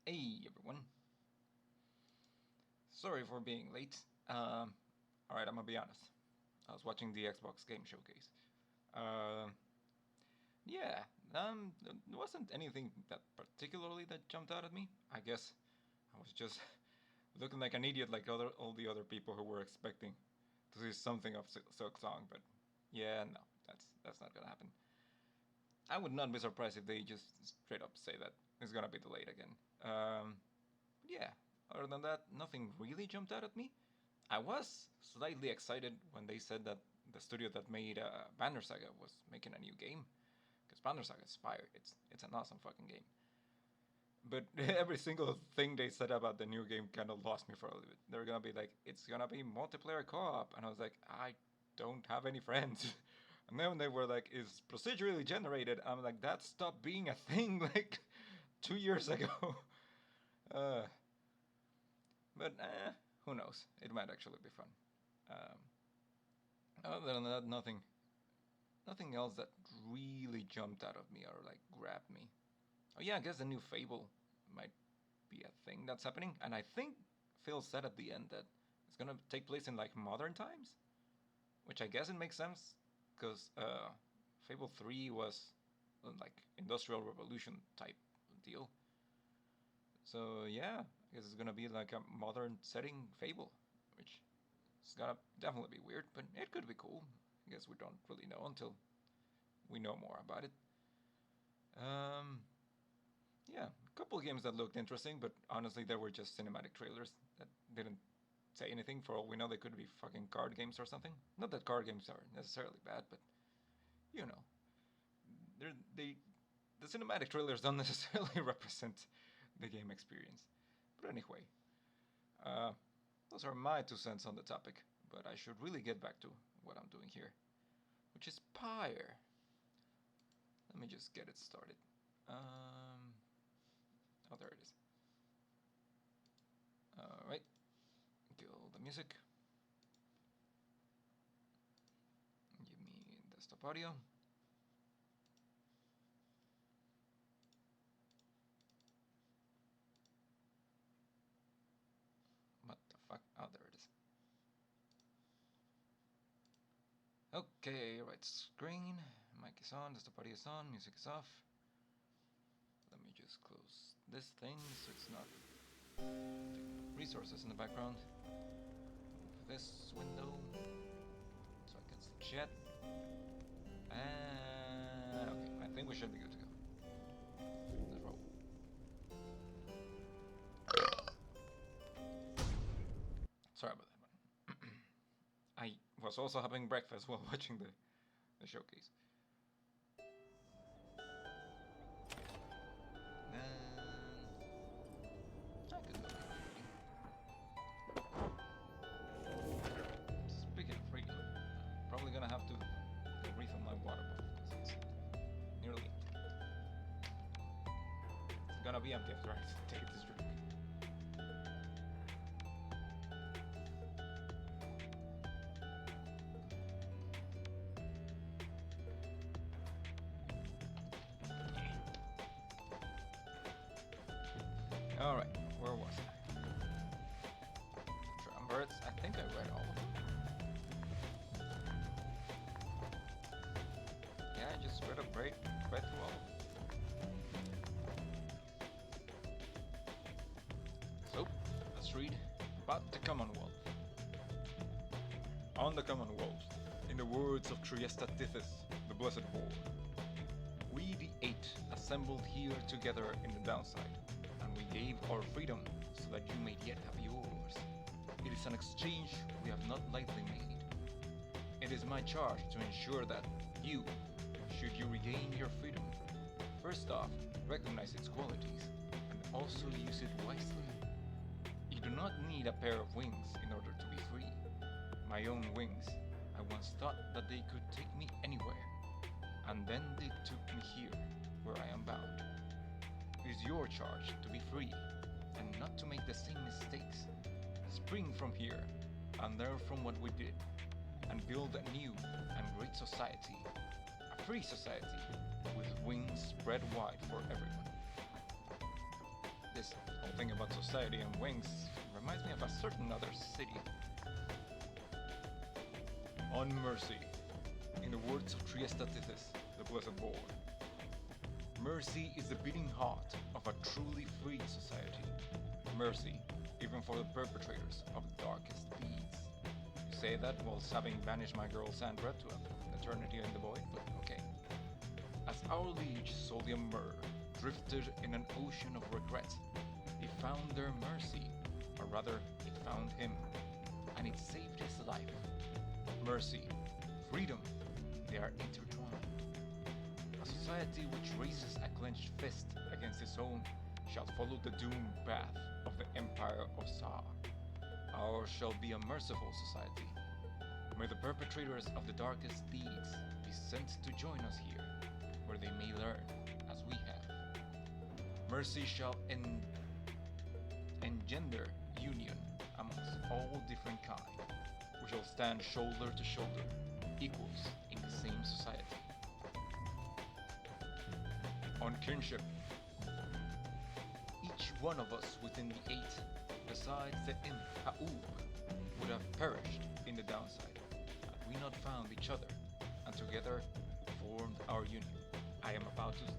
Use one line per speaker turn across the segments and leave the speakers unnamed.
Hey everyone. Sorry for being late. Alright, I'm gonna be honest. I was watching the Xbox Game Showcase. Uh, yeah, there wasn't anything that particularly that jumped out at me. I guess I was just looking like an idiot like all the other people who were expecting to see something of Silk Song, but yeah, no, that's not gonna happen. I would not be surprised if they just straight up say that it's gonna be delayed again. Yeah, other than that, nothing really jumped out at me. I was slightly excited when they said that the studio that made Banner Saga was making a new game, because Banner Saga is Pyre. It's an awesome fucking game. But every single thing they said about the new game kind of lost me for a little bit. They're gonna be like, it's gonna be multiplayer co-op, and I was like, I don't have any friends. And then they were like, it's procedurally generated. I'm like, that stopped being a thing like 2 years ago. uh, but who knows? It might actually be fun. Um, Other than that, nothing else that really jumped out of me or like grabbed me. Oh yeah, I guess the new Fable might be a thing that's happening, and I think Phil said at the end that it's gonna take place in like modern times, which I guess it makes sense because Fable 3 was like Industrial Revolution type deal. So yeah, I guess it's gonna be like a modern setting Fable, which is gonna definitely be weird, but it could be cool. I guess we don't really know until we know more about it. Um, yeah, a couple of games that looked interesting, but honestly, they were just cinematic trailers that didn't say anything. For all we know, they could be fucking card games or something. Not that card games are necessarily bad, but you know, they the cinematic trailers don't necessarily represent the game experience. But anyway, uh, those are my 2 cents on the topic. But I should really get back to what I'm doing here, which is Pyre. Let me just get it started. Um, oh, there it is. Alright, kill the music. Give me desktop audio. What the fuck? Oh, there it is. Okay, right screen. Mic is on, desktop audio is on, music is off. Let me just close this thing so it's not taking resources in the background. Move this window so I can see chat. Okay, I think we should be good to go. Let's roll. Sorry about that one. I was also having breakfast while watching the showcase. I could look at reading. Speaking of reading, probably gonna have to refill my water bottle because it's nearly empty. It's gonna be empty after I take this drink. Alright, where was I? Triumvirates, I think I read all of them. Yeah, I just read through all of them. So, let's read about the Commonwealth. On the Commonwealth, in the words of Triesta Tithys, the Blessed Horde, we the Eight assembled here together in the downside, and we gave our freedom so that you may yet have yours. It is an exchange we have not lightly made. It is my charge to ensure that you, should you regain your freedom, first off, recognize its qualities, and also use it wisely. You do not need a pair of wings in order to be free. My own wings, I once thought that they could take me anywhere, and then they took me here, where I am bound. It is your charge to be free, and not to make the same mistakes. Spring from here, and learn from what we did, and build a new and great society. A free society, with wings spread wide for everyone. This whole thing about society and wings reminds me of a certain other city. On mercy, in the words of Triestatis, the Blessed Boar. Mercy is the beating heart of a truly free society. Mercy, even for the perpetrators of the darkest deeds. You say that whilst having banished my girl Sandra to an eternity in the void, but okay. As our liege Solium Mur drifted in an ocean of regret, he found their mercy, or rather, it found him, and it saved his life. Mercy, freedom, they are intertwined. A society which raises a clenched fist against its own shall follow the doomed path of the Empire of Sa. Ours shall be a merciful society. May the perpetrators of the darkest deeds be sent to join us here, where they may learn, as we have. Mercy shall engender union amongst all different kind. We shall stand shoulder to shoulder, equals in the same society. On kinship, each one of us within the eight, besides the imp Ha'ub, would have perished in the downside had we not found each other, and together formed our union. I am about to sneeze.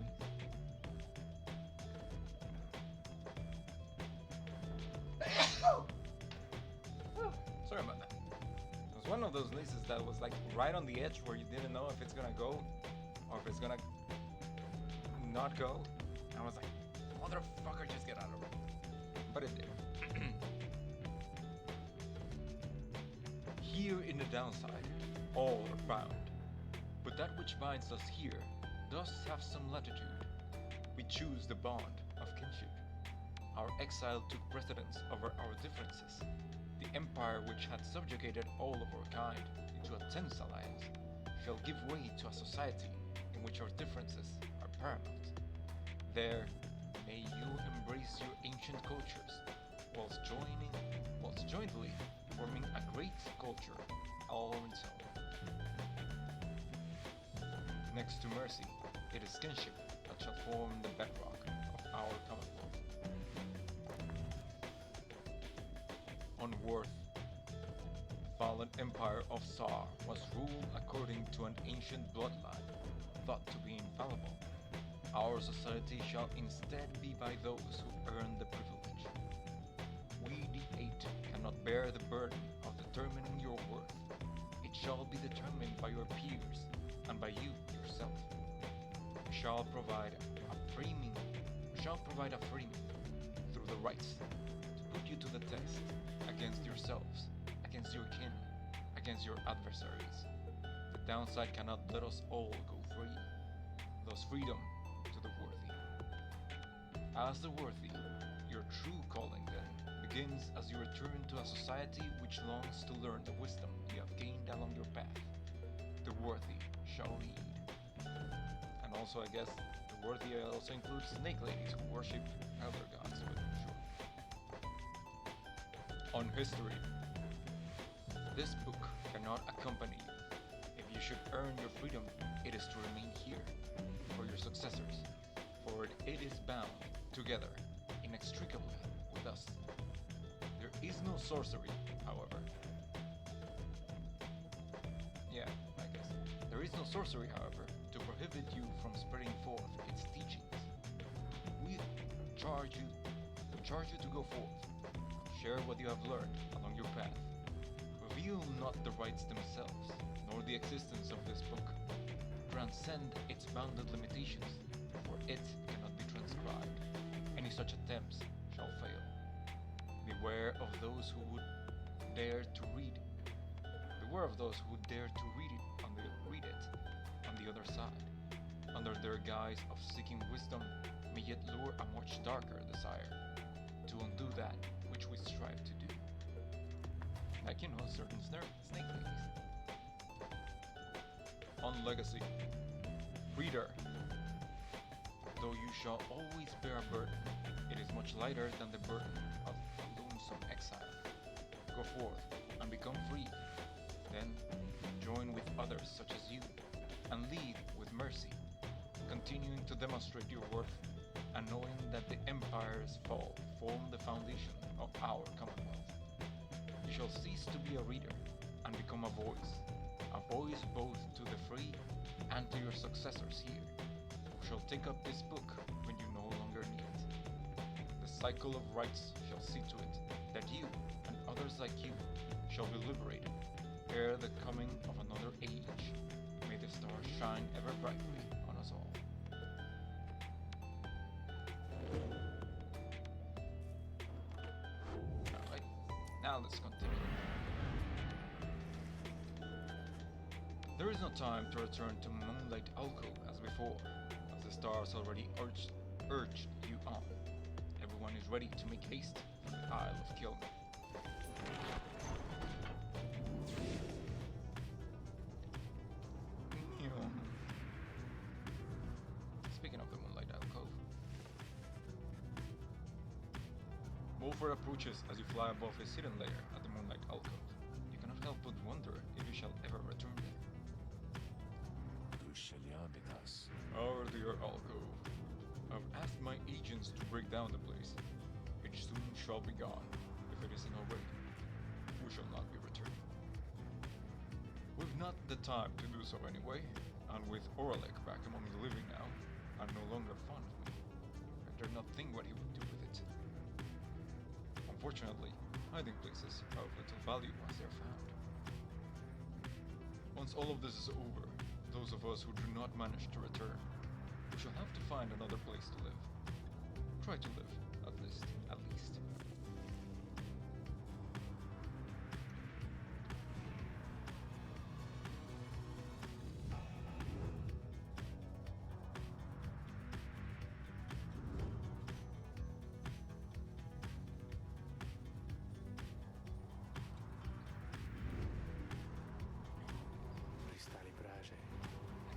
Sorry about that. It was one of those sneezes that was like right on the edge where you didn't know if it's gonna go or if it's gonna not go. I was like, motherfucker, just get out of it. But it did. Here in the downside, all are bound. But that which binds us here does have some latitude. We choose the bond of kinship. Our exile took precedence over our differences. The empire which had subjugated all of our kind into a tense alliance shall give way to a society in which our differences are paramount. There, may you embrace your ancient cultures, whilst jointly forming a great culture all on its own. Next to mercy, it is kinship that shall form the bedrock of our Commonwealth. On worth, the fallen empire of Tsar was ruled according to an ancient bloodline thought to be infallible. Our society shall instead be by those who earn the privilege. We, the eight, cannot bear the burden of determining your worth. It shall be determined by your peers and by you yourself. We shall provide a framing through the rights to put you to the test against yourselves, against your kin, against your adversaries. The downside cannot let us all go free. Thus freedom to the worthy. As the worthy, your true calling then begins as you return to a society which longs to learn the wisdom you have gained along your path. The worthy shall lead. And also, I guess, the worthy also includes snake ladies who worship other gods, but sure. On history, this book cannot accompany you. If you should earn your freedom, it is to remain here for your successors, for it is bound together inextricably with us. There is no sorcery, however. Yeah, I guess. There is no sorcery, however, to prohibit you from spreading forth its teachings. We charge you to go forth, share what you have learned along your path. Reveal not the rites themselves, nor the existence of this book. Transcend its bounded limitations, for it cannot be transcribed. Any such attempts shall fail. Beware of those who would dare to read it. Beware of those who dare to read it on the other side. Under their guise of seeking wisdom, may yet lure a much darker desire to undo that which we strive to do. Like, certain snake ladies. On legacy, reader, though you shall always bear a burden, it is much lighter than the burden of a lonesome exile. Go forth and become free. Then join with others such as you, and lead with mercy, continuing to demonstrate your worth and knowing that the Empire's fall formed the foundation of our Commonwealth. You shall cease to be a reader and become a voice both to the free and to your successors here, who shall take up this book when you no longer need it. The cycle of rights shall see to it that you and others like you shall be liberated ere the coming of another age. May the stars shine ever brightly on us all. Alright, now let's continue. There is no time to return to Moonlight Alcove as before, as the stars already urged you on. Everyone is ready to make haste for the Isle of Kilmer. Speaking of the Moonlight Alcove, Wolfer approaches as you fly above his hidden lair at the Moonlight Alcove. You cannot help but wonder if you shall ever return there. Our dear alcove, I've asked my agents to break down the place. It soon shall be gone, if it isn't already. We shall not be returning. We've not the time to do so anyway, and with Oralek back among the living now, I'm no longer fond of me. I dare not think what he would do with it. Unfortunately, hiding places are of little value once they're found. Once all of this is over, those of us who do not manage to return, we shall have to find another place to live. Try to live, at least.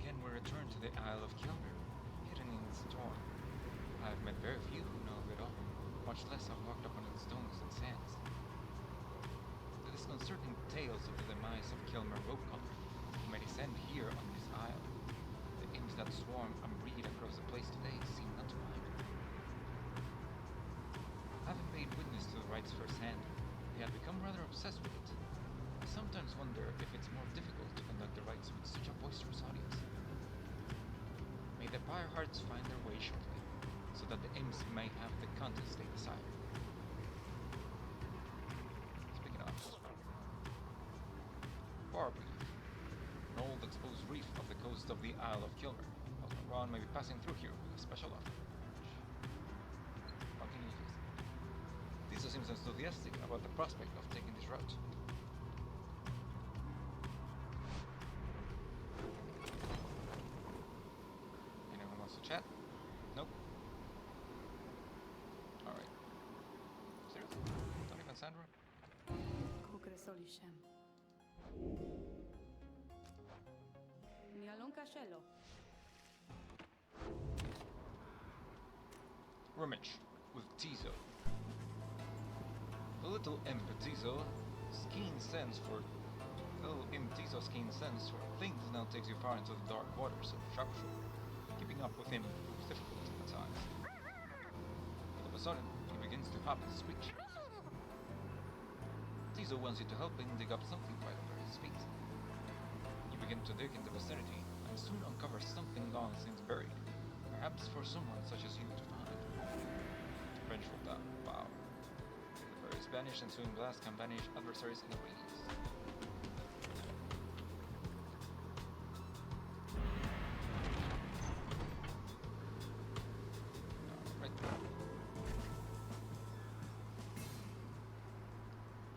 Again, we return to the Isle of Kilmer, hidden in its storm. I have met very few who know of it all, much less have walked upon its stones and sands. The disconcerting tales of the demise of Kilmer Ropecolor who may descend here on this isle. The imps that swarm and breed across the place today seem not to mind. Having paid witness to the rites firsthand, he had become rather obsessed with it. I sometimes wonder if it's more difficult to conduct the rites with such a boisterous audience. May the Pyre hearts find their way shortly, so that the imps may have the contents they desire. Speaking of, Barb Reef, an old exposed reef off the coast of the Isle of Kilmer. Elton Ron may be passing through here with a special offer. What can you do? Tiso seems enthusiastic about the prospect of taking this route. Anyone wants to chat? Nope. Alright. Seriously? Not even Sandra? Rummage with Tiso. The little imp Tiso's keen sense for things now takes you far into the dark waters of Shakushore. Keeping up with him proves difficult at times. All of a sudden, he begins to hop his speech. Tiso wants you to help him dig up something right under his feet. You begin to dig in the vicinity and soon uncover something long since buried, perhaps for someone such as you to find. Vengeful bow. The fairies vanish and swing blast can banish adversaries in a breeze. Right.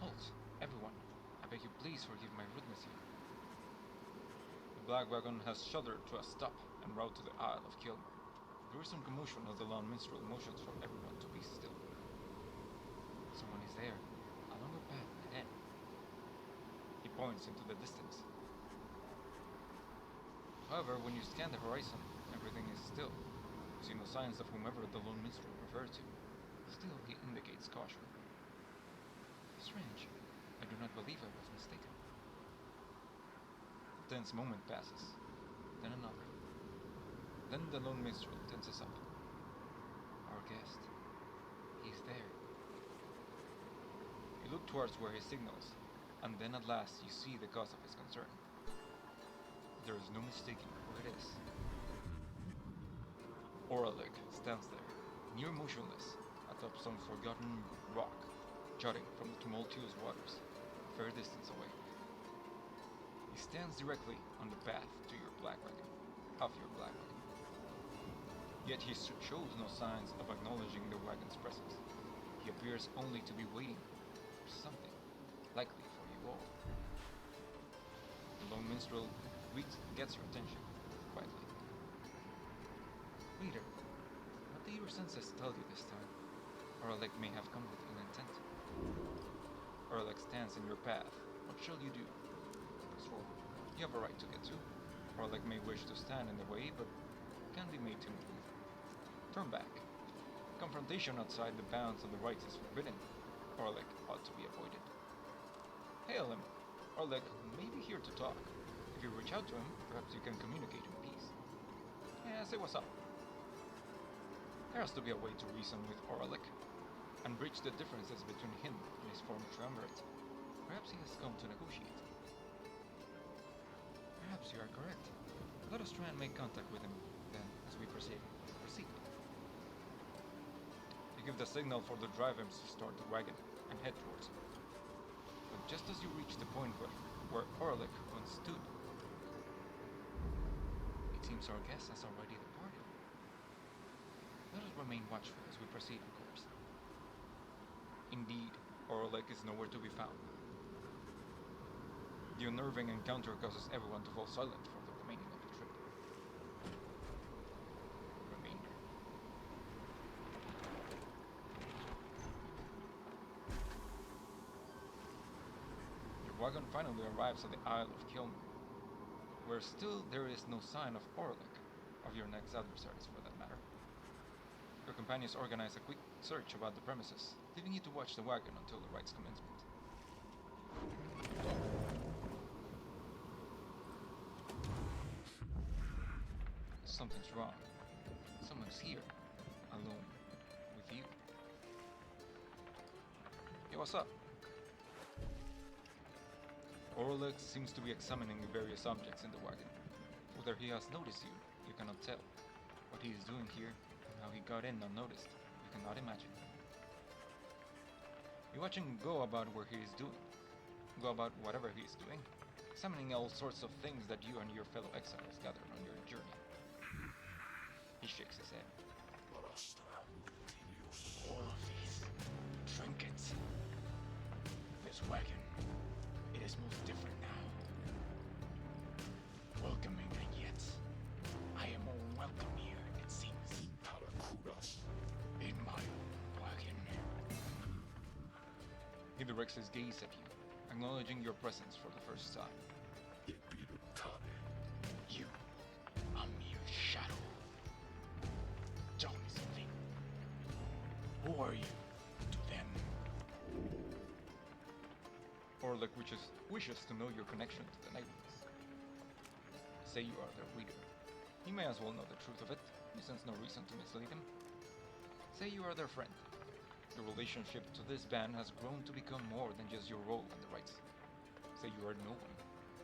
Halt, everyone. I beg you please forgive my rudeness here. The black wagon has shuddered to a stop en route to the Isle of Kilmer. There is some commotion as the lone minstrel motions for everyone to be still. Someone is there, along a path ahead. He points into the distance. However, when you scan the horizon, everything is still. You see no signs of whomever the lone minstrel referred to. Still, he indicates caution. Strange. I do not believe I was mistaken. A tense moment passes, then another. Then the lone minstrel tenses up. last. He's there. You look towards where he signals, and then at last you see the cause of his concern. There is no mistaking who it is. Oralik stands there, near motionless, atop some forgotten rock, jutting from the tumultuous waters, a fair distance away. He stands directly on the path to your black wagon, of your black wagon. Yet he shows no signs of acknowledging the wagon's presence. He appears only to be waiting for something, likely for you all. The lone minstrel gets your attention, quietly. Reader, what do your senses tell you this time? Oralik may have come with ill intent. Oralik stands in your path. What shall you do? So, you have a right to get to. Oralik may wish to stand in the way, but can't be made to move. Turn back. Confrontation outside the bounds of the rights is forbidden. Oralik ought to be avoided. Hail him. Oralik may be here to talk. If you reach out to him, perhaps you can communicate in peace. Yeah, say what's up. There has to be a way to reason with Oralik, and bridge the differences between him and his former triumvirate. Perhaps he has come to negotiate. Perhaps you are correct. Let us try and make contact with him, then, as we proceed. You give the signal for the drivers to start the wagon, and head towards him. But just as you reach the point where Oralik once stood, it seems our guest has already departed. Let us remain watchful as we proceed, of course. Indeed, Oralik is nowhere to be found. The unnerving encounter causes everyone to fall silent for the remaining of the trip. Remainder. Your wagon finally arrives at the Isle of Kilmer, where still there is no sign of Oralik, of your next adversaries for that matter. Your companions organize a quick search about the premises, leaving you to watch the wagon until the right's commencement. Something's wrong. Someone's here, alone, with you. Hey, what's up? Oralik seems to be examining the various objects in the wagon. Whether he has noticed you, you cannot tell. What he is doing here, and how he got in unnoticed, you cannot imagine. You watch him go about where he is doing. Go about whatever he is doing, examining all sorts of things that you and your fellow exiles gathered on your journey. He shakes his head. All of these trinkets. This wagon, it is most different now. Welcoming, and yet I am more welcome here, it seems. In my own wagon. He directs his gaze at you, acknowledging your presence for the first time. You, a mere shadow. Tell me something. Who are you to them? Orlik wishes to know your connection to the Nightwings. Say you are their leader. He may as well know the truth of it. You sense no reason to mislead him. Say you are their friend. Your relationship to this band has grown to become more than just your role and the rights. Say you are no one.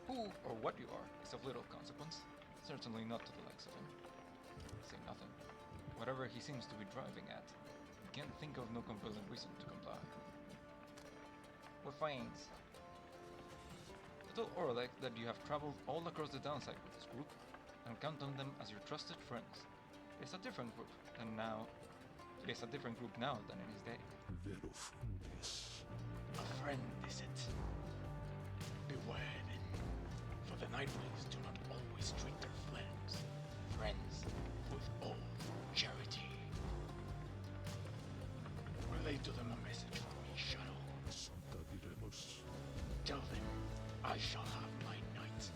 Who or what you are is of little consequence. Certainly not to the likes of him. Say nothing. Whatever he seems to be driving at, you can't think of no compelling reason to comply. We're friends. Tell Oralik that you have traveled all across the downside with this group, and count on them as your trusted friends. It's a different group than now. It is a different group now than in his day. A friend, is it? Beware then, for the Nightwings do not always treat their friends with all charity. Relay to them a message from me, Shadow. Tell them I shall have my night.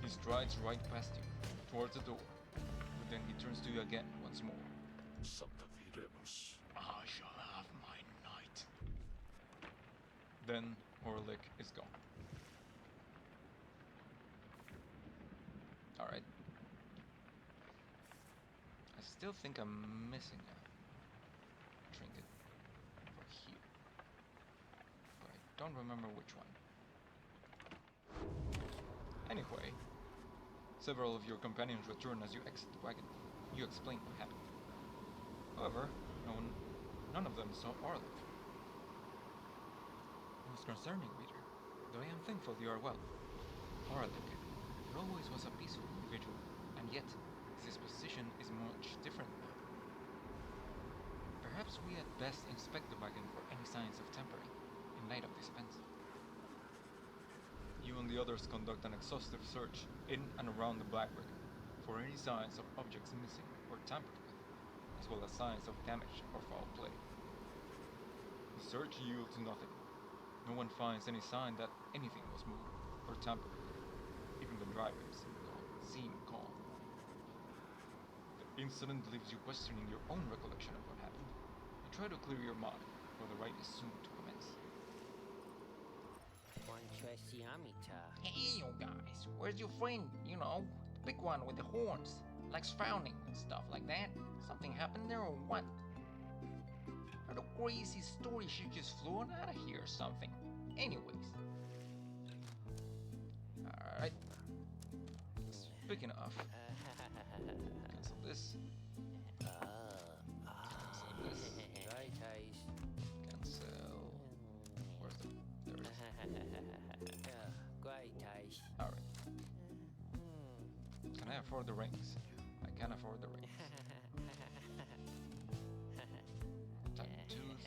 He strides right past you, towards the door, but then he turns to you again once more. I shall have my night. Then Orlik is gone. Alright. I still think I'm missing a trinket over here, but I don't remember which one. Anyway, several of your companions return as you exit the wagon. You explain what happened. However, none of them saw Orlick. Most concerning, reader, though I am thankful you are well. Orlick, he always was a peaceful individual, and yet his disposition is much different now. Perhaps we at best inspect the wagon for any signs of tampering, in light of this event. You and the others conduct an exhaustive search in and around the black wagon for any signs of objects missing or tampered with, as well as signs of damage or foul play. The search yields nothing. No one finds any sign that anything was moved or tampered with. Even the drivers seem calm. The incident leaves you questioning your own recollection of what happened. You try to clear your mind, for the ride is soon to commence.
Hey, you guys, where's your friend? You know, the big one with the horns, likes frowning and stuff like that. Something happened there or what? Heard a crazy story she just flew on out of here or something. Anyways. Alright. Speaking of, cancel this. Cancel this. Cancel. Where's the... There it is. Alright. Can I afford the rings? I can afford the rings. Time tooth.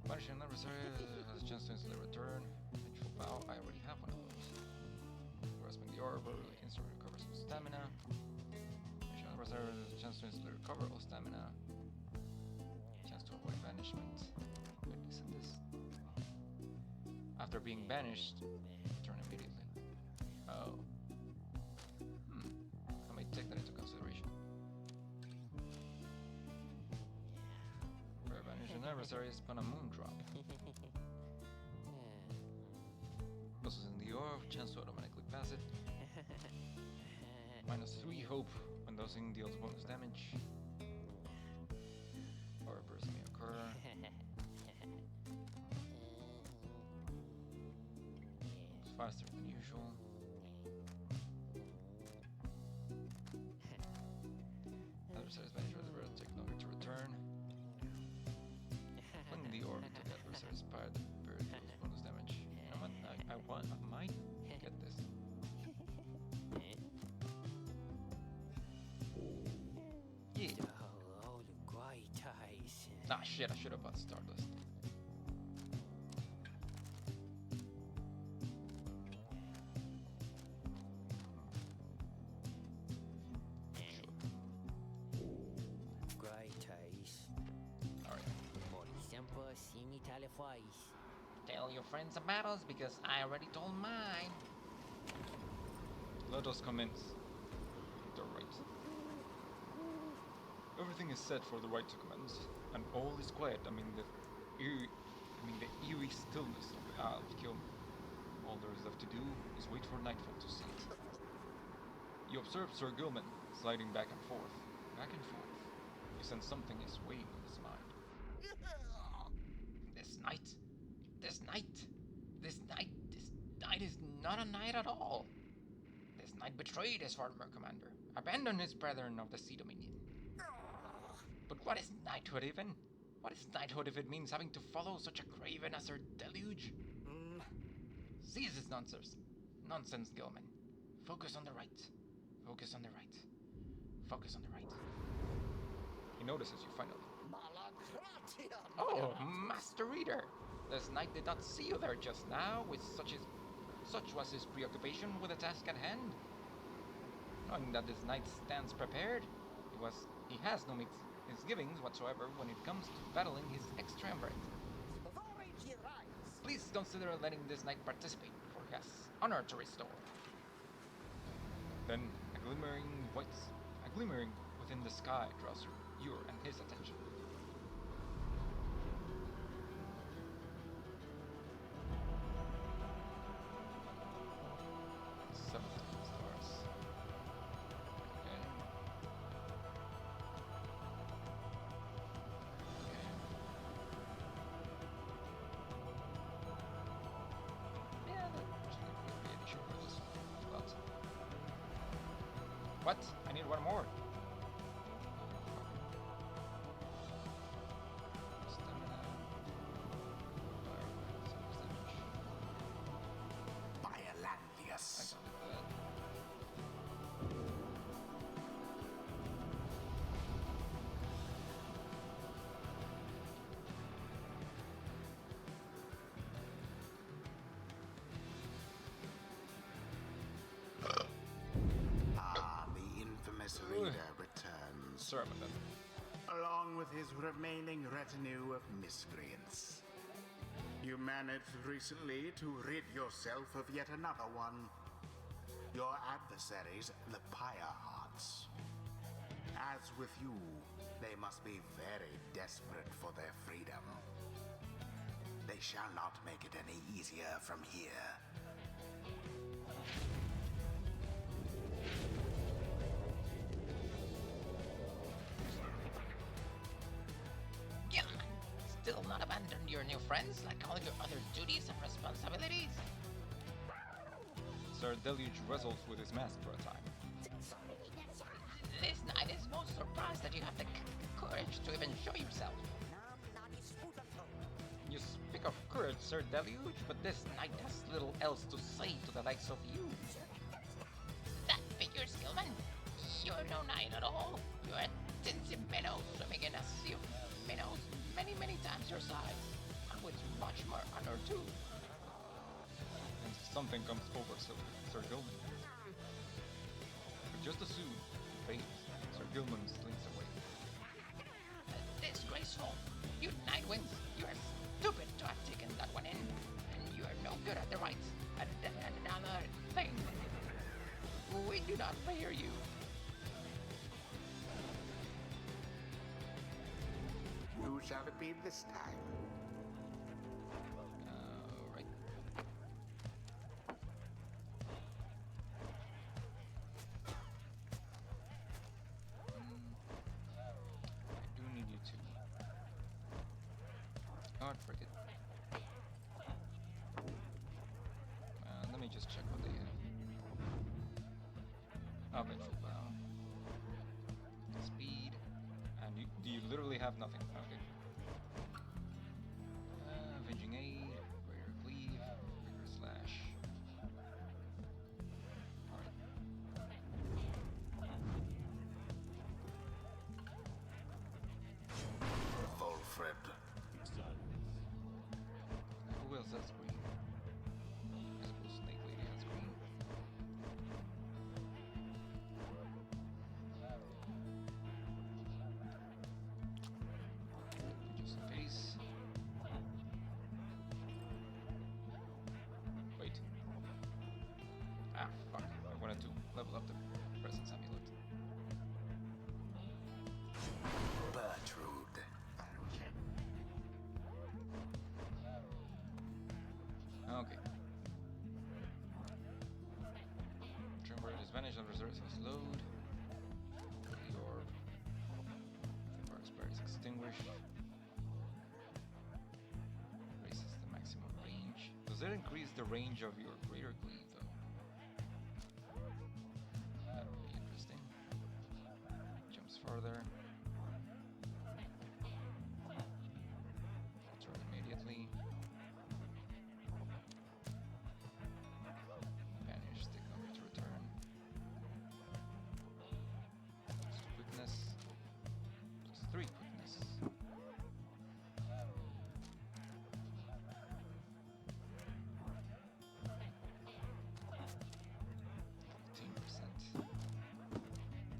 Punishing an adversary has a chance to instantly return. Vengeful vow. I already have one of those. Grasping the orb really instantly recovers some stamina. Punishing an adversary has a chance to instantly recover all stamina. Chance to avoid banishment. Wait, isn't this? After being banished, return immediately. Oh. I may take that into consideration. For banishing adversaries, spun a moon drop. Possessing the orb, chance to automatically pass it. -3 hope when dosing deals bonus damage. Or a burst may occur. It's faster than usual. Adversary's banished will take longer to return. Fling the orb to the adversary's pyre, the period deals bonus damage. You know what? I might get this. Yeah. Ah shit, I should have bought Stardust. Tell your friends about us because I already told mine.
Let us commence. The rite. Everything is set for the rite to commence, and all is quiet. The eerie stillness of the Isle of Kilmer. All there is left to do is wait for nightfall to see it. You observe Sir Gilman sliding back and forth, back and forth. You sense something is weighing on his mind.
This night is not a night at all. This night betrayed his former commander, abandoned his brethren of the Sea Dominion. But what is knighthood even? What is knighthood if it means having to follow such a craven as her deluge? Cease this nonsense, Gilman. Focus on the right. Focus on the right. Focus on the right.
He notices you finally.
Oh, Master Reader! This knight did not see you there just now, with such was his preoccupation with the task at hand. Knowing that this knight stands prepared, he has no misgivings whatsoever when it comes to battling his ex-triumvirate. Please consider letting this knight participate, for he has honor to restore.
Then a glimmering within the sky draws your and his attention. What? I need one more. Stamina.
Biolandius. The infamous reader returns.
Sorry about that.
Along with his remaining retinue of miscreants. You managed recently to rid yourself of yet another one. Your adversaries, the Pyre Hearts. As with you, they must be very desperate for their freedom. They shall not make it any easier from here.
Gilman, still not abandoned your new friends like all your other duties and responsibilities?
Sir Deluge wrestles with his mask for a time.
This knight is most surprised that you have the courage to even show yourself.
You speak of courage, Sir Deluge, but this knight has little else to say to the likes of you.
That figures, Gilman. You're no knight at all. You're a tinsy minnow swimming in a sea of minnows many, many times your size. And with much more honor too.
And something comes over Sir Gilman. But just as soon, he fades. Sir Gilman slinks away.
Disgraceful. You Nightwings, you're stupid to have taken that one in. And you're no good at the rights. And another thing. We do not fear you.
Who shall it be this time?
Right. I do need you to. Oh, forget. Let me just check what they have. Oh, vengeful bow. Speed. And you literally have nothing. Okay. Avenging aid, greater cleave, bigger slash. Alright.
Volfred.
Who else has green? I suppose Snake Lady has green. Just face. Wait. Ah, fuck. I wanted to level up the presence amulet.
Bertrude.
Okay. Tremor disadvantage on reserves was load. Your Fire Spire is extinguished. Raises the maximum range. Does it increase the range of your greater cleave though? That would be interesting. Jumps farther. Turn immediately. Banish stick number to return. Quickness. +3 quickness.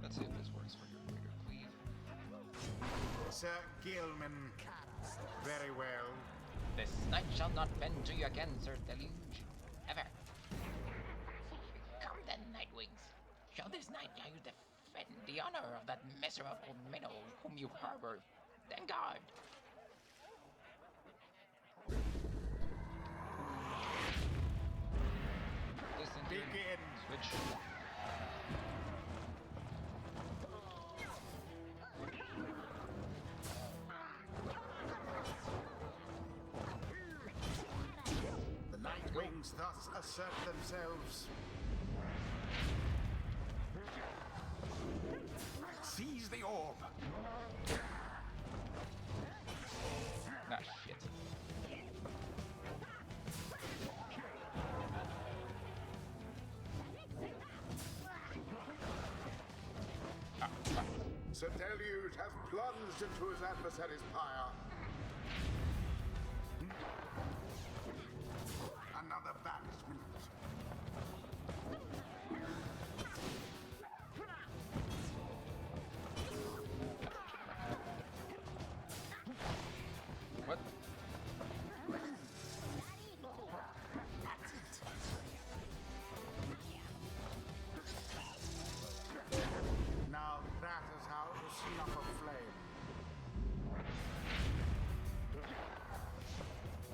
Let's see if this works for your greater cleave.
Sir Gilman. Very well.
This knight shall not bend to you again, Sir Deluge. Ever. Come then, Nightwings. Show this knight how you defend the honor of that miserable minnow whom you harbor. Then guard.
Begin.
Switch.
The Nightwings thus assert themselves. Seize the orb.
Nah, shit. Ah, fuck.
Sir Deluge has plunged into his adversary's pyre. Another banishment.
What?
Now that is how to snuff a flame.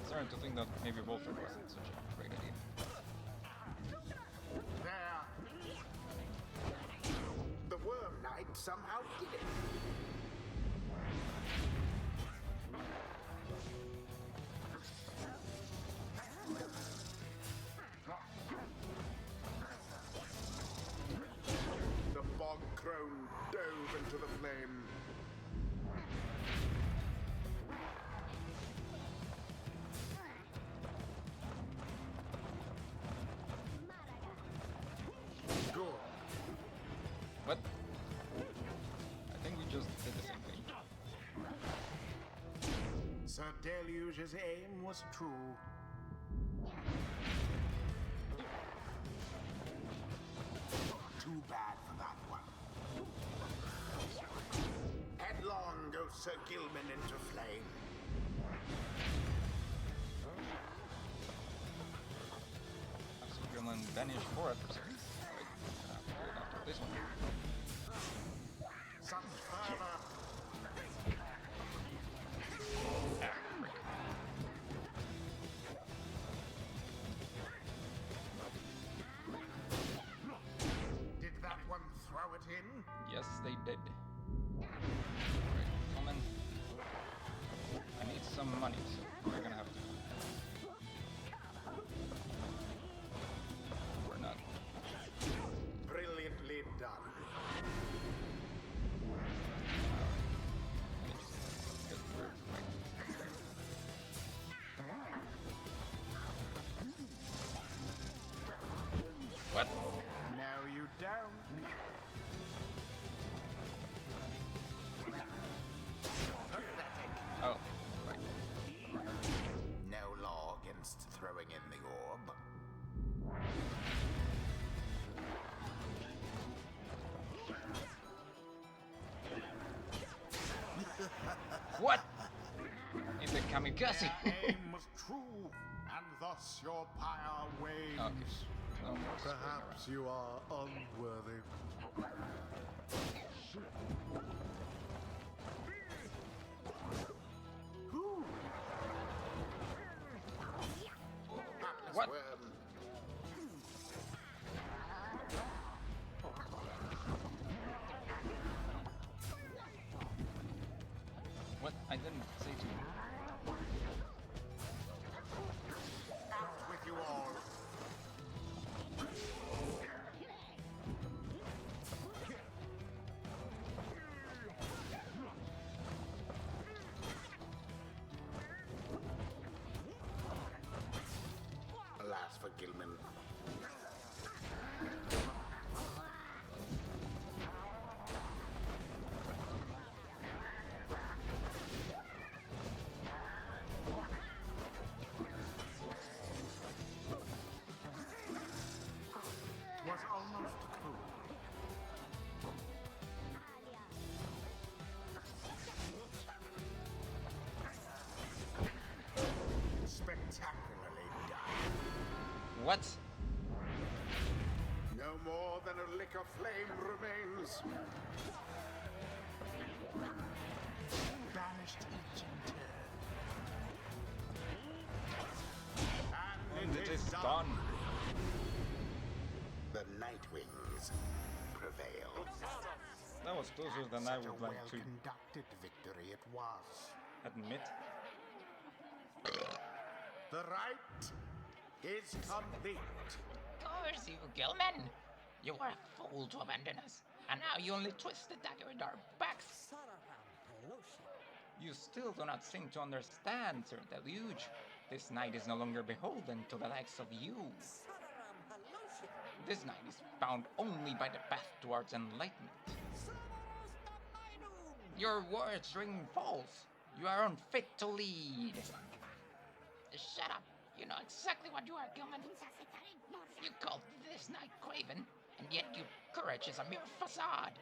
Starting to think that maybe Wolfred wasn't such a great idea.
There. The Worm Knight somehow did it. The bog crone dove into the flame. Good.
What? I think we just did the same thing.
Sir Deluge's aim was true. Too bad for that one. Headlong goes Sir Gilman into flame.
So Gremlin banished 4 adversaries. Alright, we'll go after this one.
Some further.
Ah, frick.
Did that one throw it in?
Yes, they did. Alright, comment. I need some money, so we're gonna have to. We're not.
Brilliantly done.
Good, we're right. What?
No, you don't. Pathetic.
Oh, right.
No law against throwing in the orb.
What? In the kamikaze.
Their aim was true, and thus your pyre waves.
Okay. No more screwing
Perhaps you are unworthy. Who? Hapless
What?
worm.
What? I didn't say to.
Out with you all. Alas for Gilman. Was almost true. Spectacularly done.
What?
No more than a lick of flame remains. Banished each in turn.
And it is done.
The Nightwings prevail.
That was closer than I would like to
well-conducted victory it was.
admit.
The right is complete.
Curse you, Gilman! You were a fool to abandon us. And now you only twist the dagger in our backs. You still do not seem to understand, Sir Deluge. This knight is no longer beholden to the likes of you. This knight is bound only by the path towards enlightenment. Your words ring false. You are unfit to lead. Shut up. You know exactly what you are, Gilman. You called this knight craven, and yet your courage is a mere facade.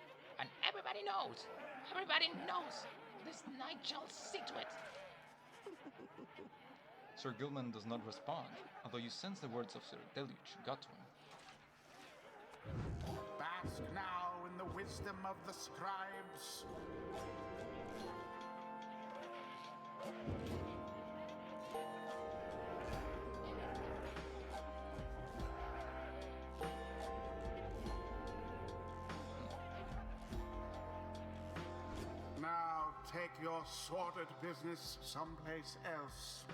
And everybody knows. This knight shall see to it.
Sir Gilman does not respond, although you sense the words of Sir Deluge got to him.
Bask now in the wisdom of the scribes. Now take your sordid business someplace else.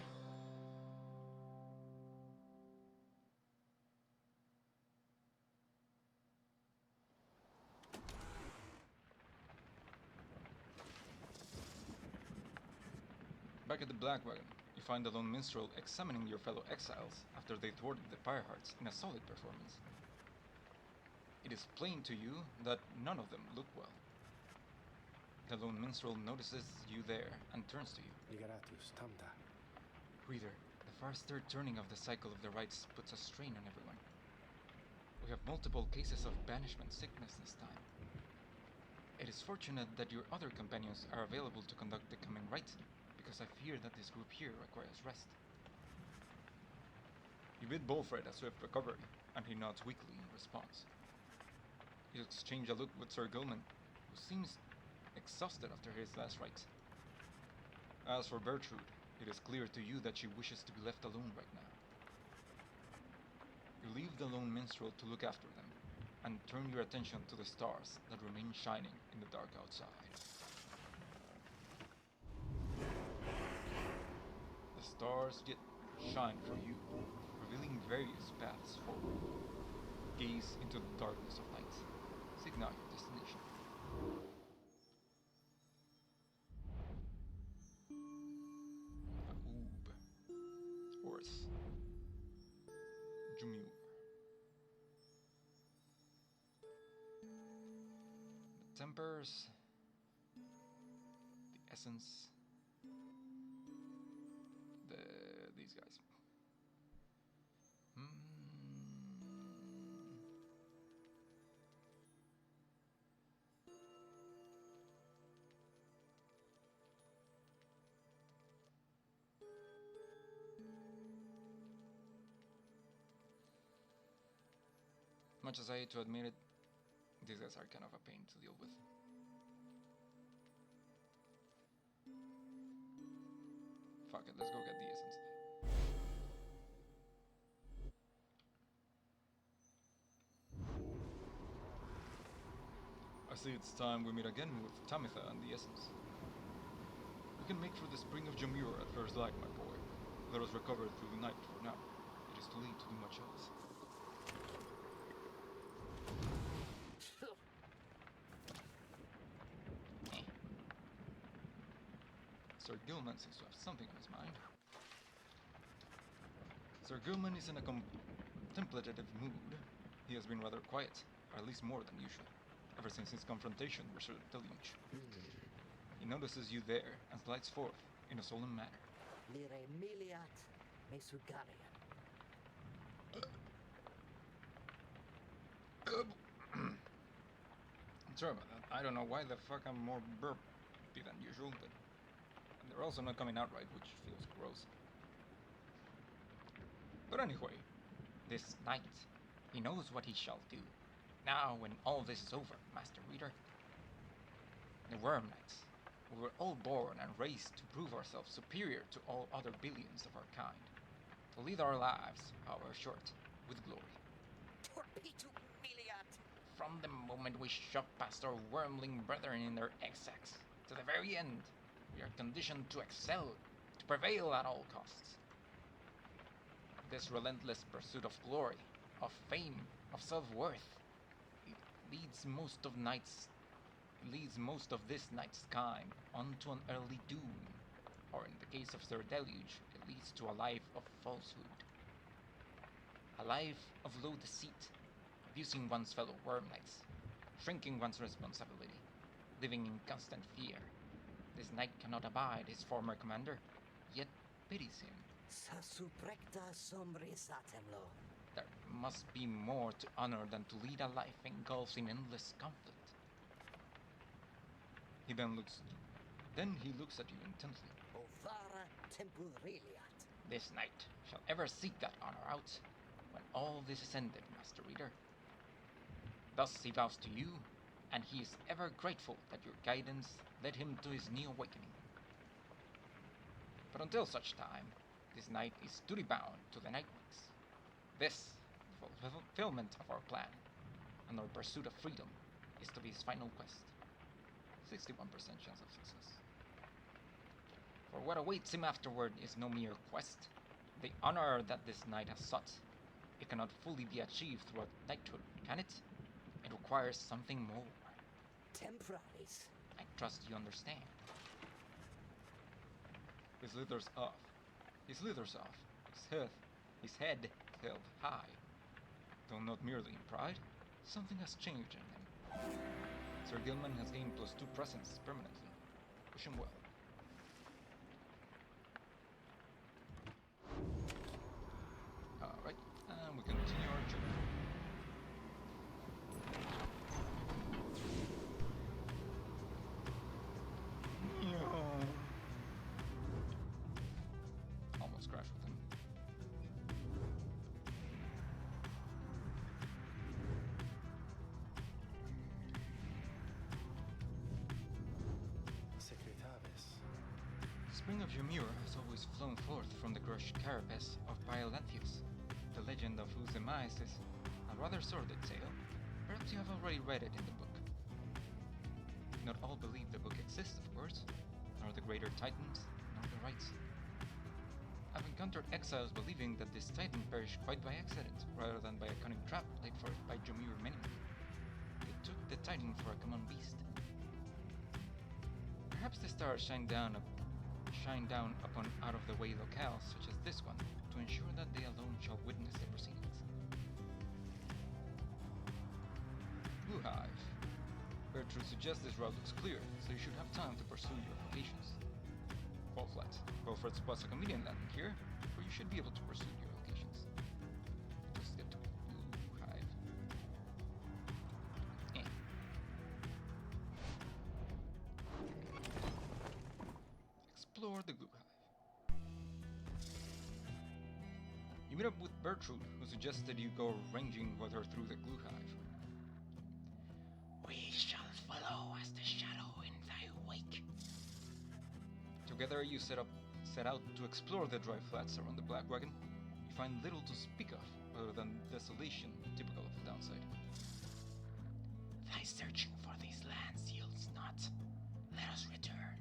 Back at the Black Wagon, you find the lone minstrel examining your fellow exiles after they thwarted the Pyre in a solid performance. It is plain to you that none of them look well. The lone minstrel notices you there and turns to you. Reader, the first third turning of the cycle of the rites puts a strain on everyone. We have multiple cases of banishment sickness this time. It is fortunate that your other companions are available to conduct the coming rite, because I fear that this group here requires rest. You bid Bolfred a swift recovery, and he nods weakly in response. You exchange a look with Sir Gilman, who seems exhausted after his last rite. As for Bertrude, it is clear to you that she wishes to be left alone right now. You leave the lone minstrel to look after them, and turn your attention to the stars that remain shining in the dark outside. The stars yet shine for you, revealing various paths forward. Gaze into the darkness of night. Seek not your destination. Aub. Horse. Jumur. The tempers. The essence. These guys. Much as I hate to admit it, these guys are kind of a pain to deal with. Fuck it, let's go get the essence. I see it's time we meet again with Pamitha and the essence. We can make for the spring of Jamur at first light, my boy. Let us recover through the night for now. It is too late to do much else. Sir Gilman seems to have something on his mind. Sir Gilman is in a contemplative mood. He has been rather quiet, or at least more than usual, ever since his confrontation with Sir Deluge. He notices you there and slides forth in a solemn manner. Sorry about that. I don't know why the fuck I'm more burpy than usual, but they're also not coming out right, which feels gross. But anyway,
This night, he knows what he shall do. Now, when all this is over, Master Reader, the Worm Knights, we were all born and raised to prove ourselves superior to all other billions of our kind, to lead our lives, however short, with glory. From the moment we shove past our wormling brethren in their exacts, to the very end, we are conditioned to excel, to prevail at all costs. This relentless pursuit of glory, of fame, of self-worth, leads most of this night's kind onto an early doom, or in the case of Sir Deluge, it leads to a life of falsehood. A life of low deceit, abusing one's fellow worm knights, shrinking one's responsibility, living in constant fear. This knight cannot abide his former commander, yet pities him. There must be more to honor than to lead a life engulfed in endless conflict. Then he looks at you intently. This knight shall ever seek that honor out when all this is ended, Master Reader. Thus he vows to you, and he is ever grateful that your guidance led him to his new awakening. But until such time, this knight is duty-bound to the Nightwings. This, the fulfillment of our plan, and our pursuit of freedom, is to be his final quest. 61% chance of success. For what awaits him afterward is no mere quest. The honor that this knight has sought, it cannot fully be achieved through a knighthood, can it? It requires something more.
Temporaries.
I trust you understand. His slithers off. His head held high. Though not merely in pride, something has changed in him. Sir Gilman has gained +2 presence permanently. Wish him well. Alright, and we continue our journey. Almost crashed with him. The spring of Ymir has always flown forth from the crushed carapace of Pyre, the legend of whose demise is a rather sordid tale. Perhaps you have already read it in the book. Not all believe the book exists, of course, nor the greater titans, nor the rights. I've encountered exiles believing that this titan perished quite by accident, rather than by a cunning trap laid for it by Ymir many. They took the titan for a common beast. Perhaps the stars shine down upon out-of-the-way locales such as this one, to ensure that they alone shall witness the proceedings. Blue Hive. Gertrude suggests this route looks clear, so you should have time to pursue your vocations. Fall flat. Belfort spots a convenient landing here, where you should be able to pursue your locations. Let's get to Blue Hive. Explore the Glue Hive. You meet up with Bertrude, who suggested you go ranging with her through the Glue Hive.
We shall follow as the shadow in thy wake.
Together you set out to explore the dry flats around the Black Wagon. You find little to speak of, other than desolation typical of the downside.
Thy searching for these lands yields not. Let us return.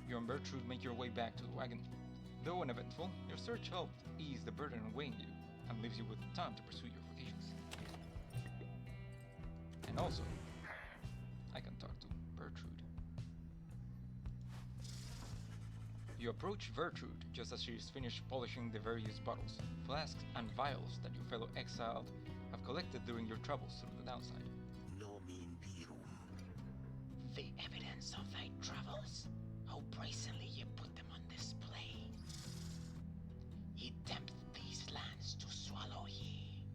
You and Bertrude make your way back to the wagon. Though uneventful, your search helped ease the burden weighing you, and leaves you with time to pursue your vocations. And also, I can talk to Bertrude. You approach Gertrude just as she is finished polishing the various bottles, flasks, and vials that your fellow exiled have collected during your travels through the downside.
The evidence of thy travels, how brazenly ye put them on display. Ye tempt these lands to swallow ye.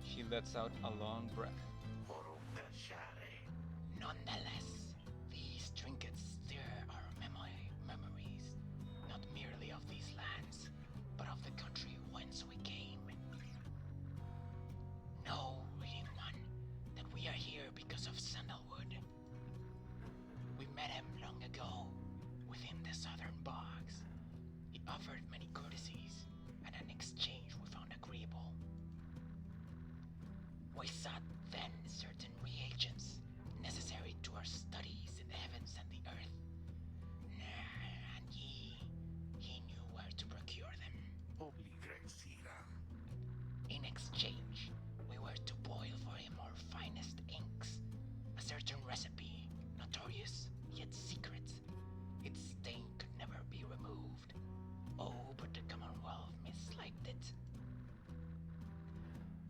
She lets out a long breath.
Nonetheless, these trinkets stir our memories, not merely of these lands, but of the country whence we came. Know, reading one, that we are here because of Sandalwood. We met him long ago, within the southern bogs. He offered many courtesies, and an exchange we found agreeable. We sought then certain reagents necessary to our studies in the heavens and the earth. And he knew where to procure them. In exchange, we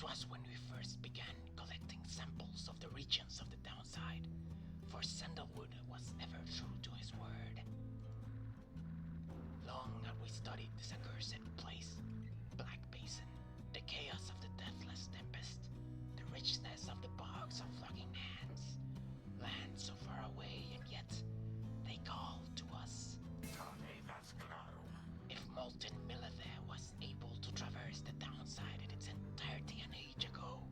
was when we first began collecting samples of the regions of the downside, for Sandalwood was ever true to his word. Long had we studied this accursed place, Black Basin, the chaos of the deathless tempest, the richness of the bogs of flogging hands, land so far away and yet they call to us. If Molten Milither was able to traverse the downside in its entirety an age ago,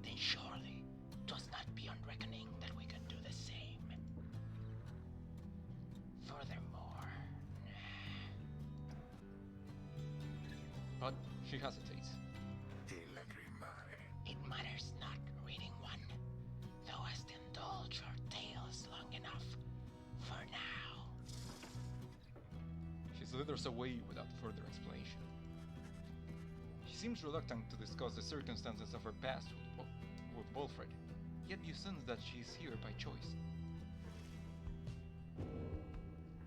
then surely 'twas not beyond reckoning that we can do the same. Furthermore,
But she hesitates.
it matters not reading one, thou hast indulged our tales long enough for now.
She slithers away without further explanation. She seems reluctant to discuss the circumstances of her past with Wolfred, yet you sense that she is here by choice.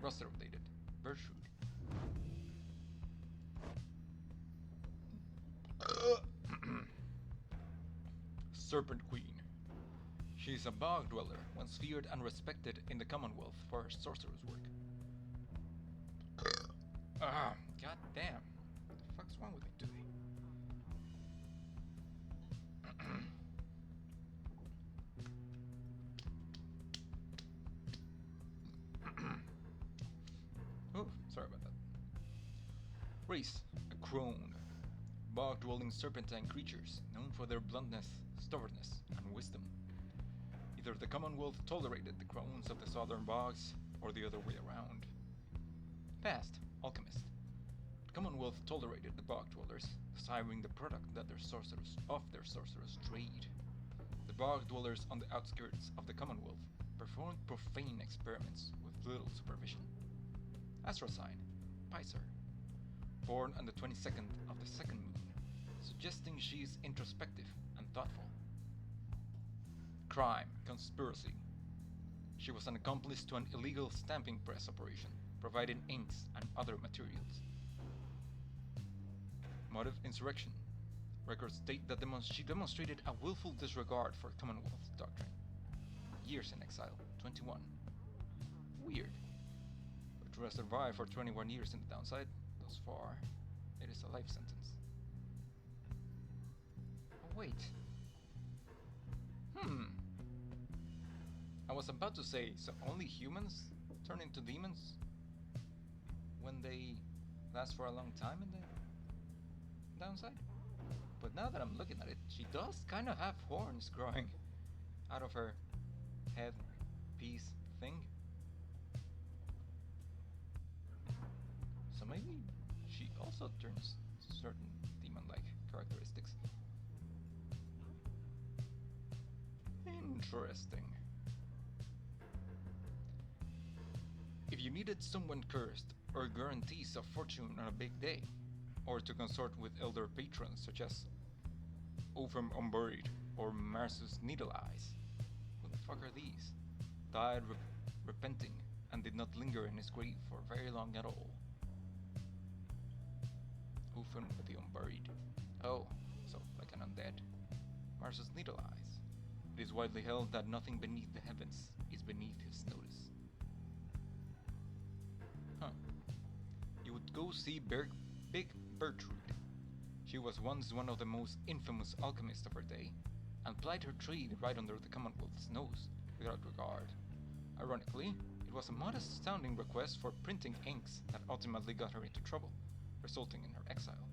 Roster updated. Bertrude. Serpent Queen. She is a bog dweller, once feared and respected in the Commonwealth for her sorcerer's work. God damn. What the fuck's wrong with me today? Oh, sorry about that. Race, a crone. Bog-dwelling serpentine creatures, known for their bluntness, stubbornness, and wisdom. Either the Commonwealth tolerated the crones of the southern bogs, or the other way around. Past, alchemist. The Commonwealth tolerated the bog-dwellers, desiring the product that their sorcerers trade. The bog-dwellers on the outskirts of the Commonwealth performed profane experiments with little supervision. Astral sign, Pyre. Born on the 22nd of the second moon, suggesting she is introspective and thoughtful. Crime, conspiracy. She was an accomplice to an illegal stamping press operation, providing inks and other materials. Motive, insurrection. Records state that she demonstrated a willful disregard for Commonwealth doctrine. Years in exile, 21. Weird. But to have survived for 21 years in the downside, thus far, it is a life sentence. Oh, wait. I was about to say, so only humans turn into demons when they last for a long time in the downside? But now that I'm looking at it, she does kind of have horns growing out of her head piece thing. So maybe she also turns certain demon-like characteristics. Interesting. If you needed someone cursed, or guarantees of fortune on a big day, or to consort with elder patrons such as Opham Unburied or Marsus Needle Eyes, who the fuck are these? Died repenting and did not linger in his grave for very long at all. Opham the Unburied. Oh, so like an undead. Marsus Needle Eyes. It is widely held that nothing beneath the heavens is beneath his notice. You would go see Big Bertrude. She was once one of the most infamous alchemists of her day, and plied her trade right under the Commonwealth's nose, without regard. Ironically, it was a modest-sounding request for printing inks that ultimately got her into trouble, resulting in her exile.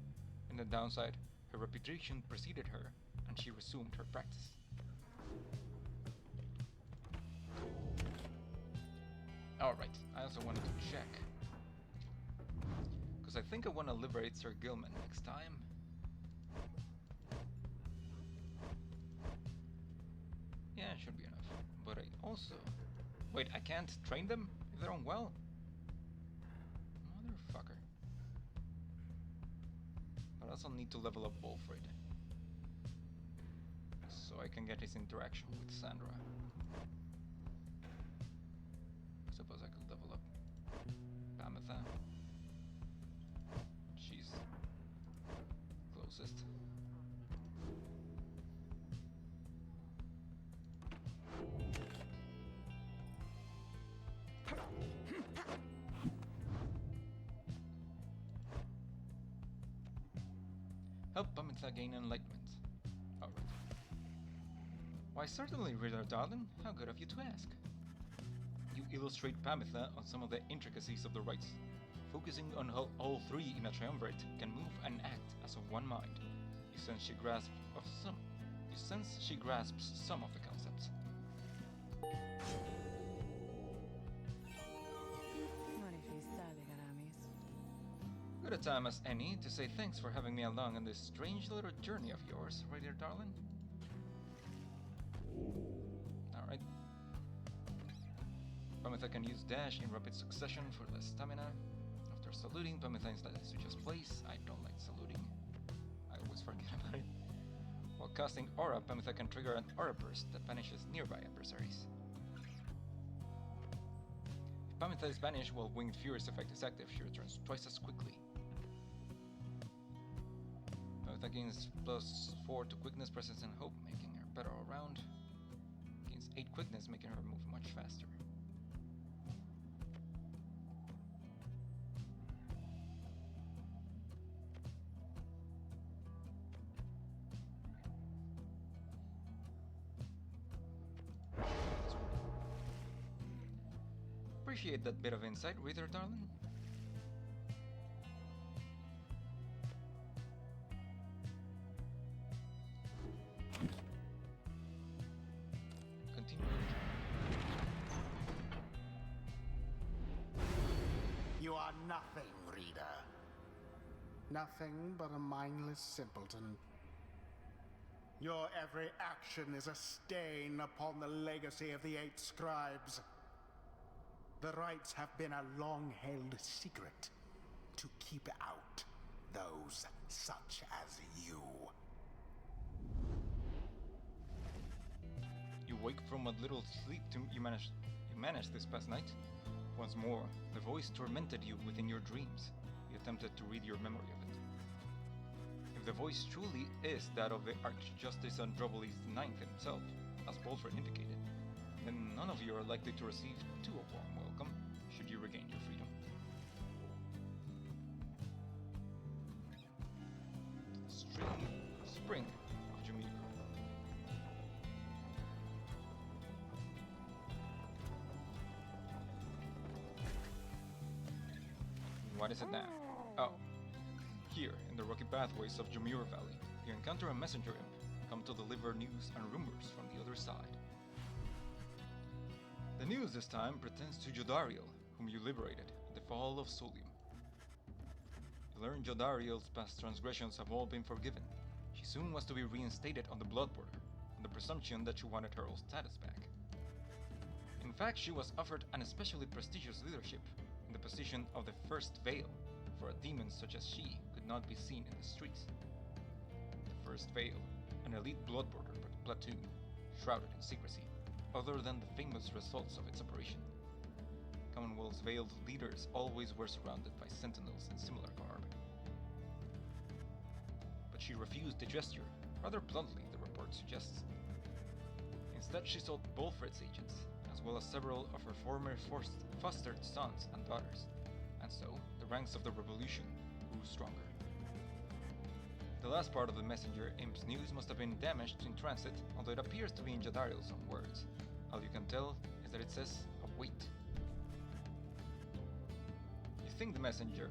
In the downside, her reputation preceded her, and she resumed her practice. Alright, I also wanted to check. Because I think I want to liberate Sir Gilman next time. Yeah, it should be enough. But I also... Wait, I can't train them if they're unwell? Motherfucker. But I also need to level up Wolfred. So I can get his interaction with Sandra. Suppose I could level up Pamitha. She's closest. Help Pamitha gain enlightenment. Alright. Why certainly, Reader Darling. How good of you to ask. You illustrate Pamitha on some of the intricacies of the rites, focusing on how all three in a triumvirate can move and act as of one mind. You sense she grasps some of the concepts. Good a time as any to say thanks for having me along on this strange little journey of yours, right dear darling? Alright. Pamitha can use dash in rapid succession for less stamina. After saluting, Pamitha instantly switches place. I don't like saluting. I always forget about it. While casting Aura, Pamitha can trigger an Aura Burst that banishes nearby adversaries. If Pamitha is banished while Winged Fury's effect is active, she returns twice as quickly. Pamitha gains +4 to quickness, presence, and hope, making her better all around. Gains 8 quickness, making her move much faster. Appreciate that bit of insight, Reader Darling. Continue.
You are nothing, reader. Nothing but a mindless simpleton. Your every action is a stain upon the legacy of the 8 scribes. The rites have been a long-held secret to keep out those such as you.
You wake from a little sleep you managed this past night. Once more, the voice tormented you within your dreams. You attempted to read your memory of it. If the voice truly is that of the Archjustice Androbolis IX himself, as Bolfred indicated, then none of you are likely to receive too warm welcome should you regain your freedom. Spring of Jameer. What is it now? Oh. Here, in the rocky pathways of Jameer Valley, you encounter a messenger imp, come to deliver news and rumors from the other side. The news this time pertains to Jodariel, whom you liberated at the fall of Solium. You learn Jodariel's past transgressions have all been forgiven. She soon was to be reinstated on the Blood Border, on the presumption that she wanted her old status back. In fact, she was offered an especially prestigious leadership in the position of the First Veil, for a demon such as she could not be seen in the streets. The First Veil, an elite Blood Border platoon, shrouded in secrecy, other than the famous results of its operation. Commonwealth's veiled leaders always were surrounded by sentinels in similar garb. But she refused the gesture, rather bluntly the report suggests. Instead she sought Bolfred's agents, as well as several of her former fostered sons and daughters, and so the ranks of the revolution grew stronger. The last part of the messenger imp's news must have been damaged in transit, although it appears to be in Jodariel's own words. All you can tell is that it says, await. You thank the messenger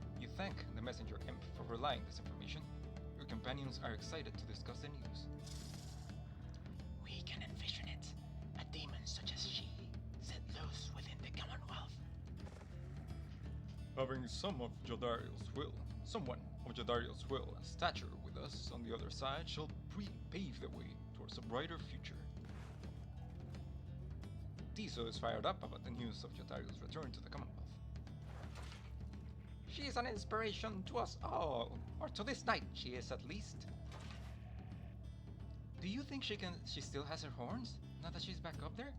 imp for relaying this information. Your companions are excited to discuss the news.
We can envision it. A demon such as she, set loose within the Commonwealth.
Having someone of Jodariel's will and stature with us on the other side shall pave the way towards a brighter future. Tiso is fired up about the news of Jodariel's return to the Commonwealth.
She is an inspiration to us all, or to this night she is at least.
Do you think she still has her horns, now that she's back up there?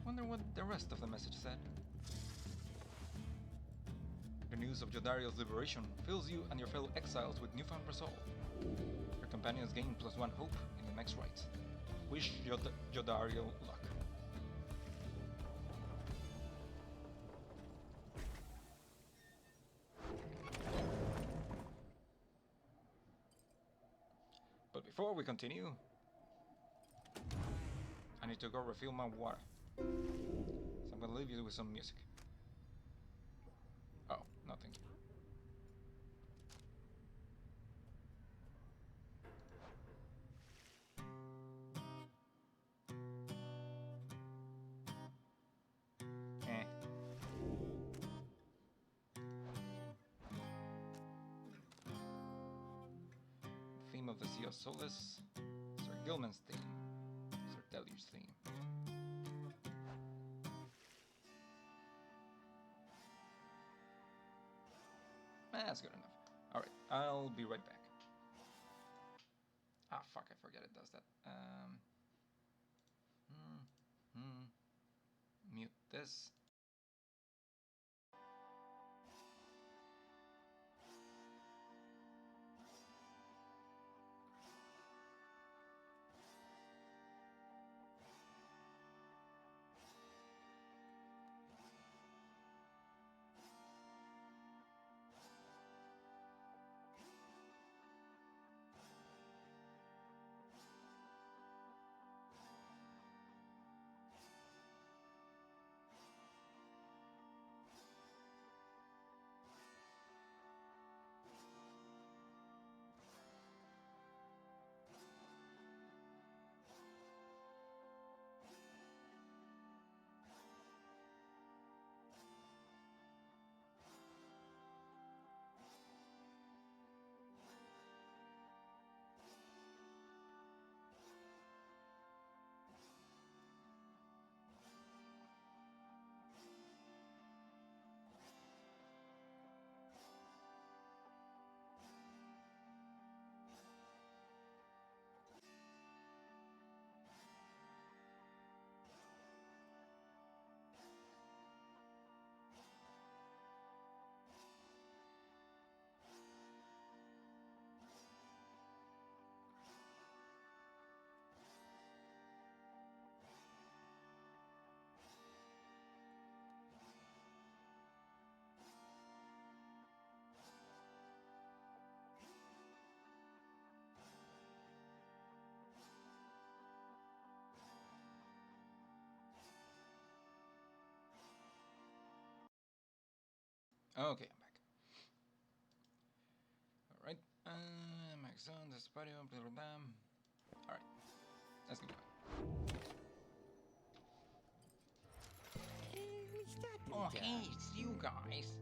Wonder what the rest of the message said. The news of Jodariel's liberation fills you and your fellow exiles with newfound resolve. Your companions gain +1 hope in the next rite. Wish Jodariel luck. Before we continue, I need to go refill my water. So I'm gonna leave you with some music. Oh, nothing. Eh. Theme of the Sea of Solace, Sir Gilman's theme, Sir Deluge's theme. That's good enough. Alright, I'll be right back. Ah, fuck, I forget it does that. Mute this. Okay, I'm back. Alright, max on this patio, blah blah blah. Alright, let's get going.
Oh, hey, it's you guys.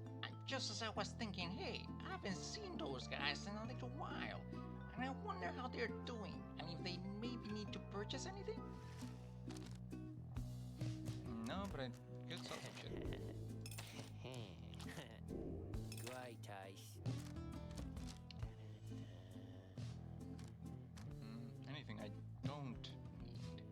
Just as I was thinking, hey, I haven't seen those guys in a little while. And I wonder how they're doing, and if they maybe need to purchase anything?
No, but I could sell some shit.
Great eyes.
Anything I don't need.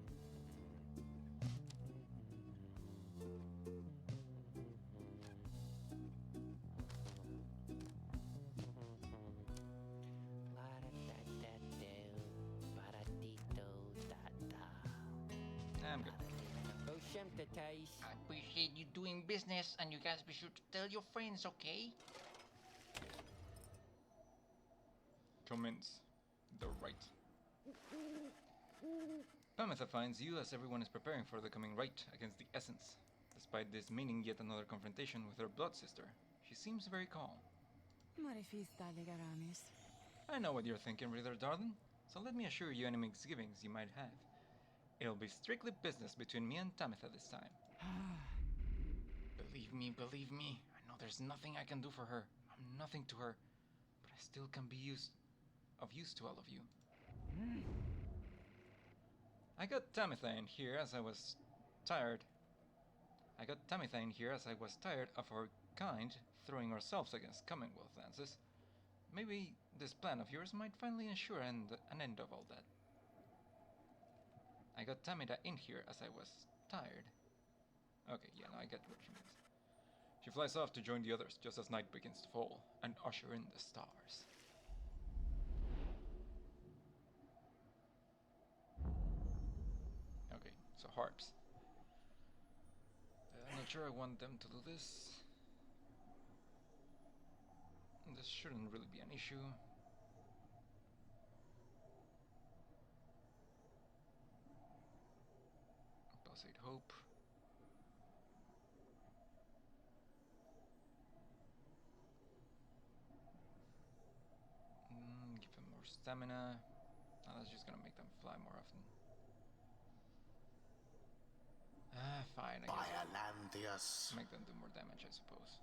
I'm good.
I appreciate you doing business, and you guys be sure to tell your friends, okay?
Commence the rite. Pamitha finds you as everyone is preparing for the coming rite against the Essence. Despite this meaning yet another confrontation with her blood sister, she seems very calm. I know what you're thinking, Reader Darling, so let me assure you any misgivings you might have. It'll be strictly business between me and Pamitha this time. Believe me, I know there's nothing I can do for her. I'm nothing to her, but I still can be of use to all of you. I got Pamitha in here as I was tired of our kind throwing ourselves against Commonwealth lances. Maybe this plan of yours might finally ensure an end of all that. I got Pamitha in here as I was tired. Okay, yeah, no, I get what she means. She flies off to join the others just as night begins to fall and usher in the stars. Okay, so harps. I'm not sure I want them to do this. This shouldn't really be an issue. Pulsate Hope. Give him more stamina. Now that's just gonna make them fly more often. Fine, I guess.
Biolantheus.
Make them do more damage, I suppose.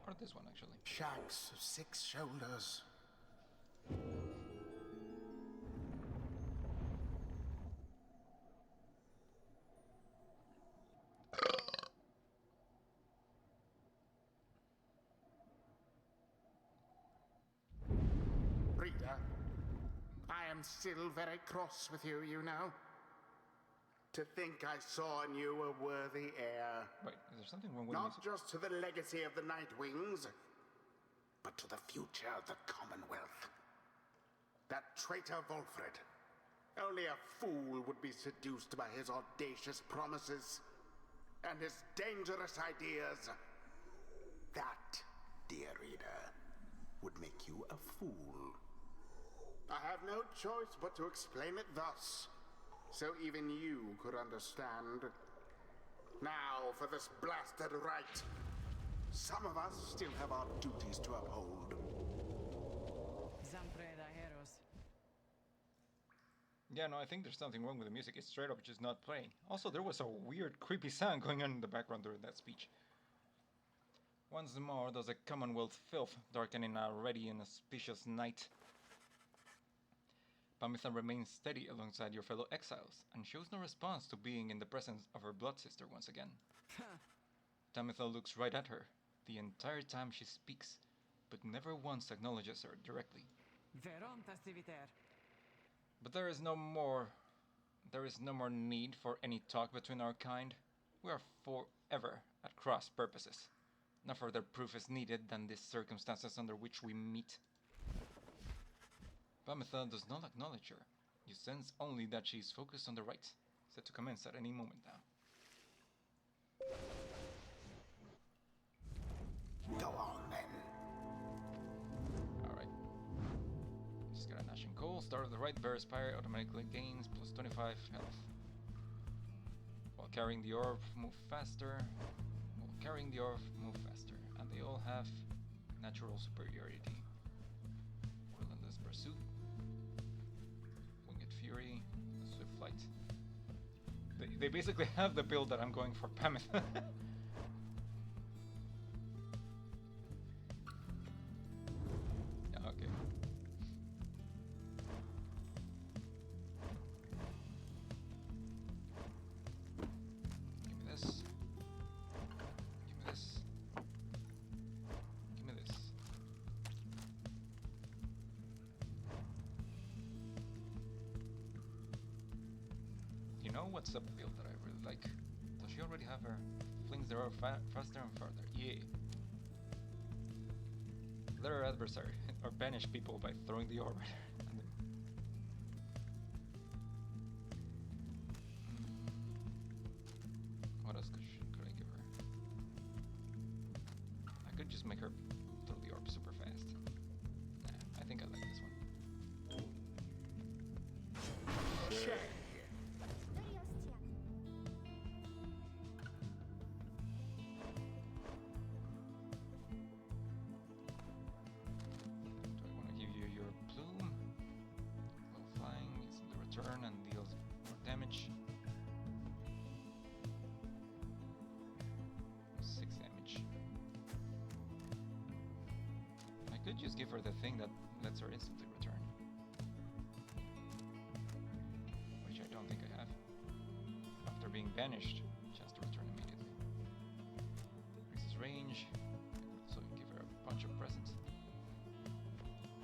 Or this one, actually.
Shags of 6 shoulders. Reader, I am still very cross with you, you know. To think I saw in you a worthy heir.
Wait, is there something wrong with the
Not
music?
just to the legacy of the Night Wings, but to the future of the Commonwealth. That traitor Volfred. Only a fool would be seduced by his audacious promises and his dangerous ideas. That, dear reader, would make you a fool. I have no choice but to explain it thus, so even you could understand. Now for this blasted rite. Some of us still have our duties to uphold.
Yeah, no, I think there's something wrong with the music. It's straight up just not playing. Also, there was a weird, creepy sound going on in the background during that speech. Once more, does the Commonwealth filth darkening a already inauspicious night. Pamitha remains steady alongside your fellow exiles, and shows no response to being in the presence of her blood sister once again. Pamitha looks right at her, the entire time she speaks, but never once acknowledges her directly. But there is no more need for any talk between our kind. We are forever at cross purposes. No further proof is needed than the circumstances under which we meet. Pamitha does not acknowledge her. You sense only that she is focused on the right, set to commence at any moment now.
Go on, then.
Alright. Just got an Ashen Coal. Start of the right, bears Pyre automatically gains plus 25 health. While carrying the orb, move faster. And they all have natural superiority. Relentless Pursuit. Winged Fury. Swift Flight. They basically have the build that I'm going for Pamitha. Okay. Give me this. Give me this. You know what's a build that I really like? Does she already have her flings their orb faster and farther? Yeah. Let her adversary or banish people by throwing the orb at her. What else could I give her? I could just make her throw the orb super fast. Nah, I think I like this one.
Check.
Do I want to give you your plume? Low flying, instantly return and deals more damage. 6 damage. I could just give her the thing that lets her instantly return. Which I don't think I have. After being banished, chance to return immediately. Increases range. So you give her a bunch of presents.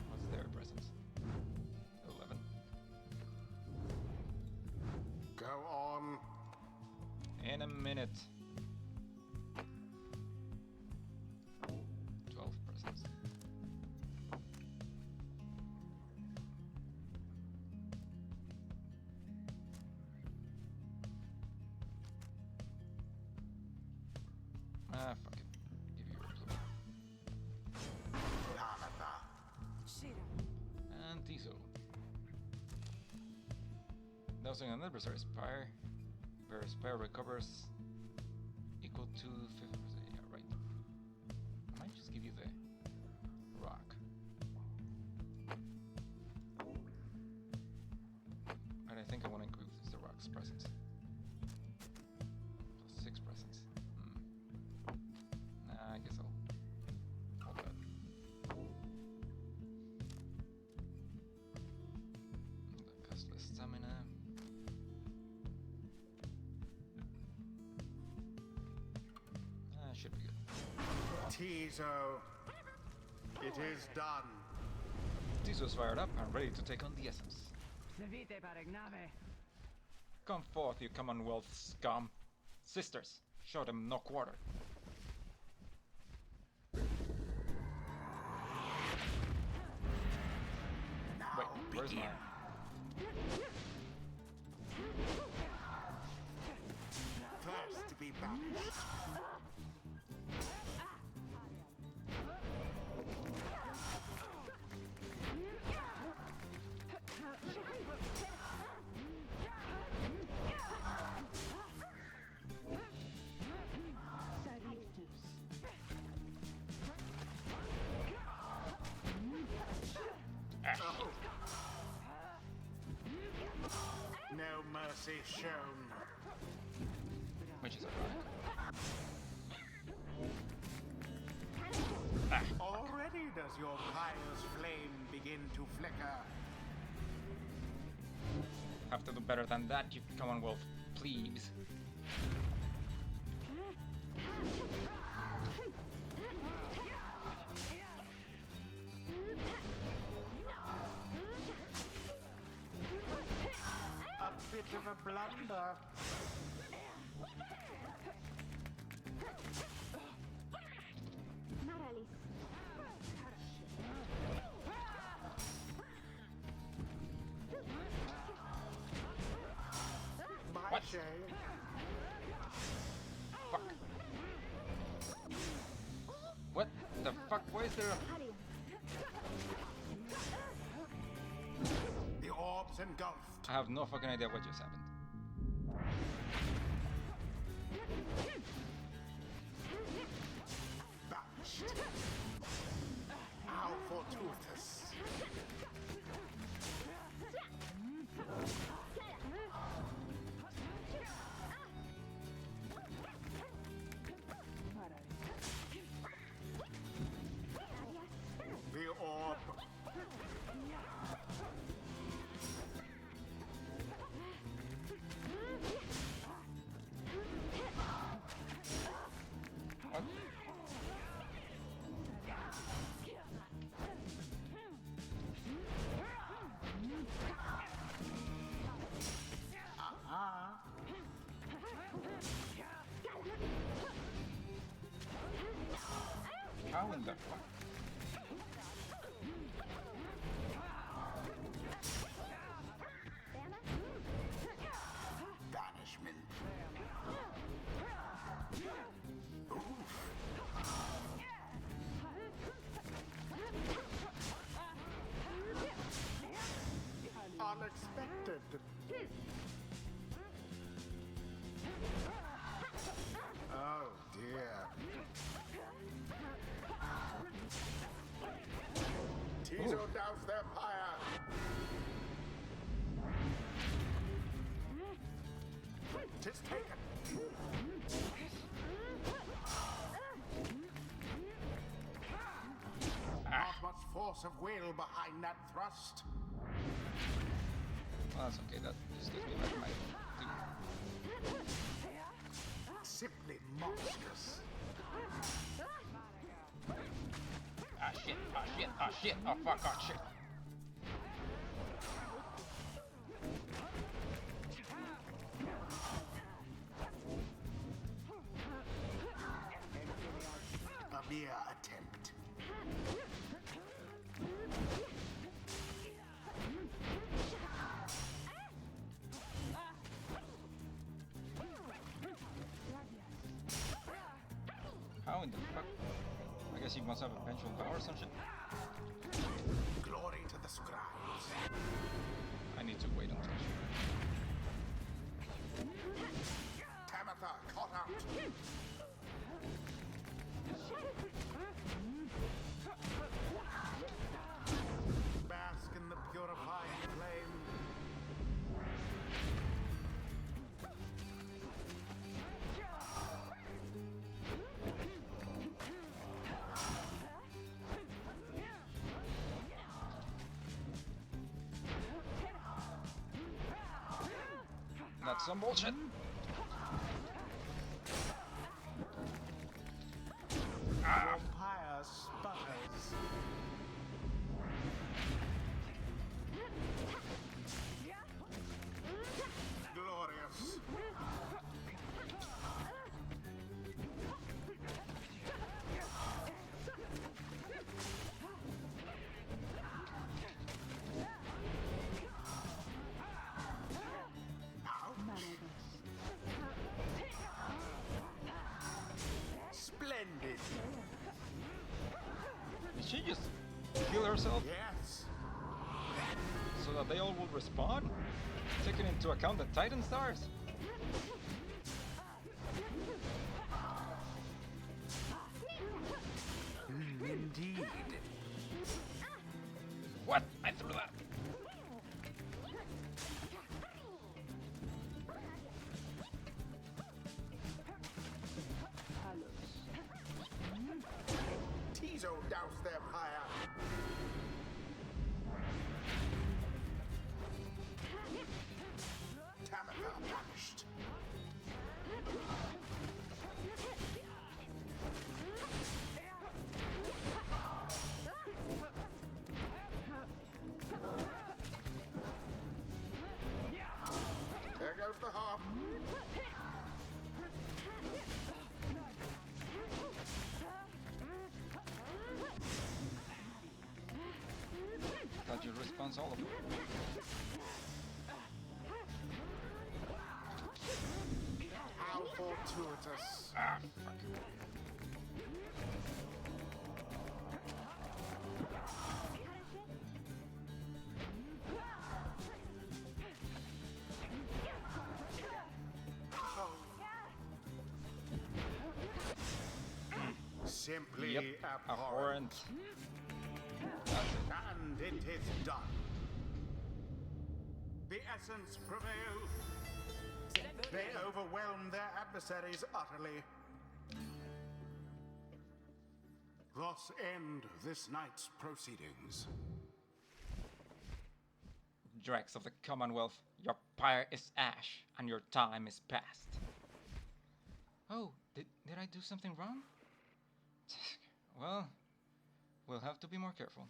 What's their presents? 11.
Go on.
In a minute. 12 presents. Ah, fuck it. Give you your blue.
Pamitha.
And Causing an adversary's Pyre. Whereas Pyre recovers equal to 50%. Yeah, right. I might just give you the rock. But I think I want to increase the rock's presence. Plus 6 presence. Nah, I guess I'll hold that. Cost less stamina. Should be good.
Tizo, it is done.
Tizo's fired up and ready to take on the essence. Come forth, you Commonwealth scum. Sisters, show them no quarter. Wait, where's mine?
First to be banished. No mercy shown.
Which is ironic.
Already does your Pyre's flame begin to flicker.
Have to do better than that, you Commonwealth plebes.
A bit of a blunder.
What? Fuck. What the fuck? Why is there a...
The orbs engulfed.
I have no fucking idea what just happened.
Banished. How fortuitous. The orb.
What? How in the fuck?
Banishment. Unexpected. Oh dear. Tizo doused their pyre. Tis taken. Not much force of will behind that thrust.
Well, that's okay. That just gives me back my dude.
Simply monstrous.
Ah shit, ah shit, ah shit, oh fuck, oh shit.
A mere attempt.
How in the fuck? I guess he must have a vengeful power or some shit.
Glory to the scribes.
I need to wait until she...
Pamitha caught out. Bask in the purifying flame.
That's some bullshit.
Your pyre sputters. Glorious. Splendid.
Did she just kill herself
Yes.
so that they all will respawn? Taking into account the Titan stars?
Indeed.
What? I threw that.
Tizo doused their pyre. Pamitha vanished. There goes the harp.
Thought you'd response all of them.
How fortuitous.
Ah, fuck.
Simply
Yep,
abhorrent.
abhorrent. That's it.
And it is done. The essence prevailed. They overwhelmed their adversaries utterly. Thus end this night's proceedings.
Dregs of the Commonwealth, your pyre is ash, and your time is past. Oh, did I do something wrong? Well, we'll have to be more careful.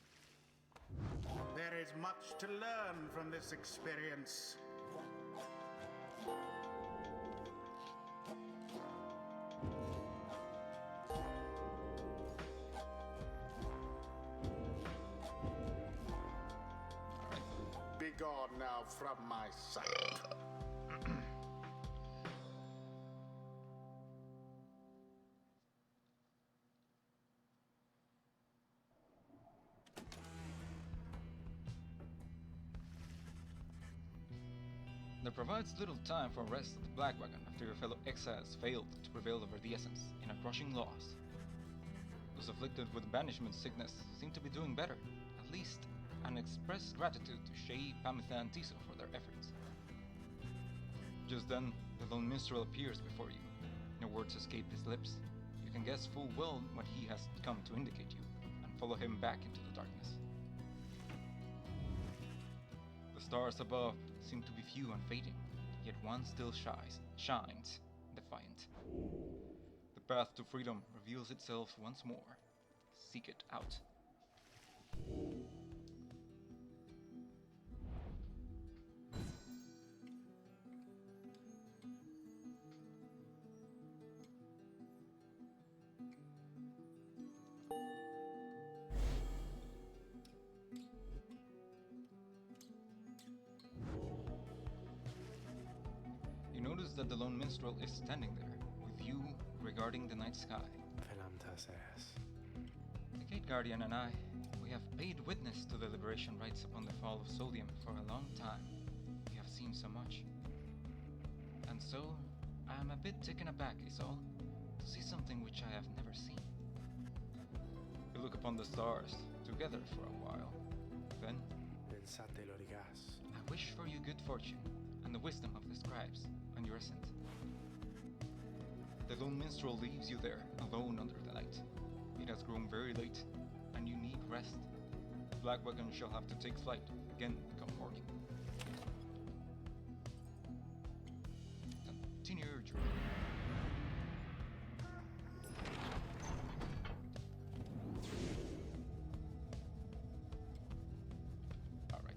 There is much to learn from this experience. Be gone now from my sight.
There provides little time for rest at the Black Wagon after your fellow exiles failed to prevail over the essence in a crushing loss. Those afflicted with banishment sickness seem to be doing better, at least, and express gratitude to Shay, Pamitha, and Tiso for their efforts. Just then, the lone minstrel appears before you. No words escape his lips. You can guess full well what he has come to indicate you, and follow him back into the darkness. The stars above seem to be few and fading, yet one still shines, defiant. The path to freedom reveals itself once more. Seek it out. You notice that the lone minstrel is standing there, with you regarding the night sky. The Gate Guardian and I, we have paid witness to the liberation rites upon the fall of Sodium for a long time. We have seen so much. And so, I am a bit taken aback, is all, to see something which I have never seen. We look upon the stars together for a while. Then,
Pensate lo dirás.
I wish for you good fortune and the wisdom of the scribes on your ascent. The lone minstrel leaves you there, alone under the night. It has grown very late, and you need rest. Blackwagon shall have to take flight again come morning. Continue your journey. Alright.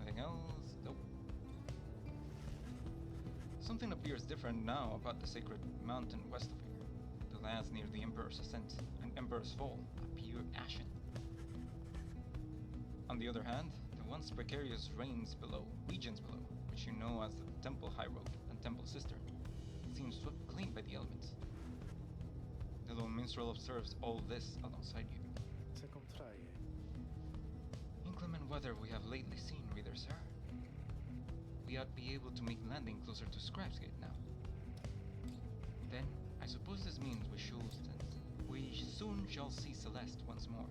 Anything else? Nope. Something appears different now about the sacred mountain west of here. The lands near the Emperor's ascent and Emperor's fall appear ashen. On the other hand, the once precarious regions below, which you know as the Temple High Road and Temple Cistern, seem swept clean by the elements. The lone minstrel observes all this alongside you.
Se contrae.
Inclement weather we have lately seen, reader sir. We ought be able to make landing closer to Scribe's Gate now. Then, I suppose this means we soon shall see Celeste once more.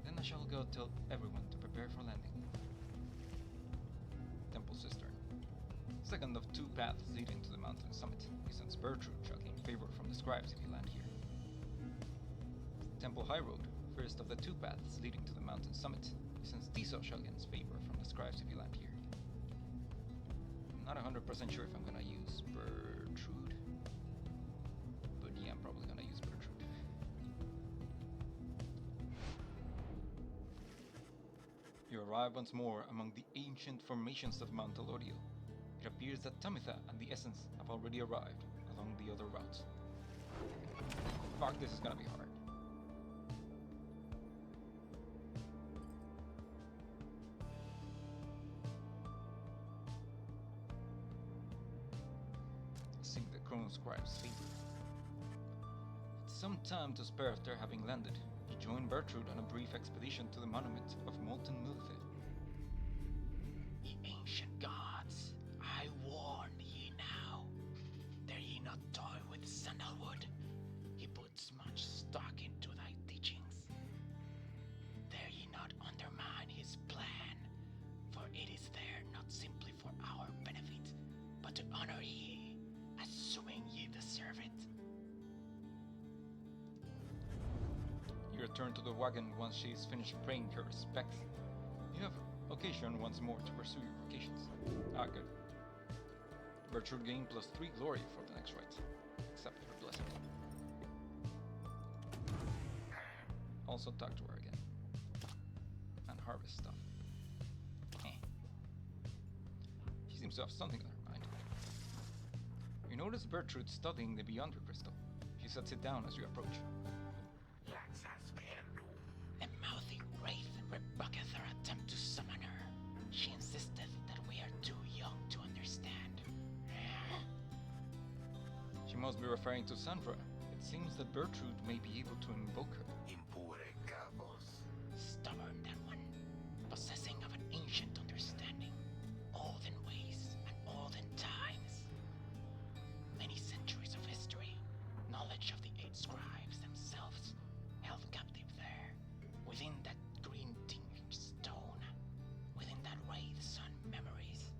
Then I shall go tell everyone to prepare for landing. Temple Cistern. Second of two paths leading to the mountain summit. He sends Bertrude shall gain favor from the scribes if you land here. Temple High Road. First of the two paths leading to the mountain summit. He sends Tiso shall gain favor from the scribes if you land here. I'm not 100% sure if I'm gonna use Bertrude. But yeah, I'm probably gonna use Bertrude. You arrive once more among the ancient formations of Mount Elodio. It appears that Pamitha and the Essence have already arrived along the other routes. Fuck, this is gonna be hard. Seek the Chrono Scribe's favor. It's some time to spare after having landed. You join Bertrude on a brief expedition to the monument of Molten Milithe.
Ye ancient gods, I warn ye now. Dare ye not toy with sandalwood? He puts much stock into thy teachings. Dare ye not undermine his plan, for it is there not simply for our benefit, but to honor ye, assuming ye deserve it.
You return to the wagon once she is finished paying her respects. You have occasion once more to pursue your vocations. Ah, good. Bertrude gain +3 glory for the next rite. Accept her blessing. Also talk to her again. And harvest stuff. She seems to have something on her mind. You notice Bertrude studying the Beyonder crystal. She sets it down as you approach.
The mouthy wraith rebucketh her attempt to summon her. She insisteth that we are too young to understand.
She must be referring to Sandra. It seems that Bertrude may be able to invoke her.
Stubborn, that one, possessing of an ancient understanding, olden ways and olden times. Many centuries of history, knowledge of the 8 scribes themselves, held captive there, within that green tinged stone, within that wraith sun memories.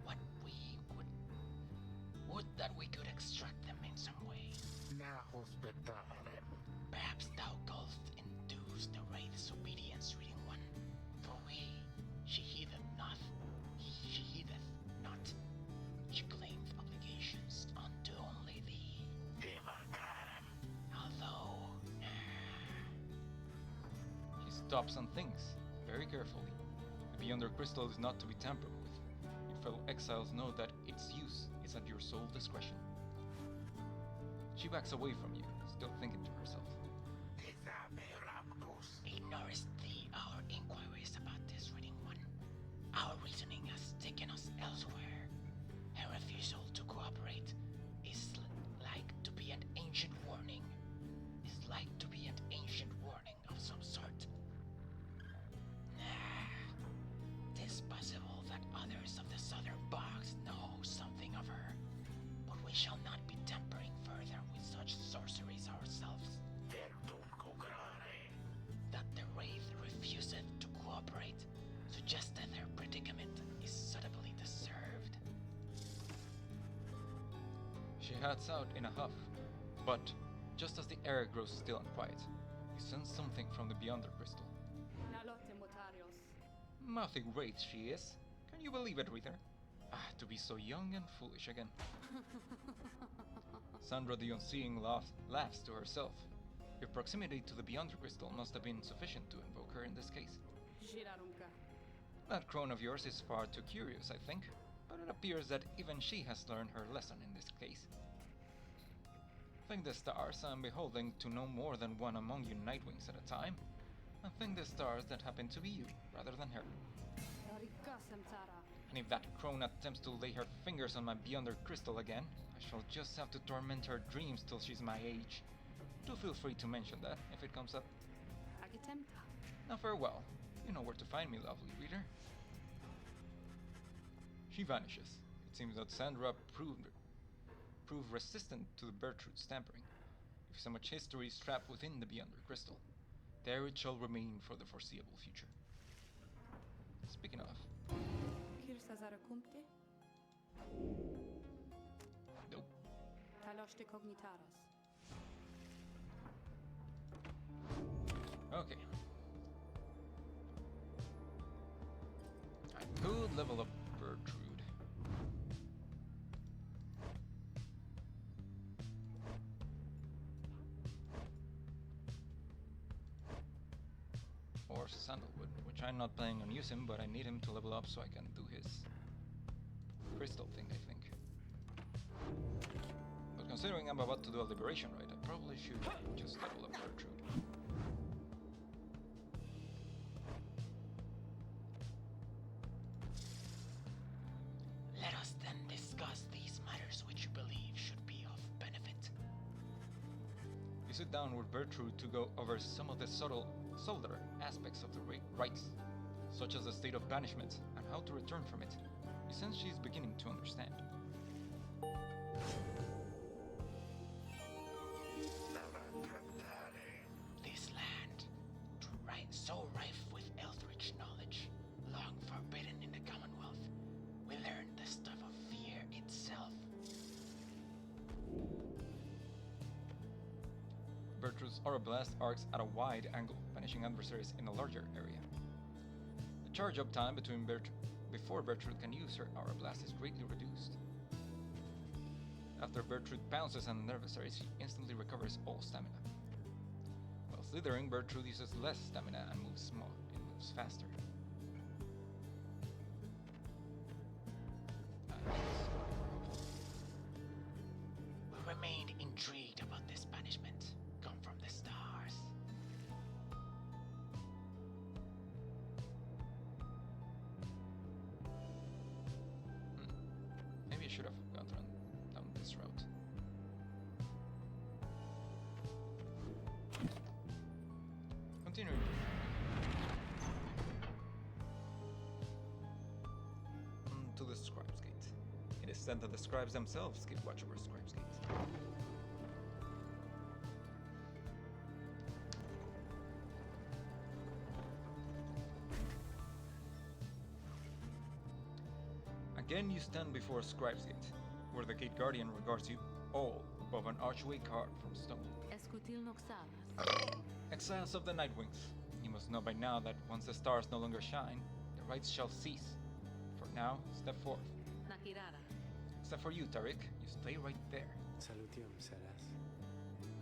What we would that we could extract them in some way. Perhaps thou couldst induce the wraith's obedience, reading one. For she heedeth not. She claims obligations unto only thee. Although
She stops on things, very carefully. The Beyonder Crystal is not to be tampered with. Your fellow exiles know that its use is at your sole discretion. She backs away from you, still thinking to herself.
Ignorest thee our inquiries about this reading one. Our reasoning has taken us elsewhere. Her refusal to cooperate is like to be an ancient warning. Is like to be an ancient warning of some sort. Tis possible that others of the southern bogs know something of her, but we shall not be tampering further with such sorceries ourselves. That the Wraith refuseth to cooperate suggests that their predicament is suitably deserved.
She heads out in a huff, but just as the air grows still and quiet, you sense something from the Beyonder Crystal. Mouthy great she is. Can you believe it, Reader? Ah, to be so young and foolish again. Sandra the Unseeing laughs to herself. Your proximity to the Beyonder Crystal must have been sufficient to invoke her in this case. That crone of yours is far too curious, I think, but it appears that even she has learned her lesson in this case. Thank the stars I'm beholding to no more than one among you Nightwings at a time, and thank the stars that happen to be you rather than her. And if that crone attempts to lay her fingers on my Beyonder Crystal again, I shall just have to torment her dreams till she's my age. Do feel free to mention that if it comes up. Now farewell. You know where to find me, lovely reader. She vanishes. It seems that Sandra proved resistant to the Bertrude's tampering. If so much history is trapped within the Beyonder Crystal, there it shall remain for the foreseeable future. Speaking of... Nope. Okay. I could level up Bertrude. Or Sandalwood, which I'm not planning on using, but I need him to level up so I can do his crystal thing, I think. But considering I'm about to do a liberation rite, I probably should just level up Bertrude.
Let us then discuss these matters which you believe should be of benefit.
You sit down with Bertrude to go over some of the subtler aspects of the rites, such as the state of banishment and how to return from it. You sense she is beginning to understand.
This land, so rife with eldritch knowledge, long forbidden in the Commonwealth, we learn the stuff of fear itself.
Bertrude's Aura Blast arcs at a wide angle, banishing adversaries in a larger area. The charge-up time before Bertrude can use her Aura Blast is greatly reduced. After Bertrude pounces on an adversary, she instantly recovers all stamina. While slithering, Bertrude uses less stamina and moves faster.
We remained intrigued about this banishment. Come from the stars.
Maybe I should have gone down this route. Continuing. To the Scribe's Gate. It is said that the scribes themselves keep watch over Scribe's Gate. Again you stand before Scribe's Gate, where the Gate Guardian regards you all above an archway carved from stone. Exiles of the Nightwings, you must know by now that once the stars no longer shine, the rites shall cease. For now, step forth. Except for you, Tariq, you stay right there.
Salutium, Celeste.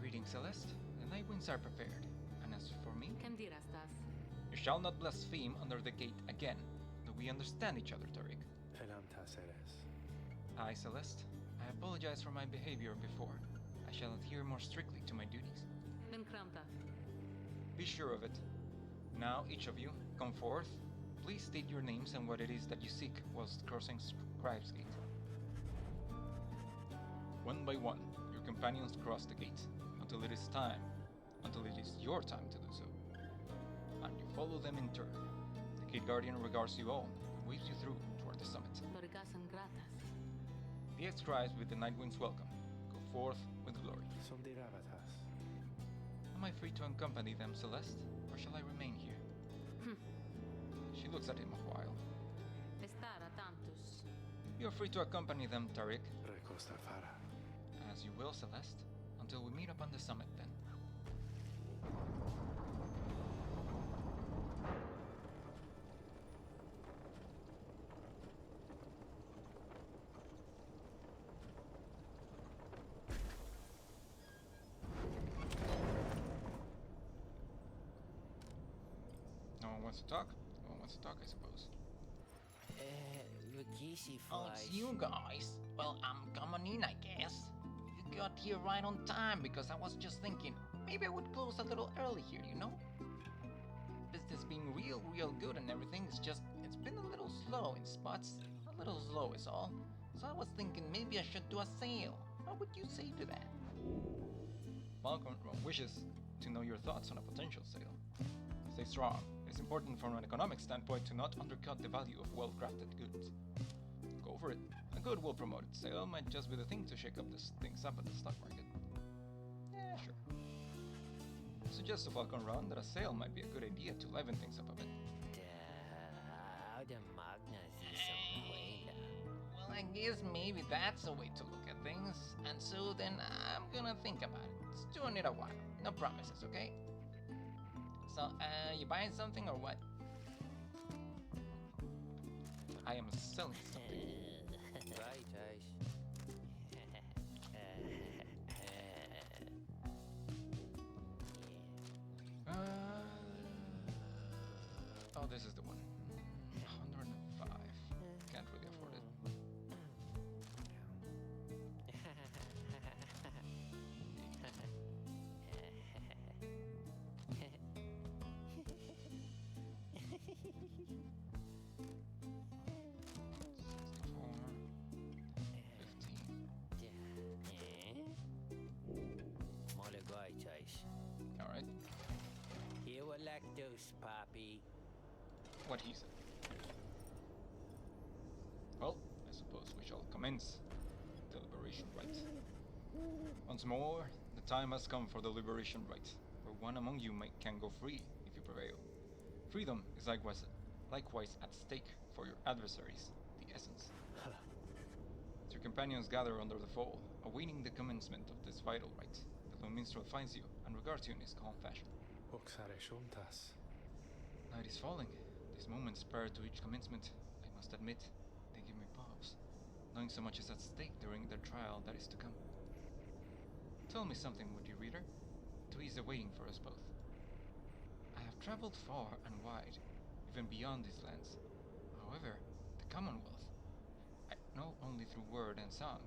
Greetings, Celeste. The Nightwings are prepared. And as for me, You shall not blaspheme under the gate again. Do we understand each other, Tariq?
Elam Taceres.
I, Celeste, I apologize for my behavior before. I shall adhere more strictly to my duties.
Menkramta.
Be sure of it. Now, each of you, come forth. Please state your names and what it is that you seek whilst crossing Scribe's Gate. One by one, your companions cross the gate until it is your time to do so. And you follow them in turn. The gate guardian regards you all and waves you through toward the summit.
Lorigas and gratas.
The ex-scribes with the Night Wind's welcome go forth with glory.
Son de Ravatas.
Am I free to accompany them, Celeste, or shall I remain here? She looks at him a while.
Estar tantus.
You're free to accompany them, Tariq.
Recostafara.
As you will, Celeste, until we meet up on the summit then. No one wants to talk? No one wants to talk, I suppose.
Rikishi
Oh,
flies.
it's you guys. Well, I'm coming in, I guess. You got here right on time because I was just thinking maybe I would close a little early here, you know? Business being real good and everything. It's been a little slow in spots. A little slow is all. So I was thinking maybe I should do a sale. What would you say to that?
Malcolm wishes to know your thoughts on a potential sale. Stay strong. It's important from an economic standpoint to not undercut the value of well-crafted goods. Go for it. A good will promote it. Sale might just be the thing to shake up things up at the stock market. Yeah, sure. Suggest to Falcon Run that a sale might be a good idea to liven things up a bit.
How the Magnus is so buena.
Well, I guess maybe that's a way to look at things. And so then I'm gonna think about it. It's doing it a while. No promises, okay? So, you buying something or what?
I am selling something.
Right, Ice.
Oh, this is the one. 105. Can't really afford it.
Right, Ice.
Alright.
Here were lactose, Poppy.
What he said. Well, I suppose we shall commence the liberation rite. Once more, the time has come for the liberation rite, where one among you can go free if you prevail. Freedom is likewise at stake for your adversaries, the Essence. As your companions gather under the fall, awaiting the commencement of this vital rite, the lone minstrel finds you and regards you in his calm fashion.
Oxare Shuntas.
Night is falling. These moments prior to each commencement, I must admit, they give me pause, knowing so much is at stake during the trial that is to come. Tell me something, would you, reader, to ease the waiting for us both. I have traveled far and wide, even beyond these lands. However, the Commonwealth, I know only through word and song.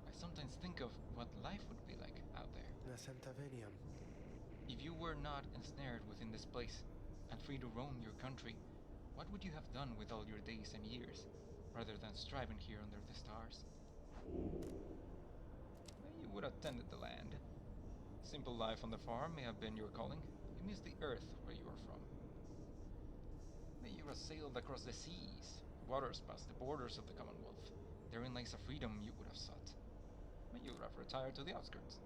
I sometimes think of what life would be like out there.
Nasentaveniam.
If you were not ensnared within this place, and free to roam your country, what would you have done with all your days and years, rather than striving here under the stars? You would have tended the land. Simple life on the farm may have been your calling. You miss the earth where you are from. May you have sailed across the seas, waters past the borders of the Commonwealth. Therein lies a freedom you would have sought. May you would have retired to the outskirts.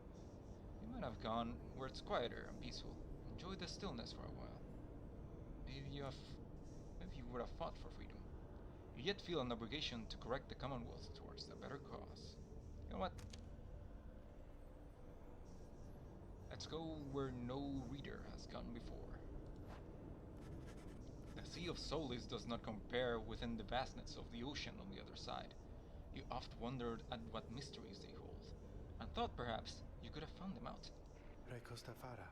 You might have gone where it's quieter and peaceful. Enjoy the stillness for a while. Maybe you would have fought for freedom. You yet feel an obligation to correct the Commonwealth towards a better cause. You know what? Let's go where no reader has gone before. The Sea of Solis does not compare within the vastness of the ocean on the other side. You oft wondered at what mysteries they hold, and thought perhaps you could have found them out.
Recostafara.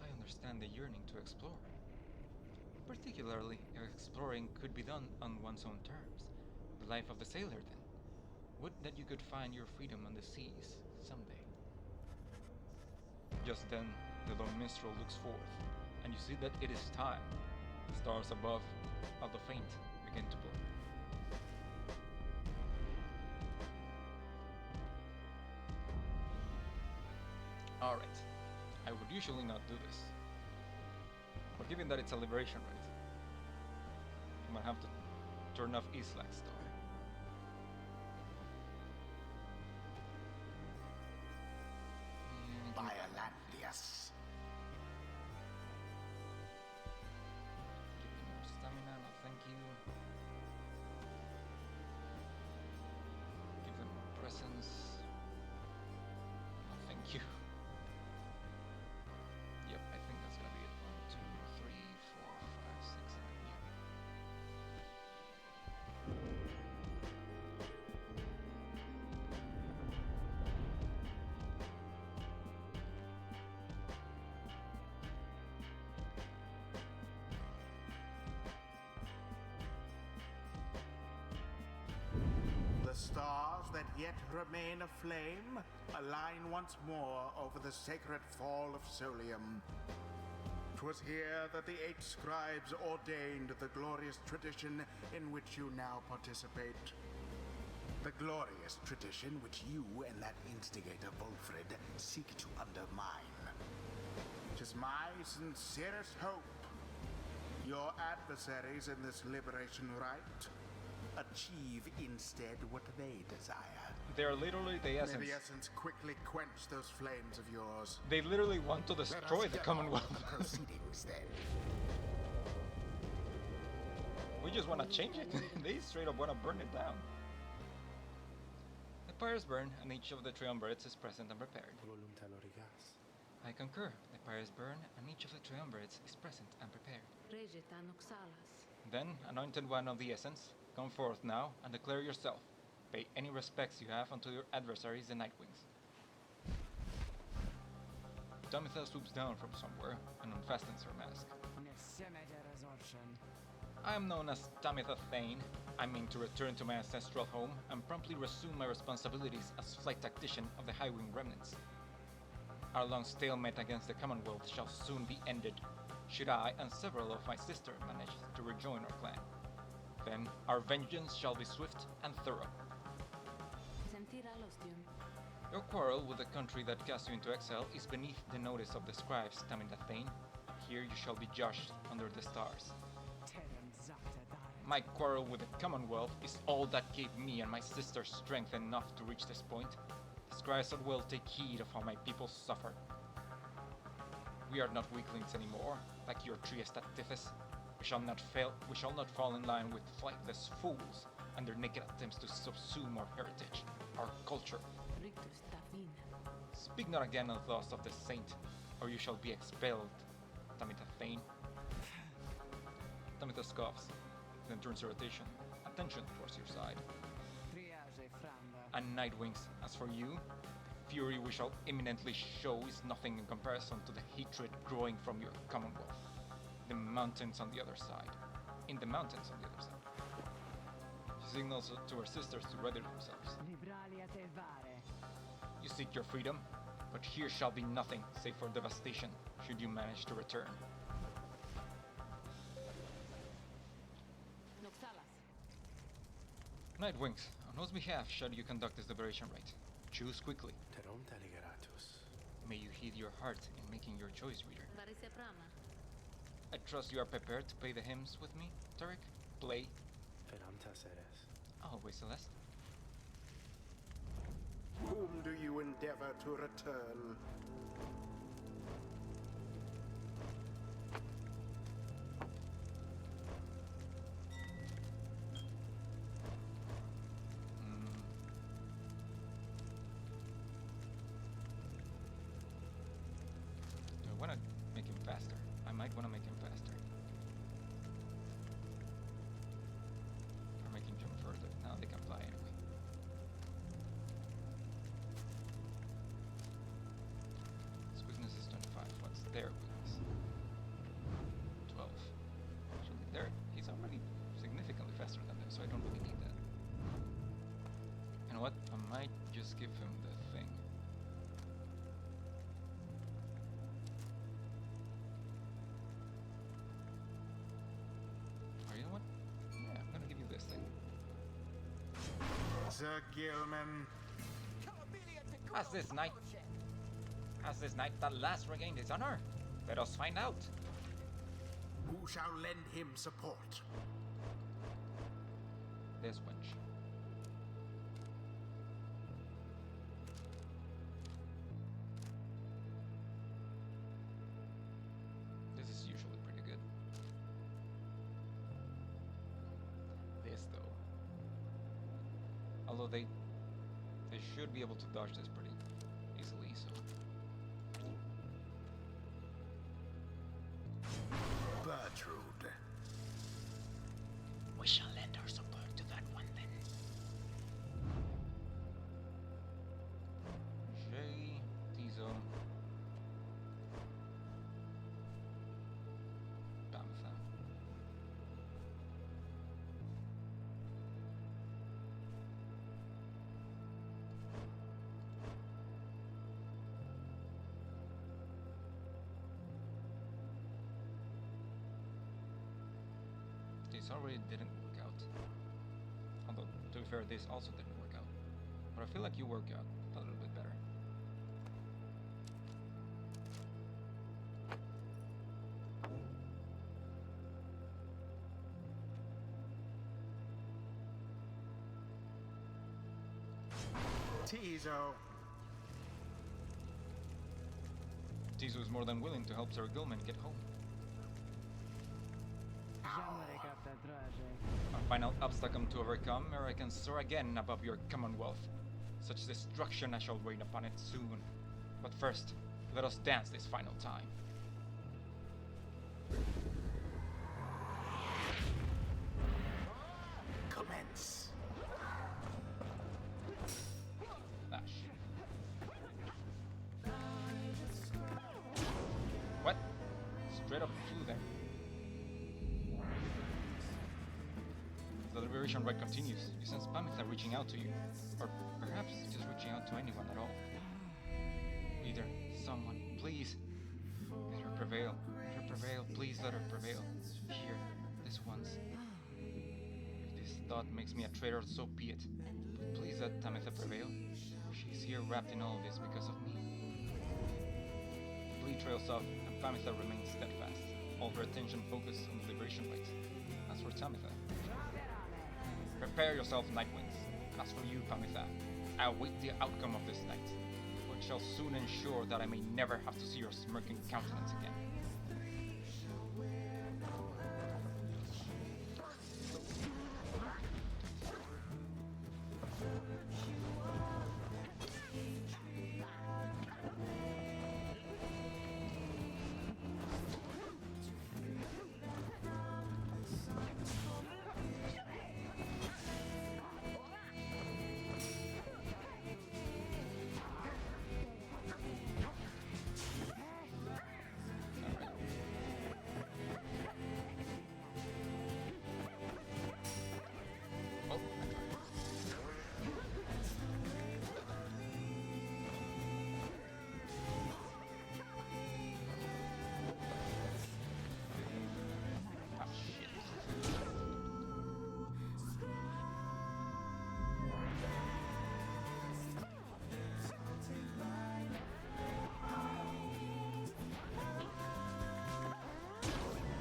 I understand the yearning to explore. Particularly if exploring could be done on one's own terms. The life of the sailor, then. Would that you could find your freedom on the seas someday. Just then, the lone minstrel looks forth, and you see that it is time. The stars above, of the faint, begin to blur. Alright, I would usually not do this, but given that it's a liberation rite, I might have to turn off Islak Star.
Biolandius.
Give me more stamina, no thank you. Give them more presence. No thank you. Yep, I think that's gonna be it. 1, 2, 3, 4, 5, 6, 7, yeah.
The stars that yet remain aflame align once more over the sacred fall of Solium. 'Twas here that the 8 scribes ordained the glorious tradition in which you now participate. The glorious tradition which you and that instigator Wolfred seek to undermine. 'Tis my sincerest hope your adversaries in this liberation rite achieve instead what they desire.
They are literally the
May
essence.
the essence quickly quench those flames of yours.
They literally want to
Let us
destroy the
get on
Commonwealth.
with the proceedings then.
We just want to change it. They straight up want to burn it down. The pyres burn, and each of the triumvirates is present and prepared.
Volunta lorigas.
I concur. The pyres burn, and each of the triumvirates is present and prepared.
Regeta Noxalas.
Then, anointed one of the essence, come forth now and declare yourself. Pay any respects you have unto your adversaries, the Nightwings. Pamitha swoops down from somewhere and unfastens her mask. I am known as Pamitha Thane. I mean to return to my ancestral home and promptly resume my responsibilities as flight tactician of the Highwing Remnants. Our long stalemate against the Commonwealth shall soon be ended, should I and several of my sisters manage to rejoin our clan. Then our vengeance shall be swift and thorough.
Sentira Lostium.
Your quarrel with the country that cast you into exile is beneath the notice of the scribes, Pamitha Thane. Here you shall be judged under the stars. My quarrel with the Commonwealth is all that gave me and my sisters strength enough to reach this point. The scribes at will take heed of how my people suffer. We are not weaklings anymore, like your Trieste at Tifis. We shall not fall in line with flightless fools and their naked attempts to subsume our heritage, our culture.
Rictus Tafin.
Speak not again of thus of the saint, or you shall be expelled, Pamitha Thane. Pamitha scoffs, then turns her attention towards your side. And Nightwings, as for you, the fury we shall imminently show is nothing in comparison to the hatred growing from your Commonwealth. The mountains on the other side. In the mountains on the other side. She signals to her sisters to ready themselves. You seek your freedom, but here shall be nothing save for devastation should you manage to return.
Noxalas.
Nightwings, on whose behalf shall you conduct this liberation rite? Choose quickly.
Teronta ligeratus.
May you heed your heart in making your choice, reader.
Varice Prama.
I trust you are prepared to play the hymns with me, Tarek? Play.
Feranta seres.
Always, Celeste.
Whom do you endeavor to return?
Do I want to make him faster? I might want to make him faster. Or make him jump further. Now they can fly anyway. Let's know what? I might just give him the thing. Or you know what? Yeah, I'm gonna give you this thing.
Sir Gilman,
Has this knight that last regained his honor? Let us find out.
who shall lend him support?
This wench. This is usually pretty good. This though. Although they should be able to dodge this pretty easily, so.
Bertrude.
We shall lend our support to that one then.
Jay, Tizo, Pamitha. This already didn't work out. Although, to be fair, this also didn't work out. But I feel like you work out a little bit better.
Tizo.
Tizu is more than willing to help Sir Gilman get home. A final obstacle to overcome, ere I can soar again above your Commonwealth. Such destruction I shall rain upon it soon. But first, let us dance this final time.
Commence.
Ah, shit. What? Straight up flew there. The liberation rite continues. You sense Pamitha reaching out to you. Or perhaps just reaching out to anyone at all. Either someone, please. Let her prevail. Let her prevail. Please let her prevail. Here, this once. If this thought makes me a traitor, so be it. But please let Pamitha prevail. She's here wrapped in all this because of me. The bleed trails off, and Pamitha remains steadfast. All her attention focused on the liberation rite. As for Pamitha, prepare yourself, Nightwings. And as for you, Pamitha, I await the outcome of this night, which shall soon ensure that I may never have to see your smirking countenance again.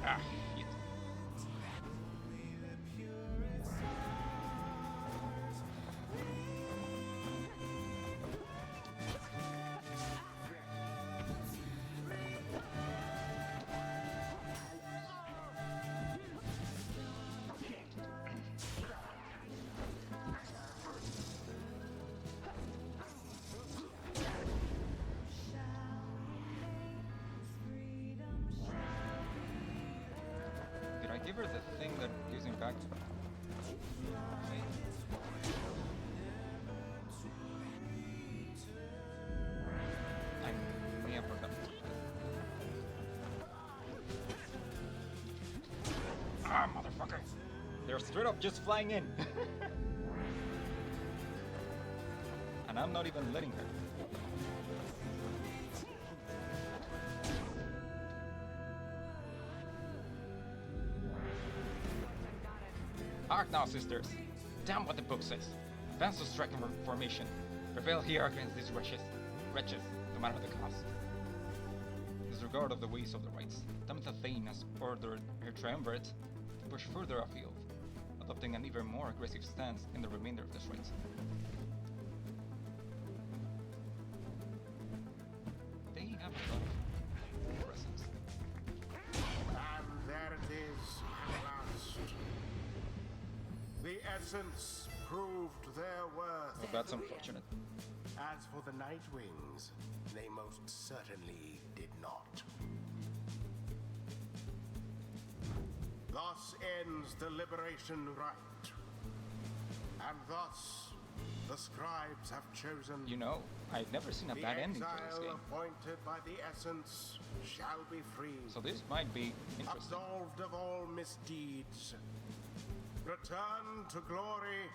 Ah, shit. Did I give her the thing that gives him back? I may have forgotten. Ah, motherfucker! They're straight up just flying in. And I'm not even letting her.
Hark now, sisters. Damn what the book says. Advance to striking formation. Prevail here against these wretches, no matter the cost.
Disregard of the ways of the rights, Pamitha Thane has ordered her triumvirate to push further afield, adopting an even more aggressive stance in the remainder of the straits. They have a lot of presence.
And there it is at last. The essence proved their worth.
Well, that's unfortunate.
As for the Nightwings, they most certainly did not. Thus ends the liberation rite. And thus, the scribes have chosen
You know, I've never seen a
the
bad ending for this
exile
game,
appointed by the essence shall be free,
so this might be interesting.
absolved of all misdeeds, return to glory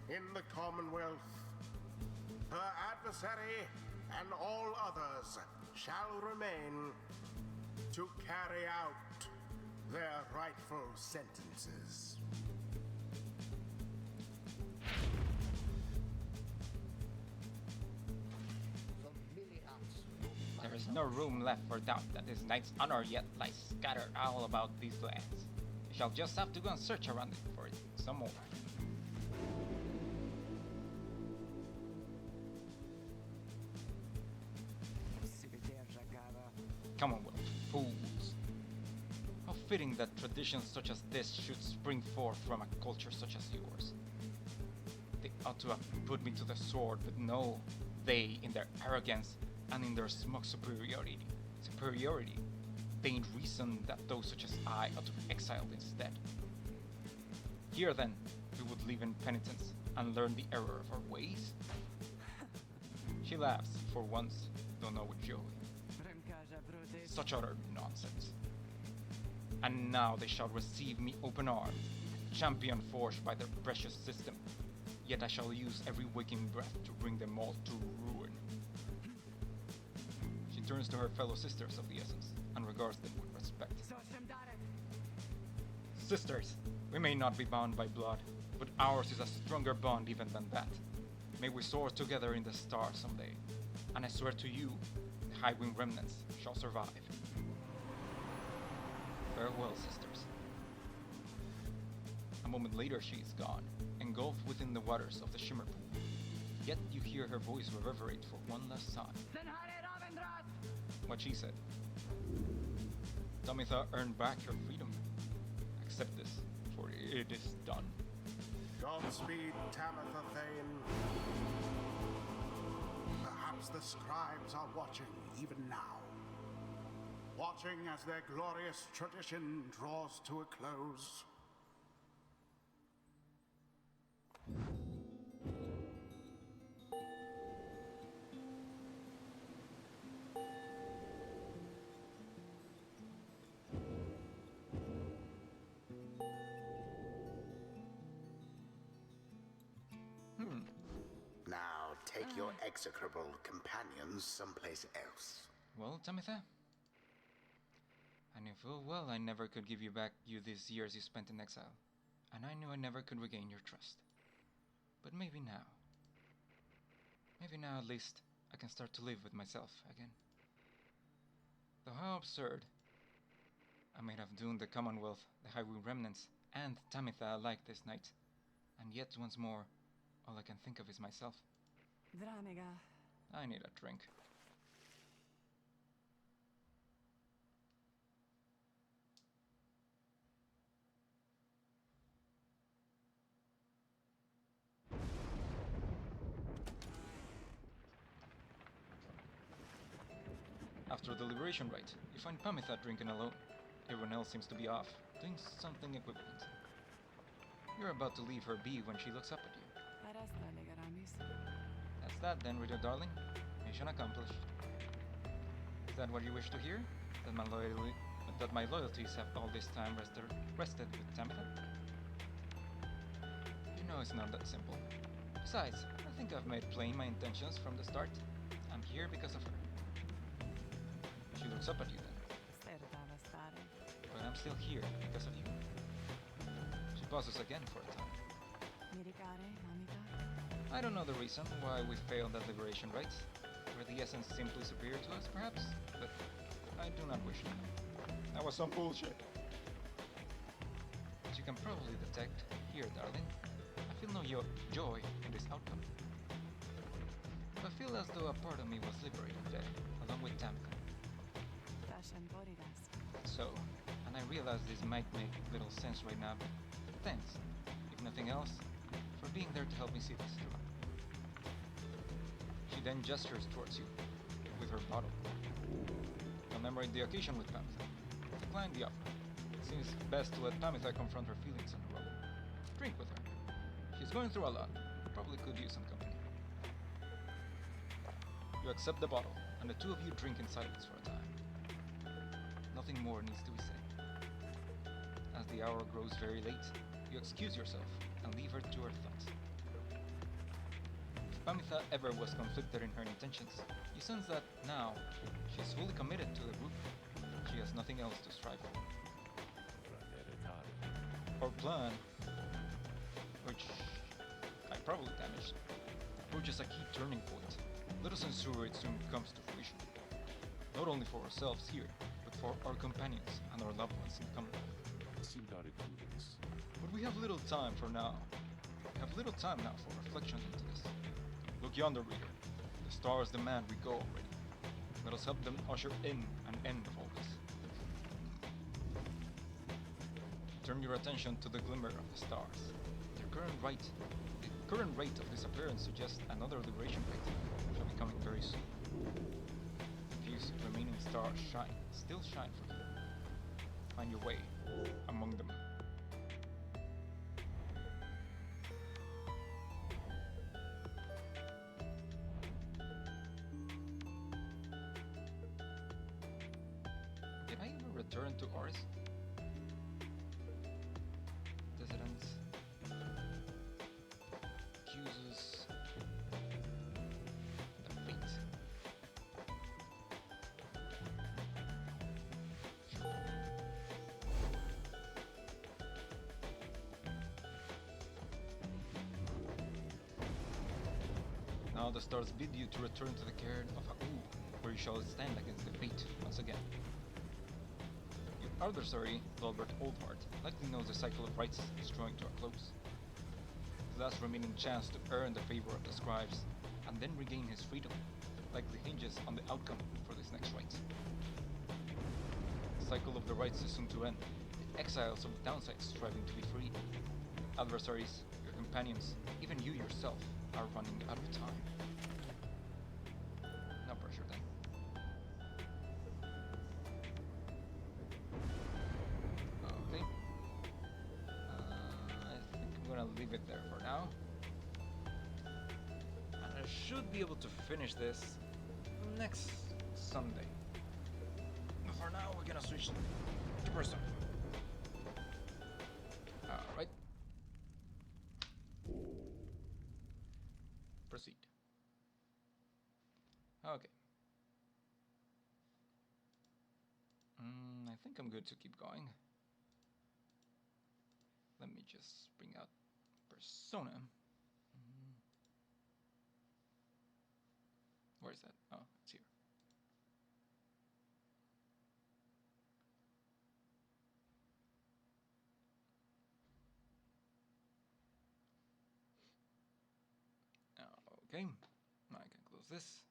in the Commonwealth. Her adversary and all others shall remain to carry out their rightful sentences.
There is no room left for doubt that this knight's honor yet lies scattered all about these lands. You shall just have to go and search around it for it some more. Commonwealth, fools. How fitting that traditions such as this should spring forth from a culture such as yours. They ought to have put me to the sword, but no, they, in their arrogance and in their smug superiority, deigned reason that those such as I ought to be exiled instead. Here then, we would live in penitence and learn the error of our ways. She laughs, for once, though not with joy. Such utter nonsense. And now they shall receive me open armed, champion forged by their precious system. Yet I shall use every waking breath to bring them all to ruin. She turns to her fellow sisters of the Essence and regards them with respect. Sisters, we may not be bound by blood, but ours is a stronger bond even than that. May we soar together in the stars someday, and I swear to you, the High Wing remnants shall survive. Farewell, sisters. A moment later she is gone, engulfed within the waters of the Shimmer Pool. Yet you hear her voice reverberate for one last time. What she said. Pamitha earned back her freedom. Accept this, for it is done.
Godspeed, Pamitha Thane. Perhaps the scribes are watching even now. Watching as their glorious tradition draws to a close. Now take your execrable companions someplace else.
Well, Pamitha? I knew full well I never could give you back these years you spent in exile, and I knew I never could regain your trust. But maybe now at least, I can start to live with myself again. Though how absurd. I might have doomed the Commonwealth, the High Wing remnants, and Pamitha alike this night, and yet once more, all I can think of is myself. I need a drink. After the liberation rite, you find Pamitha drinking alone. Everyone else seems to be off, doing something equivalent. You're about to leave her be when she looks up at you. That's that then, Rita darling. Mission accomplished. Is that what you wish to hear? That my loyalties have all this time rested with Pamitha? You know it's not that simple. Besides, I think I've made plain my intentions from the start. I'm here because of her. She looks up at you then. But I'm still here because of you. She pauses again for a time. I don't know the reason why we failed at liberation rites. Were the essence simply superior to us, perhaps? But I do not wish to know. That was some bullshit. As you can probably detect here, darling, I feel no joy in this outcome. I feel as though a part of me was liberated there, along with Pamitha. So, and I realize this might make little sense right now, but thanks, if nothing else, for being there to help me see this through. She then gestures towards you with her bottle. Commemorate the occasion with Pamitha. Decline the offer. It seems best to let Pamitha confront her feelings on her own. Drink with her. She's going through a lot. Probably could use some company. You accept the bottle, and the two of you drink in silence for a time. Nothing more needs to be said. As the hour grows very late, you excuse yourself and leave her to her thoughts. If Pamitha ever was conflicted in her intentions, you sense that now she is fully committed to the group. She has nothing else to strive for. Our plan, which I probably damaged, approaches a key turning point. Let us ensure it soon comes to fruition. Not only for ourselves here, but for our companions and our loved ones in Commonwealth. But we have little time for now. We have little time now for reflection into this. Look yonder, reader. The stars demand we go already. Let us help them usher in an end of all this. Turn your attention to the glimmer of the stars. The current rate of disappearance suggests another liberation rate shall be coming very soon. The few remaining stars still shine for you. Find your way among them. Did I ever return to Ars? Dissidents. Accuses. The fate. Now the stars bid you to return to the cairn of Aku, where you shall stand against the fate once again. Your adversary, Lolbert Oldheart, likely knows the cycle of rites is drawing to a close. His last remaining chance to earn the favor of the scribes and then regain his freedom likely hinges on the outcome for this next rite. The cycle of the rites is soon to end, the exiles of the downsides striving to be free. Your adversaries, your companions, even you yourself are running out of time. No pressure then. Okay. I think I'm gonna leave it there for now. And I should be able to finish this next Sunday. But for now, we're gonna switch to Persona. Alright. Proceed. Okay. I think I'm good to keep going. Let me just bring out Persona. Where is that? Oh, it's here. Okay, now I can close this.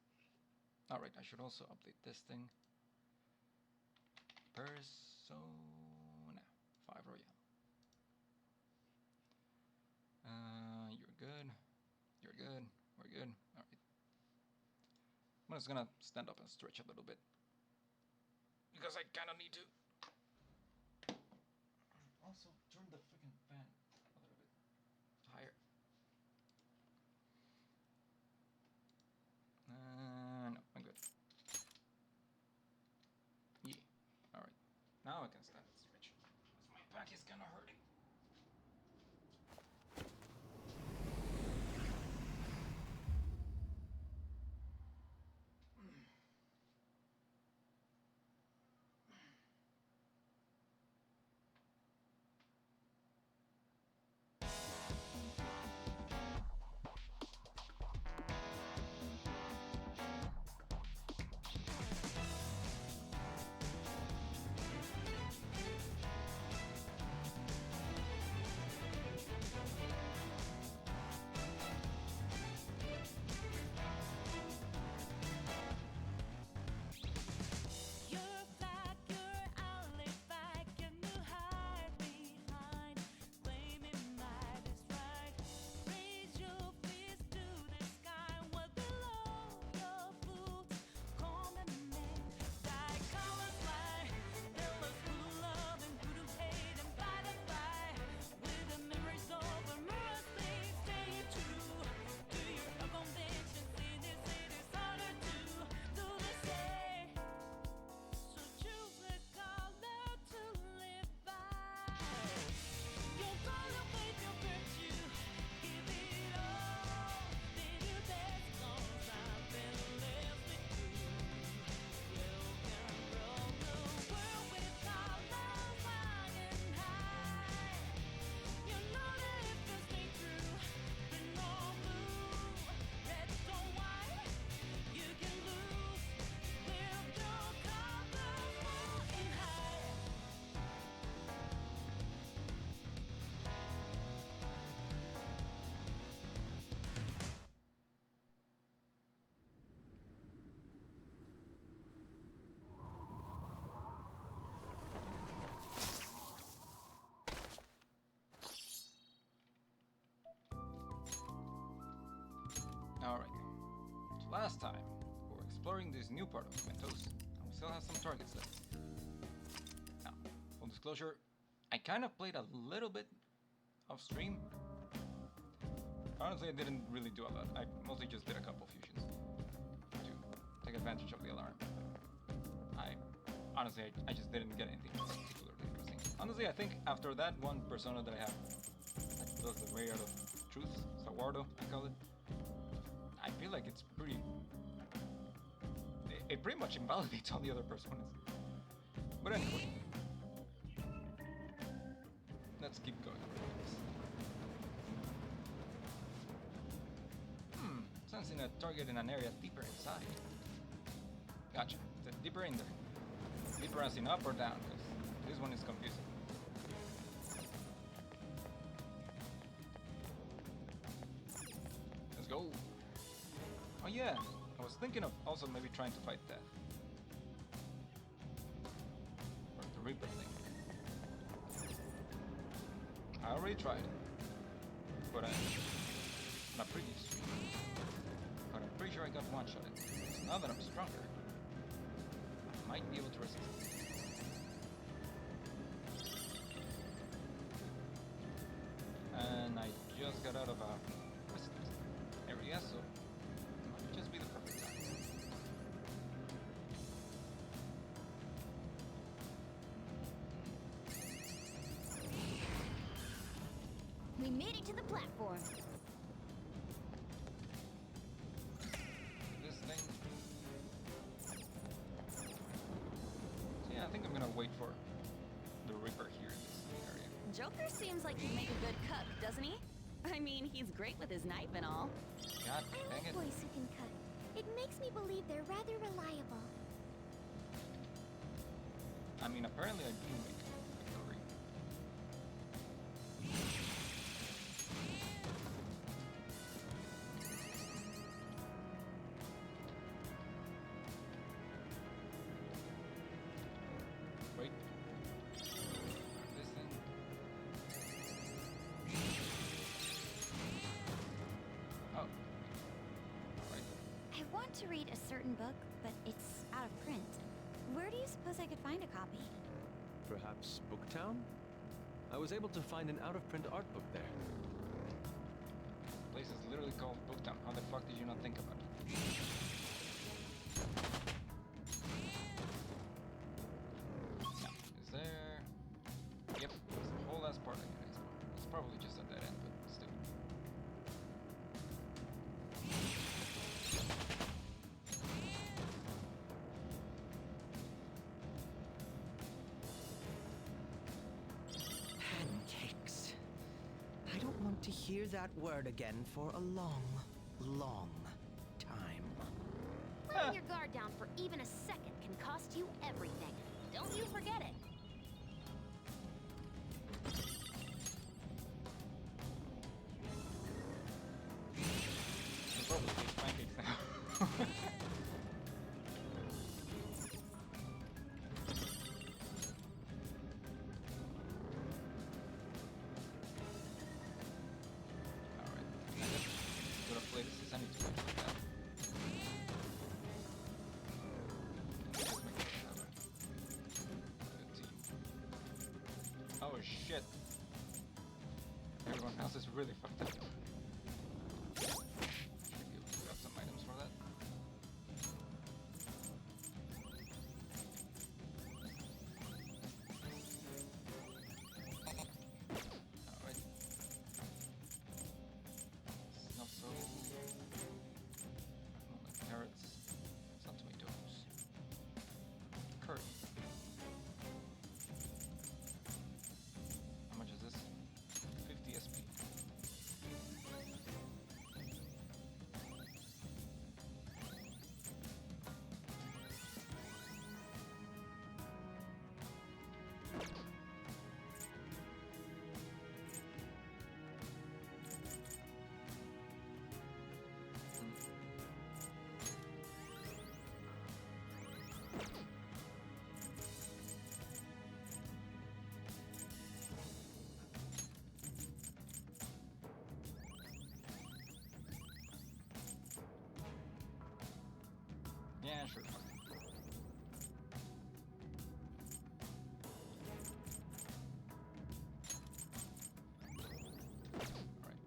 Alright, I should also update this thing. Persona 5 Royale. You're good. You're good. We're good. Alright. I'm just gonna stand up and stretch a little bit. Because I kinda need to. Also, turn the freaking fan a little bit higher. No, I'm good. Yeah. Alright. Now I can stand and stretch. Because my back is kinda hurting. last time we were exploring this new part of Mentos, and we still have some targets left. Now, full disclosure, I kind of played a little bit off stream. Honestly, I didn't really do a lot. I mostly just did a couple fusions to take advantage of the alarm. I just didn't get anything particularly interesting. Honestly, I think after that one persona that I have, that does the way out of truth, Sawardo, I call it, I feel like it's pretty... It pretty much invalidates all the other personas. But anyway, let's keep going. Sensing a target in an area deeper inside. Gotcha. It's deeper in there. Deeper as in up or down, because this one is confusing. Let's go. Oh yeah, I was thinking of also maybe trying to fight Death. Or the Reaper thing. I already tried. But on a previous stream. But I'm pretty sure I got one-shotted. So now that I'm stronger, I might be able to resist. And I just got out of a resist area, so it might just be the perfect time.
We made it to the platform.
This thing. So yeah, I think I'm gonna wait for the Reaper here in this area.
Joker seems like he'd make a good cook, doesn't he? I mean, he's great with his knife and all.
God
I
dang
like
it.
boys who can cook. It makes me believe they're rather reliable.
I mean, apparently I do make a curry. Wait. This thing. Oh. Alright.
I want to read a certain book, but it's out of print. Where do you suppose I could find a copy?
Perhaps Booktown? I was able to find an out-of-print art book there.
Place is literally called Booktown. How the fuck did you not think about it? Now, is there... Yep, it's the whole last part I can explore. It's probably just at that end, but still.
Pancakes. I don't want to hear that word again for a long, long time.
Letting your guard down for even a second can cost you everything. Don't you forget it.
I'll probably take pancakes now. Alright. I guess I'm gonna play this. I need to wait for that. Just make sure I have a good team. Oh shit. Everyone else is really fucked up. Should be able to grab some items for that. Alright. Not so... More like carrots. Some tomatoes. Curry. How much is this? 50 SP. Yeah, sure. Fuck it. Alright.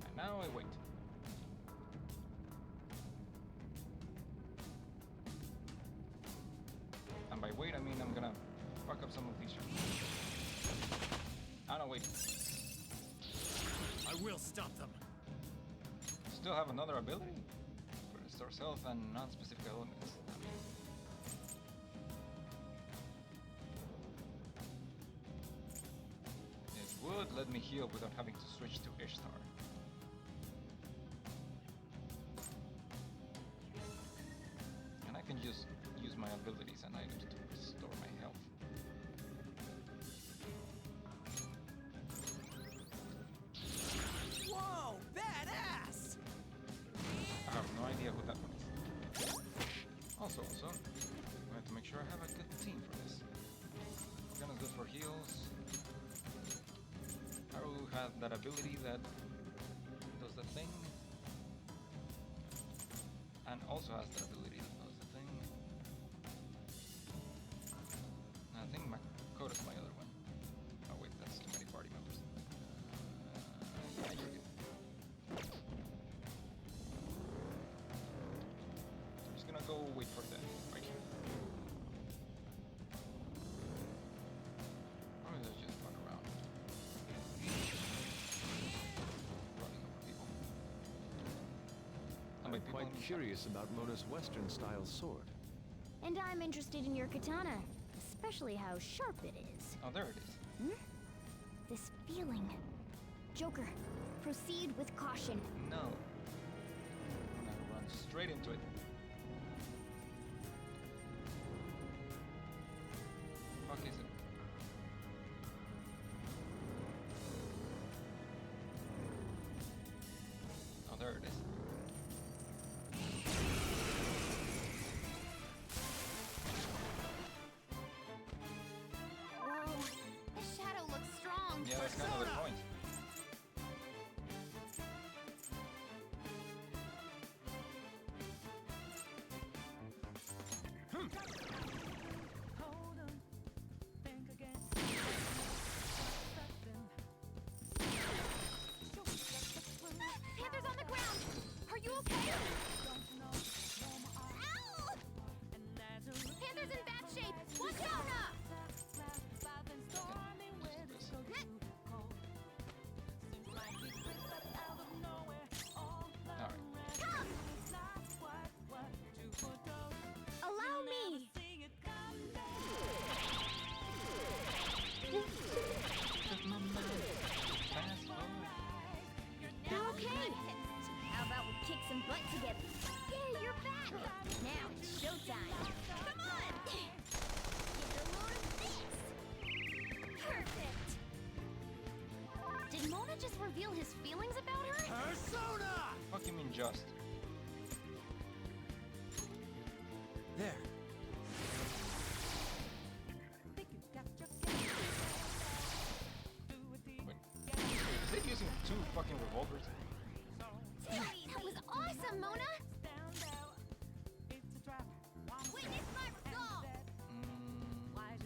And now I wait. And by wait, I mean I'm gonna fuck up some of these shots. Ah, no, wait.
I will stop them.
Still have another ability? For restore health and non-specific elements. It would let me heal without having to switch to Ishtar. And I can just use my abilities and items to restore my health.
Whoa, badass!
I have no idea who that one is. Also, I have to make sure I have a good team for this. Gonna good for heals. Haru had that ability that does the thing. And also has that ability that does the thing. I think Makoto's my other one. Oh wait, that's too many party members. Yeah, you're good. I'm just gonna go wait for them right here. Or let's just run around. Running over people.
I'm quite curious about Mona's Western-style sword.
And I'm interested in your katana, especially how sharp it is.
Oh, there it is.
Hmm? This feeling. Joker, proceed with caution.
No. I'm gonna run straight into it. Fuck is it? Oh, there it is.
Whoa, the shadow looks strong.
Yeah, that's kind of the point.
Panther's on the ground. Are you okay? Ow! Panther's in bad shape. Watch out! Come! Allow me. You're okay. How about we kick some butt together? Yeah, you're back. Now it's showtime. Come on. Get a load of this. Perfect. Did Mona just reveal his feelings about her?
Persona!
Fuck you mean just?
There.
Wait. Is it using two fucking revolvers?
That was awesome, Mona. Witness my resolve.
Wait,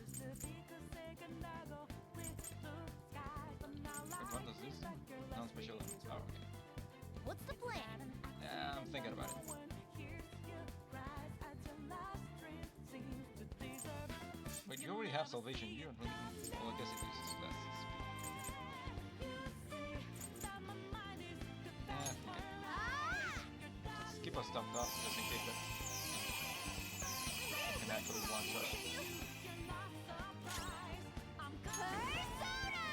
what does this do? Non-special. Oh, okay.
What's the plan?
Yeah, I'm thinking about it. Wait, you already have salvation. You don't really. Well, I guess it uses less speed. Yeah, fuck it. Let's keep us stuffed up just in case that can actually one shot.
Persona!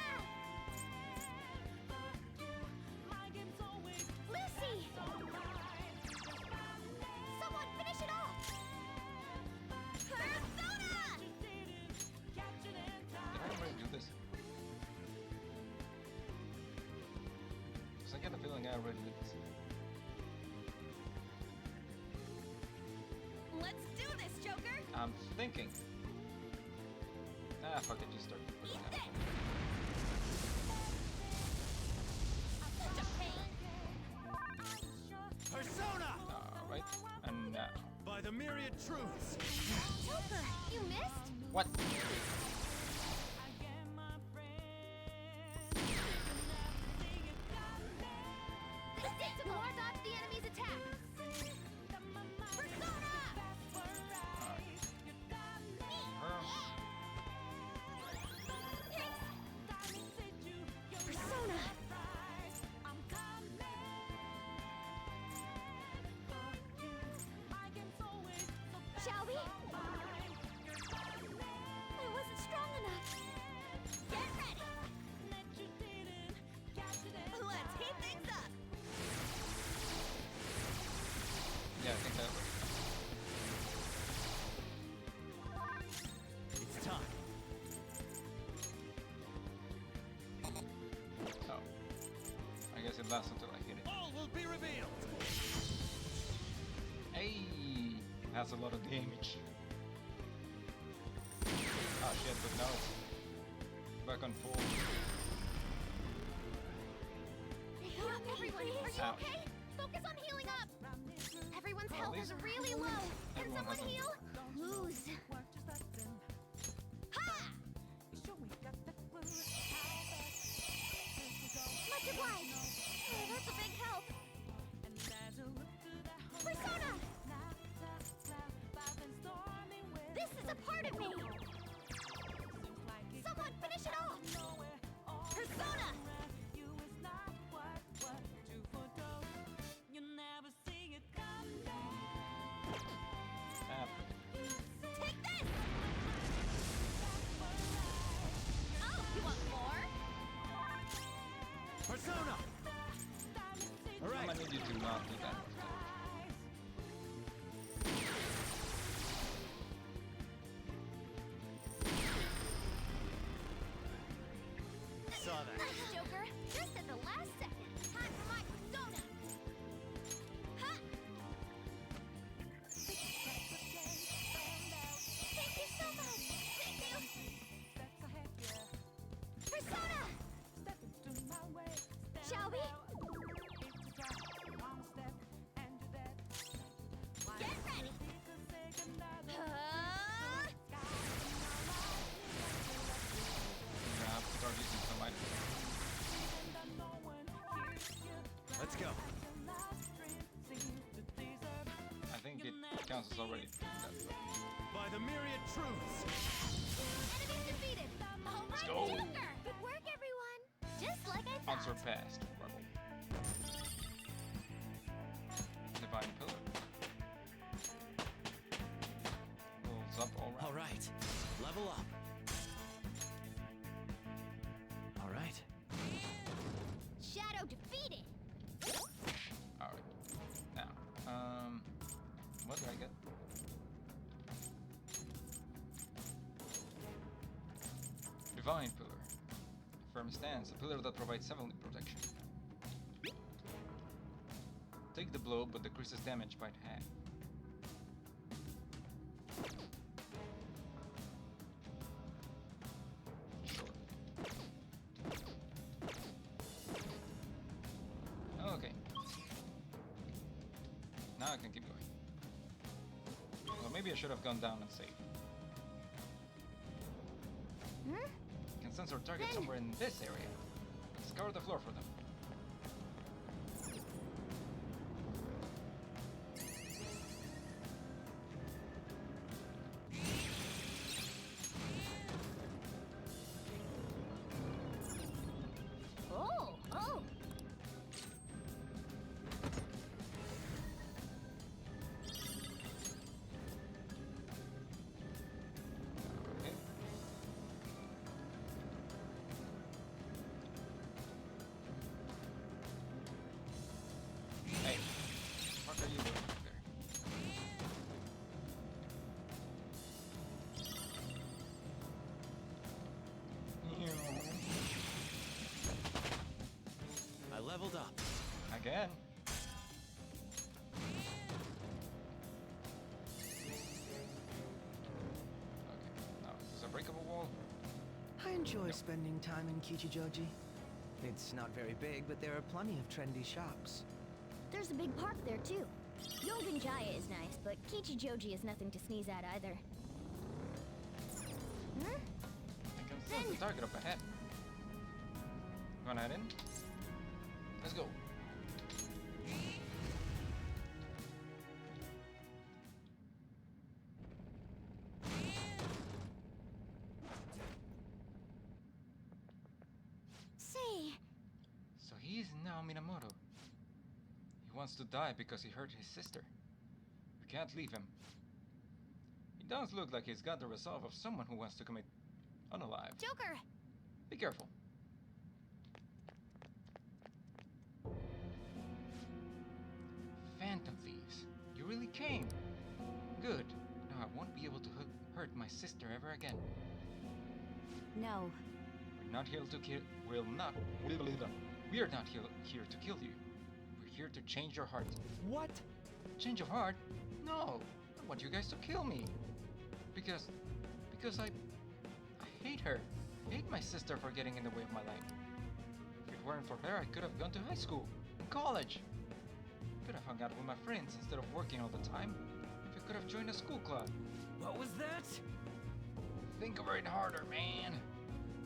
Lucy! Someone finish it off! Persona!
Did I already do this? Because I get the feeling I already did this.
Let's do this, Joker!
I'm thinking. Ah, fuck it, just start.
Eat this! Such a pain!
Persona!
Alright, and now.
truths.
Joker, you missed?
What?
This takes a more dodge the enemy's attack. Persona! Persona! Shall we? I wasn't strong enough. Get ready! Let's heat things up!
Yeah, I think that works.
It's time.
Oh. I guess it lasts until I hit it.
All will be revealed.
Hey! Has a lot of damage. Oh shit, but now it's back on full.
Everyone, are you
Ouch.
okay? Focus on healing up! Everyone's health is really low. Can
everyone
someone
has
heal? Lose. Ha! Much obliged. Oh, that's a big help. Persona! This is a part of me. Someone finish it off. Persona!
Ah,
Take this! Oh, you want more?
Persona. All
I'm
right.
gonna need you to not do that.
Saw that.
Nice, Joker. Just at the last second. Time for my persona. Ha! Thank you so much. Thank you. Persona! Shall we? Get ready.
You're gonna have to start using some items.
Let's go.
I think it counts as already doing that.
By the myriad truths.
Enemies defeated. All right,
go.
Joker. Good work, everyone. Just like I thought.
Unsurpassed. Rebel. Divine Pillar. Rolls up all right.
All right. Level up. All right.
Shadow defeated.
Alright. Now, what do I get? Divine Pillar. Firm stance, a pillar that provides 7 protection. Take the blow, but decreases damage by half. Sure. Okay. Now I can keep going. Well, maybe I should have gone down and saved.
Hmm?
Can sense our target somewhere in this area. Scour the floor for them.
Oh, oh.
Okay. Hey, what are you doing up there?
I leveled up.
Again. Okay, now is this a breakable wall?
I enjoy spending time in Kichijoji. It's not very big, but there are plenty of trendy shops.
There's a big park there, too. Yongan Jaya is nice, but Kichijoji is nothing to sneeze at either. Hmm?
I can sense the target up ahead. Wanna head in? Let's go.
Say.
So he is now Minamoto. He wants to die because he hurt his sister. We can't leave him. He does look like he's got the resolve of someone who wants to commit unalive.
Joker!
Be careful. Phantom thieves. You really came. Good. Now I won't be able to hurt my sister ever again.
No.
We're not here to kill. We are not here to kill you. We're here to change your heart.
What?
Change of heart? No. I want you guys to kill me. Because I hate her. I hate my sister for getting in the way of my life. If it weren't for her, I could have gone to high school and college. Could have hung out with my friends instead of working all the time. If I could have joined a school club.
What was that?
Think of it harder, man.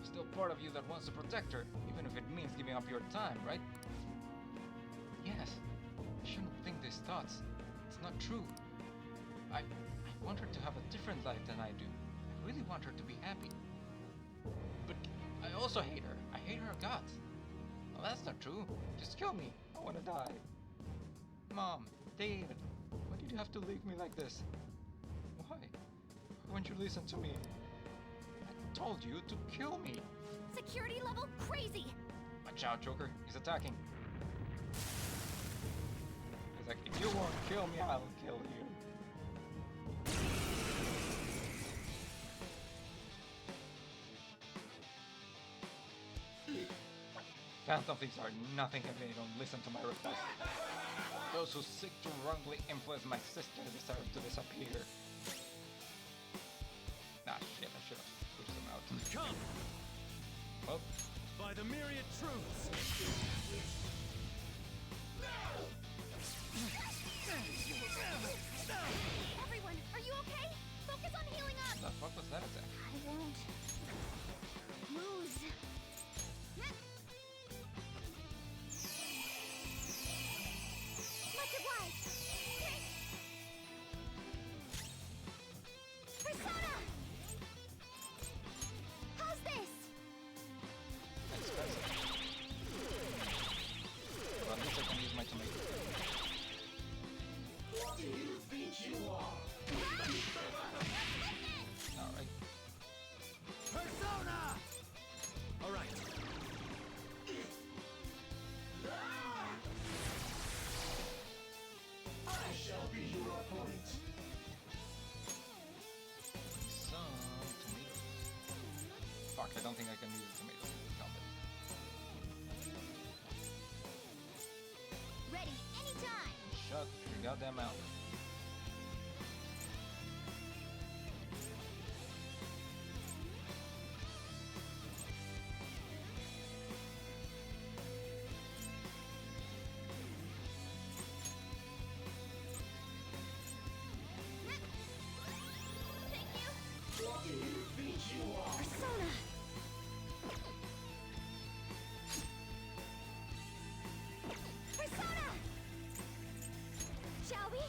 Still part of you that wants to protect her, even if it means giving up your time, right? Yes. I shouldn't think these thoughts. It's not true. I want her to have a different life than I do. I really want her to be happy. But I also hate her. I hate her guts. Well, that's not true. Just kill me. I want to die. Mom, David, why did you have to leave me like this? Why? Why won't you listen to me? I told you to kill me.
Security level crazy!
Watch out, Joker. He's attacking. He's like, if you won't kill me, I'll kill you. Phantom thieves are nothing if they don't listen to my request. Those who seek to wrongly influence my sister deserve to disappear. Ah, shit, I should have pushed them out.
Come!
Well,
By the myriad truths!
Everyone, are you okay? Focus on healing up!
the fuck was that attack?
I won't lose. Much obliged. Persona! How's this?
Expensive. Well, at least I can use my tomato.
What do you think you are?
Alright.
Persona! Alright. I shall be your opponent.
Some tomatoes. Fuck, I don't think I can use tomatoes in this combat.
Ready anytime.
Shut your goddamn mouth.
Thank you.
What do you think you are?
Persona. Persona. Shall we?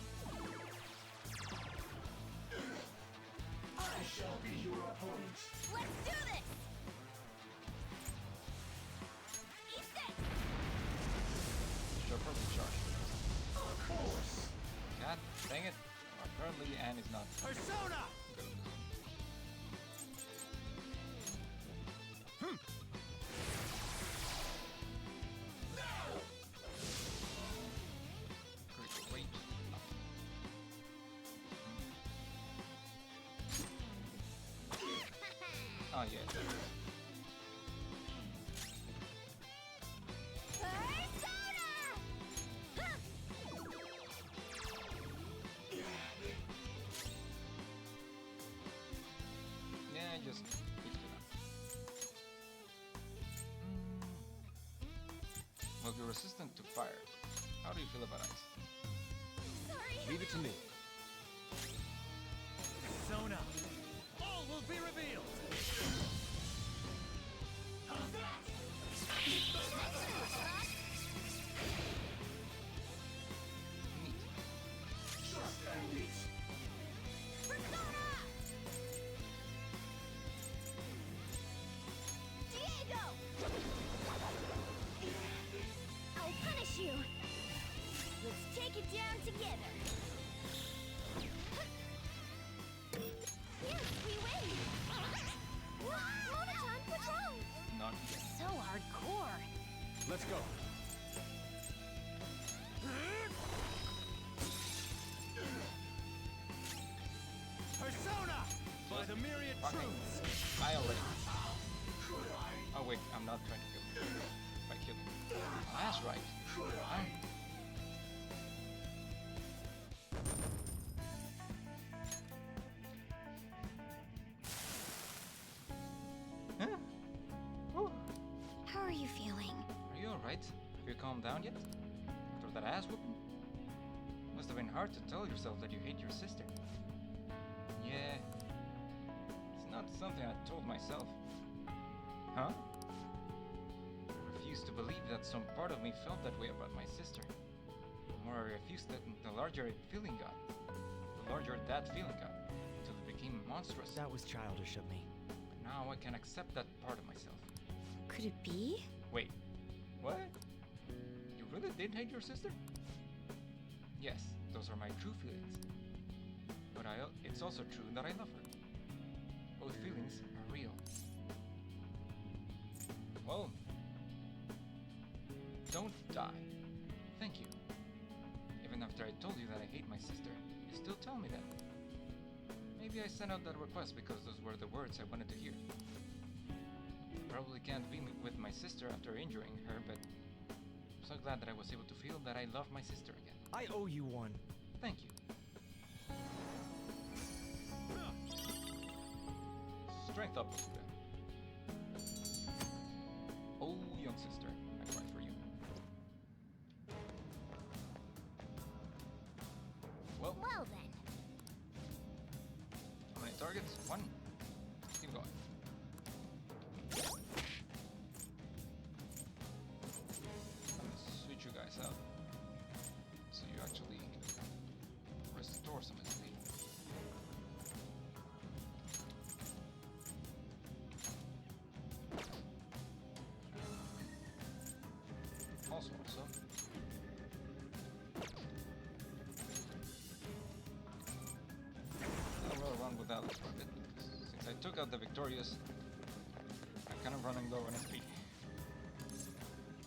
I shall be your opponent.
Let's do this. Eat this.
Sure, probably charge.
Of course.
God dang it. Apparently Anne is not
Persona!
good at this. Critical rate. Oh yeah.
Persona. Huh.
Yeah, just keep it up. Well, you're resistant to fire. How do you feel about ice?
Sorry.
Leave it to me.
Persona. All will be revealed. How's that? Just end it.
Persona! Diego! I'll punish you. Let's take it down together. Yes, we win! Monoton Patrol!
Not yet.
So hardcore.
Let's go.
Persona! By the myriad
Fucking-
truths.
I already. Oh wait, I'm not trying to kill him. If I kill him. Oh, that's right. Huh? Whew.
How are you feeling?
Are you alright? Have you calmed down yet? After that ass whooping? Must have been hard to tell yourself that you hate your sister. Yeah. It's not something I told myself. Huh? I refuse to believe that some part of me felt that way about my sister. The more I refused it, the larger the feeling got. The larger that feeling got. Until it became monstrous.
That was childish of me.
But now I can accept that part of myself.
Could it be?
Wait, what? You really did hate your sister? Yes, those are my true feelings. But it's also true that I love her. Both feelings are real. Well, don't die. Thank you. Even after I told you that I hate my sister, you still tell me that. Maybe I sent out that request because those were the words I wanted to hear. I probably can't be with my sister after injuring her, but I'm so glad that I was able to feel that I love my sister again.
I owe you one.
Thank you. Strength up, Pamitha. Oh, young sister, I cry for you. Well,
Well then.
how many targets? One. Keep going. I'm gonna switch you guys out so you actually restore some SP. Also. I'll roll around without this for a bit. Since I took out the Victorious, I'm kind of running low on SP.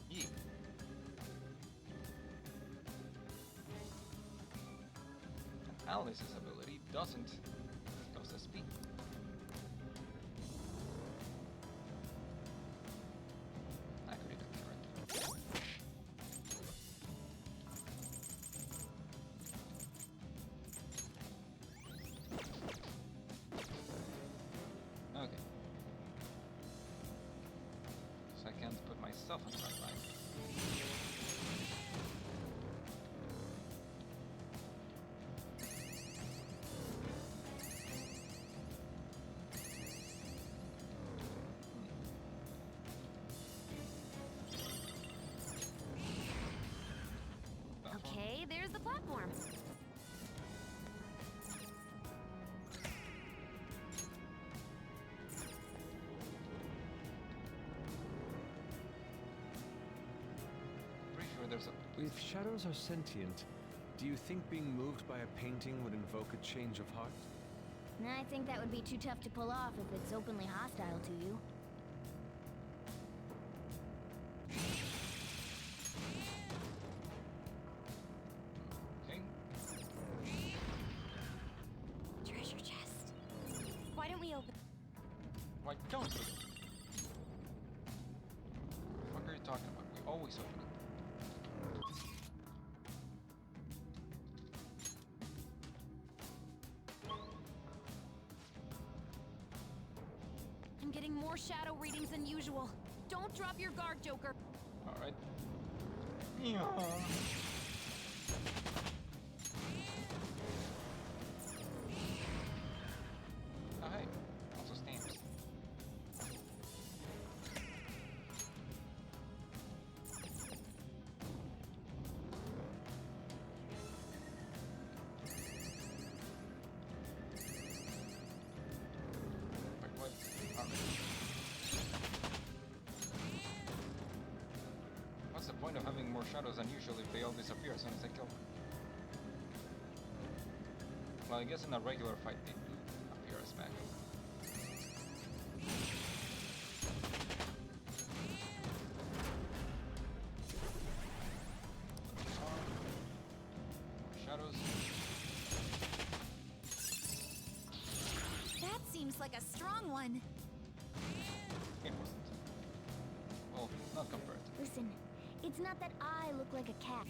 Yeah. And Alice's ability doesn't cost SP. I could eat a carrot. Okay. So I can't put myself on the front line. Platform.
Okay, there's the platform.
Pretty sure there's a.
If shadows are sentient, do you think being moved by a painting would invoke a change of heart?
I think that would be too tough to pull off if it's openly hostile to you.
Okay.
Treasure chest. Why don't we open?
Why don't we? What are you talking about? We always open it.
I'm getting more shadow readings than usual. Don't drop your guard, Joker.
All right. Yeah. shadows unusual if they all disappear as soon as I kill them. Well, I guess in a regular fight they do appear as backup. More shadows.
That seems like a strong one.
It wasn't. Well, not compared.
Listen, it's not that I look like a cat.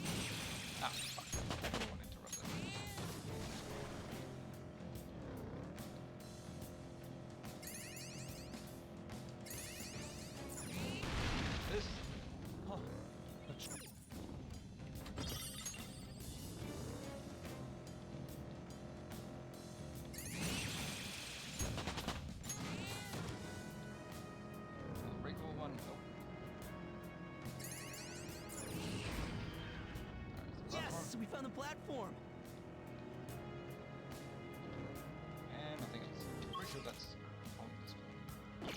Ah, fuck. I didn't want to interrupt that. This?
Huh. Let's
Regular one? Nope.
Yes, we found the platform.
And nothing else. Pretty sure that's all this one.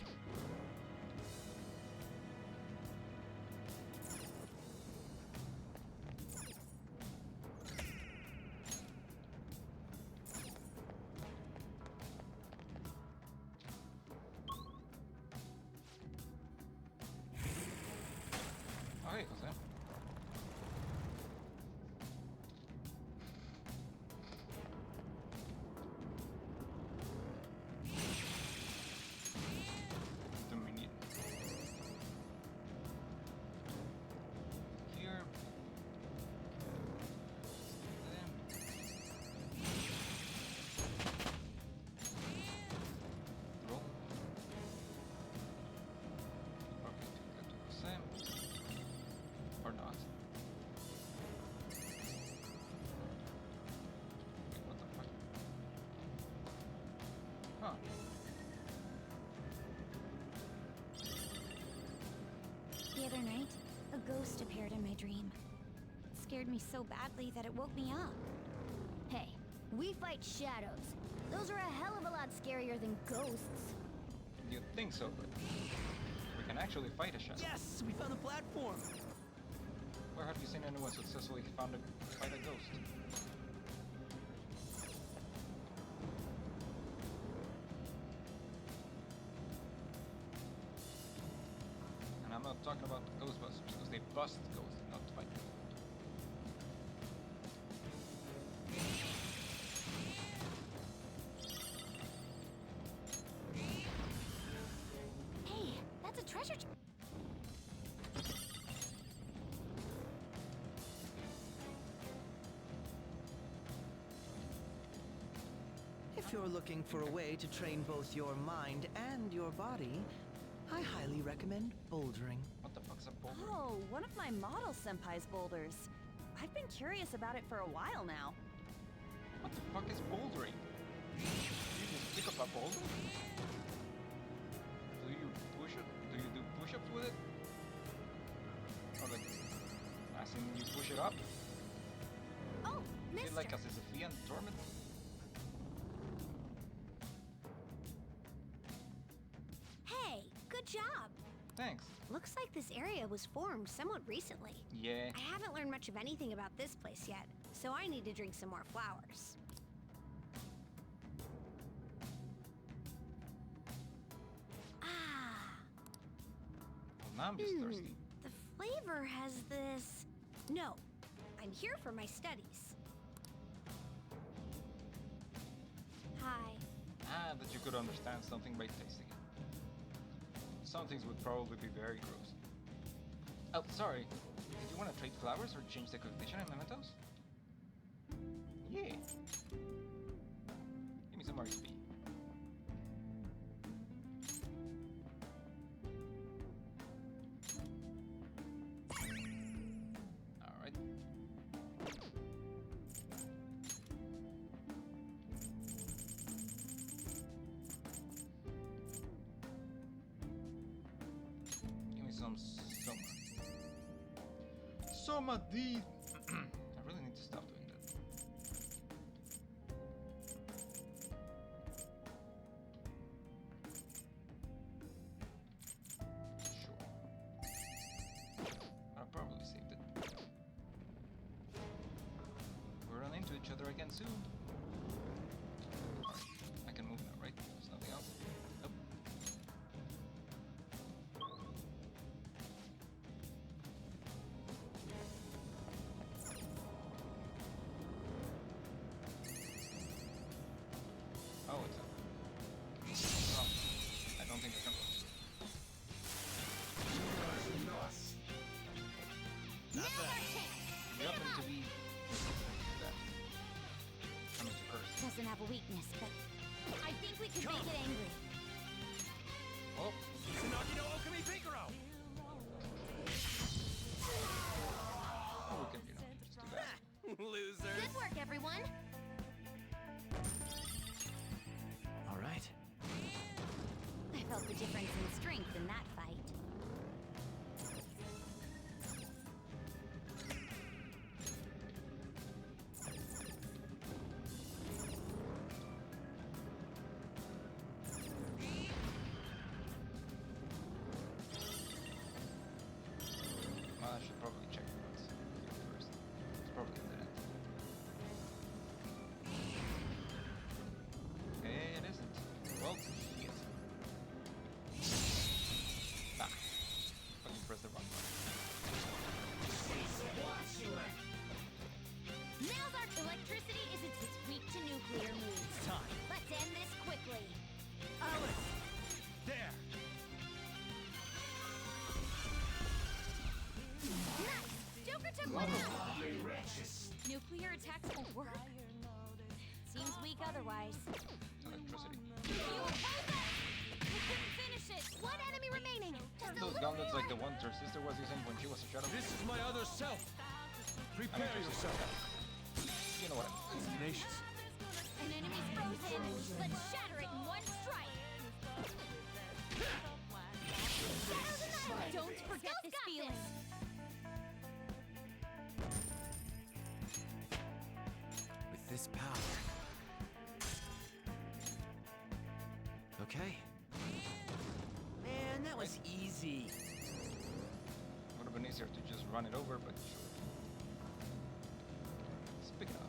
Oh, hey, Jose. Dominion. Here. Then. Roll. Okay, that do the same. Or not. Wait, what the fuck? Huh.
The other night, a ghost appeared in my dream. It scared me so badly that it woke me up.
Hey, we fight shadows. Those are a hell of a lot scarier than ghosts.
You'd think so, but we can actually fight a shadow.
Yes, we found the platform.
Where have you seen anyone successfully fight a ghost? And I'm not talking about Ghostbusters, because they bust ghosts, not fight them.
Hey, that's a treasure.
If you're looking for a way to train both your mind and your body, I highly recommend bouldering.
What the fuck's a boulder?
Oh, one of my model senpai's boulders. I've been curious about it for a while now.
What the fuck is bouldering? You just pick up a boulder? Do you push it? Do you do push-ups with it? Or like, as in you push it up?
Oh,
Is
mister.
it like a Sisyphean torment?
Hey, good job.
Thanks.
Looks like this area was formed somewhat recently.
Yeah.
I haven't learned much of anything about this place yet, so I need to drink some more flowers. Ah,
Well, now I'm just thirsty.
the flavor has this... No, I'm here for my studies. Hi.
Ah, that you could understand something by tasting it. Some things would probably be very gross. Oh, sorry. Did you want to trade flowers or change the cognition and mementos? Yeah. Give me some RSP. Alright. Give me some Soma. Soma D! I really need to stop doing that. Sure. I probably saved it. each other again soon. Alright, I can move now, right? There's nothing else? Nope. Oh, it's up. Oh, I don't think I can.
Not bad.
We happen to be that. Coming to Earth.
Doesn't have a weakness, but I think we could make it angry.
Oh,
Tsunagi no Okami Pikaro!
we can, just do that.
Losers!
Good work, everyone.
All right.
I felt the difference in strength in that fight.
Well, I should probably check what's here first. It's probably in the net. Hey, it isn't. Well, shit. Ah. Fucking press the wrong button.
Malzark electricity isn't its weak to nuclear moves.
Time.
Let's end this quickly.
Alice! There!
Nice! Joker took one out. Nuclear attacks won't work. Seems weak otherwise.
Electricity.
You oppose us! We couldn't finish it. One enemy remaining. Just a
Those
little
gauntlets
more.
like the ones her sister was using when she was a shadow.
This is my other self! Prepare yourself!
You know what I mean.
Tenacious.
An enemy's frozen. Let's shatter it in one strike. Shadow the night. Don't forget this feeling.
With this power. Okay. Man, that was easy.
Would have been easier to just run it over, but sure. Speaking of.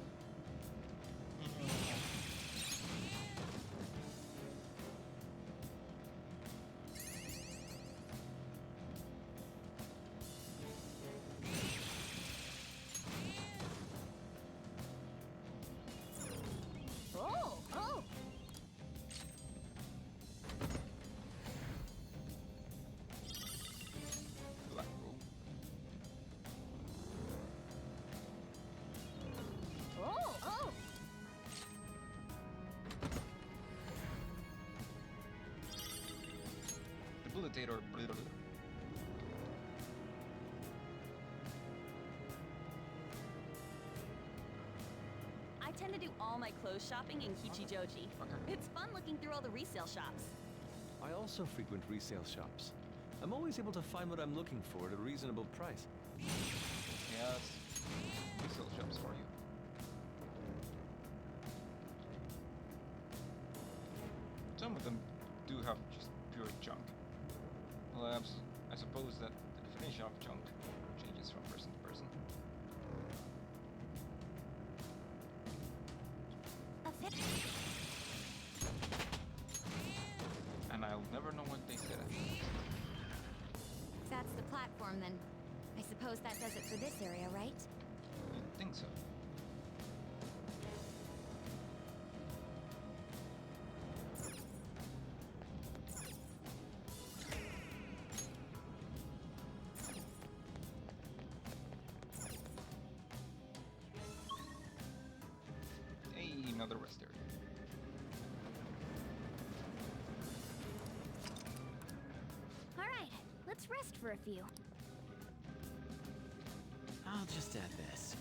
Oh, oh.
Black robe.
Oh, oh.
Debilitator.
I tend to do all my clothes shopping in Kichijoji. It's fun looking through all the resale shops.
I also frequent resale shops. I'm always able to find what I'm looking for at a reasonable price.
Yes. Resale shops for you. Some of them do have just pure junk. Well, I suppose that the definition of junk changes from person to person. And I'll never know what they said.
If that's the platform, then I suppose that does it for this area, right?
You'd think so. Hey, another rest area.
All right, let's rest for a few.
I'll just add this.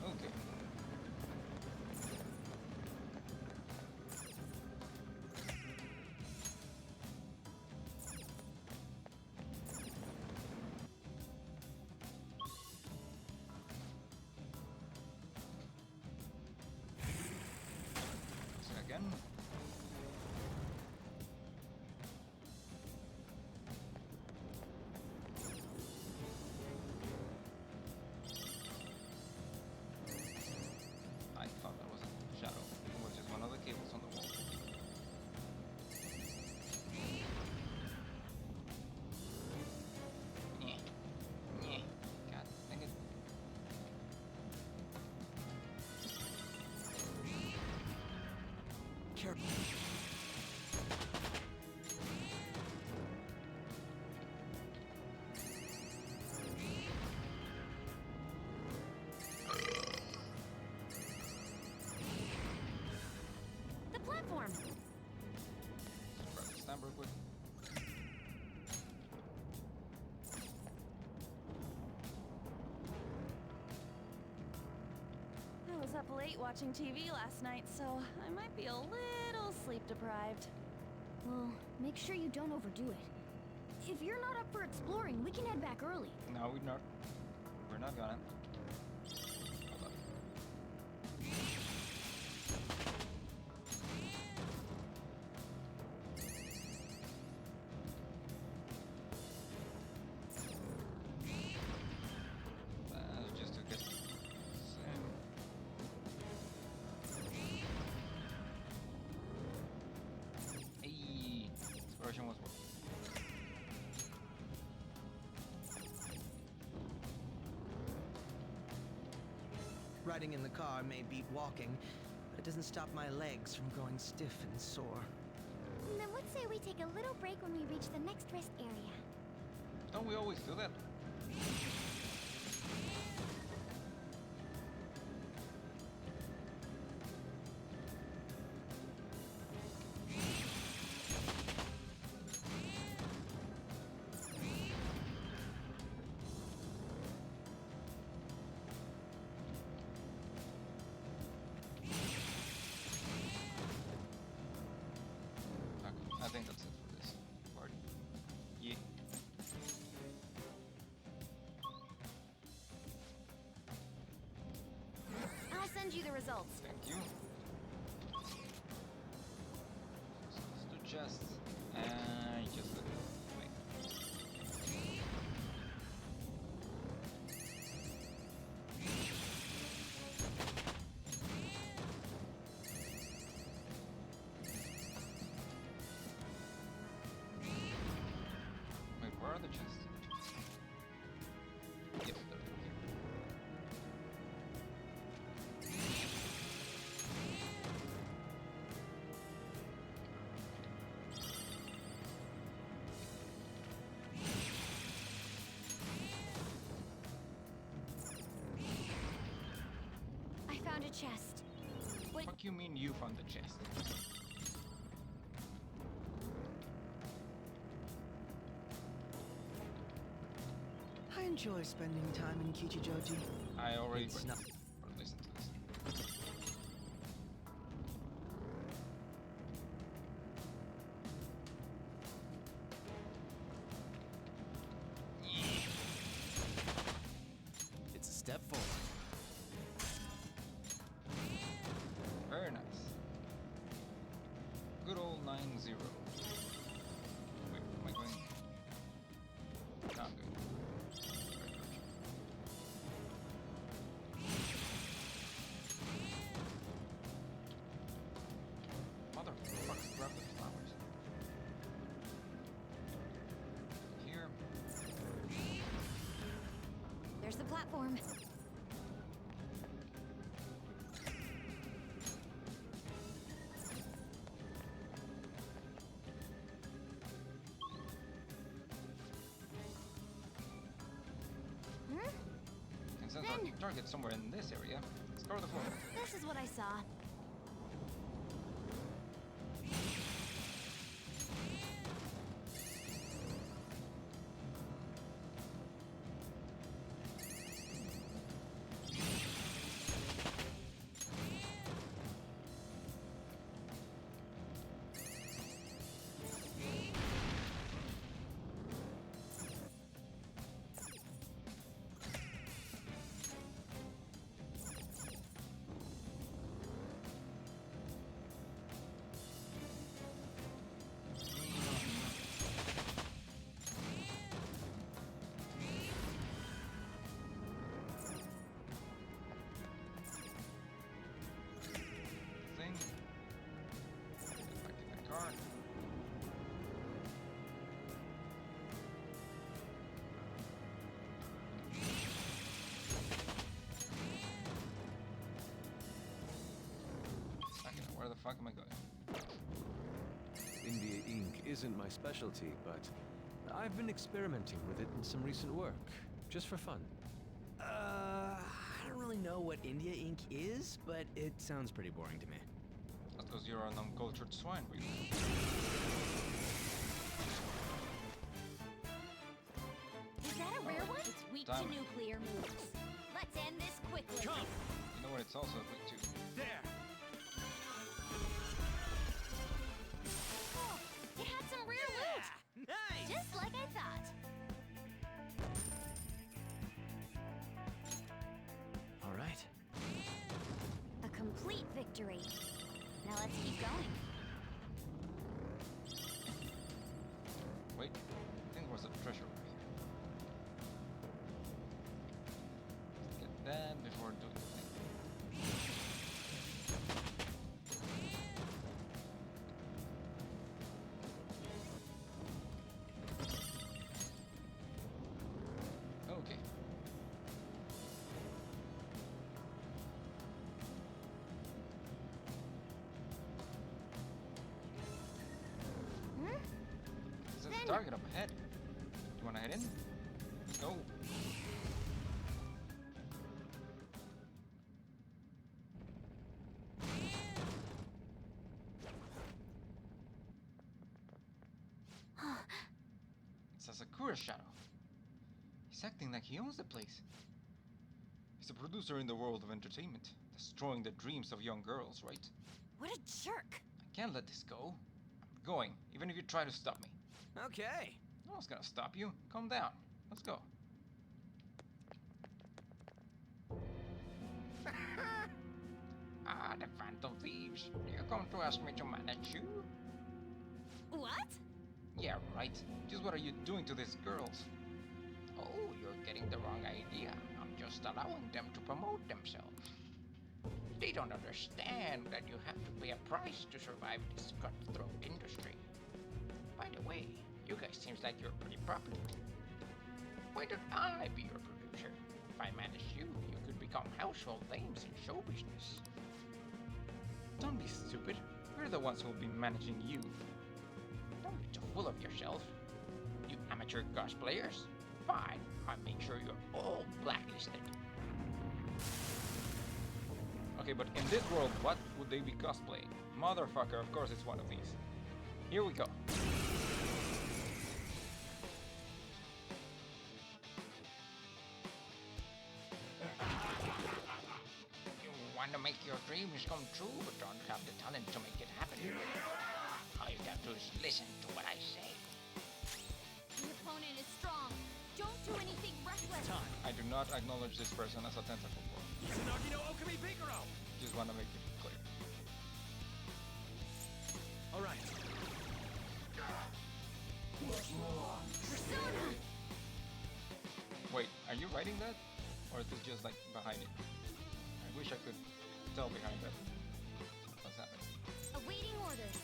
Okay. So again.
Pyre.
The platform!
Grab the stamp real quick.
I was up late watching TV last night, so I might be a little sleep deprived.
Well, make sure you don't overdo it. If you're not up for exploring, we can head back early.
No, we're not. We're not gonna. Hold up. That's just to get some. Hey, exploration was worth.
Riding in the car may beat walking, but it doesn't stop my legs from going stiff and sore.
Then let's say we take a little break when we reach the next rest area.
Don't we always do that? Okay, I think that's it for this party. Yeah.
I'll send you the results.
Thank you. So let's do chests and just look at wait. Wait, where are the chests? Yep, there they are.
I found a chest. Wait,
What do you mean you found the chest?
I enjoy spending time in Kichijoji.
I already
It's
went
not-
or listen to this.
It's a step forward.
Very nice. Good old 9-0. Wait, am I going? No, I'm good. Right direction. Motherfucker, grab the flowers. Here.
there's the platform.
And since our target's somewhere in this area, let's cover the floor.
This is what I saw.
isn't my specialty, but I've been experimenting with it in some recent work, just for fun.
I don't really know what India ink is, but it sounds pretty boring to me.
That's because you're an uncultured swine, really.
Is that a rare one? It's weak to
Damn.
nuclear moves. Let's end this quickly.
You know what? It's also quick too.
There!
Oh, it had some rare loot.
Nice!
Just like I thought.
All right.
A complete victory. Now let's keep going.
Wait, I think there was a treasure over here. Let's get that before doing the thing. Okay. There's a target up ahead. You wanna head in? Go. It's a Sakura shadow. He's acting like he owns the place. He's a producer in the world of entertainment, destroying the dreams of young girls, right?
What a jerk.
I can't let this go. I'm going, even if you try to stop me.
Okay.
No one's gonna stop you. Calm down. Let's go.
Ah, the Phantom Thieves. You're going to ask me to manage you?
What?
Yeah, right. Just what are you doing to these girls? Oh, you're getting the wrong idea. I'm just allowing them to promote themselves. They don't understand that you have to pay a price to survive this cutthroat industry. By the way, you guys seems like you're pretty popular. Why don't I be your producer? If I manage you, you could become household names in show business.
Don't be stupid. We're the ones who'll be managing you.
Don't be too full of yourself. You amateur cosplayers? Fine, I'll make sure you're all blacklisted.
Okay, but in this world, what would they be cosplaying? Motherfucker, of course it's one of these. Here we go.
You want to make your dreams come true, but don't have the talent to make it happen. All you have to do is listen to what I say.
The opponent is strong. Don't do anything reckless.
I do not acknowledge this person as a tentacle bro. Just want to make it clear.
All right.
Persona!
Wait, are you writing that? Or is this just like behind it? I wish I could tell behind that what's happening.
Awaiting orders.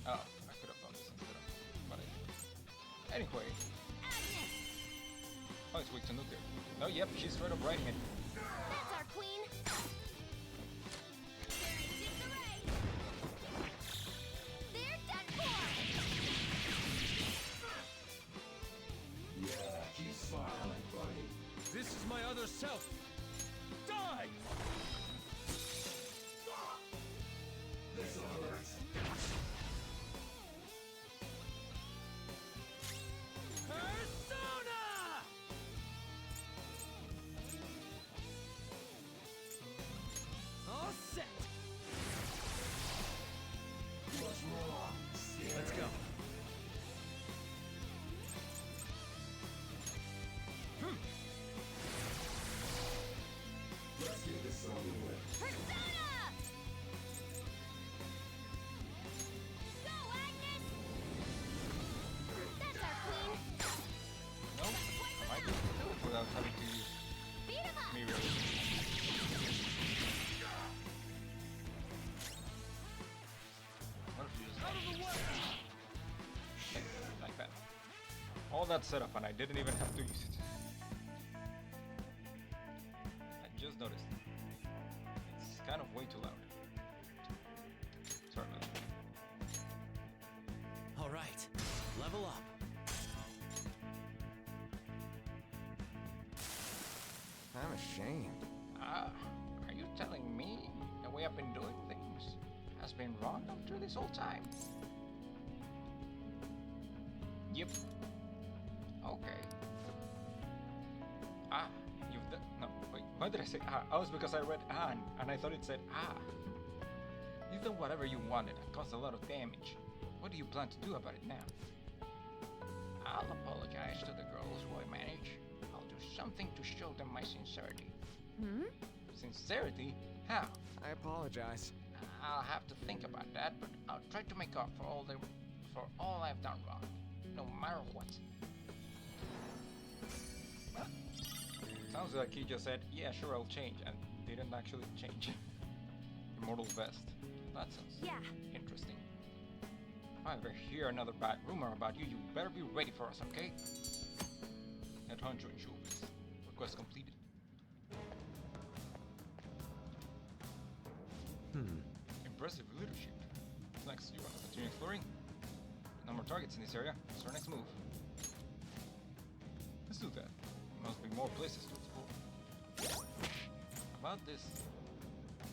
Oh, I could have done this instead of, but I didn't. Anyway.
Agnes!
Oh, it's weak to nuclear. No, yep, she's straight up writing it.
That's our queen. They're in disarray. They're done for.
Yeah, keep smiling, buddy.
This is my other self. Die!
This'll hurt.
Persona! All set.
What's wrong?
Let's go.
Let's get this over with.
Persona! Go, Agnes! That's our queen.
No, I might be able to do it without having to use
Beat 'em up.
me really. What if you just like that? All that setup and I didn't even have to use it. I just noticed. It's kind of way too loud. Sorry about that.
Buckle up.
I'm ashamed.
Ah, are you telling me the way I've been doing things has been wrong after this whole time? Yep. Okay. Ah, you've done. No, wait. Why did I say ah? Oh, it's because I read an and I thought it said ah. You've done whatever you wanted and caused a lot of damage. What do you plan to do about it now? I'll apologize to the girls who I manage. I'll do something to show them my sincerity. Sincerity? How?
I apologize.
I'll have to think about that, but I'll try to make up for all I've done wrong, no matter what. Huh?
Sounds like he just said, yeah, sure, I'll change, and didn't actually change. Immortal vest. That sounds interesting. If I ever hear another bad rumor about you, you better be ready for us, okay? At Huncho and Showbiz. Request completed. Impressive leadership. Next, you want to continue exploring? No more targets in this area. What's our next move? Let's do that. There must be more places to explore. About this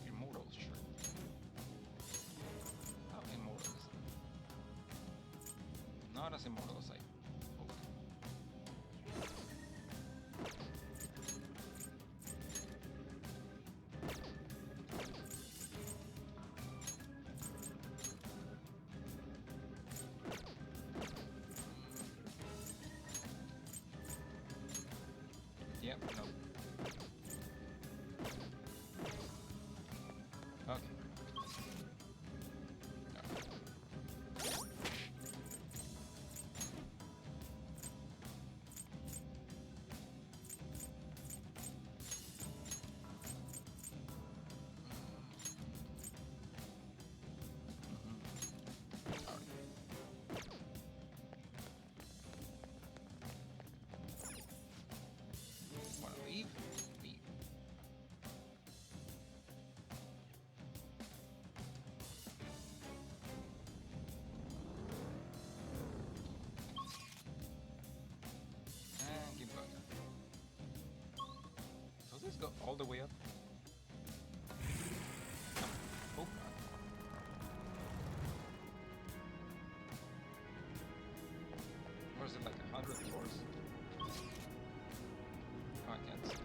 immortal shirt. How immortal is it? Not as immortal as I hoped. Yep, no. Okay. Wanna leave? Leave. And keep going. Does this go all the way up? Hope not. Or is it like 100 floors? Oh, I can't see.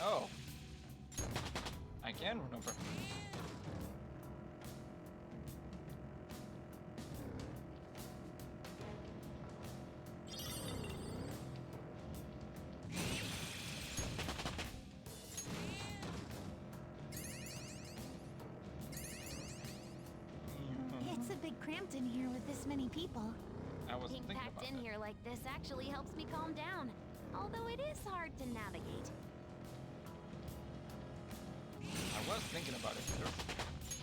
Oh. I can remember.
It's a bit cramped in here with this many people.
I was
Being
thinking
packed
about
in
that.
here like this actually helps me calm down. Although it is hard to navigate.
I was thinking about it. There's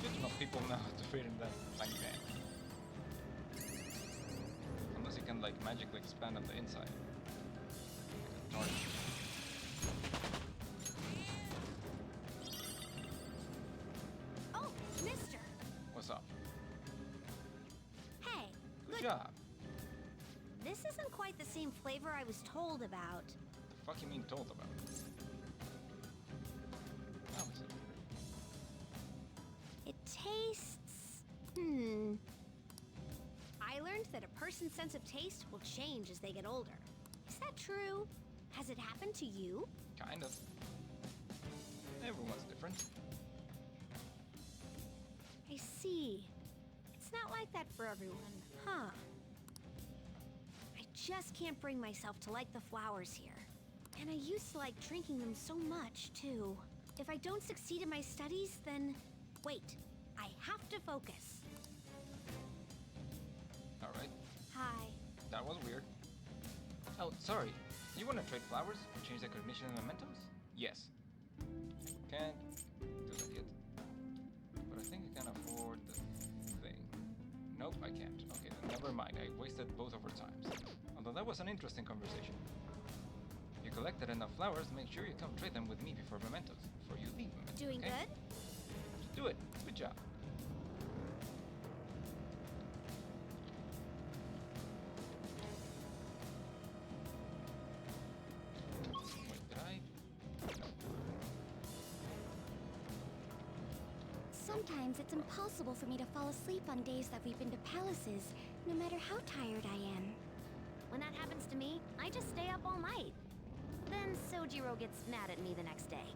shit ton of people now to fit in that tiny van. Unless you can like magically expand on the inside. Like a target.
Oh, mister!
What's up?
Hey,
Good job.
this isn't quite the same flavor I was told about.
The fuck you mean told about? How is it?
It tastes... I learned that a person's sense of taste will change as they get older. Is that true? Has it happened to you?
Kind of. Everyone's different.
I see. It's not like that for everyone, huh? I just can't bring myself to like the flowers here. And I used to like drinking them so much, too. If I don't succeed in my studies, then... Wait, I have to focus.
Alright.
Hi.
That was weird. Oh, sorry. You want to trade flowers? Change the cognition and mementos? Yes. Can't do that yet. But I think I can afford the thing. Nope, I can't. Okay, then never mind. I wasted both of our times. Although that was an interesting conversation. You collected enough flowers, make sure you come trade them with me before mementos. Before you leave mementos.
Doing
okay?
good?
Just do it. Good job. Wait, did I?
Sometimes it's impossible for me to fall asleep on days that we've been to palaces, no matter how tired I am.
When that happens to me, I just stay up all night. Then Sojiro gets mad at me the next day.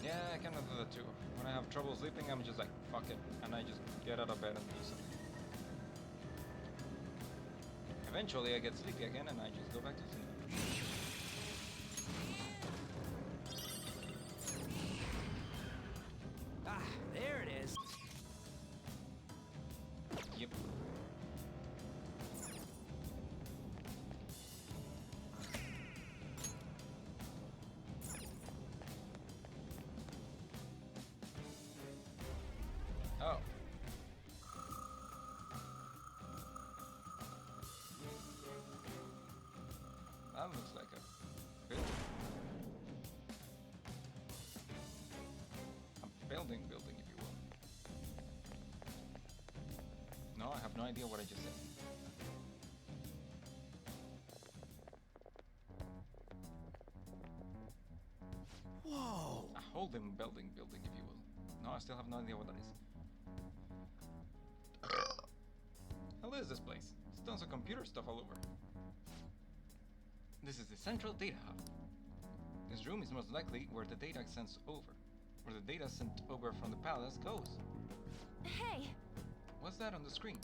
Yeah, I kind of do that too. When I have trouble sleeping, I'm just like, fuck it, and I just get out of bed and do something. Eventually, I get sleepy again, and I just go back to sleep.
Ah, there it is.
Yep. Oh. That looks like a building. A building, if you will. No, I have no idea what I just said.
Whoa!
A holding building, if you will. No, I still have no idea what that is. Hell is this place? There's tons of computer stuff all over. This is the central data hub. This room is most likely where the data sends over. Where the data sent over from the palace goes.
Hey!
What's that on the screen?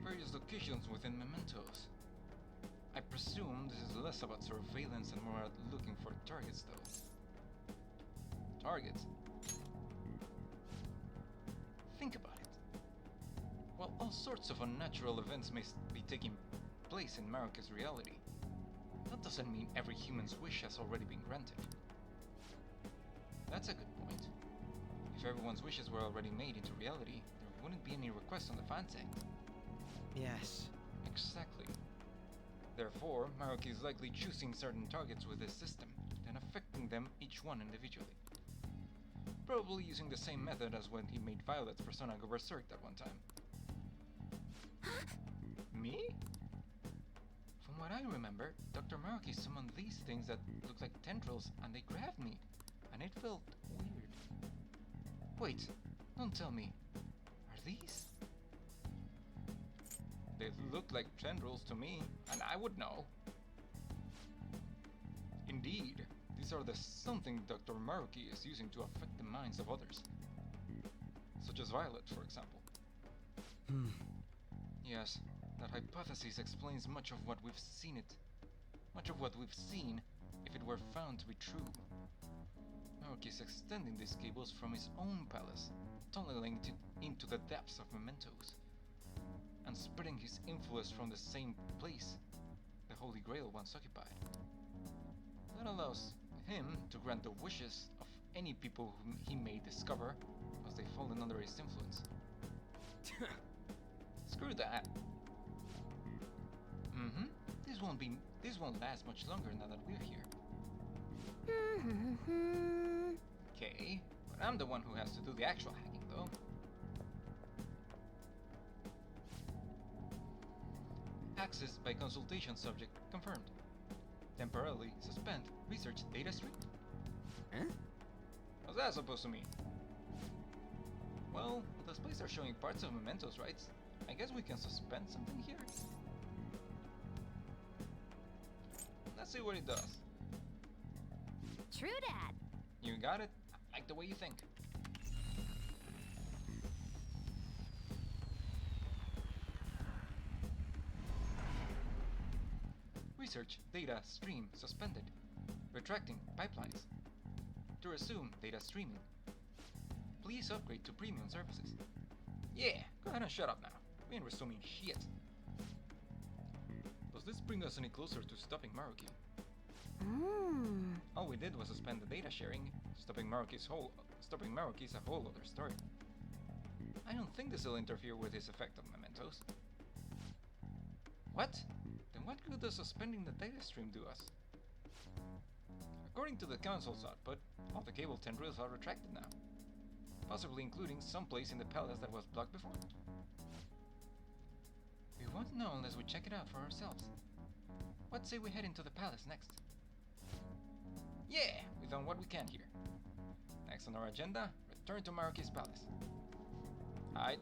Various locations within mementos. I presume this is less about surveillance and more about looking for targets, though. Targets? Think about it. While all sorts of unnatural events may be taking place in Maruki's reality, that doesn't mean every human's wish has already been granted. That's a good point. If everyone's wishes were already made into reality, there wouldn't be any requests on the Fansang.
Yes.
Exactly. Therefore, Maruki is likely choosing certain targets with this system, then affecting them each one individually. Probably using the same method as when he made Violet's persona go berserk that one time. Me? From what I remember, Dr. Maruki summoned these things that looked like tendrils and they grabbed me, and it felt weird. Wait, don't tell me. Are these? They look like tendrils to me, and I would know. Indeed, these are the something Dr. Maruki is using to affect the minds of others. Such as Violet, for example. Yes, that hypothesis explains much of what we've seen if it were found to be true. Maruki is extending these cables from his own palace, tunneling into the depths of mementos, and spreading his influence from the same place the Holy Grail once occupied. That allows him to grant the wishes of any people whom he may discover as they fallen under his influence. Screw that. This won't last much longer now that we're here. Okay, but I'm the one who has to do the actual hacking, though. Access by consultation subject confirmed. Temporarily suspend research data stream.
Huh?
What's that supposed to mean? Well, the displays are showing parts of mementos, right? I guess we can suspend something here. Let's see what it does.
True, Dad.
You got it. I like the way you think. Research data stream suspended. Retracting pipelines. To resume data streaming. Please upgrade to premium services. Yeah, go ahead and shut up now. We ain't resuming shit. Does this bring us any closer to stopping Maruki? All we did was suspend the data sharing. Stopping Maruki's a whole other story. I don't think this will interfere with his effect of mementos. What? Then what good does suspending the data stream do us? According to the Council's output, all the cable tendrils are retracted now, possibly including some place in the palace that was blocked before. We won't know unless we check it out for ourselves. What say we head into the palace next? Yeah, we've done what we can here. Next on our agenda, return to Maruki's palace. Aight.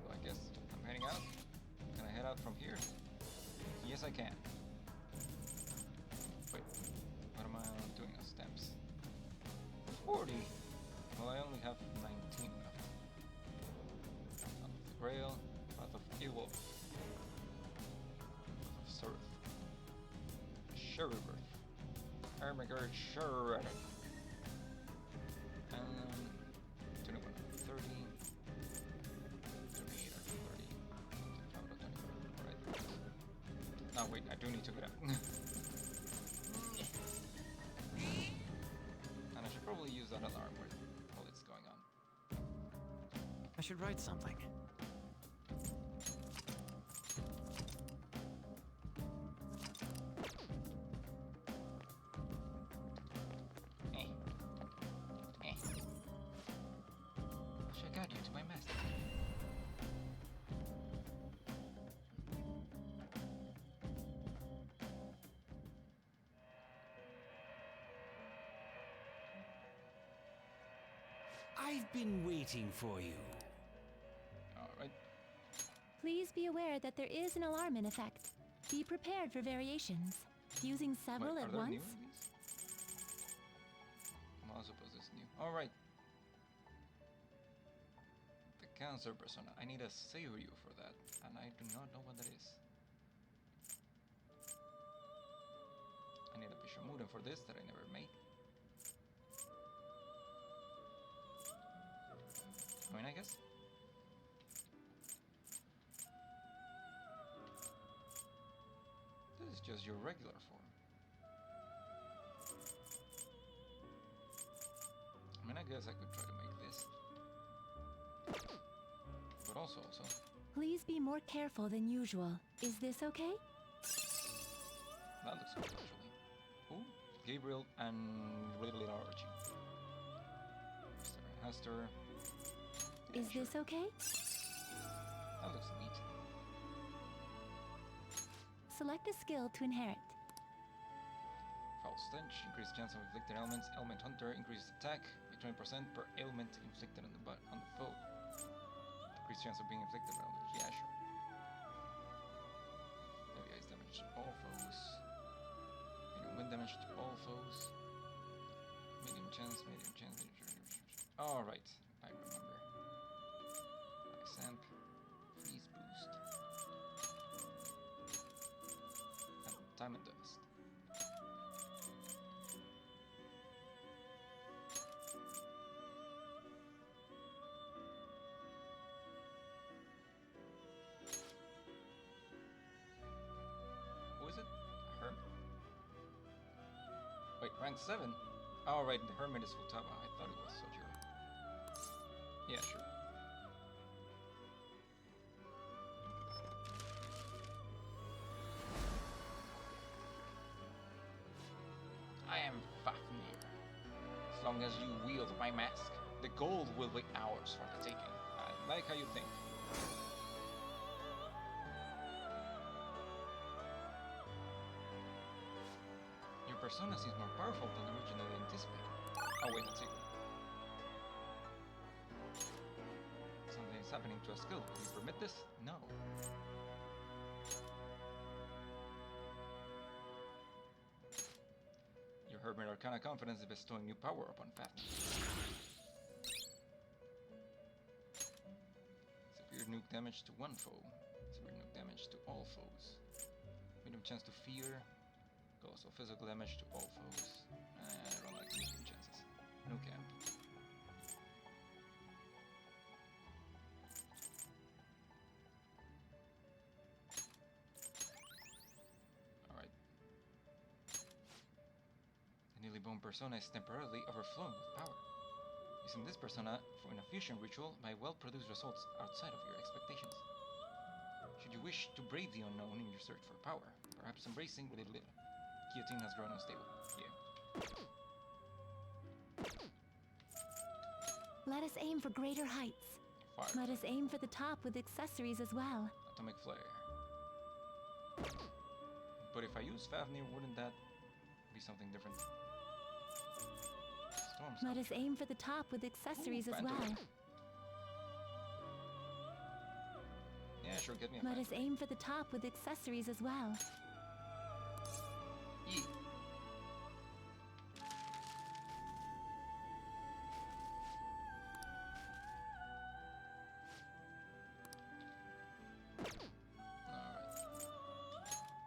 Well, I guess I'm heading out. Can I head out from here? Yes, I can. Wait, what am I doing on stamps? 40! Well, I only have 19 left. Path of the Grail, Path of Evil, Path of Surf, Sherryworth, Armageddon Shredder, and 21 out of 30, 38 out of 30, 25 out of 25, alright. Now wait, I do need to get out. And I should probably use that alarm while it's going on.
I should write something.
Should guide you to my master.
I've been waiting for you.
Alright.
Please be aware that there is an alarm in effect. Be prepared for variations. Using several
Wait,
at
are there
once?
new ones? Well, I suppose it's new. Alright. The cancer persona. I need a Seiryu for that, and I do not know what that is. I need a Bishamuden for this that I never made. I mean, I guess. This is just your regular form. I mean, I guess I could try to make this. But also.
Please be more careful than usual. Is this okay?
That looks good, actually. Oh, Gabriel and Little Archie. Mr. Hester.
Is this okay?
That looks neat.
Select a skill to inherit.
Foul Stench, increased chance of inflicted ailments. Ailment Hunter, increased attack by 20% per ailment inflicted on the foe. Increased chance of being inflicted by ailments. Yeah, sure. Heavy ice damage to all foes. Medium wind damage to all foes. Medium chance. Alright, I remember. Ice Amp, Freeze Boost, and Time and Dust. Who is it? Hermit. Wait, rank 7? Oh, right, the Hermit is Futaba. I thought it was Sojiro. Yeah, sure.
I am Fafnir. As long as you wield my mask, the gold will be ours for the taking.
I like how you think. Your persona seems more powerful than originally anticipated. Oh wait, that's it. Something is happening to a skill. Will you permit this? No. Your Hermit Arcana confidence is bestowing new power upon Fafnir. Severe nuke damage to one foe. Severe nuke damage to all foes. Medium chance to fear. Colossal physical damage to all foes. I don't like medium chances. Nuke amp. one persona is temporarily overflowing with power. Using this persona in a fusion ritual may well produce results outside of your expectations. Should you wish to brave the unknown in your search for power, perhaps embracing little little. Guillotine has grown unstable. Yeah.
Let us aim for greater heights.
Fire.
Let us aim for the top with accessories as well.
Atomic flare. But if I use Fafnir, wouldn't that be something different? Storm
Let us aim for the top with accessories as well.
Yeah, sure, get me a
Let us aim for the top with accessories as well.
E.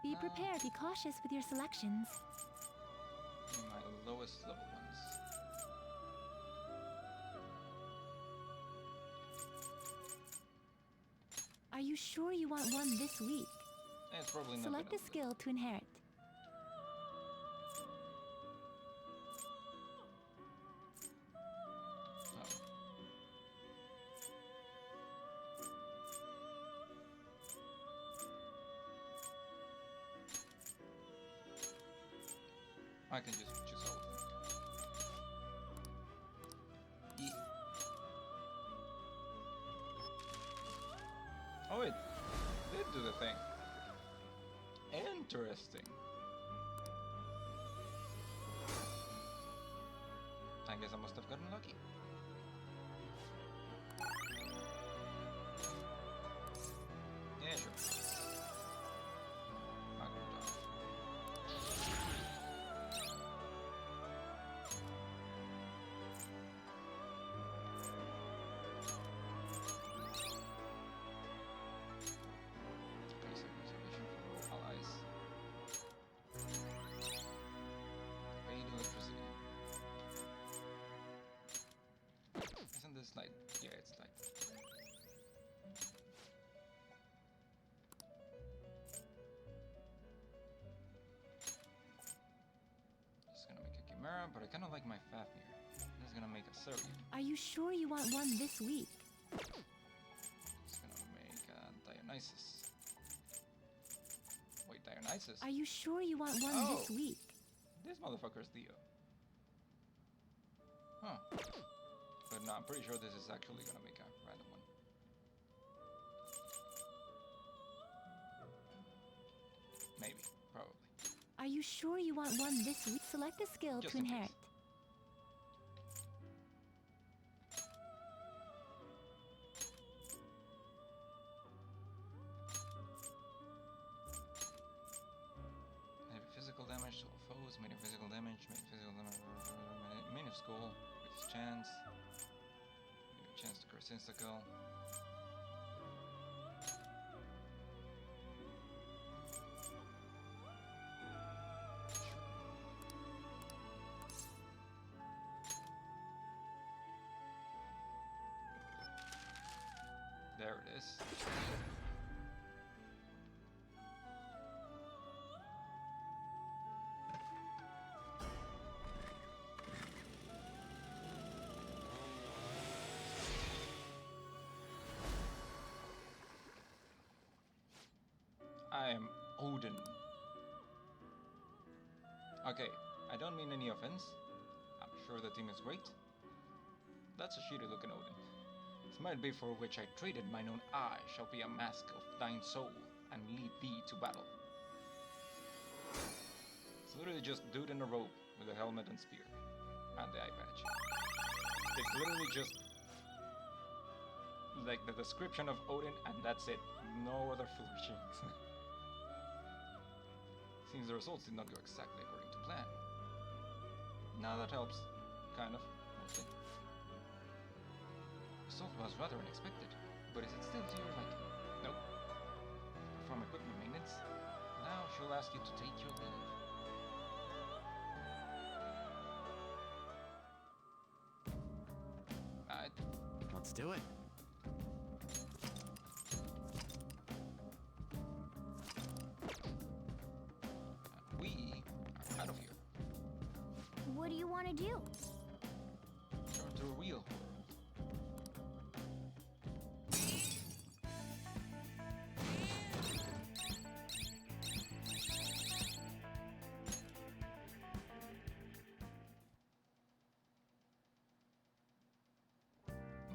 Be prepared, be cautious with your selections.
My lowest level ones.
Are you sure you want one this week?
It's probably not
Select a skill to inherit.
I can just choose all of them. E. Oh, it did do the thing. Interesting. I guess I must have gotten lucky. Yeah, sure. I'll go down. Basic reservation for all allies. Paid electricity. Isn't this light? Yeah, it's light. Just gonna make a Chimera, but I kinda like my Fafnir. This is gonna make a Surrey.
Are you sure you want one this week?
Just gonna make Dionysus. Wait, Dionysus?
Are you sure you want one this week?
This motherfucker's Dio. Huh. But no, I'm pretty sure this is actually gonna make a random one. Maybe. Probably.
Are you sure you want one this week? Select a skill
Just
to
in case.
inherit.
Heavy physical damage to all foes, medium physical damage, minuscule, with chance. Medium chance to curse instakill. There it is. I am Odin. Okay, I don't mean any offense. I'm sure the team is great. That's a shitty looking Odin. This might be for which I traded mine own eye shall be a mask of thine soul and lead thee to battle. It's literally just dude in a robe with a helmet and spear. And the eye patch. It's literally just like the description of Odin and that's it. No other flourishings. Seems the results did not go exactly according to plan. Now that helps. Kind of. Mostly. The result was rather unexpected, but is it still to your liking? Nope. Perform equipment maintenance. Now she'll ask you to take your leave.
Let's do it.
We are out of here.
What do you
want to do?
Turn to a real horror.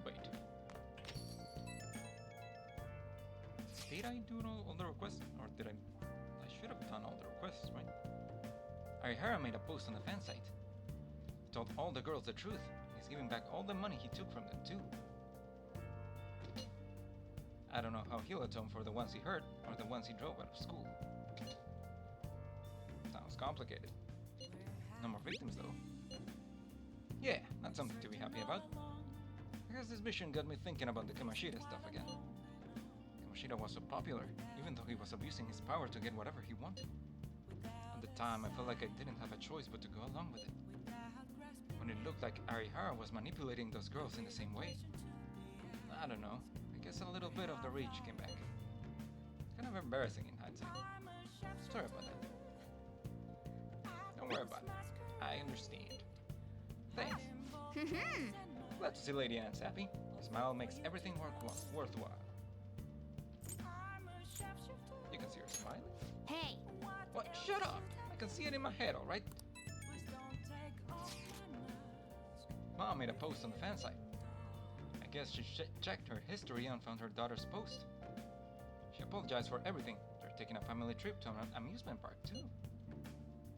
Wait. Did I do all the requests? Or did I should have done all the requests, right? Arihara made a post on the fan site. He told all the girls the truth. He's giving back all the money he took from them, too. I don't know how he'll atone for the ones he hurt, or the ones he drove out of school. Sounds complicated. No more victims, though. Yeah, that's something to be happy about. I guess this mission got me thinking about the Kamashita stuff again. Kamashita was so popular, even though he was abusing his power to get whatever he wanted. At the time, I felt like I didn't have a choice but to go along with it. When it looked like Arihara was manipulating those girls in the same way. I don't know, I guess a little bit of the rage came back. Kind of embarrassing in hindsight. Sorry about that. Don't worry about it. I understand. Thanks. Glad to see Lady Anne's happy. A smile makes everything worthwhile. You can see her smiling?
Hey!
What? Shut up! I can see it in my head, alright? Mom made a post on the fan site. I guess she checked her history and found her daughter's post. She apologized for everything. They're taking a family trip to an amusement park, too.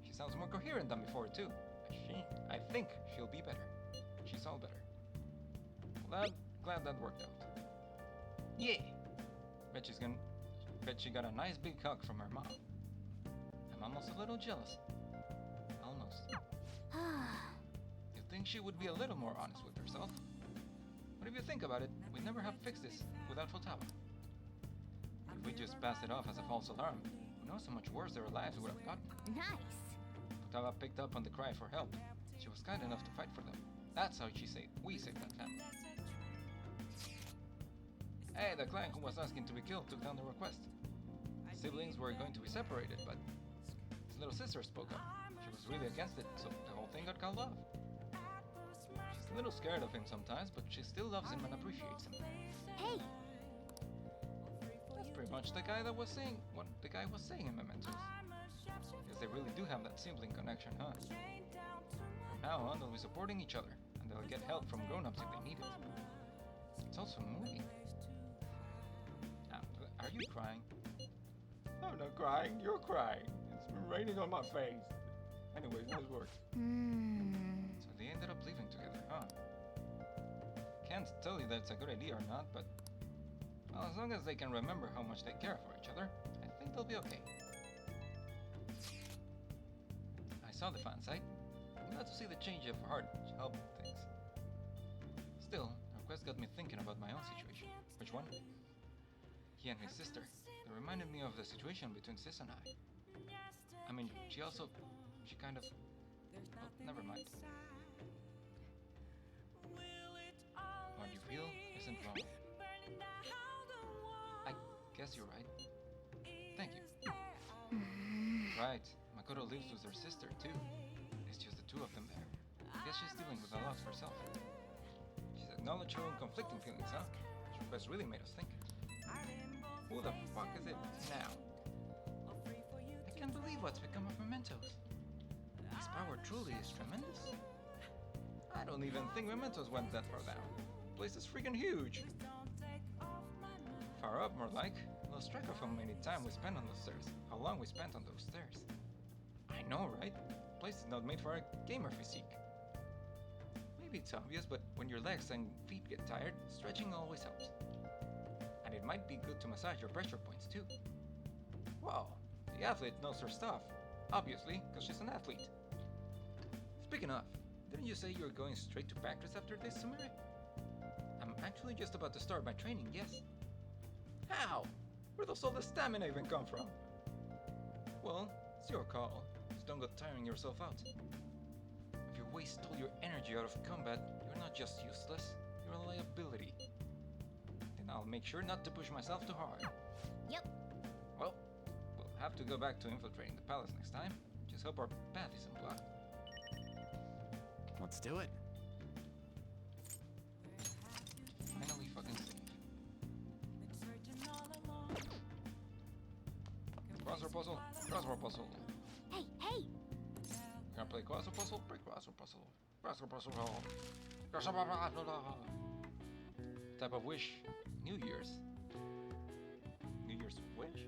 She sounds more coherent than before, too. I think she'll be better. She's all better. Glad that worked out. Yeah! Bet she got a nice big hug from her mom. I'm almost a little jealous. Almost. You'd think she would be a little more honest with herself. But if you think about it, we'd never have fixed this without Futaba. If we just passed it off as a false alarm, who knows how much worse their lives would have gotten.
Nice!
Futaba picked up on the cry for help. She was kind enough to fight for them. That's how we saved that family. Hey, the clan who was asking to be killed took down the request. Siblings were going to be separated, but his little sister spoke up. She was really against it, so the whole thing got called off. She's a little scared of him sometimes, but she still loves him and appreciates him.
Hey!
That's pretty much the guy was saying in Mementos. Guess they really do have that sibling connection, huh? From now on, they'll be supporting each other, and they'll get help from grown-ups if they need it. It's also moving. Are you crying? I'm not crying, you're crying. It's been raining on my face. Anyways, nice work. So they ended up living together, huh? Can't tell you that it's a good idea or not, but well, as long as they can remember how much they care for each other, I think they'll be okay. I saw the fan site. I'm glad to see the change of heart help things. Still, the request got me thinking about my own situation. Which one? He and his sister. They reminded me of the situation between Sis and I. I mean, she kind of... Well, never mind. What you feel isn't wrong. I guess you're right. Thank you. Right. Makoto lives with her sister, too. It's just the two of them there. I guess she's dealing with a lot herself. She's acknowledged her own conflicting feelings, huh? This request really made us think. Who the fuck is it now? I can't believe what's become of Mementos. His power truly is tremendous. I don't even think Mementos went that far down. The place is freaking huge. Far up, more like. Lost track of how many time we spent on those stairs. How long we spent on those stairs. I know, right? The place is not made for a gamer physique. Maybe it's obvious, but when your legs and feet get tired, stretching always helps. And it might be good to massage your pressure points too. Wow, the athlete knows her stuff. Obviously, because she's an athlete. Speaking of, didn't you say you were going straight to practice after this, Sumire? I'm actually just about to start my training, yes. How? Where does all the stamina even come from? Well, it's your call. Just don't go tiring yourself out. If you waste all your energy out of combat, you're not just useless, you're a liability. I'll make sure not to push myself too hard.
Yep.
Well, we'll have to go back to infiltrating the palace next time. Just hope our path isn't blocked.
Let's do it.
Finally fucking save. Crossword puzzle. Crossword puzzle.
Hey, hey!
Gonna play crossword puzzle? Break crossword puzzle. Crossword puzzle. Crossword puzzle. Type of wish. New Year's. New Year's wish?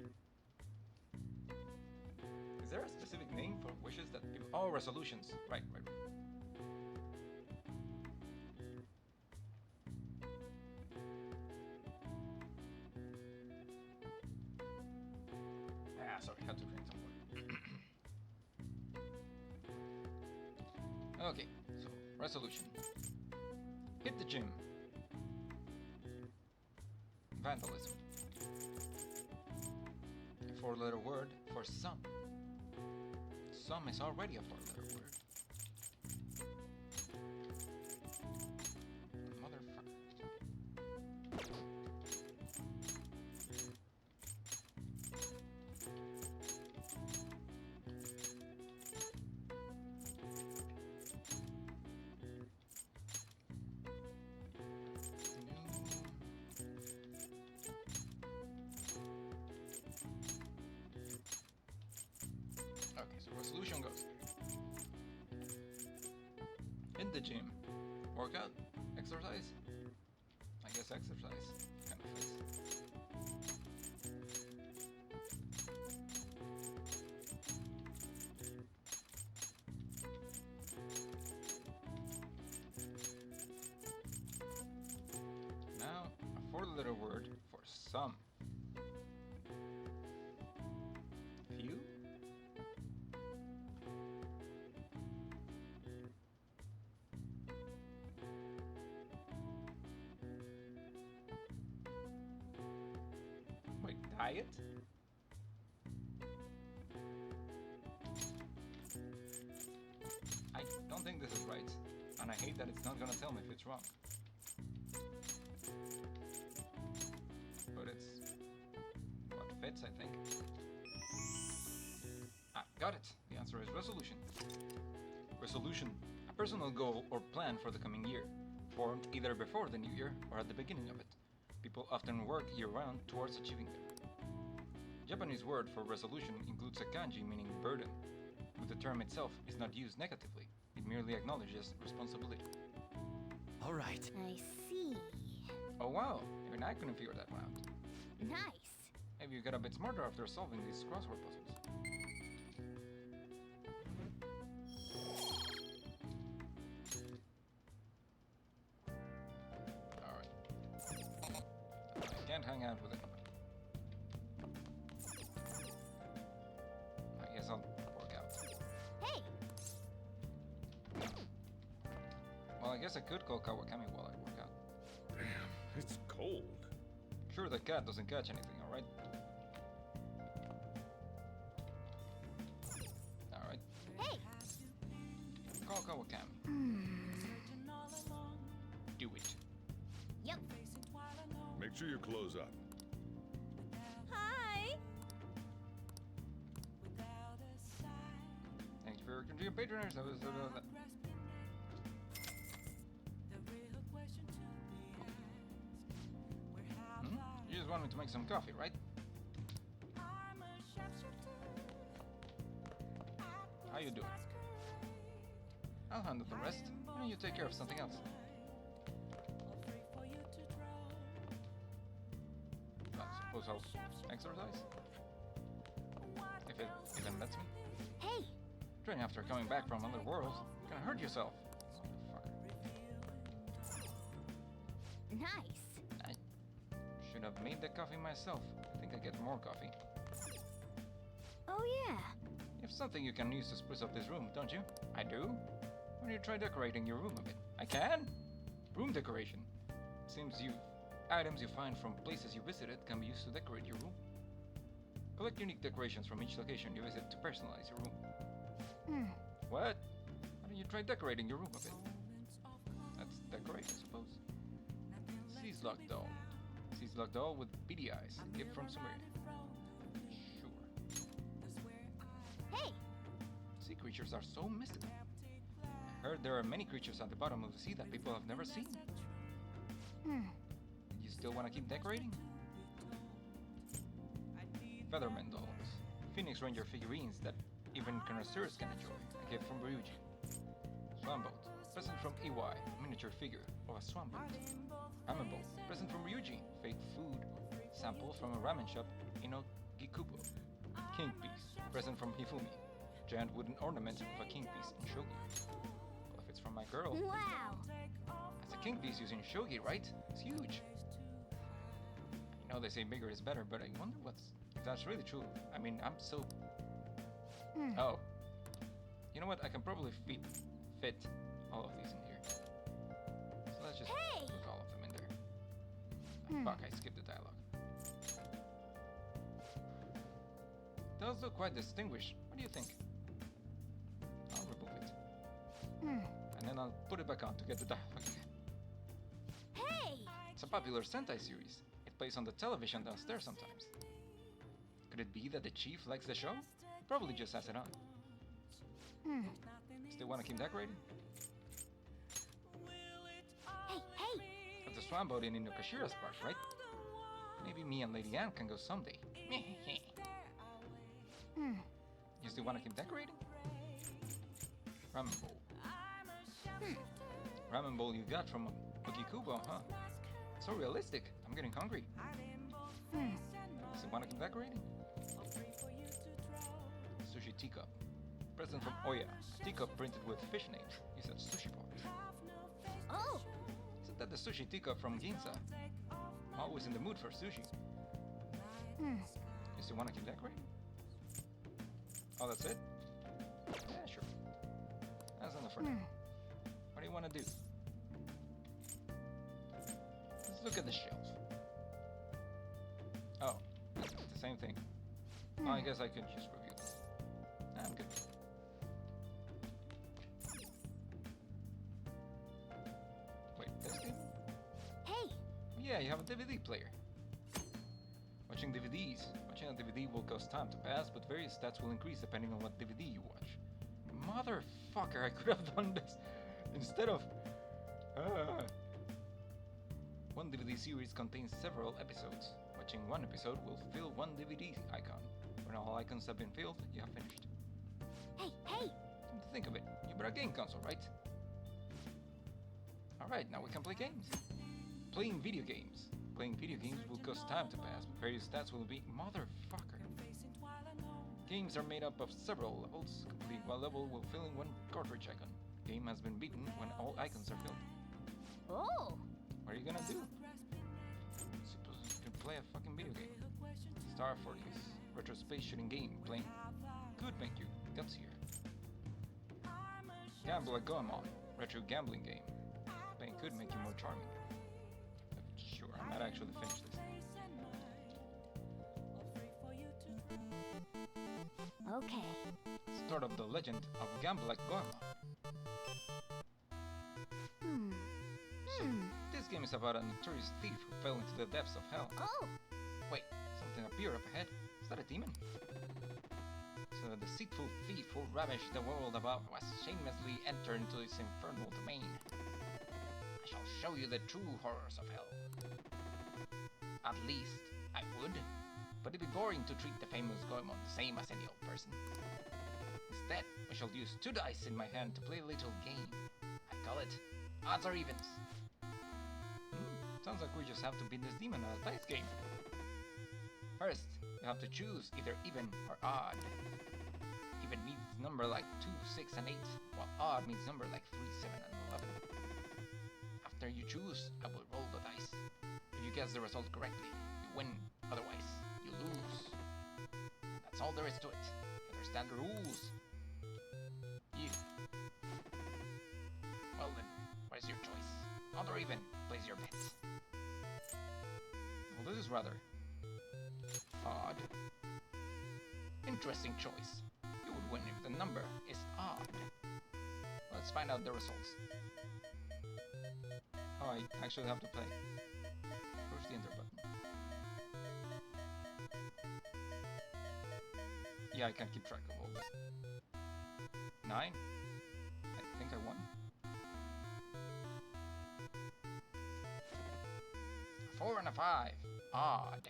Is there a specific name for wishes that people... Oh, resolutions. Right. Sorry, had to drink some water. Okay, so resolution. Hit the gym. Vandalism. A four-letter word for some. Some is already a four-letter word. Motherfucker. Okay, so resolution goes. In the gym. Workout? Exercise? I guess exercise kind of fits. Now, a four-letter word for some. Few? Wait, diet? I don't think this is right, and I hate that it's not gonna tell me if it's wrong. But it's what fits, I think. Ah, got it. The answer is resolution. Resolution, a personal goal or plan for the coming year, formed either before the new year or at the beginning of it. People often work year-round towards achieving them. Japanese word for resolution includes a kanji meaning burden, but the term itself is not used negatively. It merely acknowledges responsibility.
All right.
I see.
Oh wow, even I couldn't figure that one out.
Nice.
Maybe you got a bit smarter after solving these crossword puzzles. Alright. I can't hang out with anybody. I guess I'll work out.
Hey!
Well, I guess I could call Kawakami while I work out.
Damn, it's cold.
Sure, the cat doesn't catch anything, alright? Alright.
Hey!
Call Kawakami. Do it.
Yep.
Make sure you close up.
Hi!
Thank you for your continued patronage. That was You just want me to make some coffee, right? How you doing? I'll handle the rest, and you take care of something else. I suppose I'll exercise? If it even lets me.
Hey!
Training after coming back from another world, you're gonna hurt yourself. Motherfucker.
Nice.
I should have made the coffee myself. I think I get more coffee.
Oh yeah.
You have something you can use to spruce up this room, don't you? I do? Why don't you try decorating your room a bit? I can? Room decoration. Seems items you find from places you visited can be used to decorate your room. Collect unique decorations from each location you visit to personalize your room. What? Why don't you try decorating your room a bit? Let's decorate, I suppose. Seaslug doll. Seaslug doll with beady eyes. Gift from Sumeria. Sure.
Hey!
Sea creatures are so mystical. Heard there are many creatures at the bottom of the sea that people have never seen. You still want to keep decorating? Featherman dolls. Phoenix Ranger figurines that even connoisseurs can enjoy. A gift from Ryuji. Swan boat. Present from EY. Miniature figure of a swan boat. Ramen bowl. Present from Ryuji. Fake food. Sample from a ramen shop in Ogikubo. King piece. Present from Hifumi. Giant wooden ornament of a king piece in shogi. Well, if it's from my girl.
Wow!
It's a king piece using shogi, right? It's huge. I know they say bigger is better, but I wonder if that's really true. I mean, I'm so... Oh. You know what? I can probably fit all of these in here. So let's just put all of them in there. Fuck, I skipped the dialogue. Those look quite distinguished. What do you think? I'll remove it. And then I'll put it back on to get the dialogue again.
Hey!
It's a popular Sentai series. It plays on the television downstairs sometimes. Could it be that the chief likes the show? He probably just has it on. Still want to keep decorating?
Hey!
At the swan boat in Inokashira's park, right? Maybe me and Lady Anne can go someday. You still want to keep decorating? Ramen bowl. Ramen bowl you got from Ogikubo, huh? So realistic. I'm getting hungry. Still want to keep decorating? Sushi teacup. Present from Oya. A teacup printed with fish names. You said sushi pot.
Oh!
Isn't that the sushi teacup from Ginza? I'm always in the mood for sushi. You still want to keep decorating? Oh, that's it? Yeah, sure. That's enough for now. What do you want to do? Let's look at the shelf. Oh, it's the same thing. Oh, I guess I could just review this. I'm good. Wait, this game?
Hey!
Yeah, you have a DVD player. Watching DVDs. Watching a DVD will cost time to pass, but various stats will increase depending on what DVD you watch. Motherfucker, I could have done this instead of... One DVD series contains several episodes. Watching one episode will fill one DVD icon. When all icons have been filled, you have finished.
Hey!
Come to think of it, you brought a game console, right? Alright, now we can play games. Playing video games. Playing video games will cost time to pass, but various stats will be... Motherfucker. Games are made up of several levels. Complete one level will fill in one cartridge icon. Game has been beaten when all icons are filled.
Oh!
What are you gonna do? Suppose you can play a fucking video game. Star Forties, retro space shooting game. Playing could make you gutsier. Gamble at Goemon, retro gambling game. Playing could make you more charming. Sure, I might actually finish this.
Okay.
Start of the legend of Gamble at Goemon. So, this game is about a notorious thief who fell into the depths of hell.
Oh!
Wait, something appeared up ahead. Is that a demon? So a deceitful thief who ravished the world above was shamelessly entered into its infernal domain. I shall show you the true horrors of hell. At least, I would. But it'd be boring to treat the famous Goemon the same as any old person. Instead, I shall use 2 dice in my hand to play a little game. I call it Odds or Evens. Sounds like we just have to beat this demon at a dice game. First, you have to choose either even or odd. Even means number like 2, 6, and 8, while odd means number like 3, 7, and 11. After you choose, I will roll the dice. If you guess the result correctly, you win. Otherwise, you lose. That's all there is to it. You understand the rules? You. Well then, what is your choice? Odd or even? Place your bets. Well, this is rather odd. Interesting choice. You would win if the number is odd. Let's find out the results. Oh, I actually have to play. Push the enter button. Yeah, I can't keep track of all this. 9? I think I won.
4 and a 5. Odd.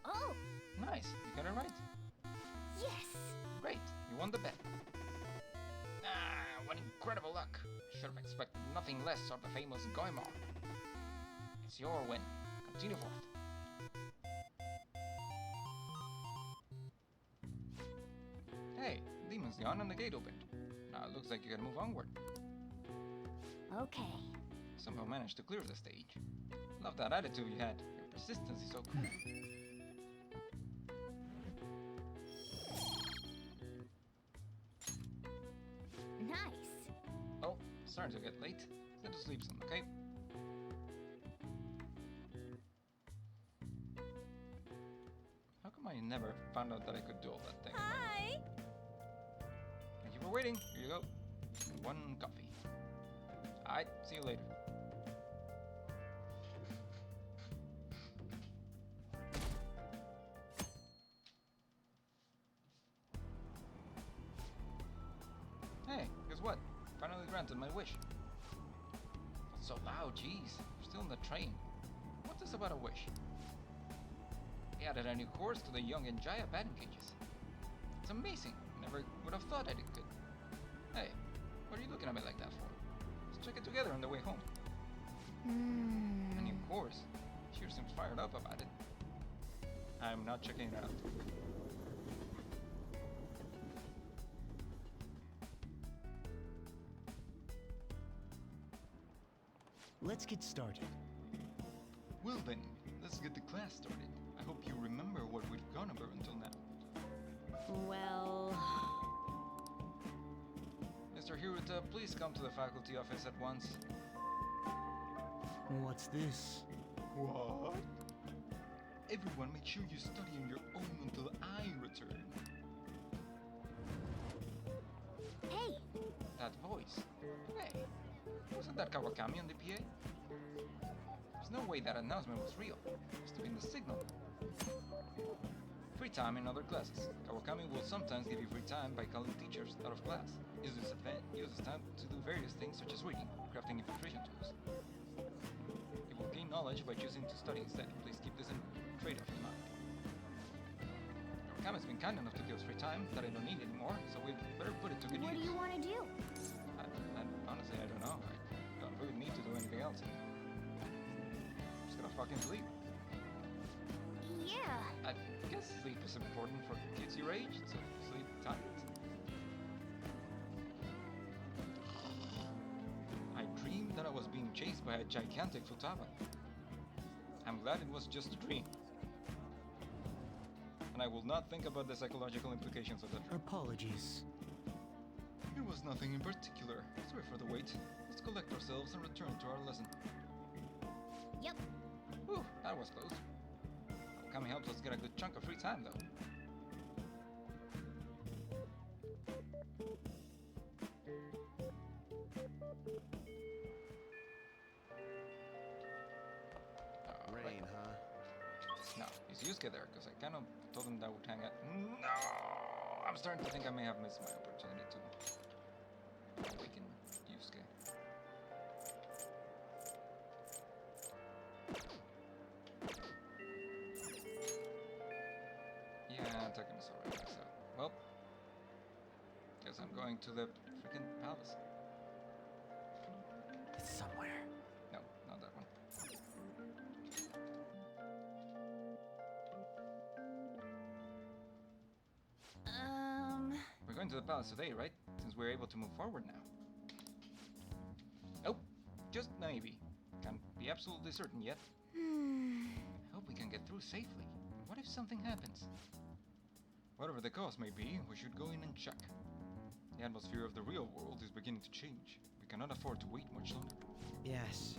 Oh,
Nice, you got it right.
yes!
Great, you won the bet.
Ah, what incredible luck. Should have expected nothing less of the famous Goemon. It's your win. Continue forth.
Hey, demon's gone and the gate opened. Now it looks like you can move onward.
Okay.
Somehow managed to clear the stage. Love that attitude you had. Your persistence is so cool.
Nice.
Oh, starting to get late. Let's go to sleep soon, okay? How come I never found out that I could do all that thing?
Hi!
Thank you for waiting. Here you go. One coffee. Alright, see you later. Hey, guess what? Finally granted my wish.
What's so loud, jeez?
We're still in the train. What's this about a wish?
They added a new course to the Young and Jaya batting cages.
It's amazing. Never would have thought I could. Hey, what are you looking at me like that for? Let's check it together on the way home. A new course? Sure seems fired up about it. I'm not checking it out.
Let's get started.
Well then, let's get the class started. I hope you remember what we've gone over until now.
Well...
Mr. Hiruta, please come to the faculty office at once.
What's this?
What? Everyone, make sure you study on your own until I return.
Hey!
That voice. Hey, wasn't that Kawakami on the PA? There's no way that announcement was real. It must have been the signal. Free time in other classes. Kawakami will sometimes give you free time by calling teachers out of class. Uses time to do various things such as reading, crafting infiltration tools. You will gain knowledge by choosing to study instead. Please keep this trade-off in mind. Kawakami's been kind enough to give us free time that I don't need anymore, so we better put it to good use.
What do you want to do?
Honestly, I don't know. I don't really need to do anything else. I'm just gonna fucking sleep.
Yeah.
I guess sleep is important for kids your age, so sleep tight. I dreamed that I was being chased by a gigantic futaba. I'm glad it was just a dream. And I will not think about the psychological implications of that dream.
Apologies.
It was nothing in particular. Sorry for the wait. Let's collect ourselves and return to our lesson.
Yep.
Whew, that was close. Kami helps us get a good chunk of free time, though.
Rain, huh?
No, is Yusuke there? Because I kind of told him that I would hang out. No! I'm starting to think I may have missed my opportunity to awaken Yusuke. Yeah, Takemi's already so. Well, guess I'm going to the freaking palace.
It's somewhere.
No, not that one. We're going to the palace today, right? Since we're able to move forward now. Oh, just maybe. Can't be absolutely certain yet. I hope we can get through safely. What if something happens? Whatever the cause may be, we should go in and check. The atmosphere of the real world is beginning to change. We cannot afford to wait much longer.
Yes.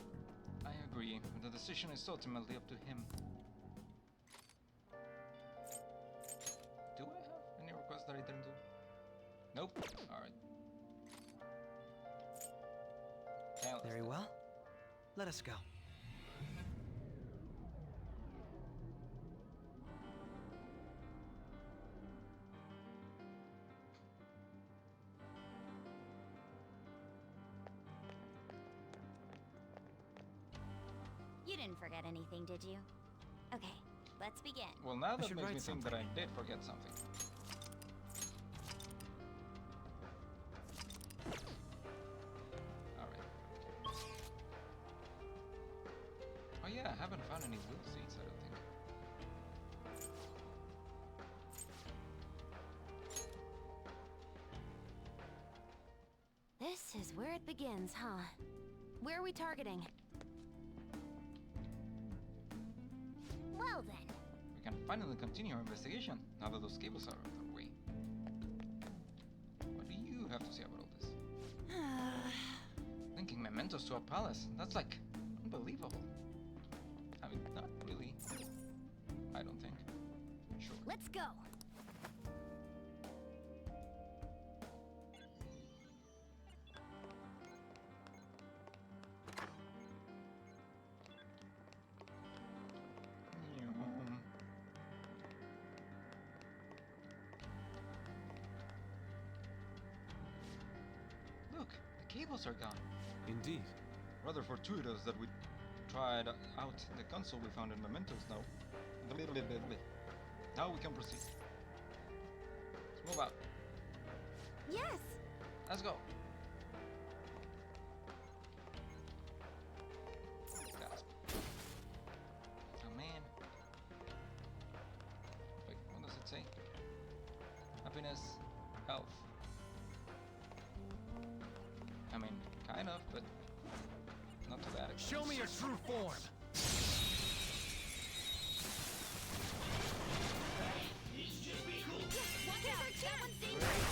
I agree, but the decision is ultimately up to him. Do I have any requests that I didn't do? Nope. Alright.
Very well. Let us go.
didn't forget anything, did you? Okay, let's begin.
Well, now that
should
makes
write
me think that I did forget something. Alright. Oh yeah, I haven't found any will seeds, I don't think.
This is where it begins, huh? Where are we targeting? Well then.
We can finally continue our investigation now that those cables are out of the way. What do you have to say about all this? Linking mementos to a palace, that's like unbelievable. I mean, not really. I don't think. Sure.
Let's go.
Look, the cables are gone.
Indeed.
Rather fortuitous that we tried out the console we found in mementos now. Now we can proceed. Let's move out.
Yes.
Let's go. Gasp. Oh man. Wait, what does it say? Happiness, health. I mean, kind of, but not to that extent.
Show me your true form.
Watch out! That one's dangerous!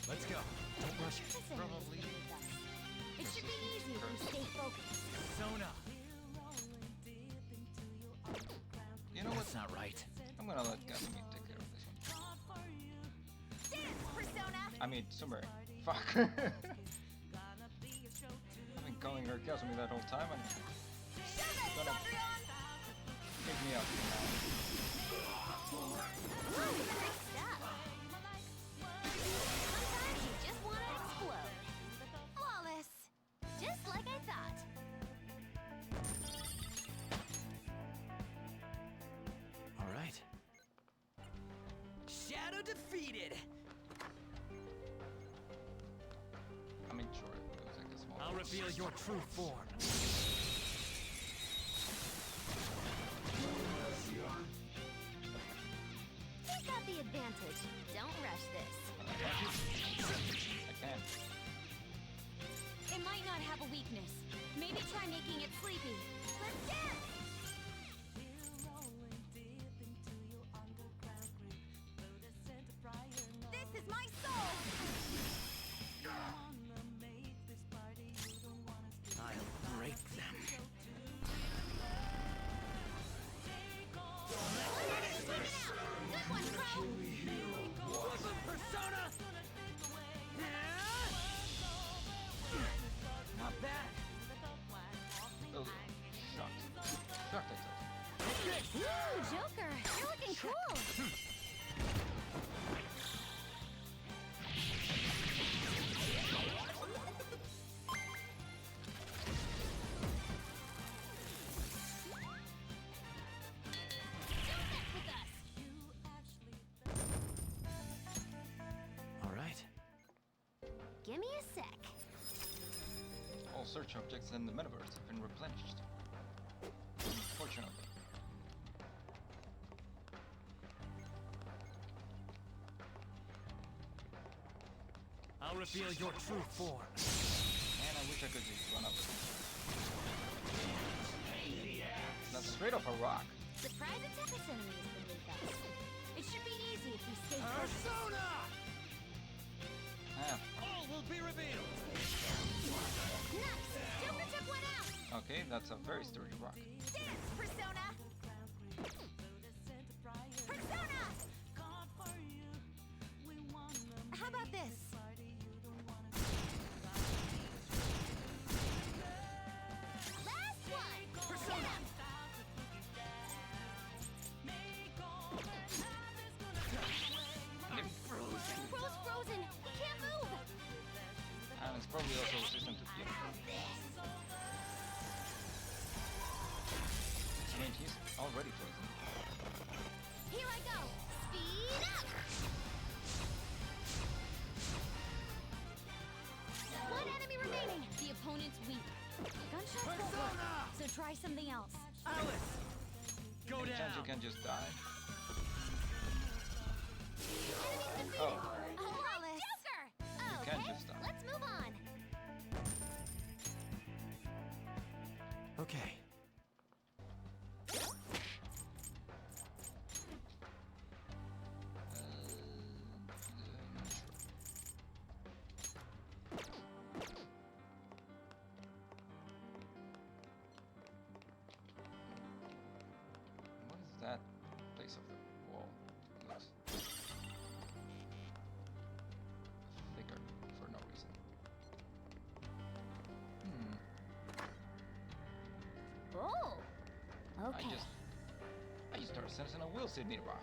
Let's go. Don't rush it.
This enemy's beneath us. It should be easy if we stay focused.
Sona.
You know what's
That's not right.
I'm gonna let Casimir take care of this one.
Dance, Persona!
I mean, Summer. Fuck. I've been calling her Casimir that whole time and
Show that,
gonna
Cendrillon!
pick me up now.
Ooh, nice stuff. Sometimes you just want to explode. Flawless. Just like I thought.
All right.
Shadow defeated.
I mean, sure, it was like a small.
I'll reveal your true form.
We got the advantage. Don't rush this.
I can.
It might not have a weakness. Maybe try making it sleepy. Let's dance! This is my soul!
I'll break them.
Good one, Crow!
Awesome, Persona! Not bad.
Oh, shocked. Shocked, I thought.
Ooh, Joker! You're looking cool!
All right.
Give me a sec.
All search objects in the metaverse have been replenished. Unfortunately.
I'll reveal your true form.
Man, I wish I could just run up. That's straight off a rock.
Surprise attack this enemy is beneath us. It should be easy if we stay focused.
Persona!
Ah,
All will be revealed.
Nice! Joker took one out!
okay, that's a very sturdy rock.
Dance, Persona! Persona! How about this? Last one! Persona!
I'm
Crow's frozen! He can't move!
And it's probably also mean, he's already poisoned.
Here I go! Speed up! One enemy remaining! The opponent's weak. Gunshots won't work, so try something else.
Alice! Go
Any chance
down!
you can just die?
Enemies defeated!
Oh.
Flawless! Joker!
You
Okay,
can't just die.
let's move on.
Okay.
What is that place of the wall? Looks thicker for no reason.
Oh!
I
Okay.
just started sensing a will sit nearby.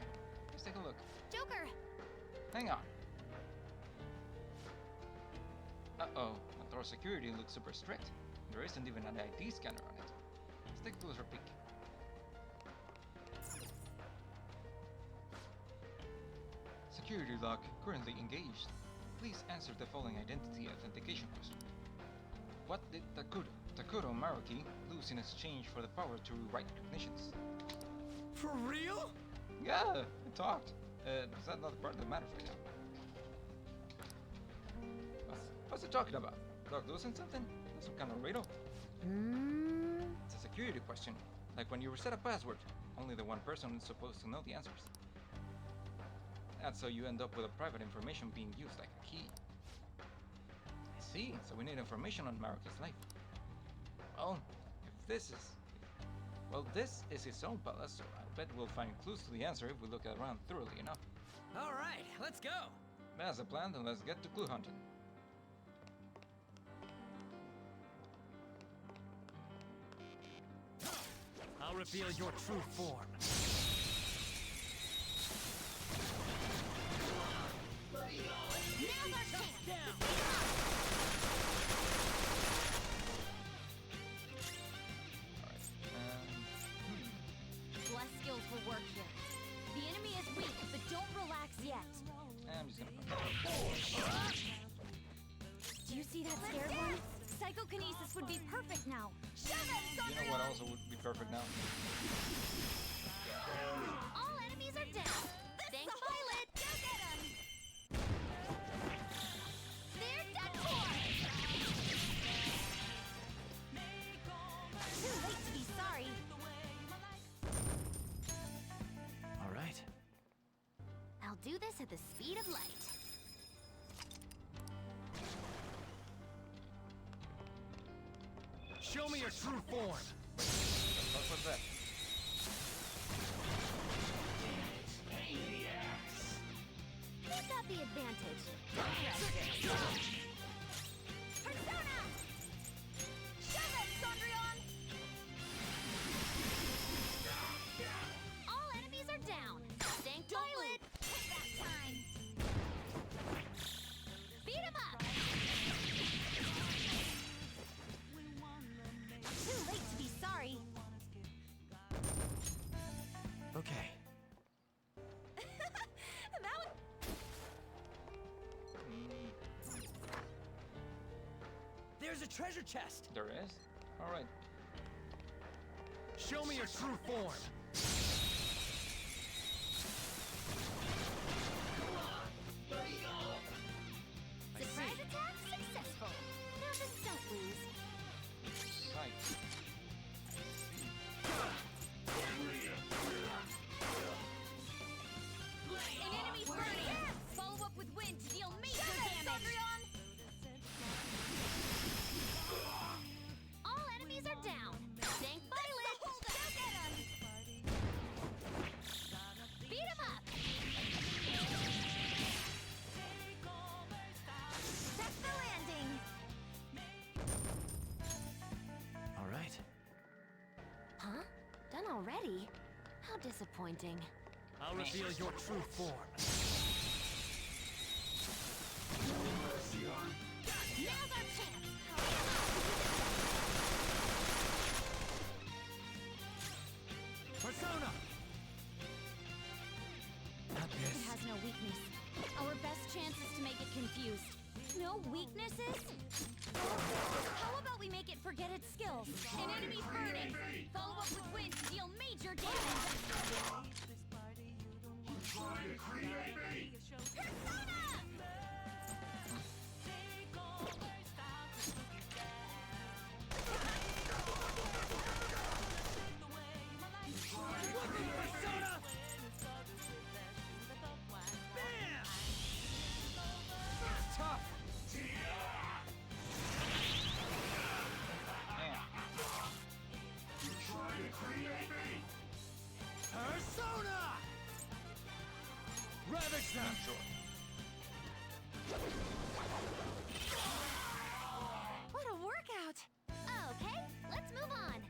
Let's take a look.
Joker!
Hang on. Uh-oh, our security looks super strict. There isn't even an ID scanner on it. Let's take a closer peek. Security lock currently engaged. Please answer the following identity authentication question. What did Takuro Maruki lose in exchange for the power to rewrite cognitions?
For real?
Yeah, it talked. Is that not part of the matter right now? What's it talking about? Dog losing something? Some kind of riddle? It's a security question. Like when you reset a password, only the one person is supposed to know the answers. That's so you end up with a private information being used like a key. I see, so we need information on Maruki's life. Well, this is his own palace, so I bet we'll find clues to the answer if we look around thoroughly enough.
Alright, let's go!
That's the plan, then let's get to clue hunting.
I'll reveal your true form.
Now's our chance!
Down!
Bless skills will work here. The enemy is weak, but don't relax yet.
I'm just gonna...
Do you see that scared one? Psychokinesis would be perfect now. Show them,
You know what also would be perfect now?
All enemies are down. Thanks, Violet. Go get 'em. They're done for. Too late to be sorry.
All right.
I'll do this at the speed of light.
Show me your true form!
What was that?
Who's got the advantage? Persona! Show them, Sondrion! All enemies are down. Thank Violet! Hit that time! Beat him up! Too late to be sorry.
Okay.
That was...
There's a treasure chest!
There is? Alright.
Show me your true form!
Surprise attack successful. Now just don't lose.
Sight.
An enemy's burning! Follow up with wind to deal major damage! All enemies are down! Thank Violet! Go get 'em! Beat 'em up! That's the landing!
All right.
Huh? Done already? How disappointing.
I'll reveal your true form.
Now's our chance!
Persona!
Not
It
this.
has no weakness. Our best chance is to make it confused. No weaknesses? How about we make it forget its skills? An enemy burning! Follow up with wind to deal major damage!
Trying to create me!
Persona!
Persona! Bam!
Tough.
Trying to create me!
Persona! Ravage them!
What a workout! Okay, let's move on.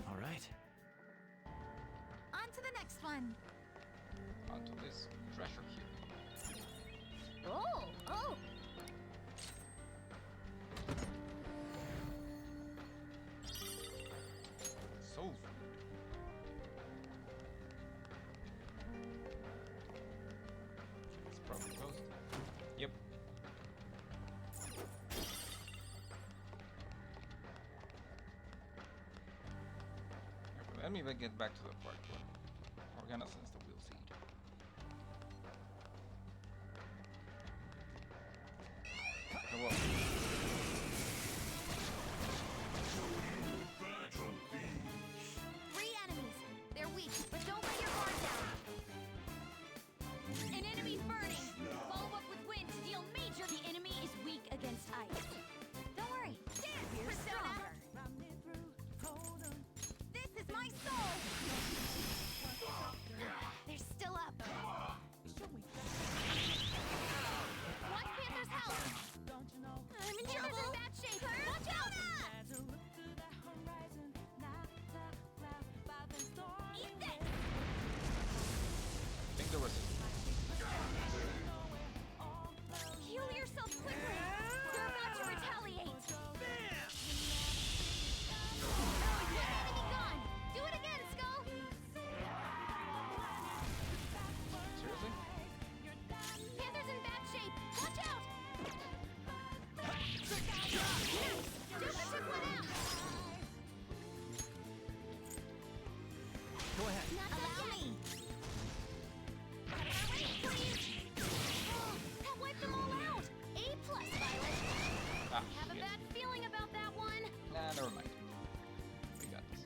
All right.
On to the next one.
Onto this treasure here.
Oh!
Soul food. It's probably closed. Yep. Let me get back to the part where Organa sends the wheel seed. Oh, well.
Three enemies. They're weak, but don't let your guard down. An enemy's burning. Follow up with wind to deal major. The enemy is weak against ice. Don't worry. We're stronger. This is my soul. They're still up. Watch Panther's house. I'm in trouble. Panther's in bad shape. Watch out! Eat this!
I think there was.
Heal yourself quickly! They're about to retaliate! Enemy gone! Do it again, Skull!
Seriously?
Panther's in bad shape! Watch out! Super took one out!
Go ahead.
Allow me! Please! Oh, that wiped them all out! A+, Violet!
Ah,
I have a
shit.
bad feeling about that one.
Nah, never mind. We got this.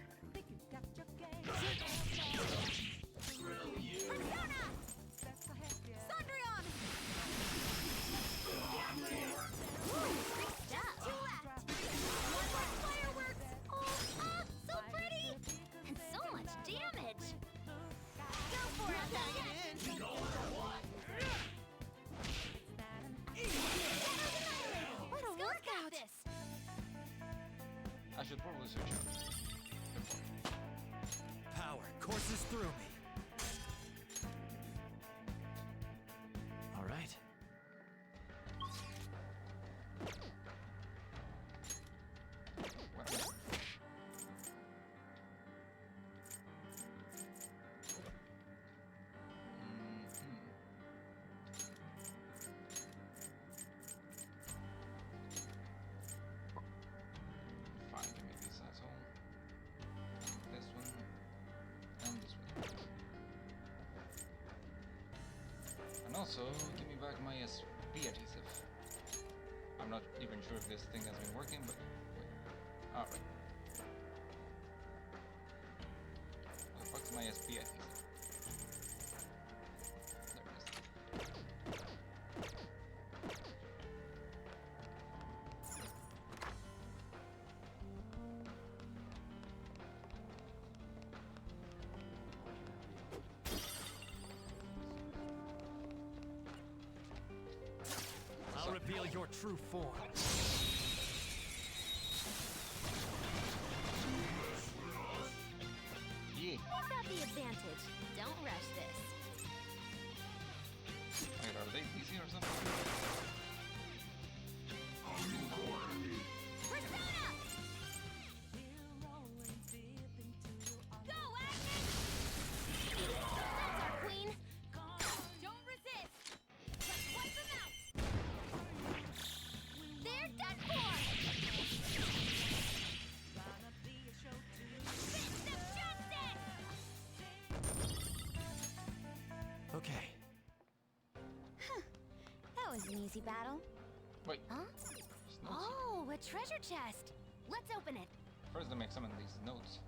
Persona! Sondrion! Ooh, great stuff. Two left. One more fireworks. Oh, so pretty. And so much damage. Go for it, Diane. What a workout. This.
I should probably switch out.
Power courses through me.
All right.
What? Fine, give me this asshole. This one. And this one. And also, give me back my SP adhesive. I'm not even sure if this thing has been working, but wait. Alright. Where the fuck's my SP adhesive? There it is.
I'll reveal your true form.
Yeah.
We've got the advantage. Don't rush this.
Wait, are they easy or something?
Persona!
easy battle.
Wait.
Huh?
Oh, a treasure chest. Let's open it.
First, let me examine these notes.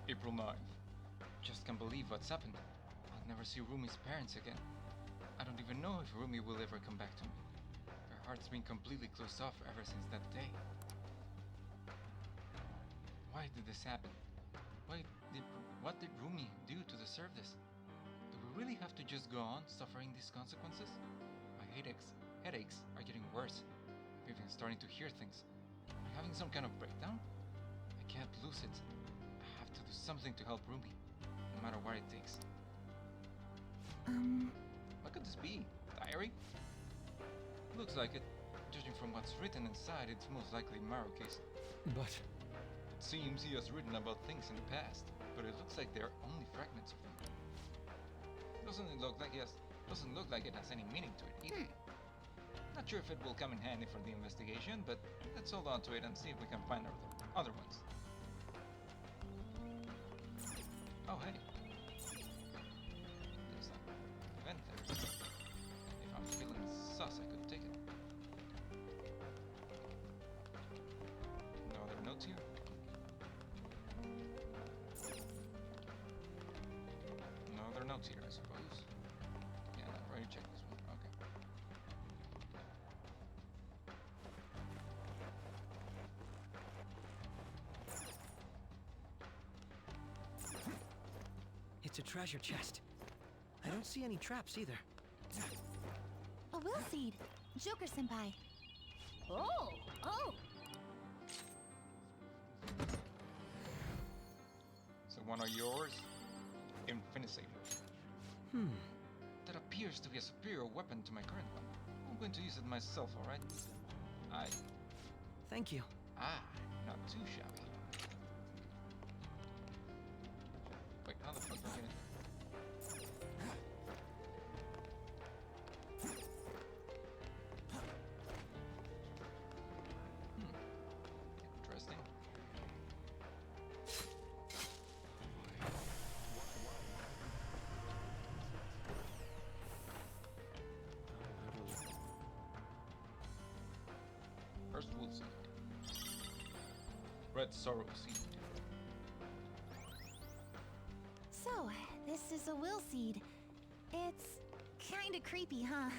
April 9th. Just can't believe what's happened. I'll never see Rumi's parents again. I don't even know if Rumi will ever come back to me. Her heart's been completely closed off ever since that day. Why did this happen? What did Rumi do to deserve this? Do we really have to just go on suffering these consequences? My headaches are getting worse. I'm even starting to hear things. Am I having some kind of breakdown? I can't lose it. I have to do something to help Rumi, no matter what it takes. What could this be? Diary? Looks like it. Judging from what's written inside, it's most likely Maruki's.
But
it seems he has written about things in the past, but it looks like they're only fragments of them. Doesn't look like it has any meaning to it either. Not sure if it will come in handy for the investigation, but let's hold on to it and see if we can find other ones. Oh hey. There's an event there. If I'm feeling sus, I could take it. No other notes here? No other notes here, I suppose. Yeah, I've already checked this one. Okay.
It's a treasure chest. I don't see any traps either.
A will seed. Joker-senpai.
Oh!
So one of yours? Infinisator. That appears to be a superior weapon to my current one. I'm going to use it myself, alright?
Thank you.
Not too shabby. Wait, how the fuck do I get in there? Interesting. First wool seed. Red sorrow seed.
So, this is a will seed. It's kinda creepy, huh?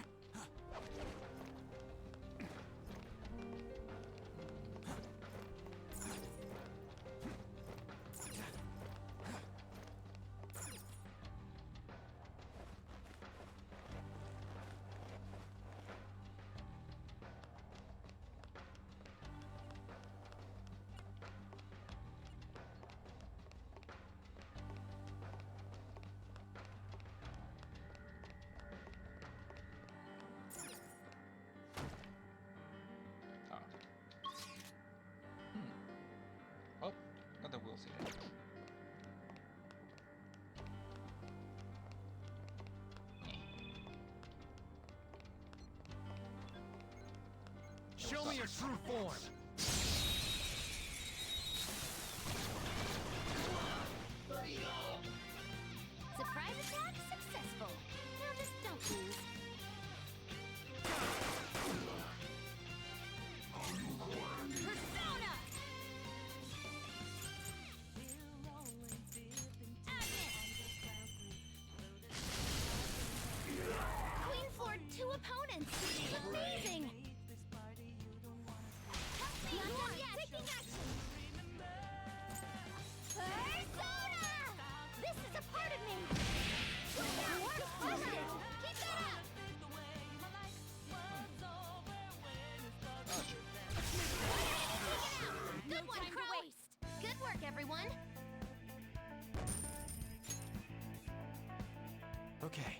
Oh, got the will seed.
Show me your true form.
Surprise attack successful. Now just don't lose. Persona! Queen floored 2 opponents. Amazing! Beyond yet. Taking action. Persona! This is a part of me. Warp positive. Keep that up. Good one, Crow. Good work, everyone.
Okay.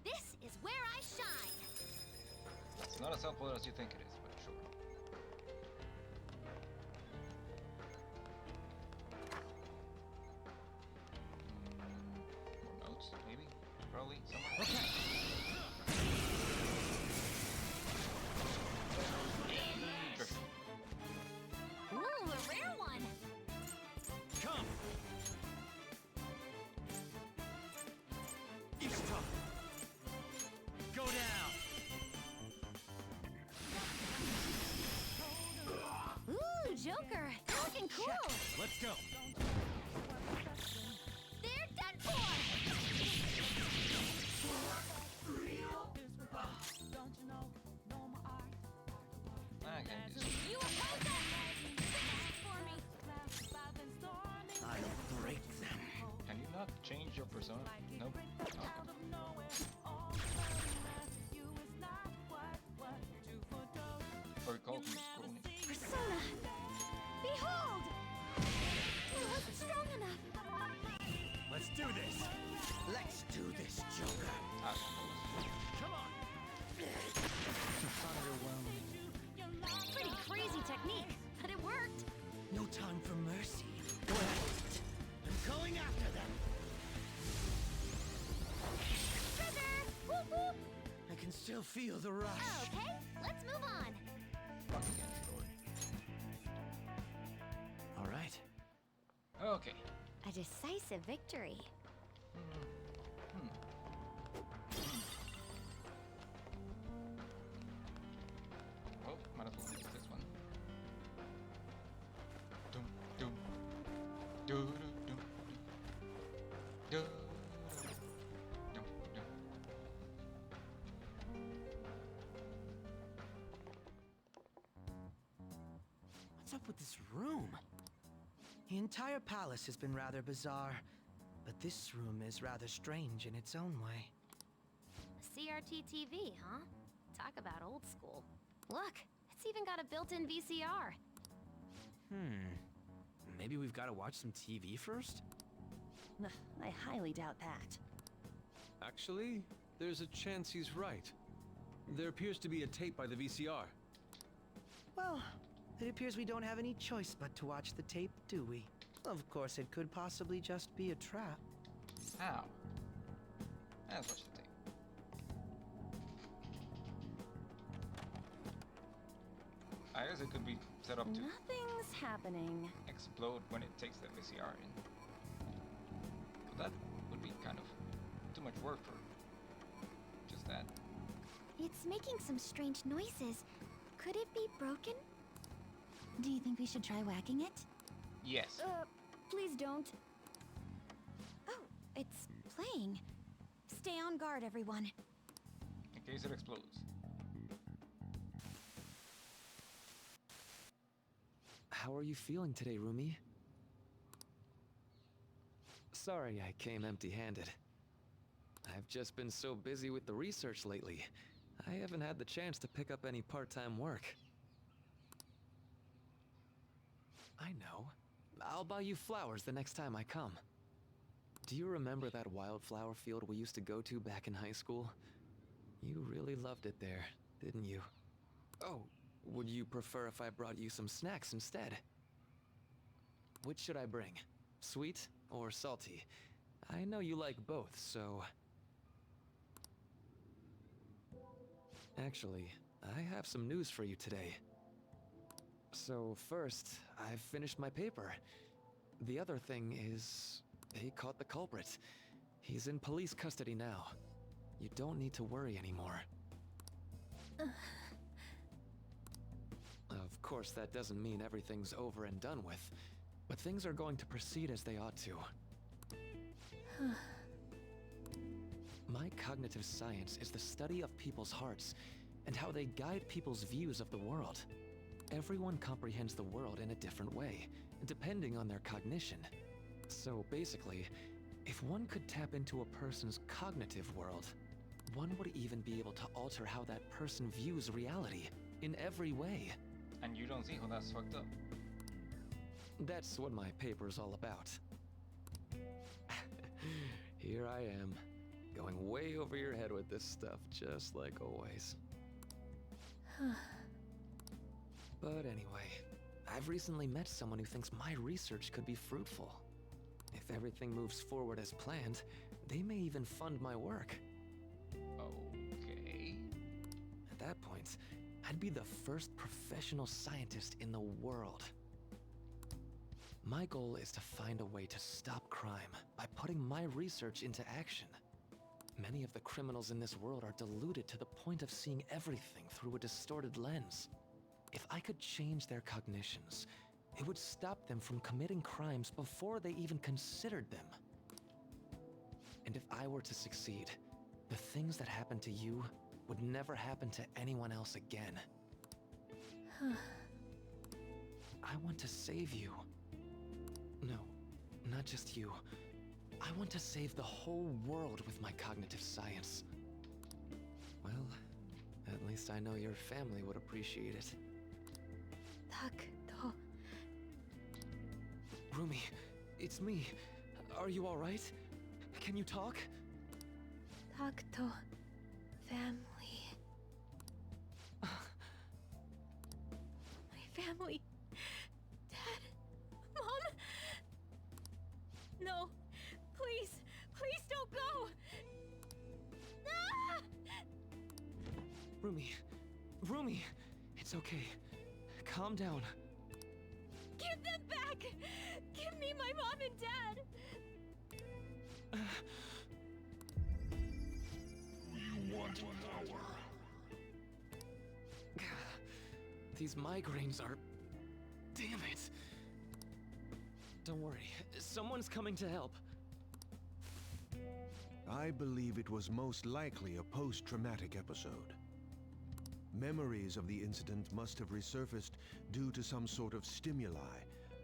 This is where I shine.
It's not as helpful as you think it is, but sure. More notes, maybe? Probably, somewhere.
Okay.
Ooh, a rare one.
Come.
Cool!
Let's go.
They're done for!
I can just...
You oppose that! Finish it for me!
I'll break them.
Can you not change your persona? Nope. Okay. Or call me scrolling.
Persona! Behold! I wasn't strong enough!
Let's do this.
Let's do this, Joker.
I suppose.
Come on.
Pretty crazy technique, but it worked.
No time for mercy. Wait. I'm going after them.
Trigger! Whoop whoop!
I can still feel the rush.
Okay, let's move on.
Fucking Android.
All right.
Okay.
A decisive victory.
Well, might as well use this one. Doom, doom. Do, do, do, do. Do, do, do.
What's up with this room? The entire palace has been rather bizarre, but this room is rather strange in its own way.
CRT TV, huh? Talk about old school. Look, it's even got a built-in VCR.
Maybe we've got to watch some TV first?
I highly doubt that.
Actually, there's a chance he's right. There appears to be a tape by the VCR.
Well, it appears we don't have any choice but to watch the tape, do we? Of course, it could possibly just be a trap.
How? Let's watch the tape. I guess it could be set up to
Nothing's happening.
explode when it takes the VCR in. But that would be kind of too much work for just that.
It's making some strange noises. Could it be broken? Do you think we should try whacking it?
Yes.
Please don't. Oh, it's playing. Stay on guard, everyone.
In case it explodes.
How are you feeling today, Rumi? Sorry I came empty-handed. I've just been so busy with the research lately. I haven't had the chance to pick up any part-time work. I know. I'll buy you flowers the next time I come. Do you remember that wildflower field we used to go to back in high school? You really loved it there, didn't you? Oh, would you prefer if I brought you some snacks instead? Which should I bring? Sweet or salty? I know you like both, so... Actually, I have some news for you today. So first, I've finished my paper. The other thing is, they caught the culprit. He's in police custody now. You don't need to worry anymore. Of course, that doesn't mean everything's over and done with, but things are going to proceed as they ought to. My cognitive science is the study of people's hearts and how they guide people's views of the world. Everyone comprehends the world in a different way, depending on their cognition. So basically, if one could tap into a person's cognitive world, one would even be able to alter how that person views reality in every way.
And you don't see how that's fucked up.
That's what my paper's all about. Here I am, going way over your head with this stuff, just like always. But anyway, I've recently met someone who thinks my research could be fruitful. If everything moves forward as planned, they may even fund my work.
Okay.
At that point, I'd be the first professional scientist in the world. My goal is to find a way to stop crime by putting my research into action. Many of the criminals in this world are deluded to the point of seeing everything through a distorted lens. If I could change their cognitions, It would stop them from committing crimes before they even considered them. And if I were to succeed, the things that happened to you would never happen to anyone else again. I want to save you. No, not just you. I want to save the whole world with my cognitive science. Well, at least I know your family would appreciate it.
Takuto.
Rumi, it's me. Are you all right? Can you talk?
Takuto. Family. My family. Dad. Mom. No. Please. Please don't go. Ah!
Rumi, it's okay. Calm down.
Give them back! Give me my mom and dad!
You want power.
These migraines are... Damn it! Don't worry, someone's coming to help.
I believe it was most likely a post-traumatic episode. Memories of the incident must have resurfaced due to some sort of stimuli,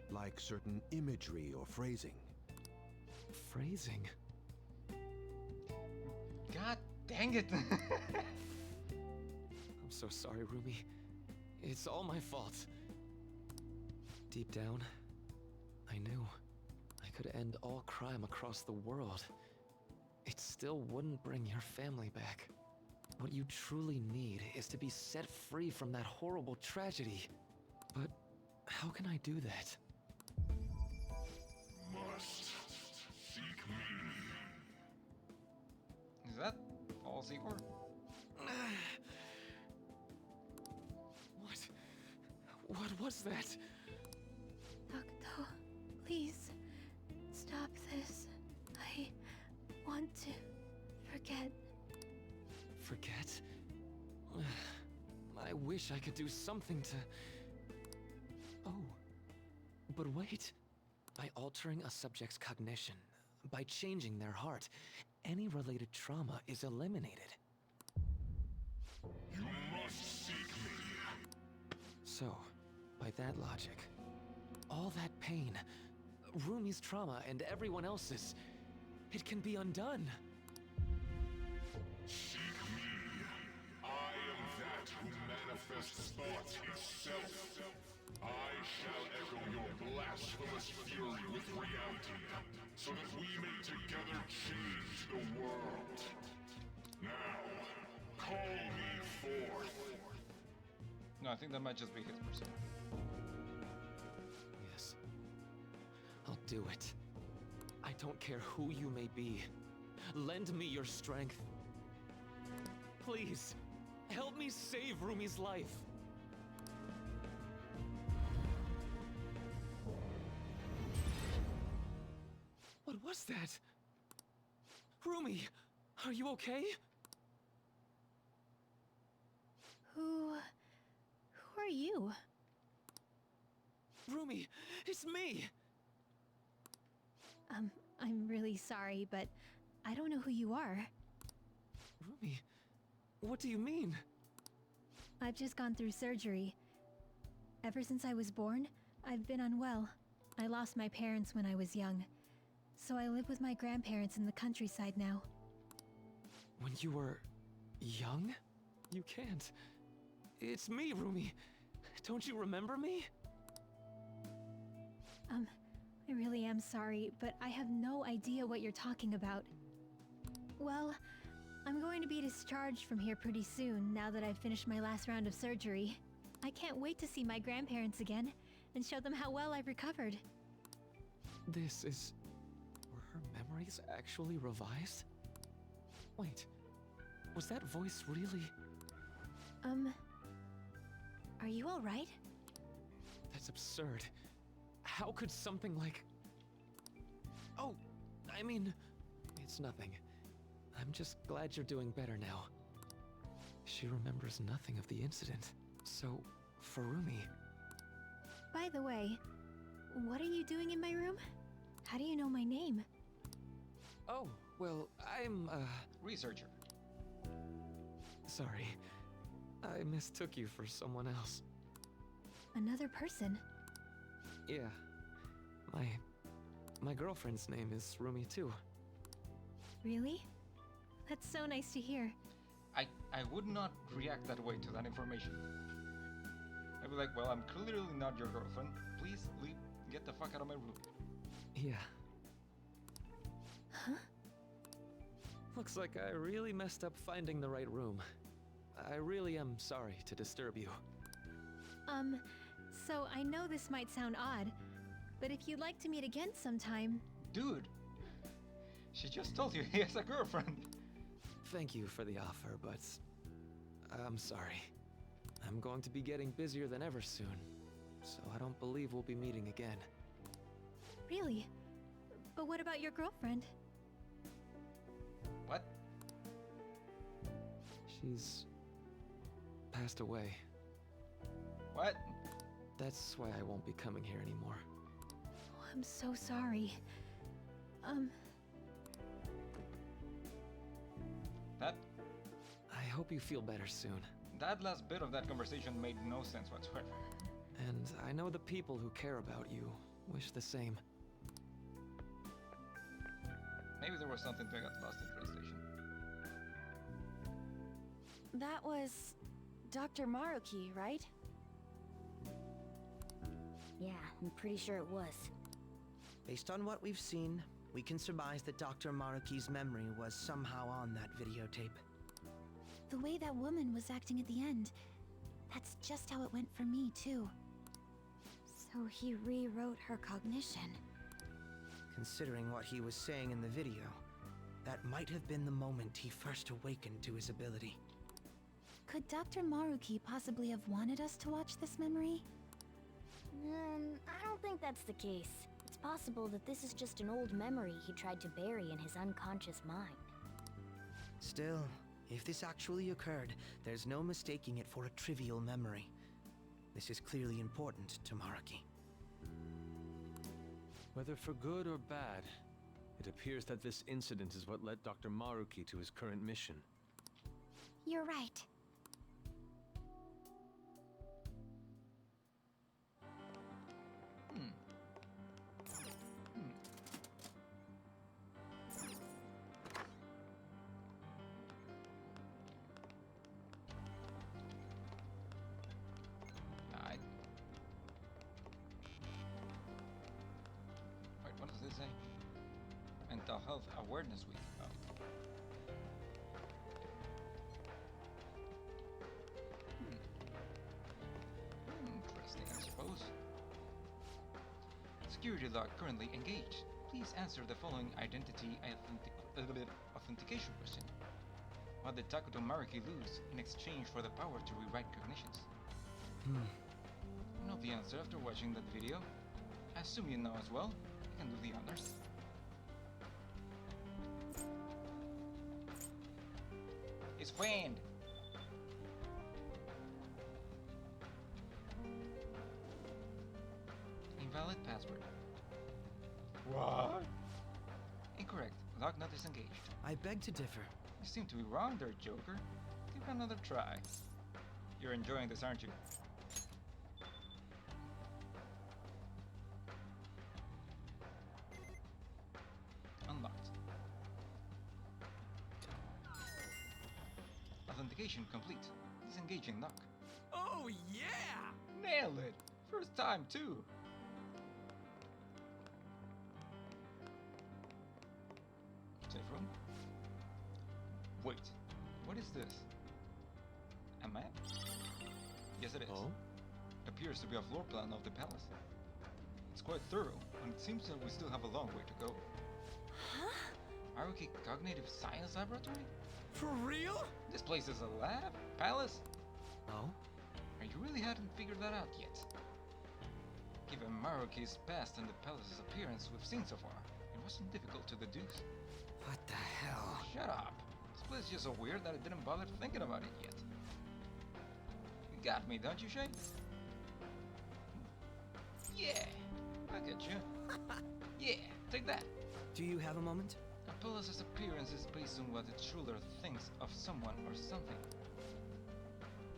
like certain imagery or phrasing.
Phrasing?
God dang it!
I'm so sorry, Rumi. It's all my fault. Deep down, I knew I could end all crime across the world. It still wouldn't bring your family back. What you truly need is to be set free from that horrible tragedy. But how can I do that?
Must seek me.
Is that all Secor?
What was that?
Takuto, please. Stop this. I want to forget.
Forget? I wish I could do something to... Oh. But wait. By altering a subject's cognition, by changing their heart, any related trauma is eliminated.
You must seek me.
So, by that logic, all that pain, Rumi's trauma and everyone else's, it can be undone.
Seek me. I am that who manifests thought itself. I shall echo your blasphemous fury with reality, so that we may together change the world. Now, call me forth.
No, I think that might just be his persona.
Yes. I'll do it. I don't care who you may be. Lend me your strength. Please, help me save Rumi's life. What was that? Rumi, are you okay?
Who are you?
Rumi, it's me!
I'm really sorry, but I don't know who you are.
Rumi, what do you mean?
I've just gone through surgery. Ever since I was born, I've been unwell. I lost my parents when I was young, so I live with my grandparents in the countryside now.
When you were young? You can't. It's me, Rumi. Don't you remember me?
I really am sorry, but I have no idea what you're talking about. Well, I'm going to be discharged from here pretty soon, now that I've finished my last round of surgery. I can't wait to see my grandparents again, and show them how well I've recovered.
This is... Were her memories actually revised? Wait, was that voice really...
Are you alright?
That's absurd. How could something like... Oh, I mean, it's nothing. I'm just glad you're doing better now. She remembers nothing of the incident. So, for Rumi,
By the way, what are you doing in my room? How do you know my name?
Oh, well, I'm,
Researcher.
sorry. I mistook you for someone else.
Another person?
Yeah. My girlfriend's name is Rumi too.
Really? That's so nice to hear.
I would not react that way to that information. I'd be like, well, I'm clearly not your girlfriend. Please leave, get the fuck out of my room.
Yeah.
Huh?
Looks like I really messed up finding the right room. I really am sorry to disturb you.
So I know this might sound odd, but if you'd like to meet again sometime...
Dude! She just told you he has a girlfriend.
Thank you for the offer, but I'm sorry. I'm going to be getting busier than ever soon, so I don't believe we'll be meeting again.
Really? But what about your girlfriend?
What?
She's passed away.
What?
That's why I won't be coming here anymore.
Oh, I'm so sorry.
That
I hope you feel better soon.
that last bit of that conversation made no sense whatsoever.
And I know the people who care about you wish the same.
Maybe there was something that got lost in translation.
That was Dr. Maruki, right?
Yeah, I'm pretty sure it was.
Based on what we've seen, we can surmise that Dr. Maruki's memory was somehow on that videotape.
The way that woman was acting at the end, that's just how it went for me, too. So he rewrote her cognition.
Considering what he was saying in the video, that might have been the moment he first awakened to his ability.
Could Dr. Maruki possibly have wanted us to watch this memory? I don't think that's the case. It's possible that this is just an old memory he tried to bury in his unconscious mind.
Still, if this actually occurred, there's no mistaking it for a trivial memory. This is clearly important to Maruki.
Whether for good or bad, it appears that this incident is what led Dr. Maruki to his current mission.
You're right.
Wait, what does this say? Mental Health Awareness Week. Oh. Interesting, I suppose. Security log currently engaged. Please answer the following identity authentication question. What did Takuto Maruki lose in exchange for the power to rewrite cognitions? You know the answer after watching that video. I assume you know as well. You can do the honors. It's friend. Invalid password. What? Incorrect. Log not disengaged.
I beg to differ.
You seem to be wrong there, Joker. Give it another try. You're enjoying this, aren't you? Unlocked. Authentication complete. Disengaging lock.
Oh, yeah!
Nailed it! First time, too! Safe room? Wait, what is this? A map? Yes, it is.
Oh?
Appears to be a floor plan of the palace. It's quite thorough, and it seems that we still have a long way to go.
Huh?
Maruki Cognitive Science Laboratory?
For real?
This place is a lab? Palace?
Oh?
And you really hadn't figured that out yet. Given Maruki's past and the palace's appearance we've seen so far, it wasn't difficult to deduce.
What the hell?
Shut up. This place is just so weird that I didn't bother thinking about it yet. You got me, don't you, Shay?
Yeah, I get you. Yeah, take that.
Do you have a moment?
A palace's appearance is based on what its ruler thinks of someone or something.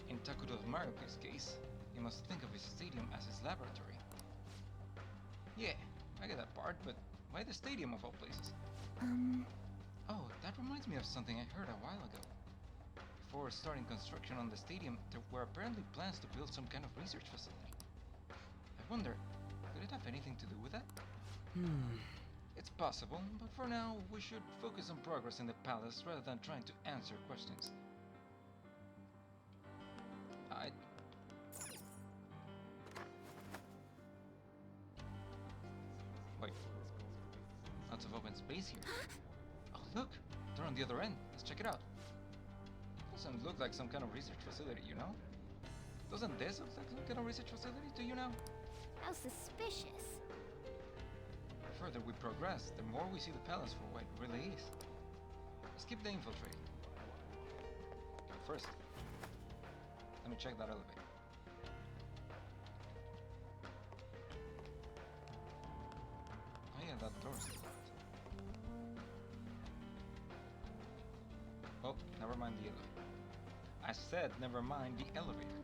In Takuto Maruki's case, he must think of his stadium as his laboratory. Yeah, I get that part, but why the stadium of all places? Oh, that reminds me of something I heard a while ago. Before starting construction on the stadium, there were apparently plans to build some kind of research facility. I wonder, could it have anything to do with that? It's possible, but for now, we should focus on progress in the palace rather than trying to answer questions. Wait. Lots of open space here. Oh, look! They're on the other end. Let's check it out. Doesn't look like some kind of research facility, you know? Doesn't this look like some kind of research facility to you now?
How suspicious.
The further we progress, the more we see the palace for what it really is. Skip the infiltrating. But first, let me check that elevator. Oh yeah, that door's still locked. Oh, never mind the elevator. I said never mind the elevator.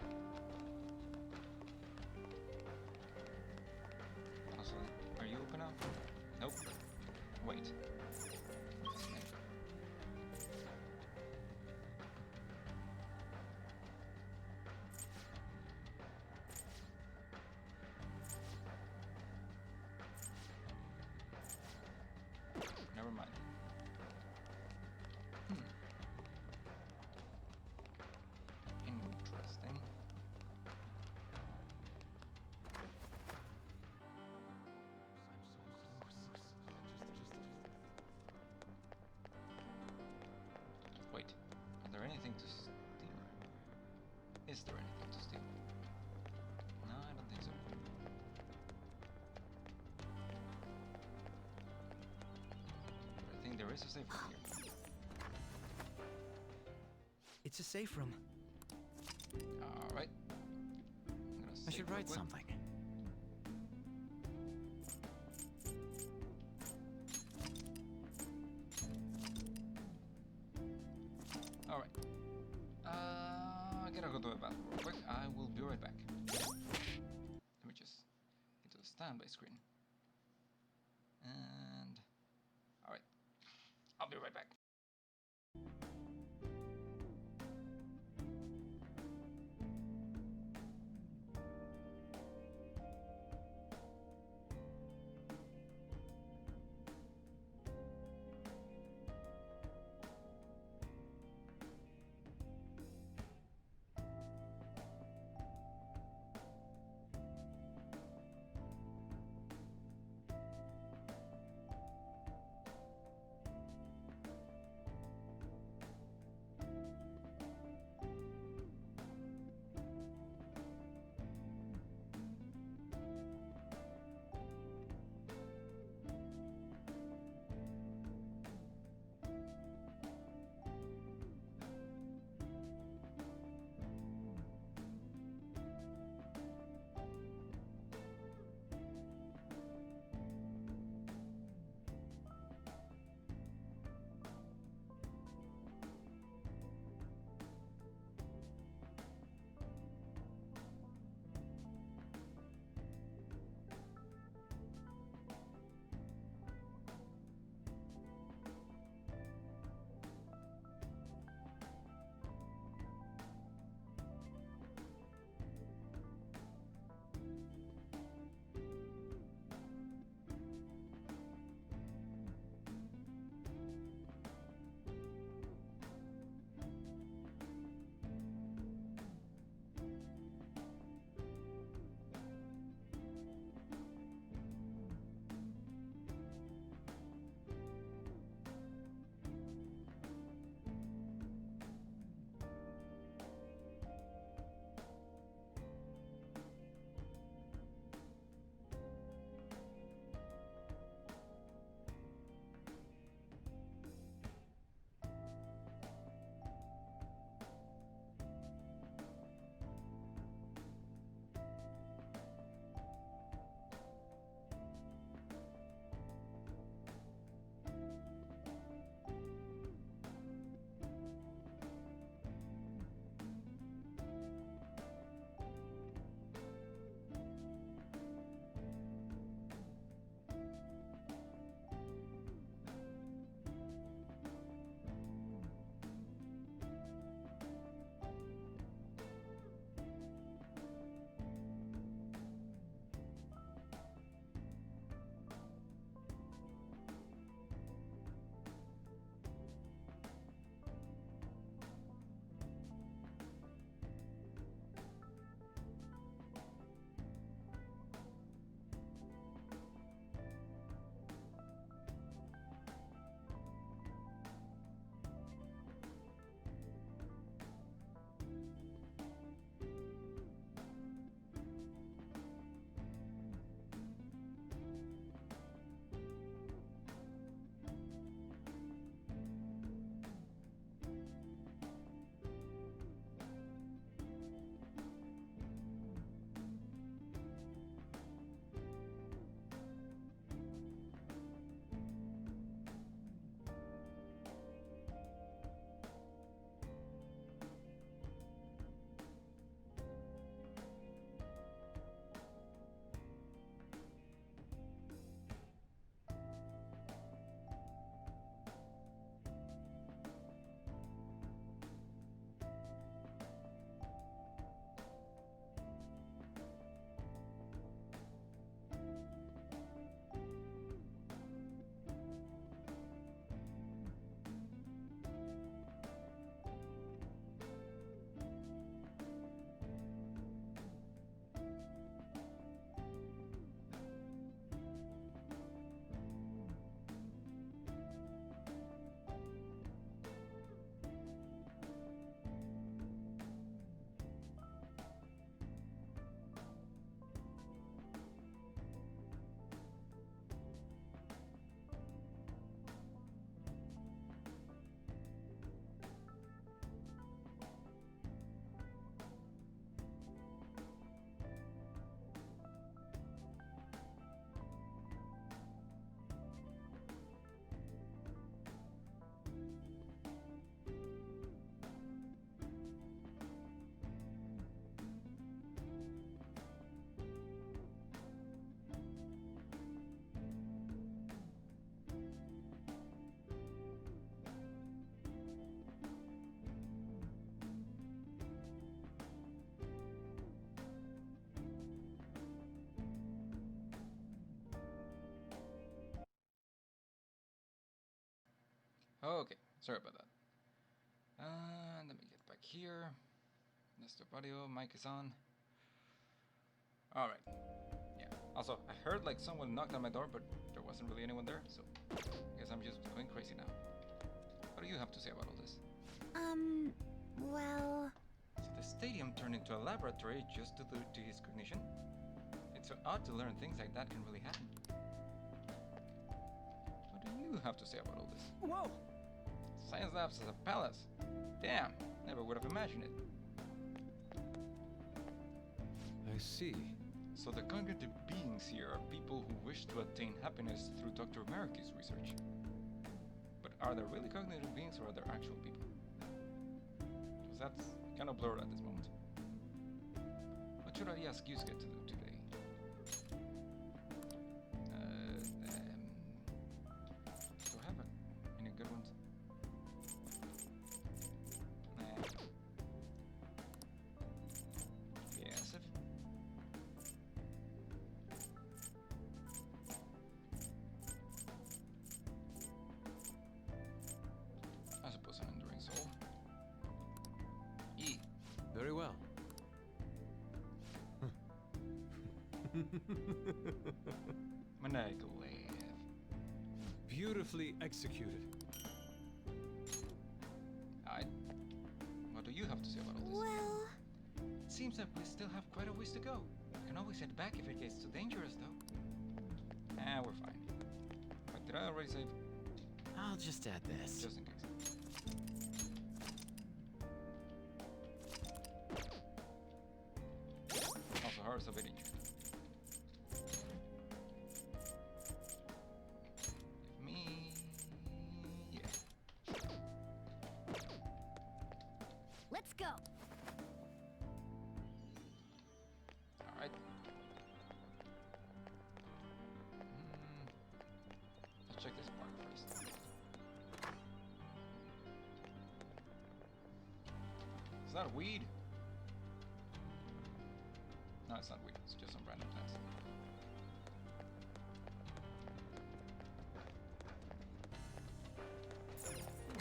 Also, are you open now? Nope. Wait. Never mind. Interesting. Wait, is there anything to steal? Is there anything to steal? No, I don't think so. But I think there is a safe room here.
It's a safe room.
Alright.
I should write something.
Alright. I gotta go to the bathroom real quick. I will be right back. Let me just get to the standby screen. And... Alright. I'll be right back.
Okay, sorry about that. Let me get back here. Mr. Audio, mic is on. Alright. Yeah. Also, I heard like someone knocked on my door, but there wasn't really anyone there, so I guess I'm just going crazy now. What do you have to say about all this?
Well...
See, the stadium turned into a laboratory just to his cognition. It's so odd to learn things like that can really happen. What do you have to say about all this?
Whoa!
Science labs as a palace. Damn, never would have imagined it.
I see.
So the cognitive beings here are people who wish to attain happiness through Dr. Maruki's research. But are there really cognitive beings or are there actual people? Because that's kind of blurred at this moment. What should I ask Yusuke to do today? Do I have any good ones? Yes, if... I suppose an enduring soul. E.
Very well.
Maniacal laugh.
Beautifully executed.
What do you have to say about all this?
Well...
It seems that we still have quite a ways to go. We can always head back if it gets too dangerous, though. We're fine. Wait, did I already save?
I'll just add this.
Just in case. Also, hers a bit injured. Give me... yeah.
Let's go!
Alright. Let's check this part first. Is that weed? No, it's not weed. It's just some random plants.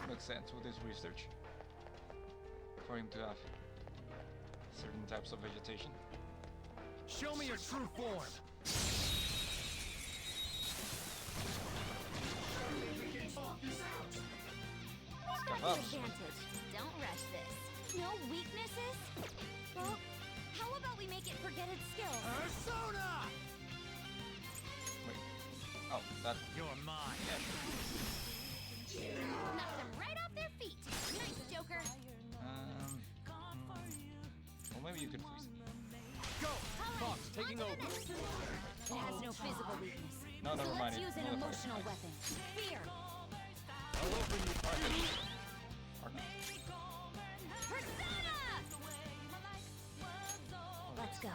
Makes sense with his research. For him to have certain types of vegetation.
Show me your true form!
Advantage. Don't rush this. No weaknesses? Well, how about we make it forget its skills?
Persona!
Wait. Oh, that.
You're mine.
Knock them right off their feet. Nice, Joker.
Well, maybe you could freeze it.
Go! Fox, taking over.
It has no physical weakness.
No, never mind.
Let's use an
Another
emotional
fire.
weapon. Fear.
I'll open you.
Or not.
Persona! Let's go.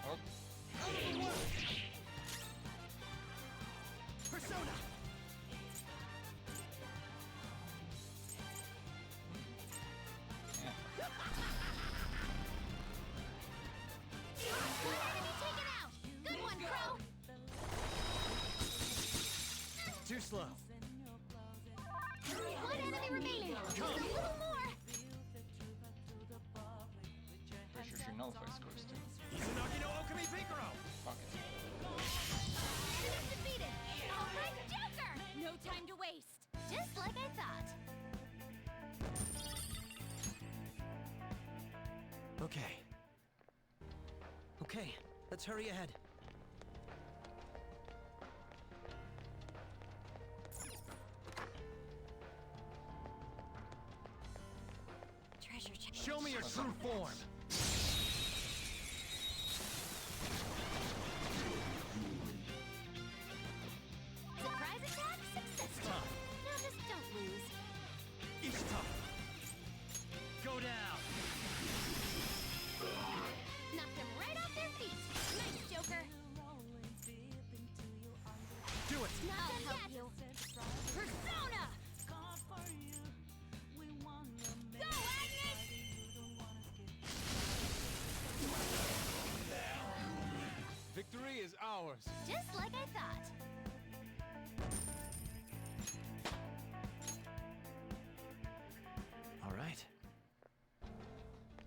Oh,
Persona!
yeah.
One enemy taken out. Good one, Crow.
Too slow.
One enemy remaining. Just a little more.
Pretty sure she nullifies scores too.
Izanagi no Okami Piccolo!
Fuck it.
Enemy's defeated. All right, Joker. No time to waste. Just like I thought.
Okay. Okay, let's hurry ahead.
Treasure chest.
Show me your true form!
Surprise attack successful. Now just don't lose.
Each tough. Go down!
Knock them right off their feet. Nice, Joker.
Do it!
I'll help you. Persona! Go, Agnes!
yours.
Just like I thought.
All right.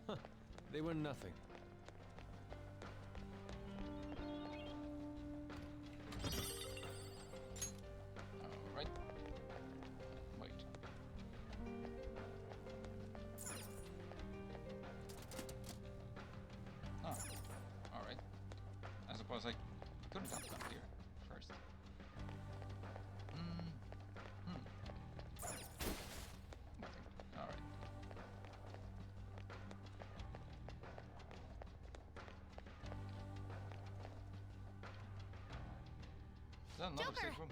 Huh. They were nothing.
Alright. Wait. Oh. Alright. I suppose I couldn't have come here first. Nothing. Alright. Is that another safe room?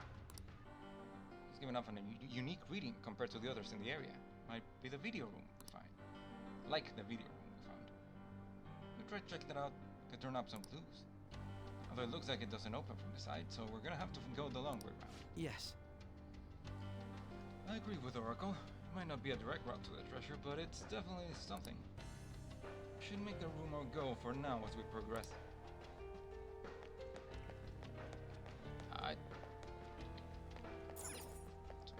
It's giving off a unique reading compared to the others in the area. Might be the video room we find. Like the video room we found. We tried checking it out to turn up some clues. Although it looks like it doesn't open from the side, so we're gonna have to go the long way around.
Yes.
I agree with Oracle. It might not be a direct route to the treasure, but it's definitely something. Should make the rumor go for now as we progress. I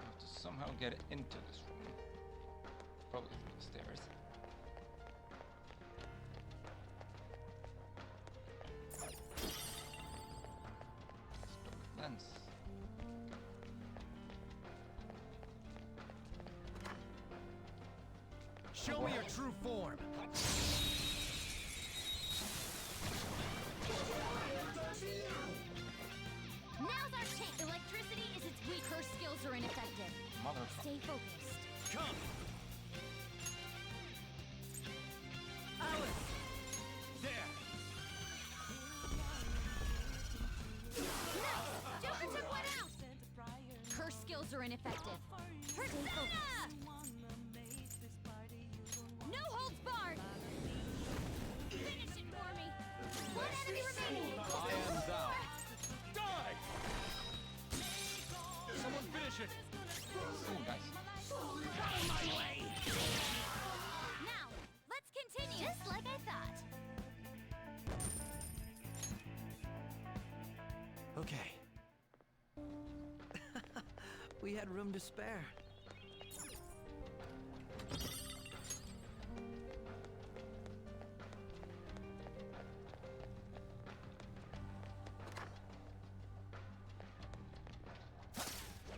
have to somehow get into this room. Probably through the stairs. Lens.
Show me your true form.
Now's our chance. Electricity is its weak. Her skills are ineffective.
Motherfucker.
Stay focused.
Come. Alice. There.
Nice! Joker took one out! Her skills are ineffective. Persona! No holds barred! Finish it for me! One enemy remaining!
I am thou.
Die! Someone finish it.
Ooh, nice.
My way.
Now, let's continue. Just like I thought.
Okay. We had room to spare.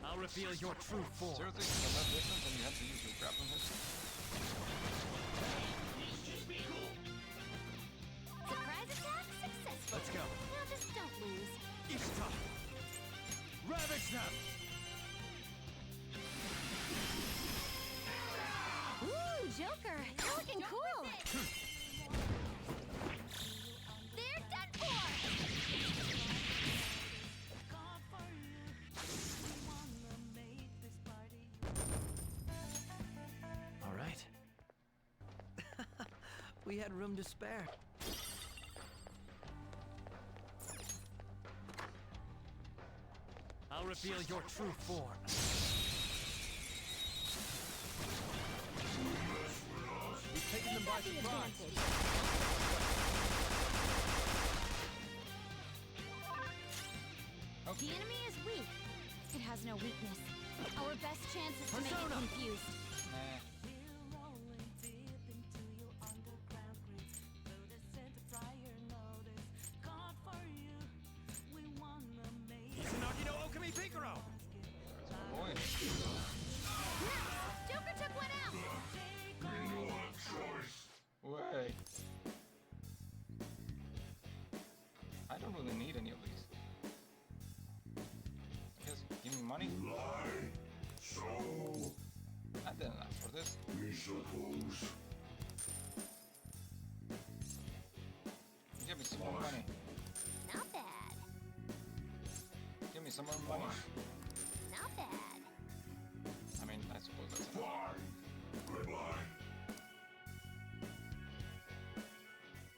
I'll reveal your true form.
Seriously, from that distance and you have to use your grappling hook?
Surprise attack successful.
Let's go.
Now just don't lose.
Ishta. Ravage them.
Ooh, Joker! You're looking cool! They're done for!
All right. We had room to spare.
I'll reveal your true form.
We've taken them by surprise.
The enemy is weak. It has no weakness. Our best chance is to make it confused.
Nah.
Izanagi no Okami Pikaro.
Boy.
Nice! Joker took one out!
Wait. I don't really need any of these. Just give me money.
So,
I didn't ask for this.
we suppose.
Give me some more money.
Not bad.
Give me some more money.
Not bad.
I mean, I suppose that's enough.
Fine. Goodbye.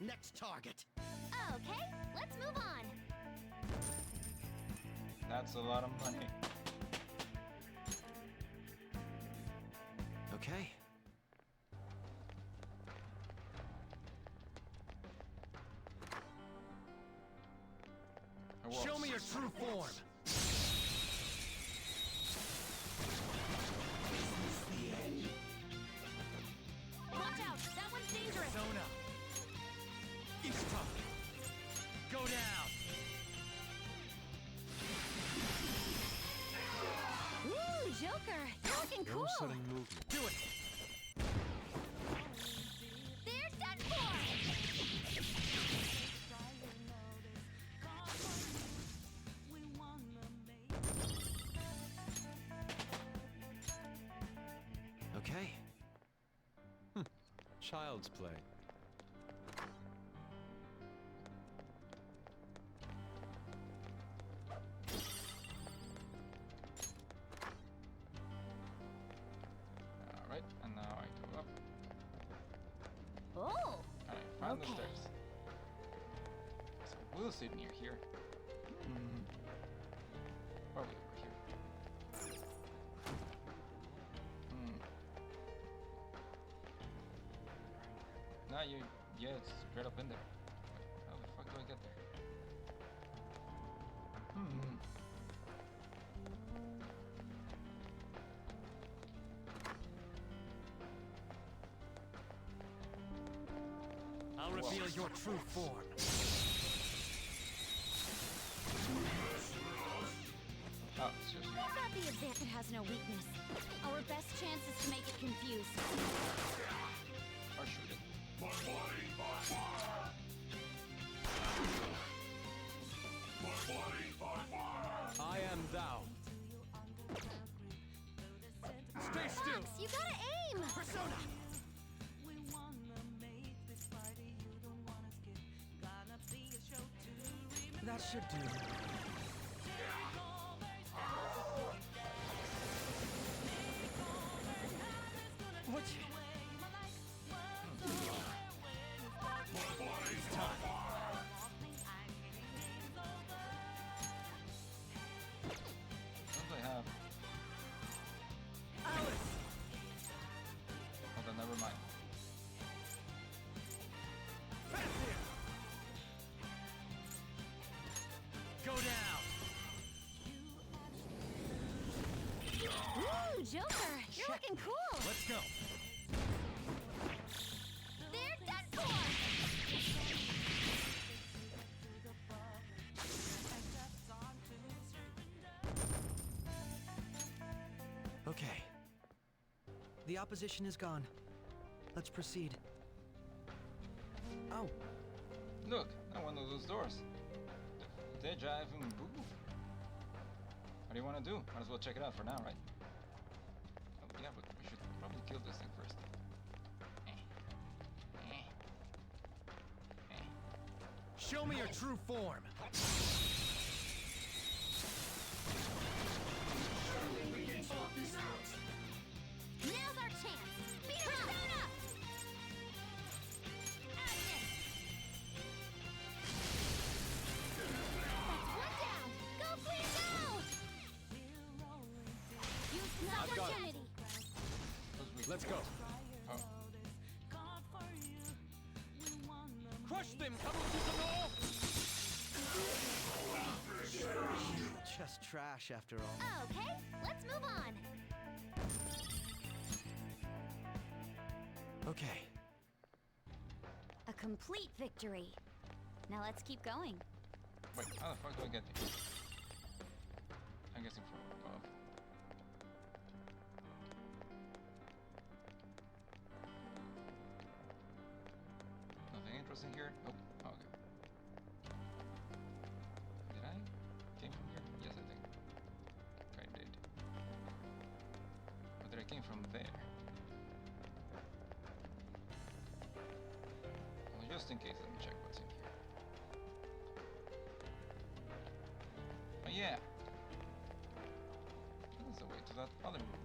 Next target.
Okay, let's move on.
That's a lot of money.
Okay.
I worlds.
Show me your true form.
Watch out! That one's dangerous!
Persona. Ishtar. Go down.
Ooh, Joker! You're looking
No
cool!
sudden movement.
Do it.
There's done for!
Okay.
Child's play.
Alright, and now I go up.
Oh!
And I found the
Okay.
stairs. So we'll sit near here. Probably over here. Nah, yeah, it's straight up in there. Wait, how the fuck do I get there?
I'll reveal your true form.
Oh, it's just
We've got the advantage. It has no weakness. Our best chance is to make it confused.
or shoot it.
My body by fire. My body by fire.
I am thou. Stay still.
Fox, you gotta aim!
Persona.
That should do. What?
It's time.
What do I have?
Alice.
Oh, then never mind.
Fancia. Go down.
Ooh, Joker! You're looking cool!
Let's go.
They're done for!
Okay. The opposition is gone. Let's proceed. Oh,
Look, not one of those doors. They drive and boo. What do you want to do? Might as well check it out for now, right? Oh, yeah, but we should probably kill this thing first.
Show me your true form.
Now's our chance! Beat her up! Agnes! That's one down! Go, Queen, go! Use the
I've got it.
opportunity!
Let's go.
Oh,
Crush them, Commonwealth!
just trash after all.
Okay, let's move on!
Okay.
A complete victory. Now let's keep going.
wait, how the fuck do I get here? I'm guessing from above. Nothing interesting here? Nope. Oh, okay. Did I came from here? Yes, I think. I did. But then I came from there. Well, just in case, let me check what's in here. Oh yeah! There's a way to that other room.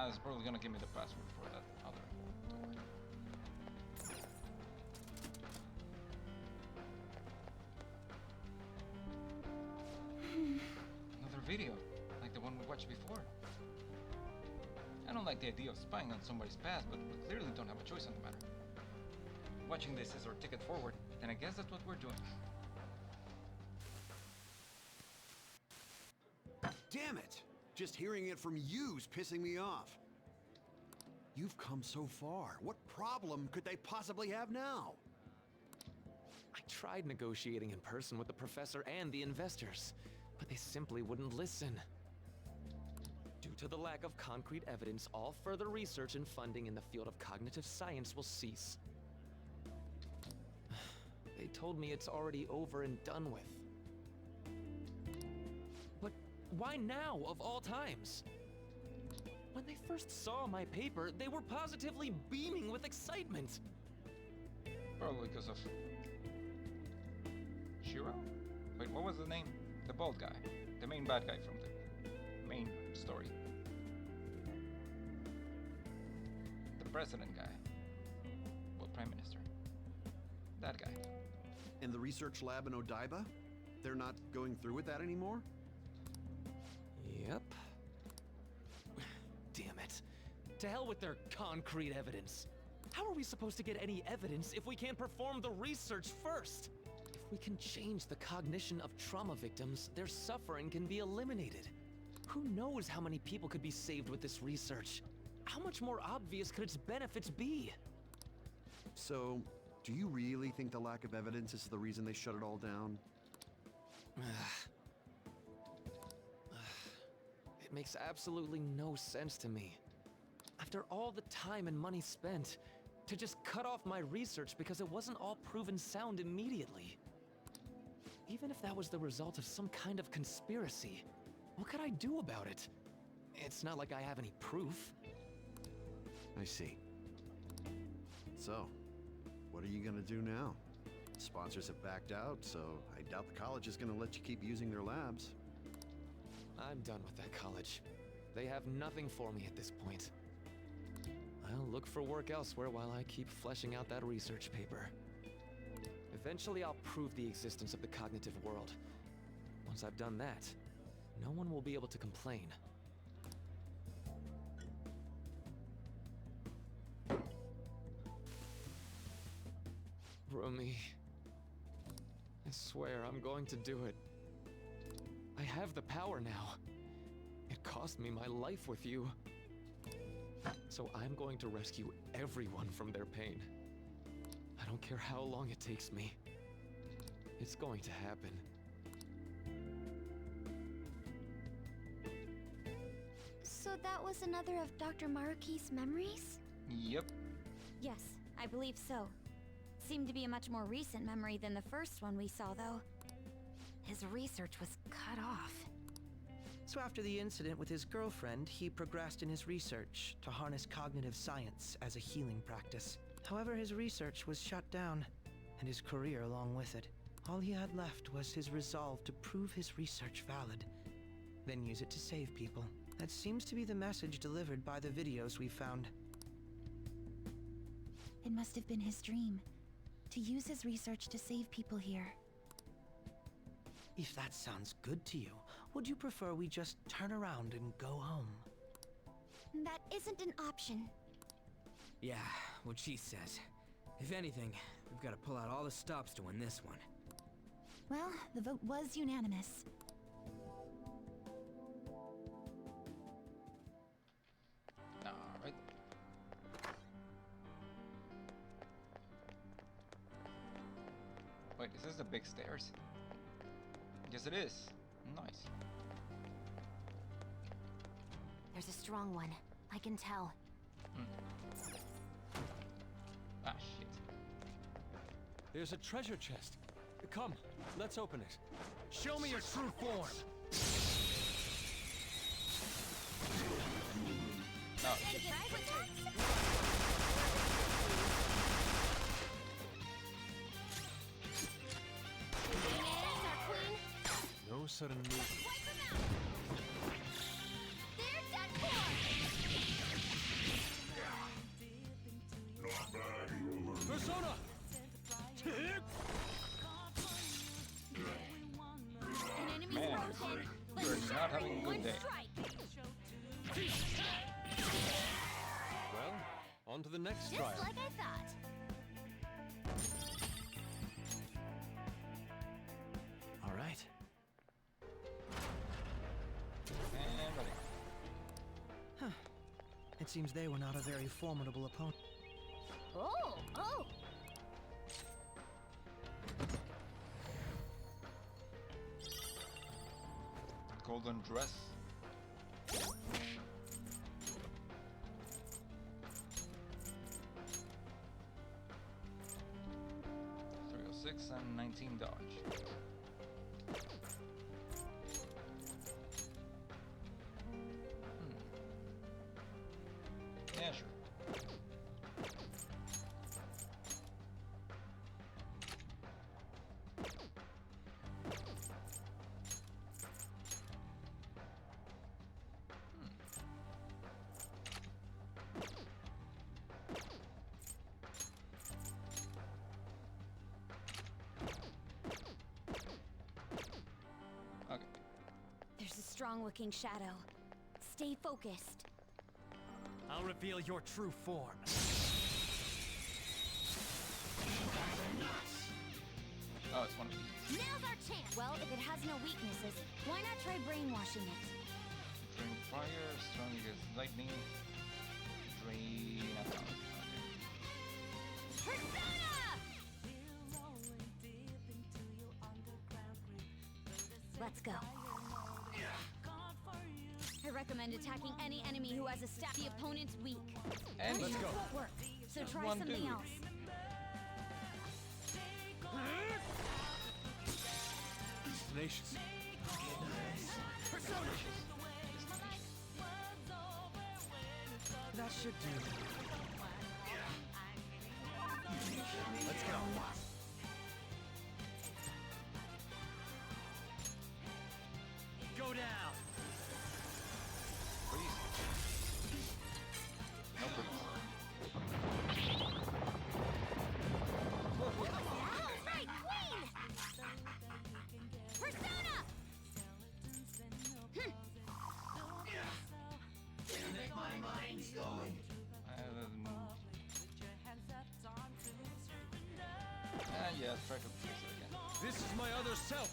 It's probably gonna give me the password for that other door. Another video, like the one we watched before. I don't like the idea of spying on somebody's past, but we clearly don't have a choice on the matter. Watching this is our ticket forward, and I guess that's what we're doing.
Damn it! Just hearing it from you's pissing me off. You've come so far. What problem could they possibly have now?
I tried negotiating in person with the professor and the investors, but they simply wouldn't listen. Due to the lack of concrete evidence, all further research and funding in the field of cognitive science will cease. They told me it's already over and done with. But why now, of all times? When they first saw my paper, they were positively beaming with excitement.
Probably because of Shiro? Wait, what was the name? The bald guy. The main bad guy from the main story. The president guy. Well, prime minister. That guy.
And the research lab in Odaiba? They're not going through with that anymore?
Yep. Damn it. To hell with their concrete evidence. How are we supposed to get any evidence if we can't perform the research first? If we can change the cognition of trauma victims, their suffering can be eliminated. Who knows how many people could be saved with this research? How much more obvious could its benefits be?
So, do you really think the lack of evidence is the reason they shut it all down?
It makes absolutely no sense to me. After all the time and money spent, to just cut off my research because it wasn't all proven sound immediately. Even if that was the result of some kind of conspiracy, what could I do about it? It's not like I have any proof.
I see. So, what are you gonna do now? Sponsors have backed out, so I doubt the college is gonna let you keep using their labs.
I'm done with that college. They have nothing for me at this point. I'll look for work elsewhere while I keep fleshing out that research paper. Eventually I'll prove the existence of the cognitive world. Once I've done that, no one will be able to complain. Rumi, I swear I'm going to do it. I have the power now. It cost me my life with you. So I'm going to rescue everyone from their pain. I don't care how long it takes me. It's going to happen.
So that was another of Dr. Maruki's memories?
Yep.
Yes, I believe so. Seemed to be a much more recent memory than the first one we saw, though. His research was cut off.
So after the incident with his girlfriend, he progressed in his research to harness cognitive science as a healing practice. However, his research was shut down, and his career along with it. All he had left was his resolve to prove his research valid, then use it to save people. That seems to be the message delivered by the videos we found.
It must have been his dream, to use his research to save people here.
If that sounds good to you, would you prefer we just turn around and go home?
That isn't an option.
Yeah, what she says. If anything, we've got to pull out all the stops to win this one.
Well, the vote was unanimous.
Alright. Wait, is this the big stairs? Yes, it is. Nice.
There's a strong one. I can tell.
Ah, shit.
There's a treasure chest. Come, let's open it. Show me your true form.
No.
No sudden movement.
Persona!
Man, you're not having a good day.
On to the next
Just
trial.
like I thought.
All right.
And ready.
Huh. It seems they were not a very formidable opponent.
Oh, oh.
Golden dress. Six and 19 dodge. Yeah, sure.
There's a strong-looking shadow. Stay focused.
I'll reveal your true form.
Oh, it's one of these.
Now's our chance. Well, if it has no weaknesses, why not try brainwashing it?
Drain fire, strong against lightning. Drain attack.
Persona! Let's go. I recommend attacking any enemy who has a stat the opponent's weak.
And
Let's go. Won't work, so
Just
try
one
something
dude.
else.
Tenacious.
That should do.
Let's go. Go down.
Freeze. No freeze.
Right, Queen! Persona!
Make my mind go.
Yeah, try to freeze it again.
This is my other self.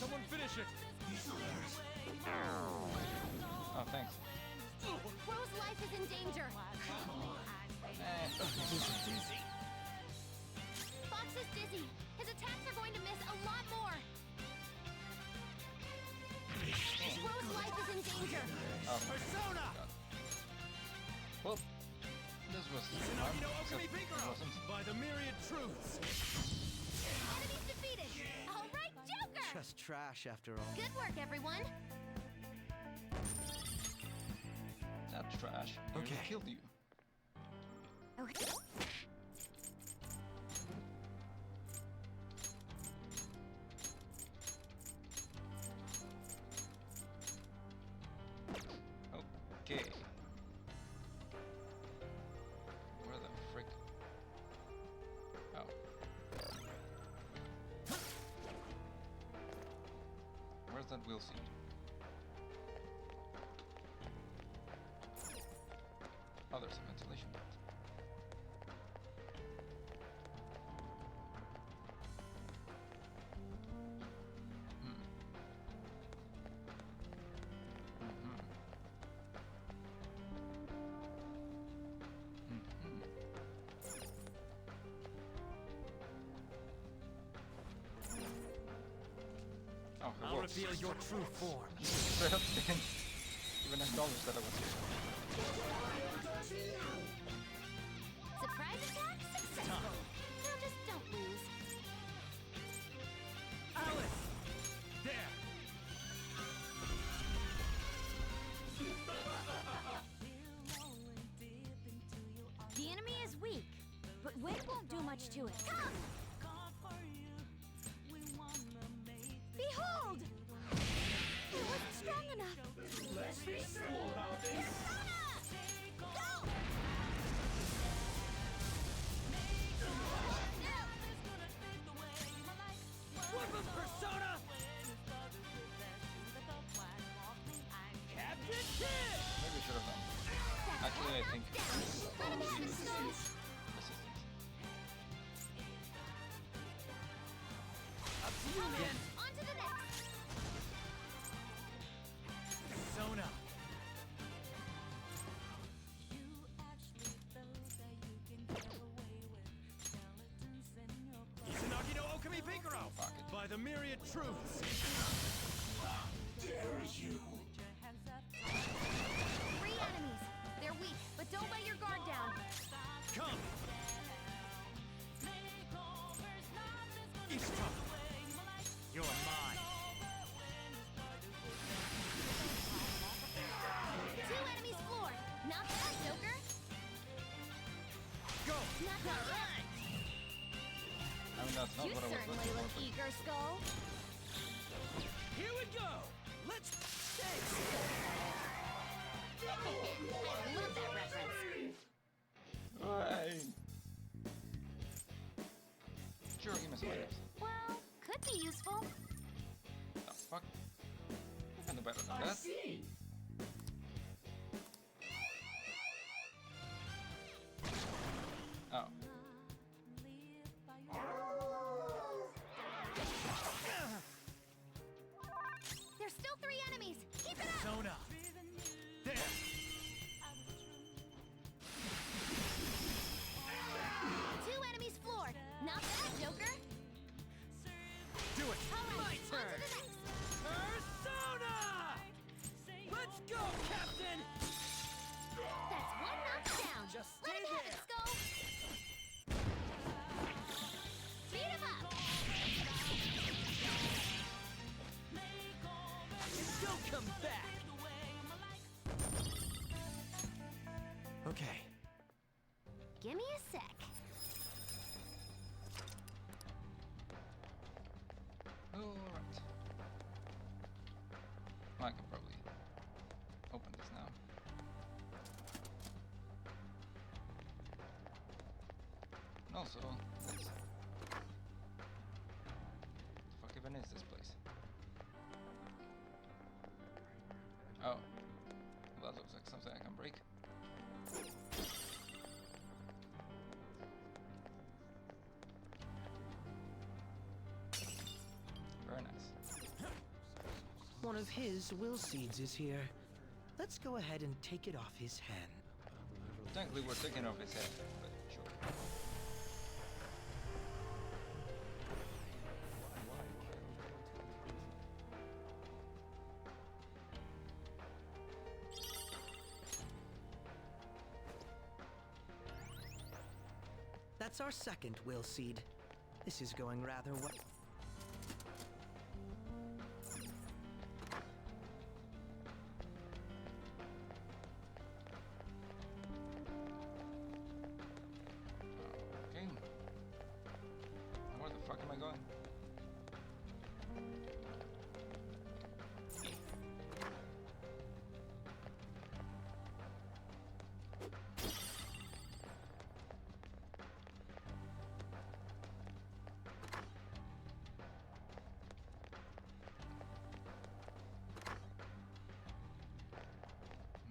Someone finish it.
Oh, thanks.
Crow's life is in danger. Fox is dizzy. His attacks are going to miss a lot more. Crow's life is in danger.
Oh,
Persona!
well, this was fun, except it wasn't.
By the myriad truths.
Enemies defeated. All right, Joker.
Just trash after all.
Good work, everyone.
That's trash. He
Okay.
killed you.
Okay.
Okay. Where the frick? Oh. Where's that wheel seat? Oh, there's a ventilation duct. Oh, it
I'll
works.
reveal your true form.
Straight up didn't even acknowledge that I was here.
Surprise attack successful. Now just don't lose.
Alice! There!
The enemy is weak, but wind won't do much to it. Come! Behold! It wasn't strong enough.
Let's be simple about this.
Go!
Weapon Persona! Captain Kid!
Maybe we should have done.
That
Actually, I think
Let him have his skull.
resistance.
Up to you, man.
On to the next.
Persona. Izanagi no Okami Pinkaro! By the myriad truths!
Dare you!
3 enemies. They're weak, but don't let your guard down.
Come! Ishtar! You're mine!
2 enemies floor. Not bad, Joker.
Go!
Not bad.
I mean, that's not
You
what I was
certainly
looking
look
for.
eager, Skull.
Here we go! Let's...
I love that reference.
Right. Sure, give me some items.
Well, could be useful.
The fuck? I can do better than that. Oh.
There's still 3 enemies. Keep it up.
Persona! There!
2 enemies floor. Not bad, Joker.
Do it!
All
My
right, on
turn!
to the next.
Persona! Let's go, Captain!
That's 1 knockdown.
Just
Let
stay
him have
there.
it, Skull. Beat him up.
Don't come back!
Okay.
Give me a sec.
Alright. I can probably open this now. And also, let's... The fuck even is this place? Oh. Well, that looks like something I can break. Very nice.
One of his will seeds is here. Let's go ahead and take it off his hand.
Technically, we're taking off his head, but sure.
That's our second will seed. This is going rather well.
Okay. Where the fuck am I going?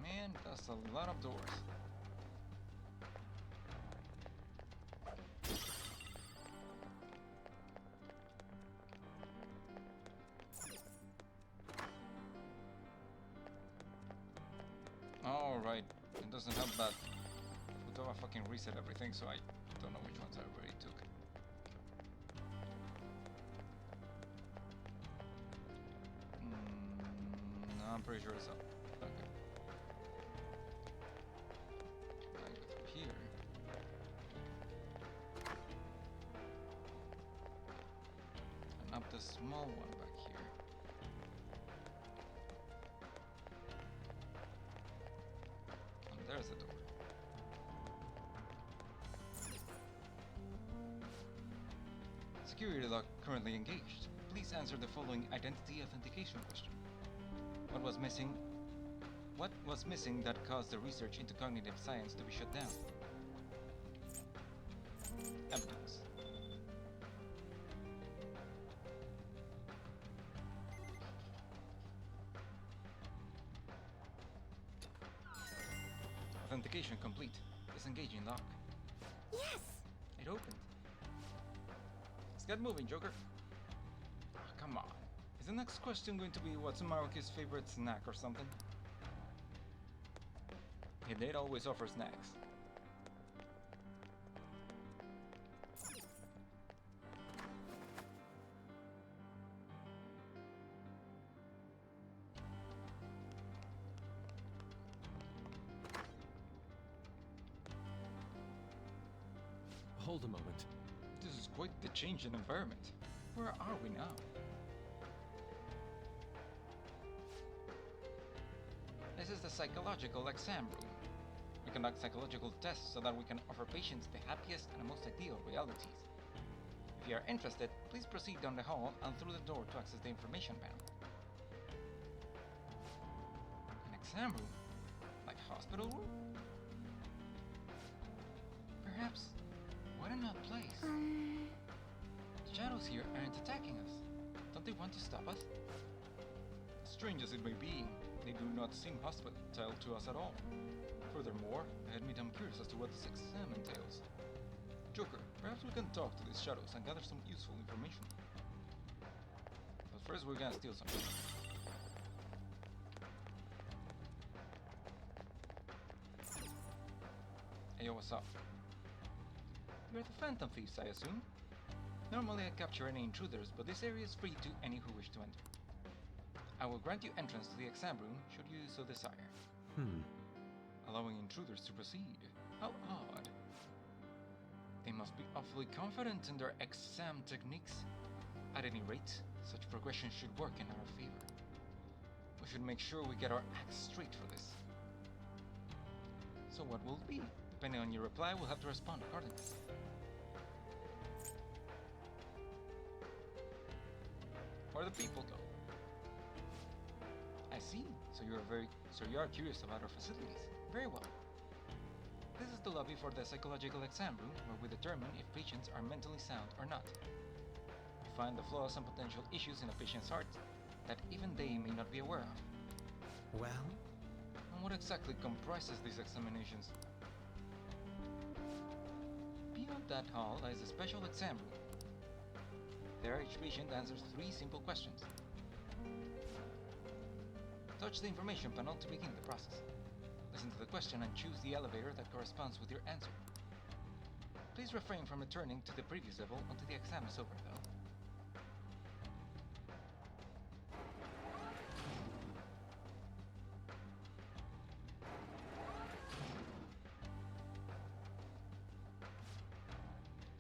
Man, that's a lot of doors. Alright, it doesn't help that Futaba fucking reset everything, so I don't know which ones I already took. No, I'm pretty sure it's up. Okay. I go through here. And up the small one back here. And there's the door. Security lock currently engaged. Please answer the following identity authentication question. What was missing? What was missing that caused the research into cognitive science to be shut down? Evidence. Authentication complete. Disengaging lock.
Yes!
It opened. Let's get moving, Joker. Oh, come on. Is the next question going to be what's Maruki's favorite snack or something? He did always offer snacks.
Hold a moment.
This is quite the change in environment. Where are we now? This is the psychological exam room. We conduct psychological tests so that we can offer patients the happiest and most ideal realities. If you are interested, please proceed down the hall and through the door to access the information panel. An exam room? Like hospital room? Perhaps. What an odd place. The shadows here aren't attacking us. Don't they want to stop us? Strange as it may be, they do not seem hostile to us at all. Furthermore, I admit I'm curious as to what this exam entails. Joker, perhaps we can talk to these shadows and gather some useful information. But first we're gonna steal something. Hey, yo, what's up? You're the Phantom Thieves, I assume? Normally I capture any intruders, but this area is free to any who wish to enter. I will grant you entrance to the exam room, should you so desire. Allowing intruders to proceed. How odd. They must be awfully confident in their exam techniques. At any rate, such progression should work in our favor. We should make sure we get our acts straight for this. So what will it be? Depending on your reply, we'll have to respond accordingly. Where the people go? I see. So you are curious about our facilities. Very well. This is the lobby for the psychological exam room, where we determine if patients are mentally sound or not. We find the flaws and potential issues in a patient's heart that even they may not be aware of.
Well?
And what exactly comprises these examinations? Beyond that hall lies a special exam room. There, each patient answers 3 simple questions. Touch the information panel to begin the process. Listen to the question and choose the elevator that corresponds with your answer. Please refrain from returning to the previous level until the exam is over, though.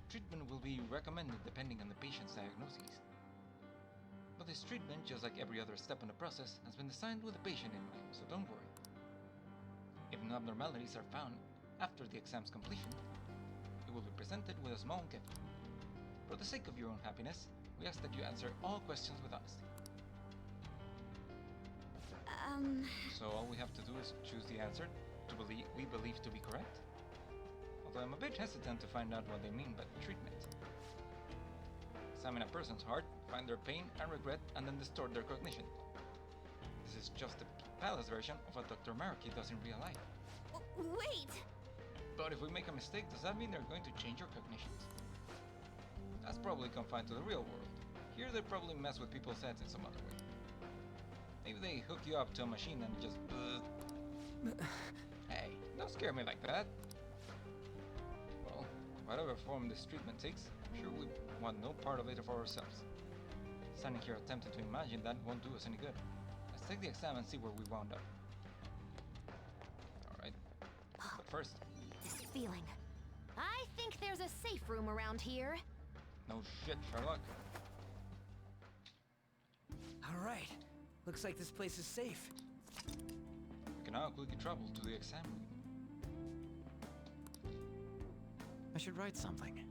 Treatment will be recommended depending on the patient's diagnoses. But this treatment, just like every other step in the process, has been designed with the patient in mind, so don't worry. If no abnormalities are found after the exam's completion, you will be presented with a small gift. For the sake of your own happiness, we ask that you answer all questions with honesty. So all we have to do is choose the answer we believe to be correct? Although I'm a bit hesitant to find out what they mean by treatment. Examine a person's heart, find their pain and regret, and then distort their cognition. This is just the palace version of what Dr. Maruki does in real life.
Wait!
But if we make a mistake, does that mean they're going to change your cognitions? That's probably confined to the real world. Here they probably mess with people's heads in some other way. Maybe they hook you up to a machine and just Hey, don't scare me like that. Well, whatever form this treatment takes, I'm sure we want no part of it for ourselves. Standing here attempting to imagine that won't do us any good. Let's take the exam and see where we wound up. Alright. But first...
This feeling. I think there's a safe room around here.
No shit, Sherlock.
Alright. Looks like this place is safe.
We can now quickly travel to the exam room.
I should write something.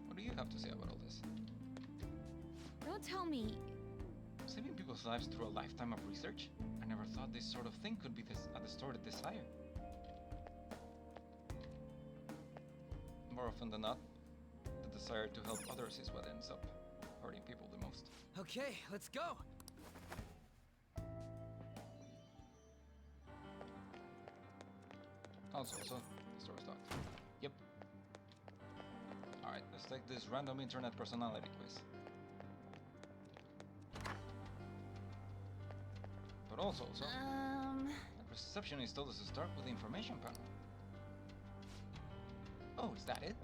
What do you have to say about all this?
Don't tell me.
Saving people's lives through a lifetime of research? I never thought this sort of thing could be a distorted desire. More often than not, the desire to help others is what ends up hurting people the most. most.
Okay, let's go.
Also, the store's locked. Yep. Alright, let's take this random internet personality quiz. But also, the receptionist told us to start with the information panel. Oh, is that it?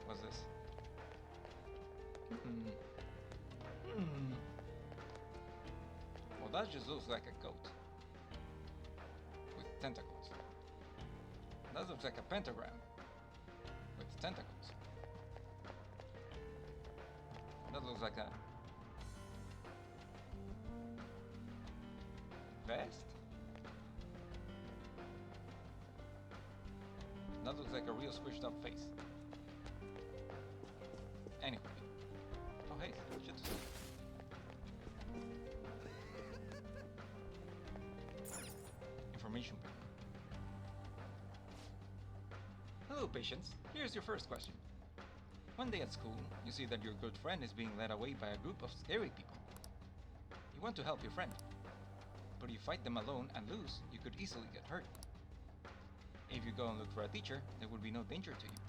What's this? Well, that just looks like a goat. With tentacles. That looks like a pentagram. With tentacles. That looks like a... vest? That looks like a real squished up face. Anyway. Oh hey, shit. Information panel. Hello patients, here's your first question. One day at school, you see that your good friend is being led away by a group of scary people. You want to help your friend, but if you fight them alone and lose, you could easily get hurt. If you go and look for a teacher, there would be no danger to you.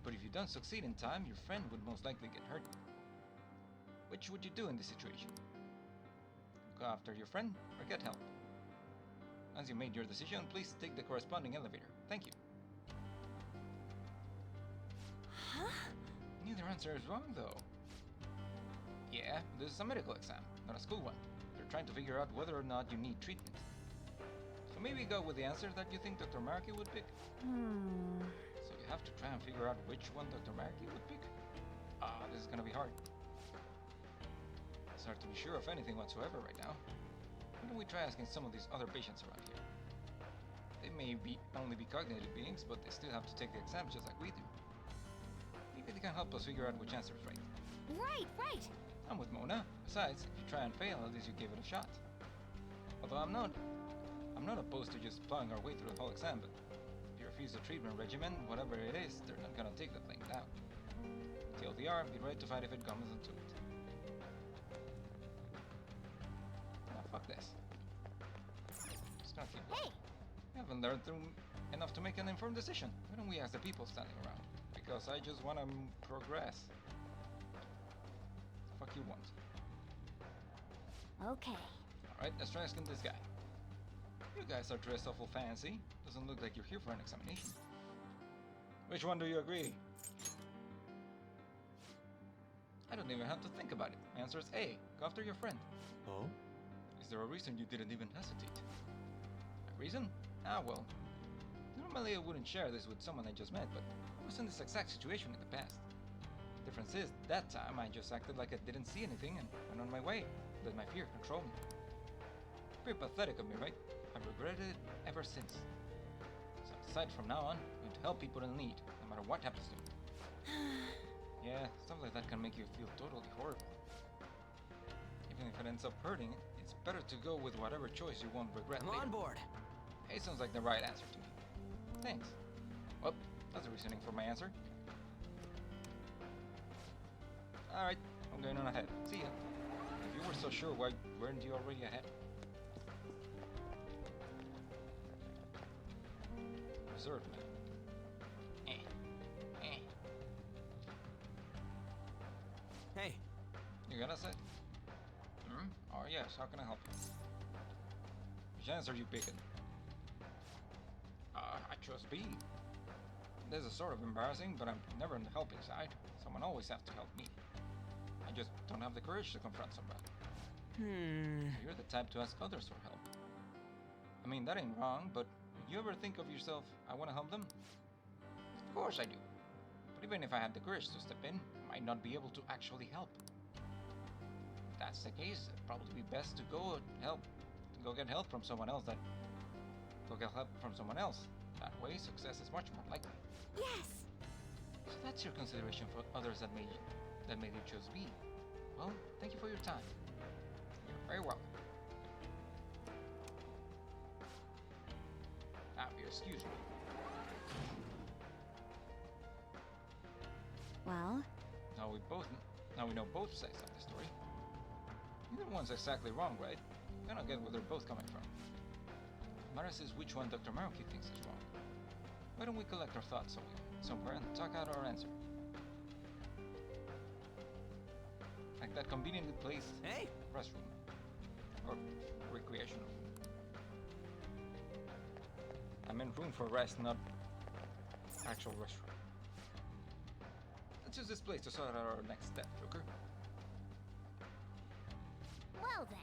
But if you don't succeed in time, your friend would most likely get hurt. Which would you do in this situation? Go after your friend or get help? Once you made your decision, please take the corresponding elevator. Thank you.
Huh?
Neither answer is wrong, though. Yeah, this is a medical exam, not a school one. You're trying to figure out whether or not you need treatment. So maybe go with the answer that you think Dr. Maruki would pick. So you have to try and figure out which one Dr. Maruki would pick. This is gonna be hard. It's hard to be sure of anything whatsoever right now. Why don't we try asking some of these other patients around here? They may only be cognitive beings, but they still have to take the exams just like we do. Maybe they can help us figure out which answer is right.
Right.
I'm with Mona. Besides, if you try and fail, at least you give it a shot. Although I'm not opposed to just plowing our way through the whole exam, but if you refuse the treatment regimen, whatever it is, they're not gonna take the thing down. TLDR, be ready to fight if it comes into it. Fuck this. Just gonna keep going. We haven't learned enough to make an informed decision. Why don't we ask the people standing around? Because I just wanna progress. What the fuck you want?
Okay.
Alright, let's try asking this guy. You guys are dressed awful fancy. Doesn't look like you're here for an examination. Which one do you agree? I don't even have to think about it. Answer is A. Go after your friend.
Oh?
Is there a reason you didn't even hesitate? A reason? Well. Normally I wouldn't share this with someone I just met, but I was in this exact situation in the past. Difference is, that time I just acted like I didn't see anything and went on my way. Let my fear control me. Pretty pathetic of me, right? I've regretted it ever since. So I decided from now on, I'm going to help people in need, no matter what happens to me. Yeah, stuff like that can make you feel totally horrible. Even if it ends up hurting, it's better to go with whatever choice you won't regret later.
I'm on board.
Hey, sounds like the right answer to me. Thanks. Well, that's the reasoning for my answer. Alright, I'm going on ahead. See ya. If you were so sure, why weren't you already ahead? Reserved man.
Hey.
You gonna say? Oh yes, how can I help you? Which answer are you picking? I chose B. This is sort of embarrassing, but I'm never on the helping side. Someone always has to help me. I just don't have the courage to confront somebody. So you're the type to ask others for help. I mean, that ain't wrong, but you ever think of yourself, I want to help them? Of course I do. But even if I had the courage to step in, I might not be able to actually help. If that's the case, it'd probably be best to go get help from someone else. That way, success is much more likely.
Yes.
So that's your consideration for others that made you choose B. Well, thank you for your time. You're very welcome. Now, if you excuse me.
Well,
Now we know both sides of the story. Neither one's exactly wrong, right? Kind of get where they're both coming from. Matters is which one Dr. Maruki thinks is wrong. Why don't we collect our thoughts somewhere and talk out our answer? Like that conveniently placed restroom. Or recreational. I meant room for rest, not actual restroom. Let's use this place to sort out our next step, Joker.
Well then.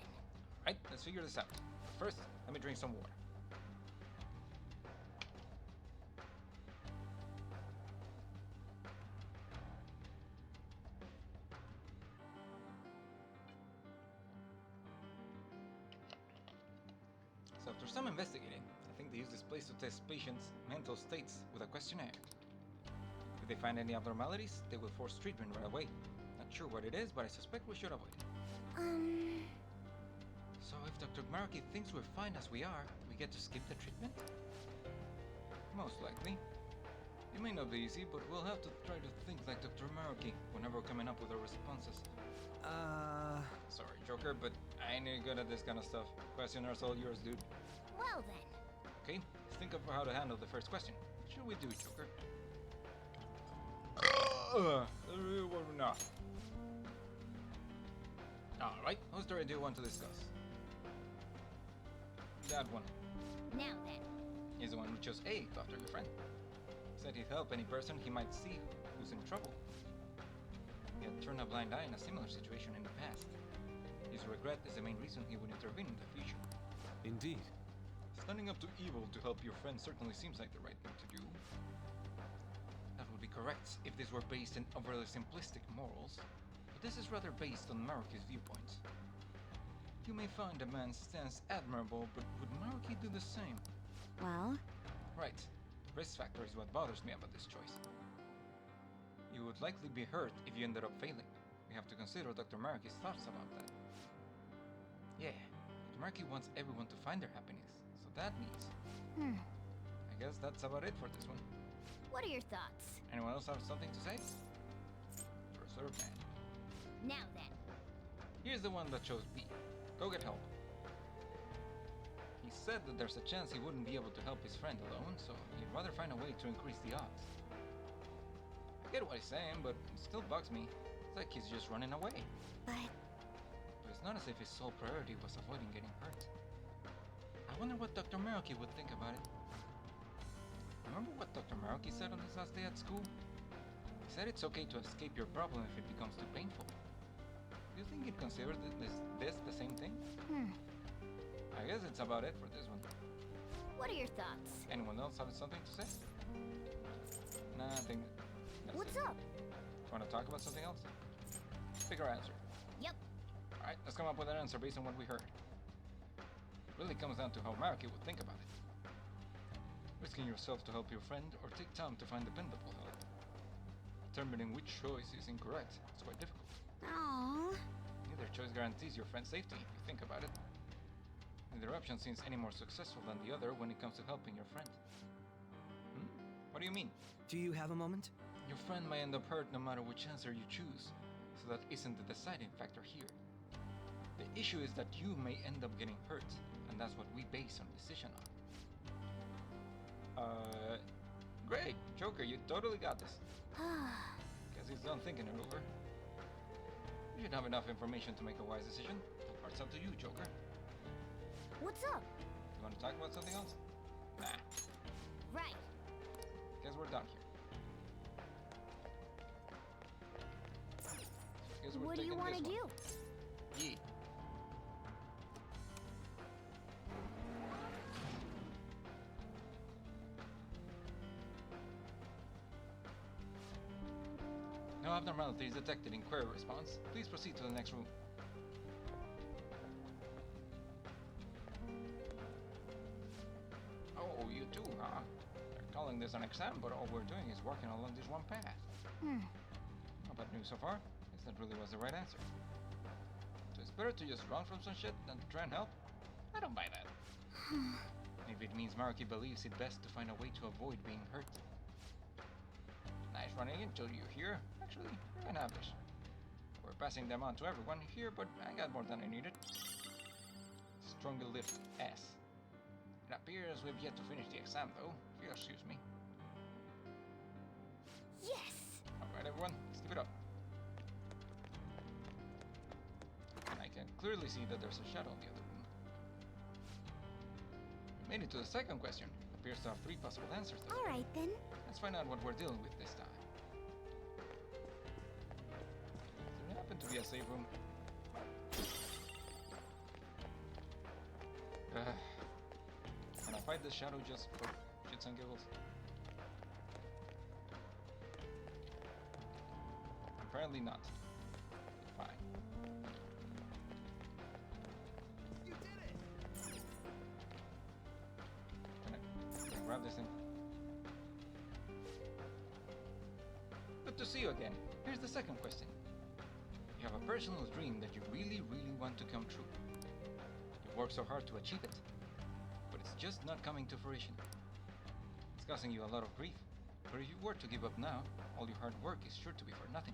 Right, let's figure this out. But first, let me drink some water. So after some investigating, I think they use this place to test patients' mental states with a questionnaire. If they find any abnormalities, they will force treatment right away. Not sure what it is, but I suspect we should avoid it. So if Dr. Maruki thinks we're fine as we are, we get to skip the treatment? Most likely. It may not be easy, but we'll have to try to think like Dr. Maruki whenever we're coming up with our responses. Sorry, Joker, but I ain't any good at this kind of stuff. Questionnaires all yours, dude.
Well then.
Okay, let's think of how to handle the first question. What should we do, Joker? Not. Alright, whose story do you want to discuss? That one.
Now then.
He's the one who chose A after your friend. Said he'd help any person he might see who's in trouble. He had turned a blind eye in a similar situation in the past. His regret is the main reason he would intervene in the future.
Indeed.
Standing up to evil to help your friend certainly seems like the right thing to do. That would be correct if this were based in overly simplistic morals, but this is rather based on Maruki's viewpoint. You may find a man's stance admirable, but would Maruki do the same?
Well?
Right. The risk factor is what bothers me about this choice. You would likely be hurt if you ended up failing. We have to consider Dr. Maruki's thoughts about that. Yeah, Dr. Maruki wants everyone to find their happiness, so that means... I guess that's about it for this one.
What are your thoughts?
Anyone else have something to say? Reserve man.
Now then.
Here's the one that chose B. Go get help. He said that there's a chance he wouldn't be able to help his friend alone, so he'd rather find a way to increase the odds. I get what he's saying, but it still bugs me. It's like he's just running away.
But
it's not as if his sole priority was avoiding getting hurt. I wonder what Dr. Maruki would think about it. Remember what Dr. Maruki said on his last day at school? He said it's okay to escape your problem if it becomes too painful. Do you think he'd consider this the same thing? I guess it's about it for this one.
What are your thoughts?
Anyone else have something to say? Nah, I think that's
What's
it.
up?
Want to talk about something else? Pick our answer.
Yep.
Alright, let's come up with an answer based on what we heard. It really comes down to how Maruki would think about it. Risking yourself to help your friend, or take time to find dependable help. Determining which choice is incorrect is quite difficult.
Aww.
Neither choice guarantees your friend's safety, if you think about it. Neither option seems any more successful than the other when it comes to helping your friend. What do you mean?
Do you have a moment?
Your friend may end up hurt no matter which answer you choose, so that isn't the deciding factor here. The issue is that you may end up getting hurt, and that's what we base our decision on. Great, Joker, you totally got this. Guess he's done thinking it over. You should have enough information to make a wise decision. That part's up to you, Joker.
What's up?
You want to talk about something else? Nah.
Right.
Guess we're done here. Guess we're
What do you want to do?
Yeah. No abnormalities detected in query response. Please proceed to the next room. Oh, you too, huh? They're calling this an exam, but all we're doing is walking along this one path. Not bad news so far. Guess that really was the right answer. So it's better to just run from some shit than to try and help? I don't buy that. Maybe it means Maruki believes it best to find a way to avoid being hurt.
nice running into you here. Actually, you can have this. We're passing them on to everyone here, but I got more than I needed. Strongly lift S. It appears we've yet to finish the exam, though, if you'll excuse me.
Yes!
Alright, everyone, let's give it up. And I can clearly see that there's a shadow in the other room. We made it to the second question. Appears to have 3 possible answers, though.
Alright then.
Let's find out what we're dealing with this time. There happened to be a save room. Can I fight this shadow just for shits and giggles? Apparently not. Fine.
You did it!
Can I grab this thing? Good to see you again. Here's the second question. You have a personal dream that you really, really want to come true. You work so hard to achieve it, but it's just not coming to fruition. It's causing you a lot of grief, but if you were to give up now, all your hard work is sure to be for nothing.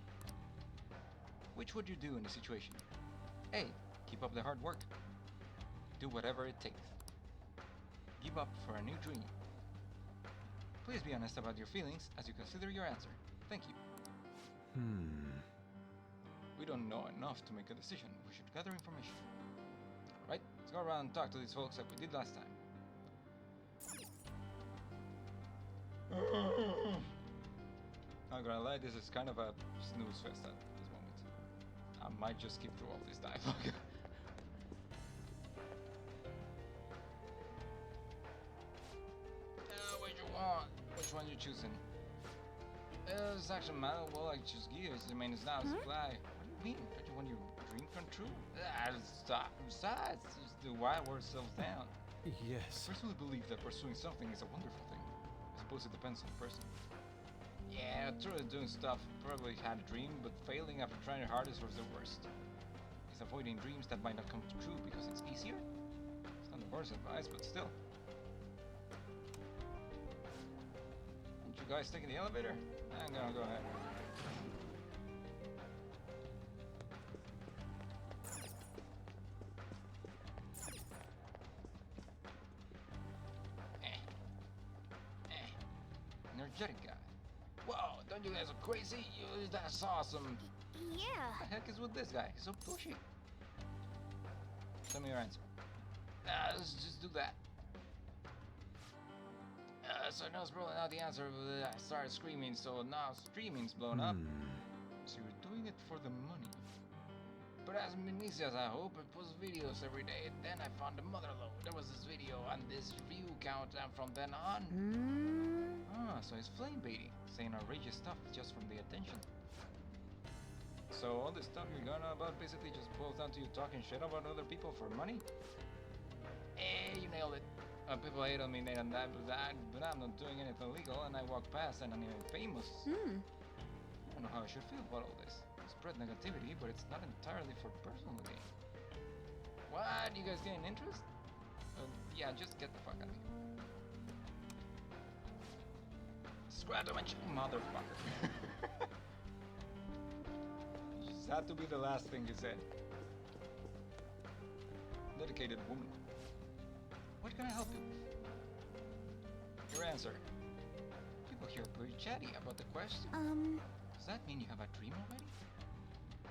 Which would you do in this situation? A. Keep up the hard work. Do whatever it takes. Give up for a new dream. Please be honest about your feelings as you consider your answer. Thank you. We don't know enough to make a decision. We should gather information. Alright, let's go around and talk to these folks like we did last time. Not gonna lie, this is kind of a snooze fest at this moment. I might just skip through all this dialogue. What you want? Which one you choosing? It's actually matter. Well, I choose gears. I mean, it's not a supply. What do you mean? Don't you want your dream come true? Stop. Besides, just do why wear ourselves down.
Yes.
I personally believe that pursuing something is a wonderful thing. I suppose it depends on the person. Yeah, truly doing stuff. Probably had a dream, but failing after trying your hardest was the worst. Is avoiding dreams that might not come true because it's easier? It's not the worst advice, but still. Aren't you guys taking the elevator? I'm gonna go ahead. Energetic guy. Whoa, don't you guys are crazy? That's awesome.
Yeah.
What the heck is with this guy? He's so pushy. Tell me your answer. Let's just do that. So I know it's probably not the answer, but I started screaming, so now streaming's blown up. So you're doing it for the money. But as Minicias, I hope, I post videos every day. Then I found the motherlode. There was this video and this view count, and from then on... so he's flame baiting, saying outrageous stuff just from the attention. So all this stuff you're going on about basically just boils down to you talking shit about other people for money? Hey, you nailed it. People hate on me and that, but I'm not doing anything illegal, and I walk past and I'm even famous. I don't know how I should feel about all this. Spread negativity, but it's not entirely for personal gain. What? You guys getting interest? Yeah, just get the fuck out of here. Scrap him, motherfucker. Just had to be the last thing you said. Dedicated woman. What can I help you with? Your answer. People here are pretty chatty about the question. Does that mean you have a dream already?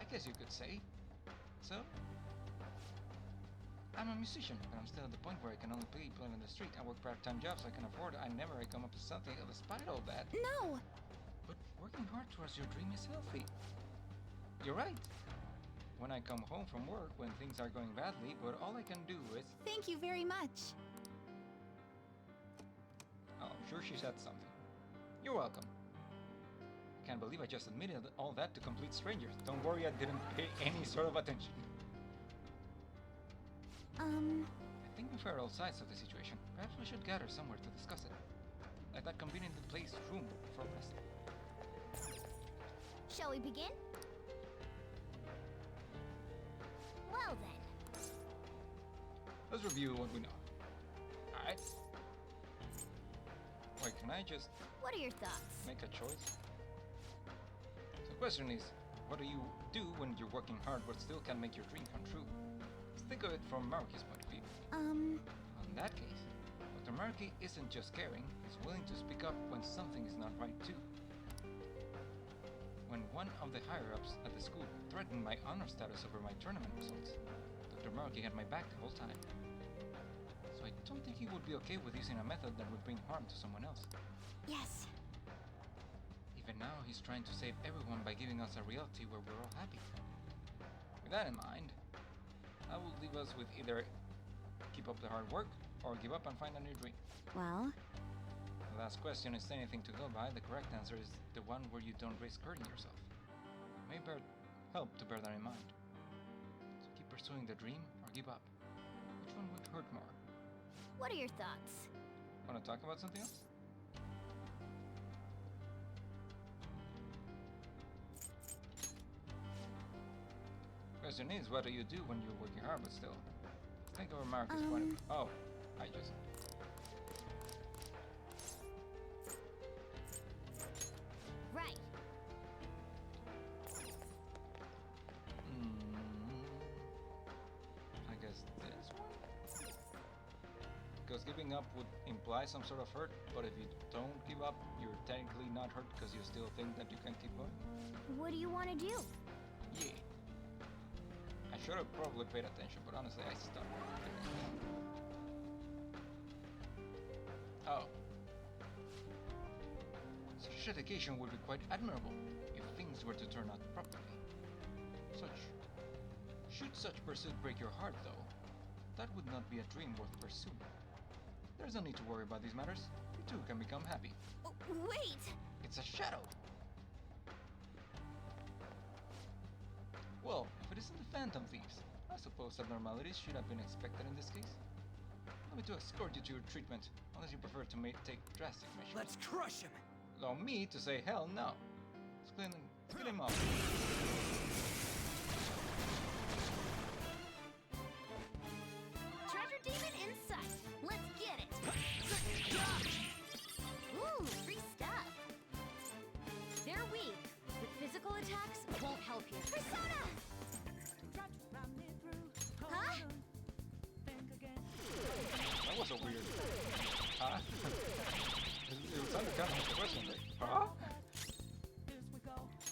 I guess you could say. So? I'm a musician, but I'm still at the point where I can only play playing on the street. I work part-time jobs I can afford. I never come up with something despite all that.
No!
But working hard towards your dream is healthy. You're right. When I come home from work, when things are going badly, but all I can do is...
Thank you very much.
Oh, I'm sure she said something. You're welcome. I can't believe I just admitted all that to complete strangers. Don't worry, I didn't pay any sort of attention. I think we've heard all sides of the situation. Perhaps we should gather somewhere to discuss it. Like that conveniently placed room for rest.
Shall we begin? Well then.
Let's review what we know. Alright. Wait, can I just...
What are your thoughts?
Make a choice?
The question is, what do you do when you're working hard but still can't make your dream come true? Let's think of it from Maruki's point of view. In that case, Dr. Maruki isn't just caring, he's willing to speak up when something is not right too. When one of the higher-ups at the school threatened my honor status over my tournament results, Dr. Maruki had my back the whole time. So I don't think he would be okay with using a method that would bring harm to someone else.
Yes.
Even now, he's trying to save everyone by giving us a reality where we're all happy. With that in mind, I will leave us with either keep up the hard work or give up and find a new dream.
Well?
The last question is anything to go by. The correct answer is the one where you don't risk hurting yourself. It may help to bear that in mind. So keep pursuing the dream or give up. Which one would hurt more?
What are your thoughts?
Want to talk about something else? Question is, what do you do when you're working hard but still? Think of Maruki's point of view. Oh, I just...
Right.
I guess this one? Because giving up would imply some sort of hurt, but if you don't give up, you're technically not hurt because you still think that you can keep going.
What do you want to do?
Yeah. I should have probably paid attention, but honestly, I stopped. Oh. Such dedication would be quite admirable if things were to turn out properly. Should such pursuit break your heart, though, that would not be a dream worth pursuing. There's no need to worry about these matters. You too can become happy.
Wait!
It's a shadow! Well, if it isn't the Phantom Thieves, I suppose abnormalities should have been expected in this case. Allow me to escort you to your treatment, unless you prefer to take drastic measures.
Let's crush him!
Allow me to say hell no. Let's clean him up.
Treasure demon in sight. Let's get it. Ooh, free stuff. They're weak, but physical attacks won't help you. Persona! Huh?
That was a weird... Huh? It sounded kind of a question, like, huh?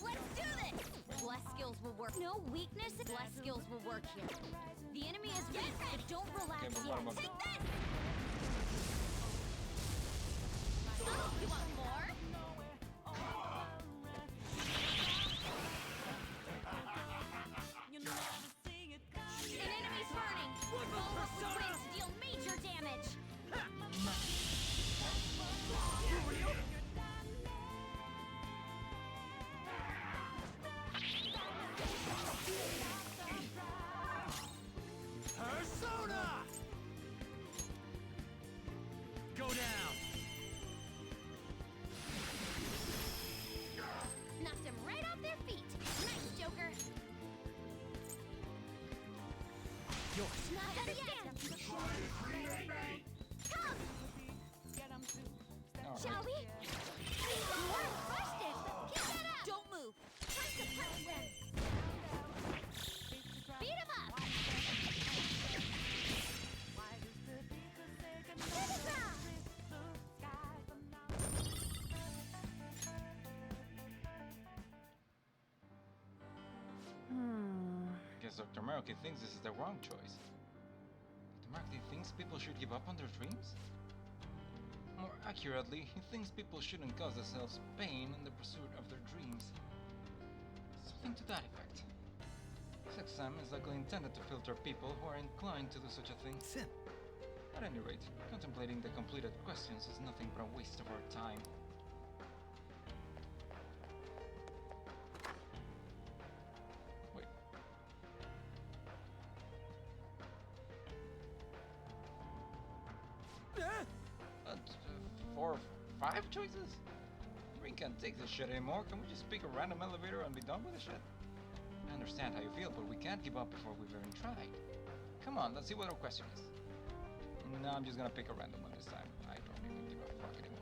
Let's do this! Less skills will work. No weakness, less skills will work here. The enemy is weak, but don't relax yet. Take this! Oh, you want more? An enemy's burning! Bulwark with wings deal major damage!
Persona! Go down!
Knocked him right off their feet. Nice, Joker.
Yours.
Not done yet. Come. Shall we? You weren't crushed it. Keep that up. Don't move. Time to punch them. Beat him up.
Guess Dr. Maruki thinks this is the wrong choice. Dr. Maruki thinks people should give up on their dreams? More accurately, he thinks people shouldn't cause themselves pain in the pursuit of their dreams. Something to that effect. This exam is likely intended to filter people who are inclined to do such a thing. At any rate, contemplating the completed questions is nothing but a waste of our time. Wait. 4 or 5 choices? Brain can't take this shit anymore. Can we just pick a random elevator and be done with this shit? I understand how you feel, but we can't give up before we've even tried. Come on, let's see what our question is. No, I'm just gonna pick a random one this time. I don't even give a fuck anymore.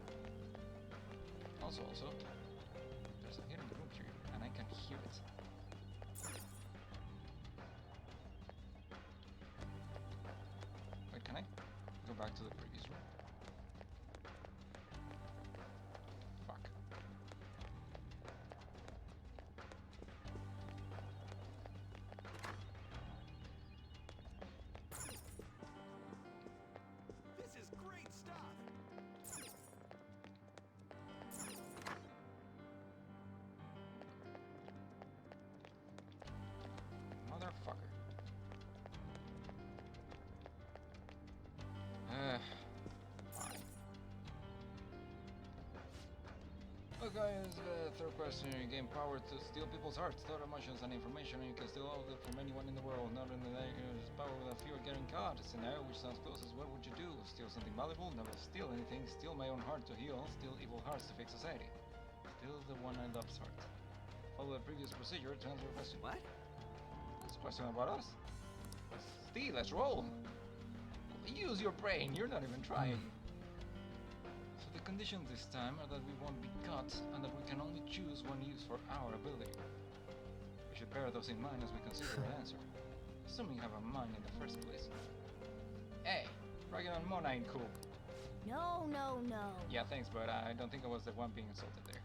Also, there's a hidden room here, and I can hear it. Wait, can I go back to the previous room? Fuck.
This is great stuff.
Motherfucker. Fine. Look guys, third question, you gain power to steal people's hearts, thought, emotions, and information, and you can steal all of it from anyone in the world, not in the power without fear of getting caught. A scenario which sounds closest, what would you do? Steal something valuable? Never steal anything. Steal my own heart to heal. Steal evil hearts to fix society. Steal the one I love's heart. Follow the previous procedure to answer your question.
What?
It's a question about us. Steve, let's roll! Use your brain, you're not even trying. So the conditions this time are that we won't be caught and that we can only choose one use for our ability. We should bear those in mind as we consider our answer. Assuming you have a mind in the first place. Hey, bragging on Mona ain't cool.
No, no, no.
Yeah, thanks, but I don't think I was the one being insulted there.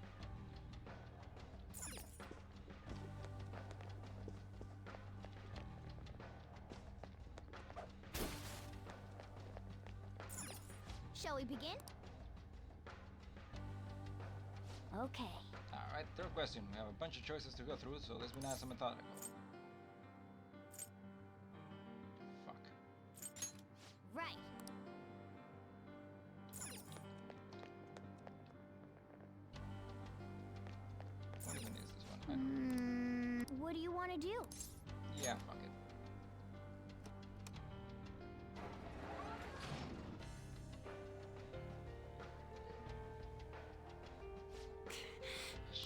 Shall we begin? Okay.
Alright, third question. We have a bunch of choices to go through, so let's be nice and methodical. Fuck.
Right.
What even is this one?
What do you want to do?
Yeah, fuck it.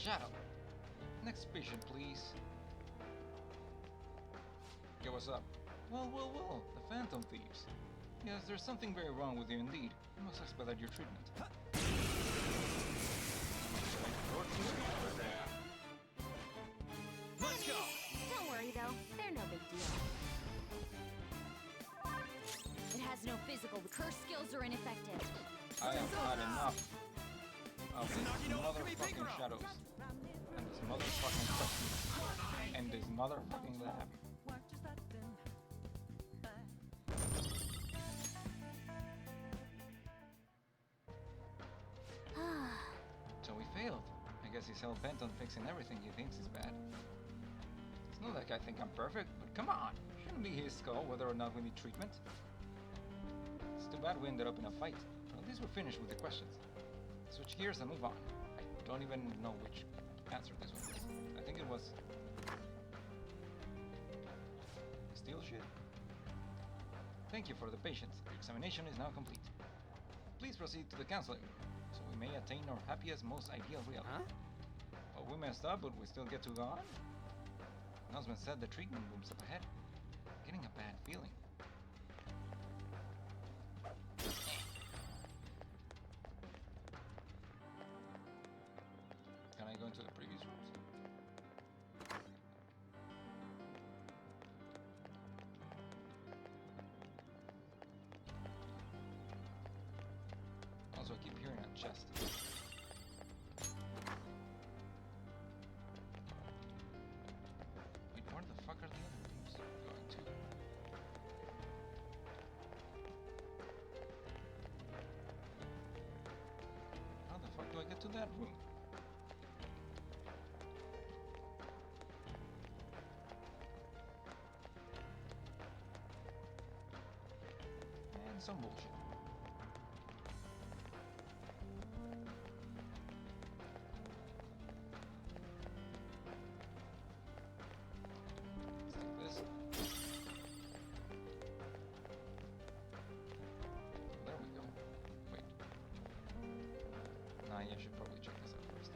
Shut up. Next patient, please. Yeah, what's up? Well, the Phantom Thieves. Yes, there's something very wrong with you indeed. You must expedite your treatment.
Let's go!
Don't worry though, they're no big deal. It has no physical. The curse skills are ineffective.
I have had enough of these
Nakino-Okami
motherfucking
Pinkaro.
shadows. And this motherfucking question. And this motherfucking lab. So we failed. I guess he's hell bent on fixing everything he thinks is bad. It's not like I think I'm perfect, but come on! Shouldn't be his call whether or not we need treatment. It's too bad we ended up in a fight. But at least we're finished with the questions. Switch gears and move on. I don't even know which answer this one was. I think it was... Steel shit? Thank you for the patience. Your examination is now complete. Please proceed to the counseling room, so we may attain our happiest, most ideal reality.
Huh?
Well, we messed up, but we still get to go on? Announcement said the treatment room's up ahead. Getting a bad feeling. Can I go into the previous rooms? Also, I keep hearing a chest. Wait, where the fuck are the other rooms going to? How the fuck do I get to that room? And some bullshit. Let's take this. There we go. Wait. Nah, yeah, I should probably check this out first.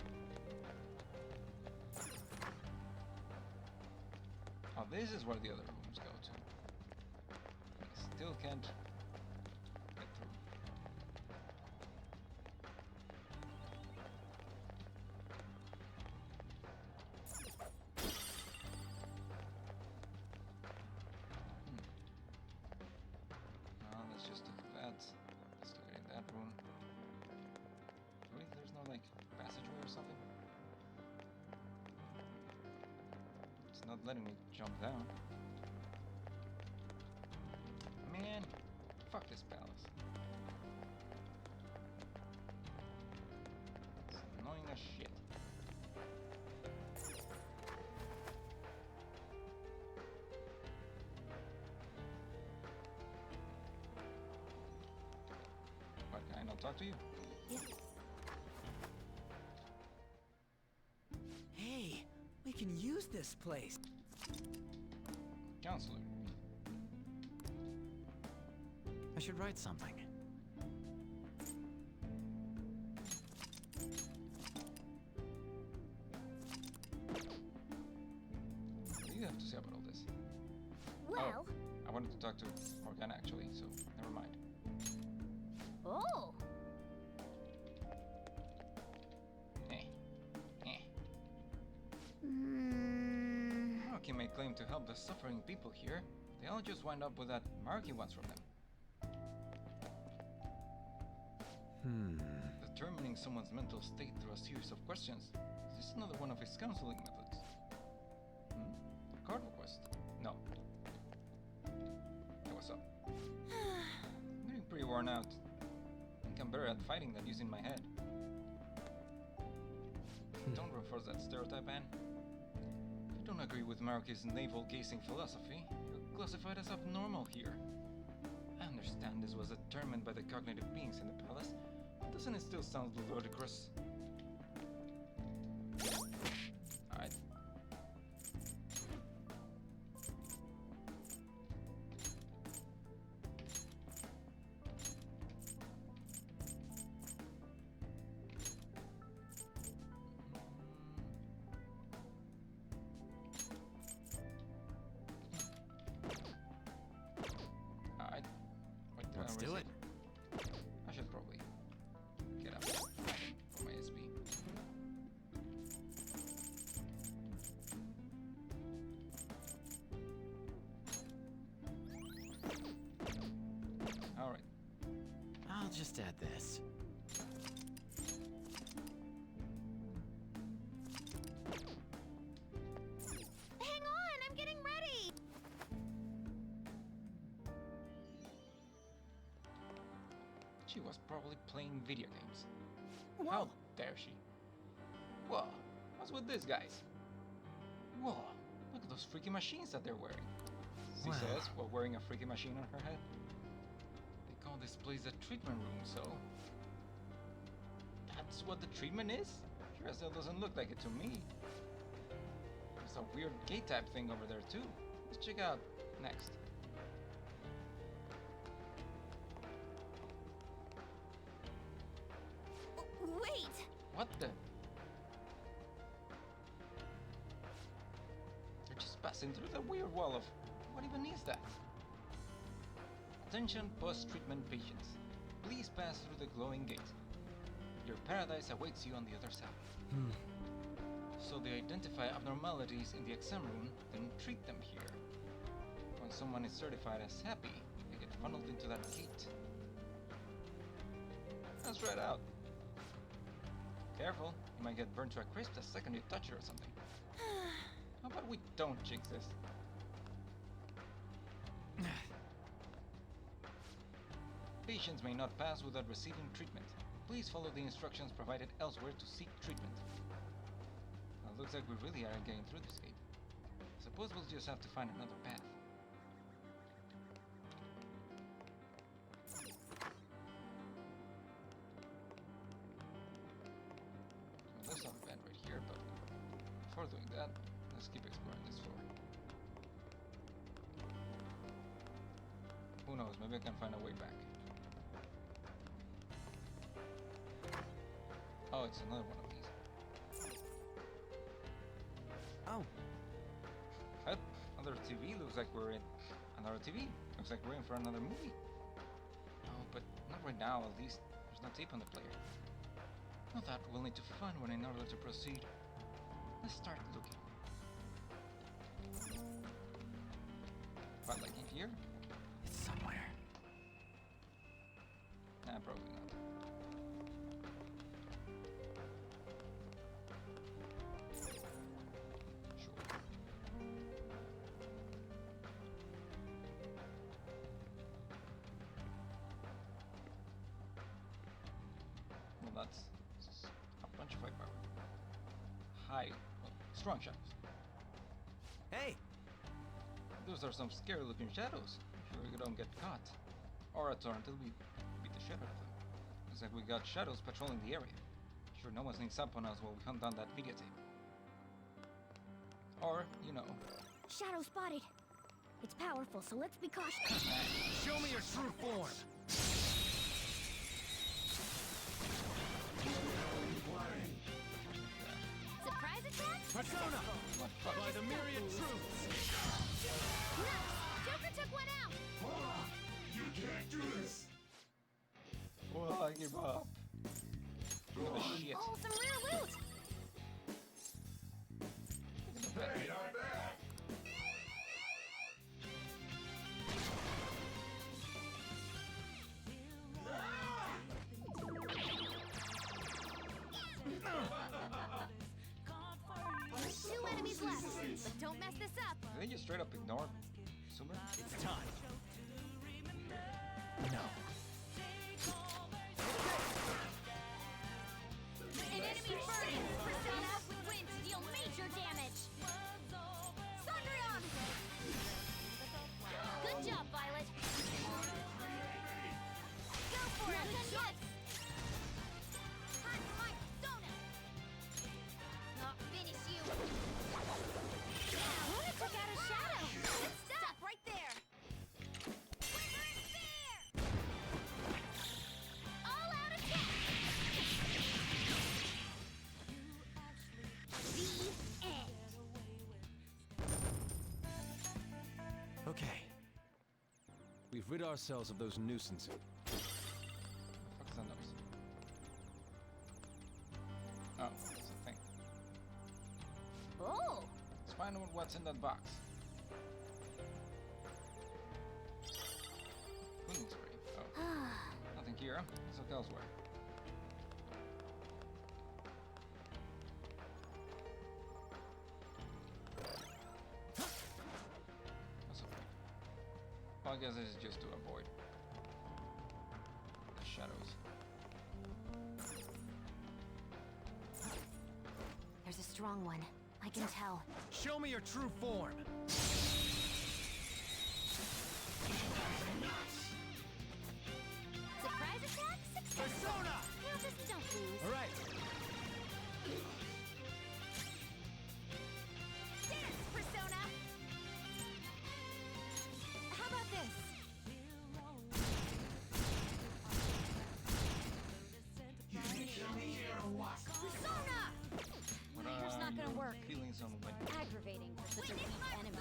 Oh, this is where the other rooms go to. I still can't get through. letting me jump down. Man, fuck this palace. It's annoying as shit. What, can I not talk to you?
Yeah.
Hey, we can use this place.
Counselor.
I should write something.
What do you have to say about all this?
Well.
I wanted to talk to Morgana actually, so never mind.
Oh.
Maruki may claim to help the suffering people here. They all just wind up with that Maruki wants from them. Determining someone's mental state through a series of questions. Is this another one of his counseling methods? A card request? No. Hey, what's up? I'm getting pretty worn out. I think I'm better at fighting than using my head. Don't reinforce that stereotype, Anne. If you don't agree with Maruki's navel-gazing philosophy, you're classified as abnormal here. I understand this was determined by the cognitive beings in the palace, but doesn't it still sound ludicrous? Alright.
Let's do it.
I should probably get up for my SB. Alright.
I'll just add this.
Hang on, I'm getting ready.
She was probably playing video games.
Whoa.
How dare she? Whoa, what's with these guys? Whoa, look at those freaky machines that they're wearing. She
Wow.
says while wearing a freaky machine on her head. They call this place the treatment room, so... That's what the treatment is? Sure as hell doesn't look like it to me. There's a weird gate type thing over there too. Let's check out next.
Wait.
What the? They're just passing through the weird wall of... What even is that? Attention post-treatment patients. Please pass through the glowing gate. Your paradise awaits you on the other side. So they identify abnormalities in the exam room, then treat them here. When someone is certified as happy, they get funneled into that gate. That's right out. Careful, you might get burned to a crisp the second you touch it or something. How about we don't jinx this? Patients may not pass without receiving treatment. Please follow the instructions provided elsewhere to seek treatment. Well, looks like we really aren't getting through this gate. Suppose we'll just have to find another path. Well, there's a vent right here, but before doing that, let's keep exploring this floor. Who knows, maybe I can find a way back. Oh, it's another one of these.
Oh.
What? Another TV? Looks like we're in another TV. Looks like we're in for another movie. Oh, but not right now, at least. There's no tape on the player. Well, that we'll need to find one in order to proceed. Let's start looking. What, like in here?
It's somewhere.
Nah, probably not. Sure. strong shadows.
Hey!
Those are some scary-looking shadows. Sure we don't get caught. Or a turn until we beat the shit out of them. Looks like we got shadows patrolling the area. Sure no one sneaks up on us while we hunt down that videotape. Or, you know.
Shadow spotted. It's powerful, so let's be cautious.
Show me your true form.
Surprise attack?
Persona! By the myriad truths!
Nice! Joker took one out!
You can't do this!
Well, I give up. Look at the shit.
Oh, some rare loot!
Hey, not bad!
Two enemies left, but don't mess this up.
Did they just straight up ignore Super?
It's time. No.
An enemy burning! Persona with wind to deal major damage! Thundrion! Good job, Violet! Go for it! Yes! Time for my persona! Not finish you! Luna took out a shadow! Let's stop right there! Quiver and fear! All out attack! The end!
Okay. We've rid ourselves of those nuisances.
What the fuck is that noise? Oh, it's a thing.
Oh!
Let's find out what's in that box. Cleaning spray. Oh. Nothing here. Let's look elsewhere. That's okay. Well, I guess this is just to avoid the shadows.
There's a strong one. I can tell.
Show me your true form.
Surprise attack? Successful!
Persona!
Well, just don't lose.
All right.
Dance, Persona! How about this? Persona!
But
Fire's not gonna work.
Feeling some wind.
Aggravating for such a weak enemy.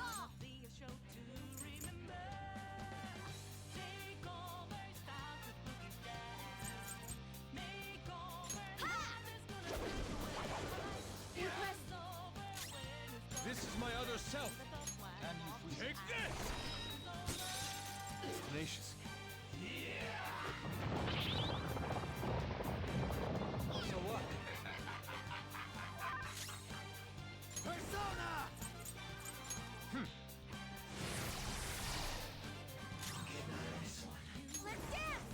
This is my other self.
Can you please?
Take this! Tenacious. So what? Persona!
Let's dance!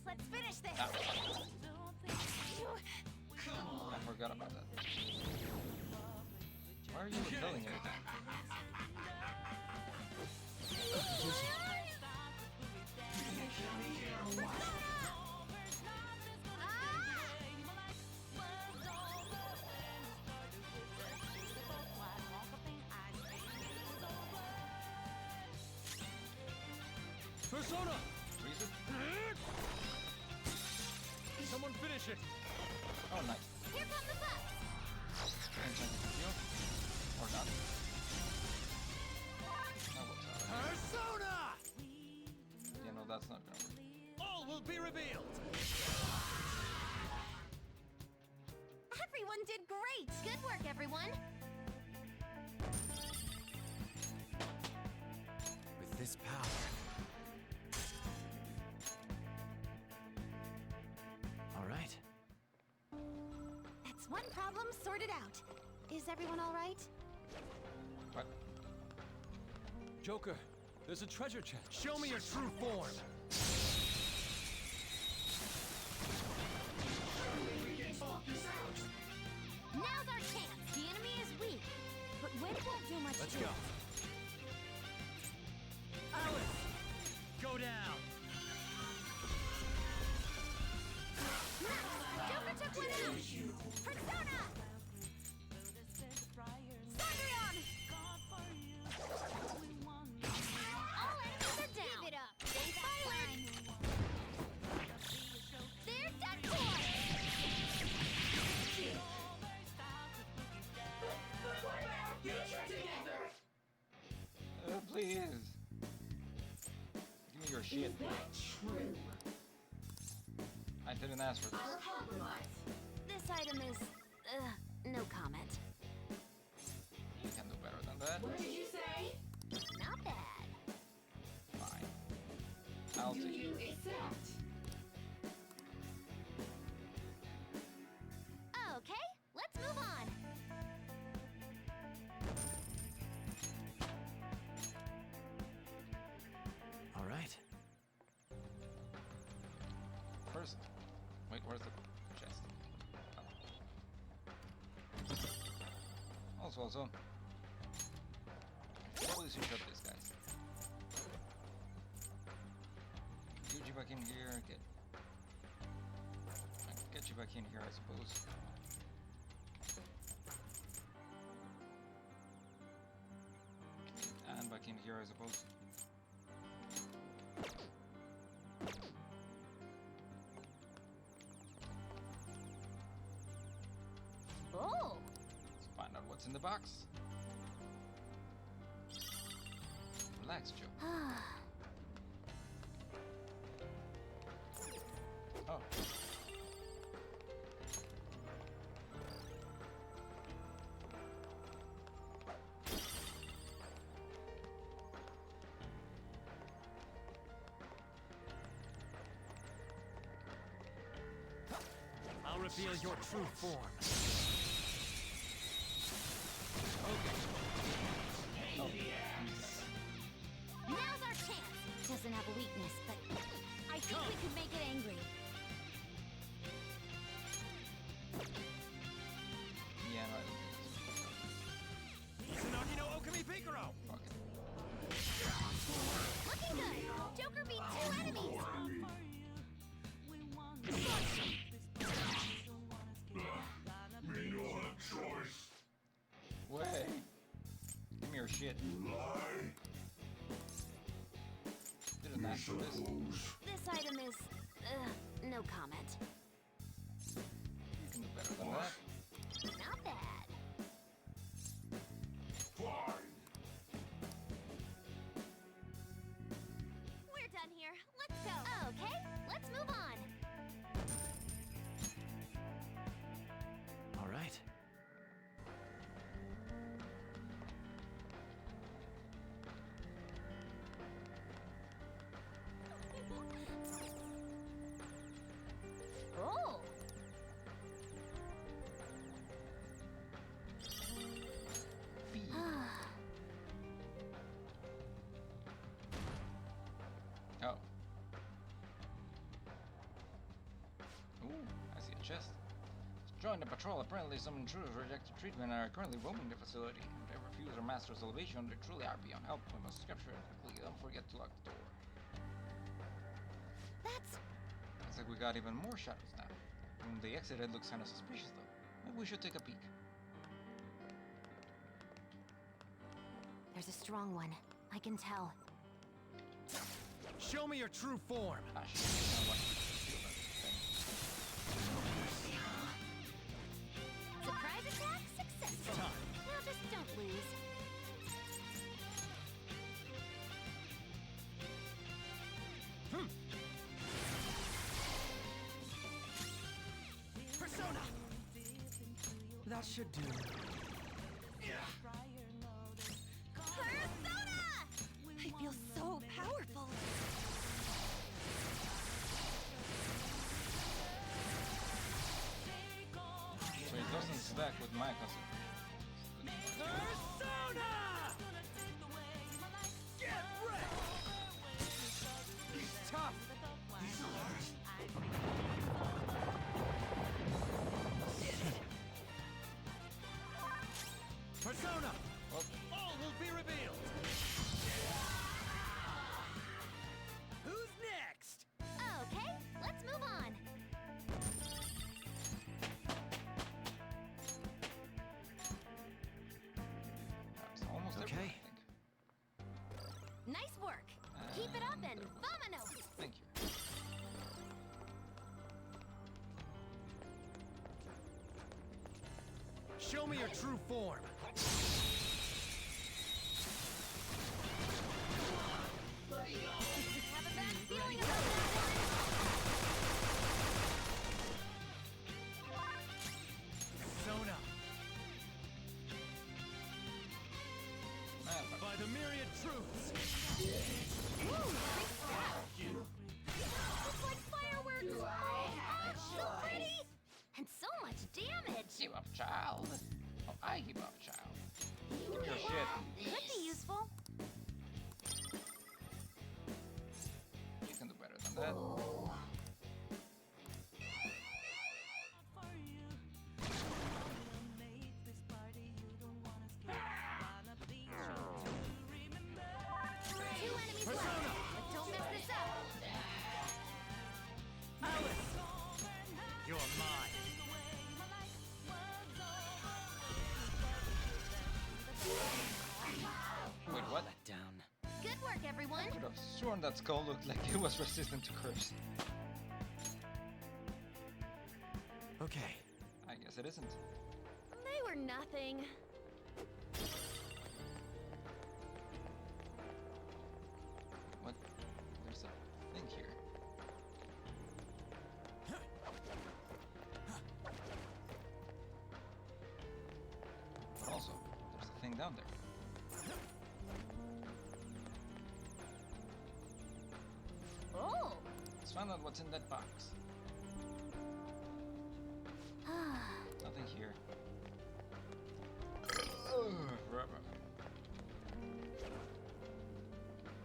Let's finish this!
I forgot about that. Why are you killing anything?
Persona!
Freeze it?
Someone finish it!
Oh, nice.
Here come the bugs!
Can check the heal? Or not? That looks alright.
Persona!
Yeah, no, that's not gonna work.
All will be revealed!
Everyone did great! Good work, everyone!
With this power, all right.
That's one problem sorted out. Is everyone all right?
What?
Joker, there's a treasure chest.
Show me your true form! Let's go. Alice, go down.
Joker took one out! Persona! Supergiant! All enemies are down! Give it up! Stay silent! There's that boy!
Please. Give me your shit. I didn't ask for this.
This item is, no comment.
You can do better than that.
What did you say? Not bad.
Fine. I'll take it.
Okay, let's move on.
All right.
First, wait, where's the chest? Oh. Also, probably should shut this, guys. Get you back in here, get you back in here, I suppose. And back in here, I suppose.
Oh!
Let's find out what's in the box. Relax, Joe. Oh.
I'll reveal your true form.
Now's our chance! Doesn't have a weakness, but I think we could make it angry.
Yeah, no,
Izanagi no Okami Pikaro!
fuck it.
Looking good! Joker beat 2 enemies!
Me no have choice.
Wait. Give me your shit. Didn't ask for this.
This item is, no comment.
You can do better than that.
Not bad. We're done here. Let's go. Okay, let's move on.
All right.
Oh!
Oh. Ooh, I see a chest. Join the patrol. Apparently some intruders rejected treatment and are currently roaming the facility. If they refuse our master's elevation, they truly are beyond help. We must capture them quickly. Don't forget to lock the door.
That's...
Looks like we got even more shadows now. When they exited, looks kind of suspicious though. Maybe we should take a peek.
There's a strong one. I can tell.
Show me your true form.
Ah, shit. You know what?
Surprise attack successful. Now just don't lose.
Persona! That should do.
Persona! I feel so powerful.
So it doesn't stack with my concentration.
Persona! Get ready! He's tough! Persona!
Oh.
All will be revealed.
Who's next?
Okay, let's move on.
That's almost everyone, I think.
Nice work. Keep it up and vamonos.
Thank you.
Show me your true form.
Have a bad feeling about that
Sona. By the myriad truths.
Woo, nice stuff. Looks like fireworks. Oh, so pretty. And so much damage.
Give up, child. Oh, I give up, child.
Give me your shit.
Could be useful.
You can do better than that.
Two enemies left, but don't mess this up.
You're mine.
Wait, what?
Down.
Good work, everyone.
I would have sworn that skull looked like it was resistant to curse.
Okay.
I guess it isn't.
They were nothing.
What? There's a thing here. But also, there's a thing down there.
Oh.
Let's find out what's in that box. Nothing here. Rubber.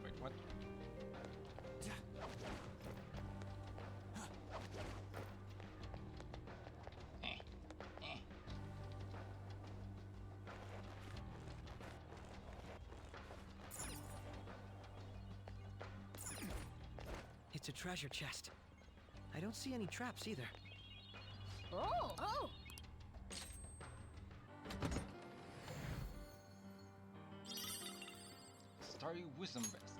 Wait, what?
It's a treasure chest. I don't see any traps either.
Oh.
Starry Wisdom Vest.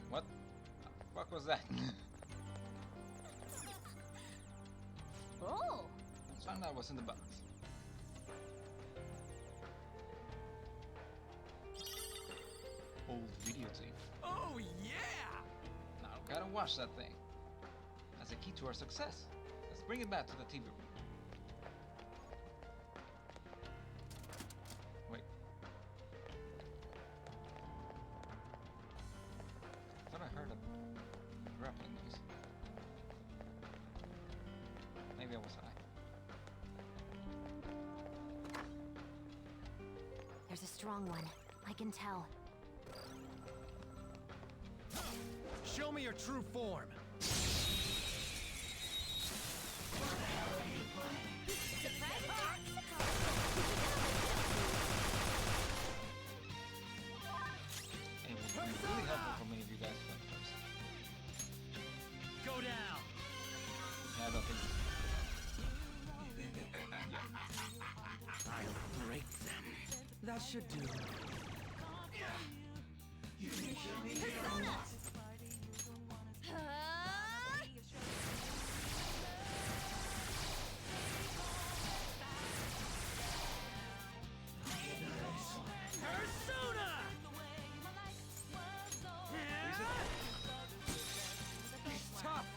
What the fuck was that?
Oh.
Let's find out what's in the box. Old videotape.
Oh, yeah!
Now gotta watch that thing. That's a key to our success. Let's bring it back to the TV room. Wait. I thought I heard a grappling noise. Maybe it was I.
There's a strong one. I can tell.
Show me your true form.
Surprise attack!
It would be really helpful for me if you guys went first.
Go down.
Yeah, I don't think.
I'll break them.
That should do.
Persona!
Persona!
He's tough.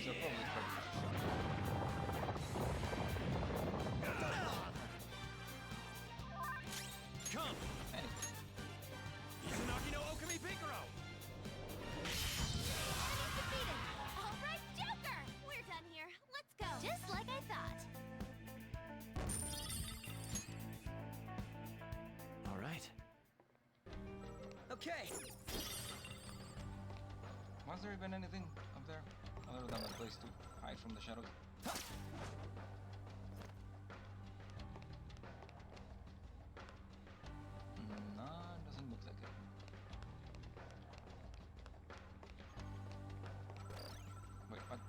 So probably
Come! Izanagi no Okami Pinkaro!
Enemy defeated! All right, Joker! We're done here. Let's go. Just like I thought.
All right.
Okay.
Was there even anything up there other than a place to hide from the shadows. No, doesn't look like it. Wait, what?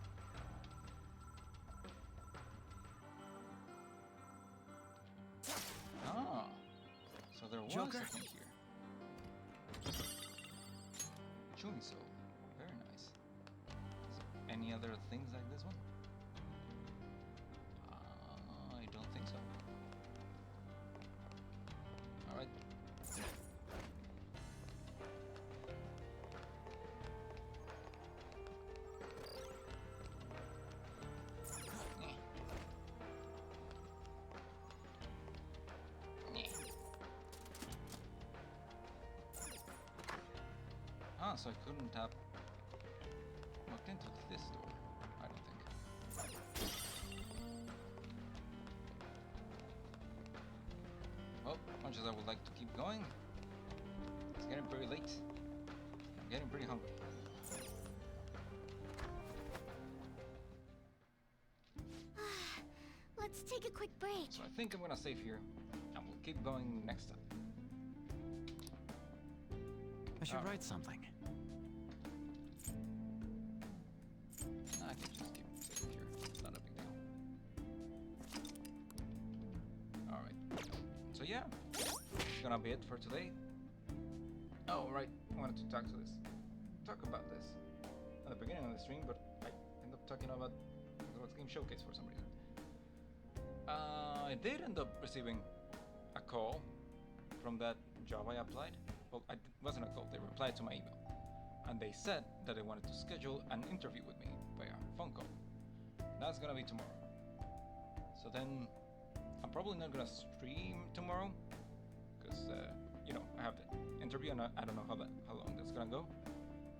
Ah, so there was
Joker?
something here. Chunso, very nice. Any other things like this one? I don't think so. Alright. Ah, so I couldn't have walked into this door, I don't think. Well, much as I would like to keep going, it's getting pretty late. I'm getting pretty hungry.
Let's take a quick break.
So I think I'm gonna save here, and we'll keep going next time.
I should write something.
I can just keep sitting here. It's not a big deal. Alright. So yeah, that's gonna be it for today. Oh, right. I wanted to talk about this at the beginning of the stream, but I ended up talking about Commonwealth Game Showcase for some reason. I did end up receiving a call from that job I applied. Well, it wasn't a call, they replied to my email. And they said that they wanted to schedule an interview with me via phone call. That's gonna be tomorrow. So then, I'm probably not gonna stream tomorrow, because, you know, I have the interview and I don't know how long that's gonna go.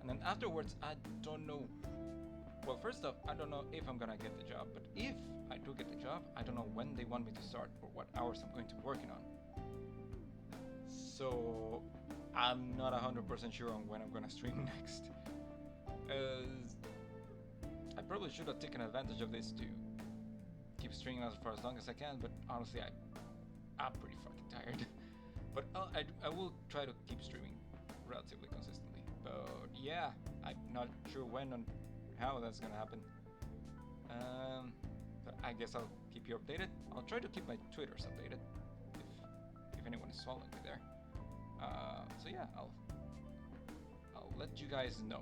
And then afterwards, I don't know. Well, first off, I don't know if I'm gonna get the job, but if I do get the job, I don't know when they want me to start or what hours I'm going to be working on. So I'm not 100% sure on when I'm gonna stream next. I probably should have taken advantage of this to keep streaming for as long as I can, but honestly, I'm pretty fucking tired. But I will try to keep streaming relatively consistently. But yeah, I'm not sure when and how that's gonna happen. But I guess I'll keep you updated. I'll try to keep my Twitters updated if anyone is following me there. So yeah, I'll let you guys know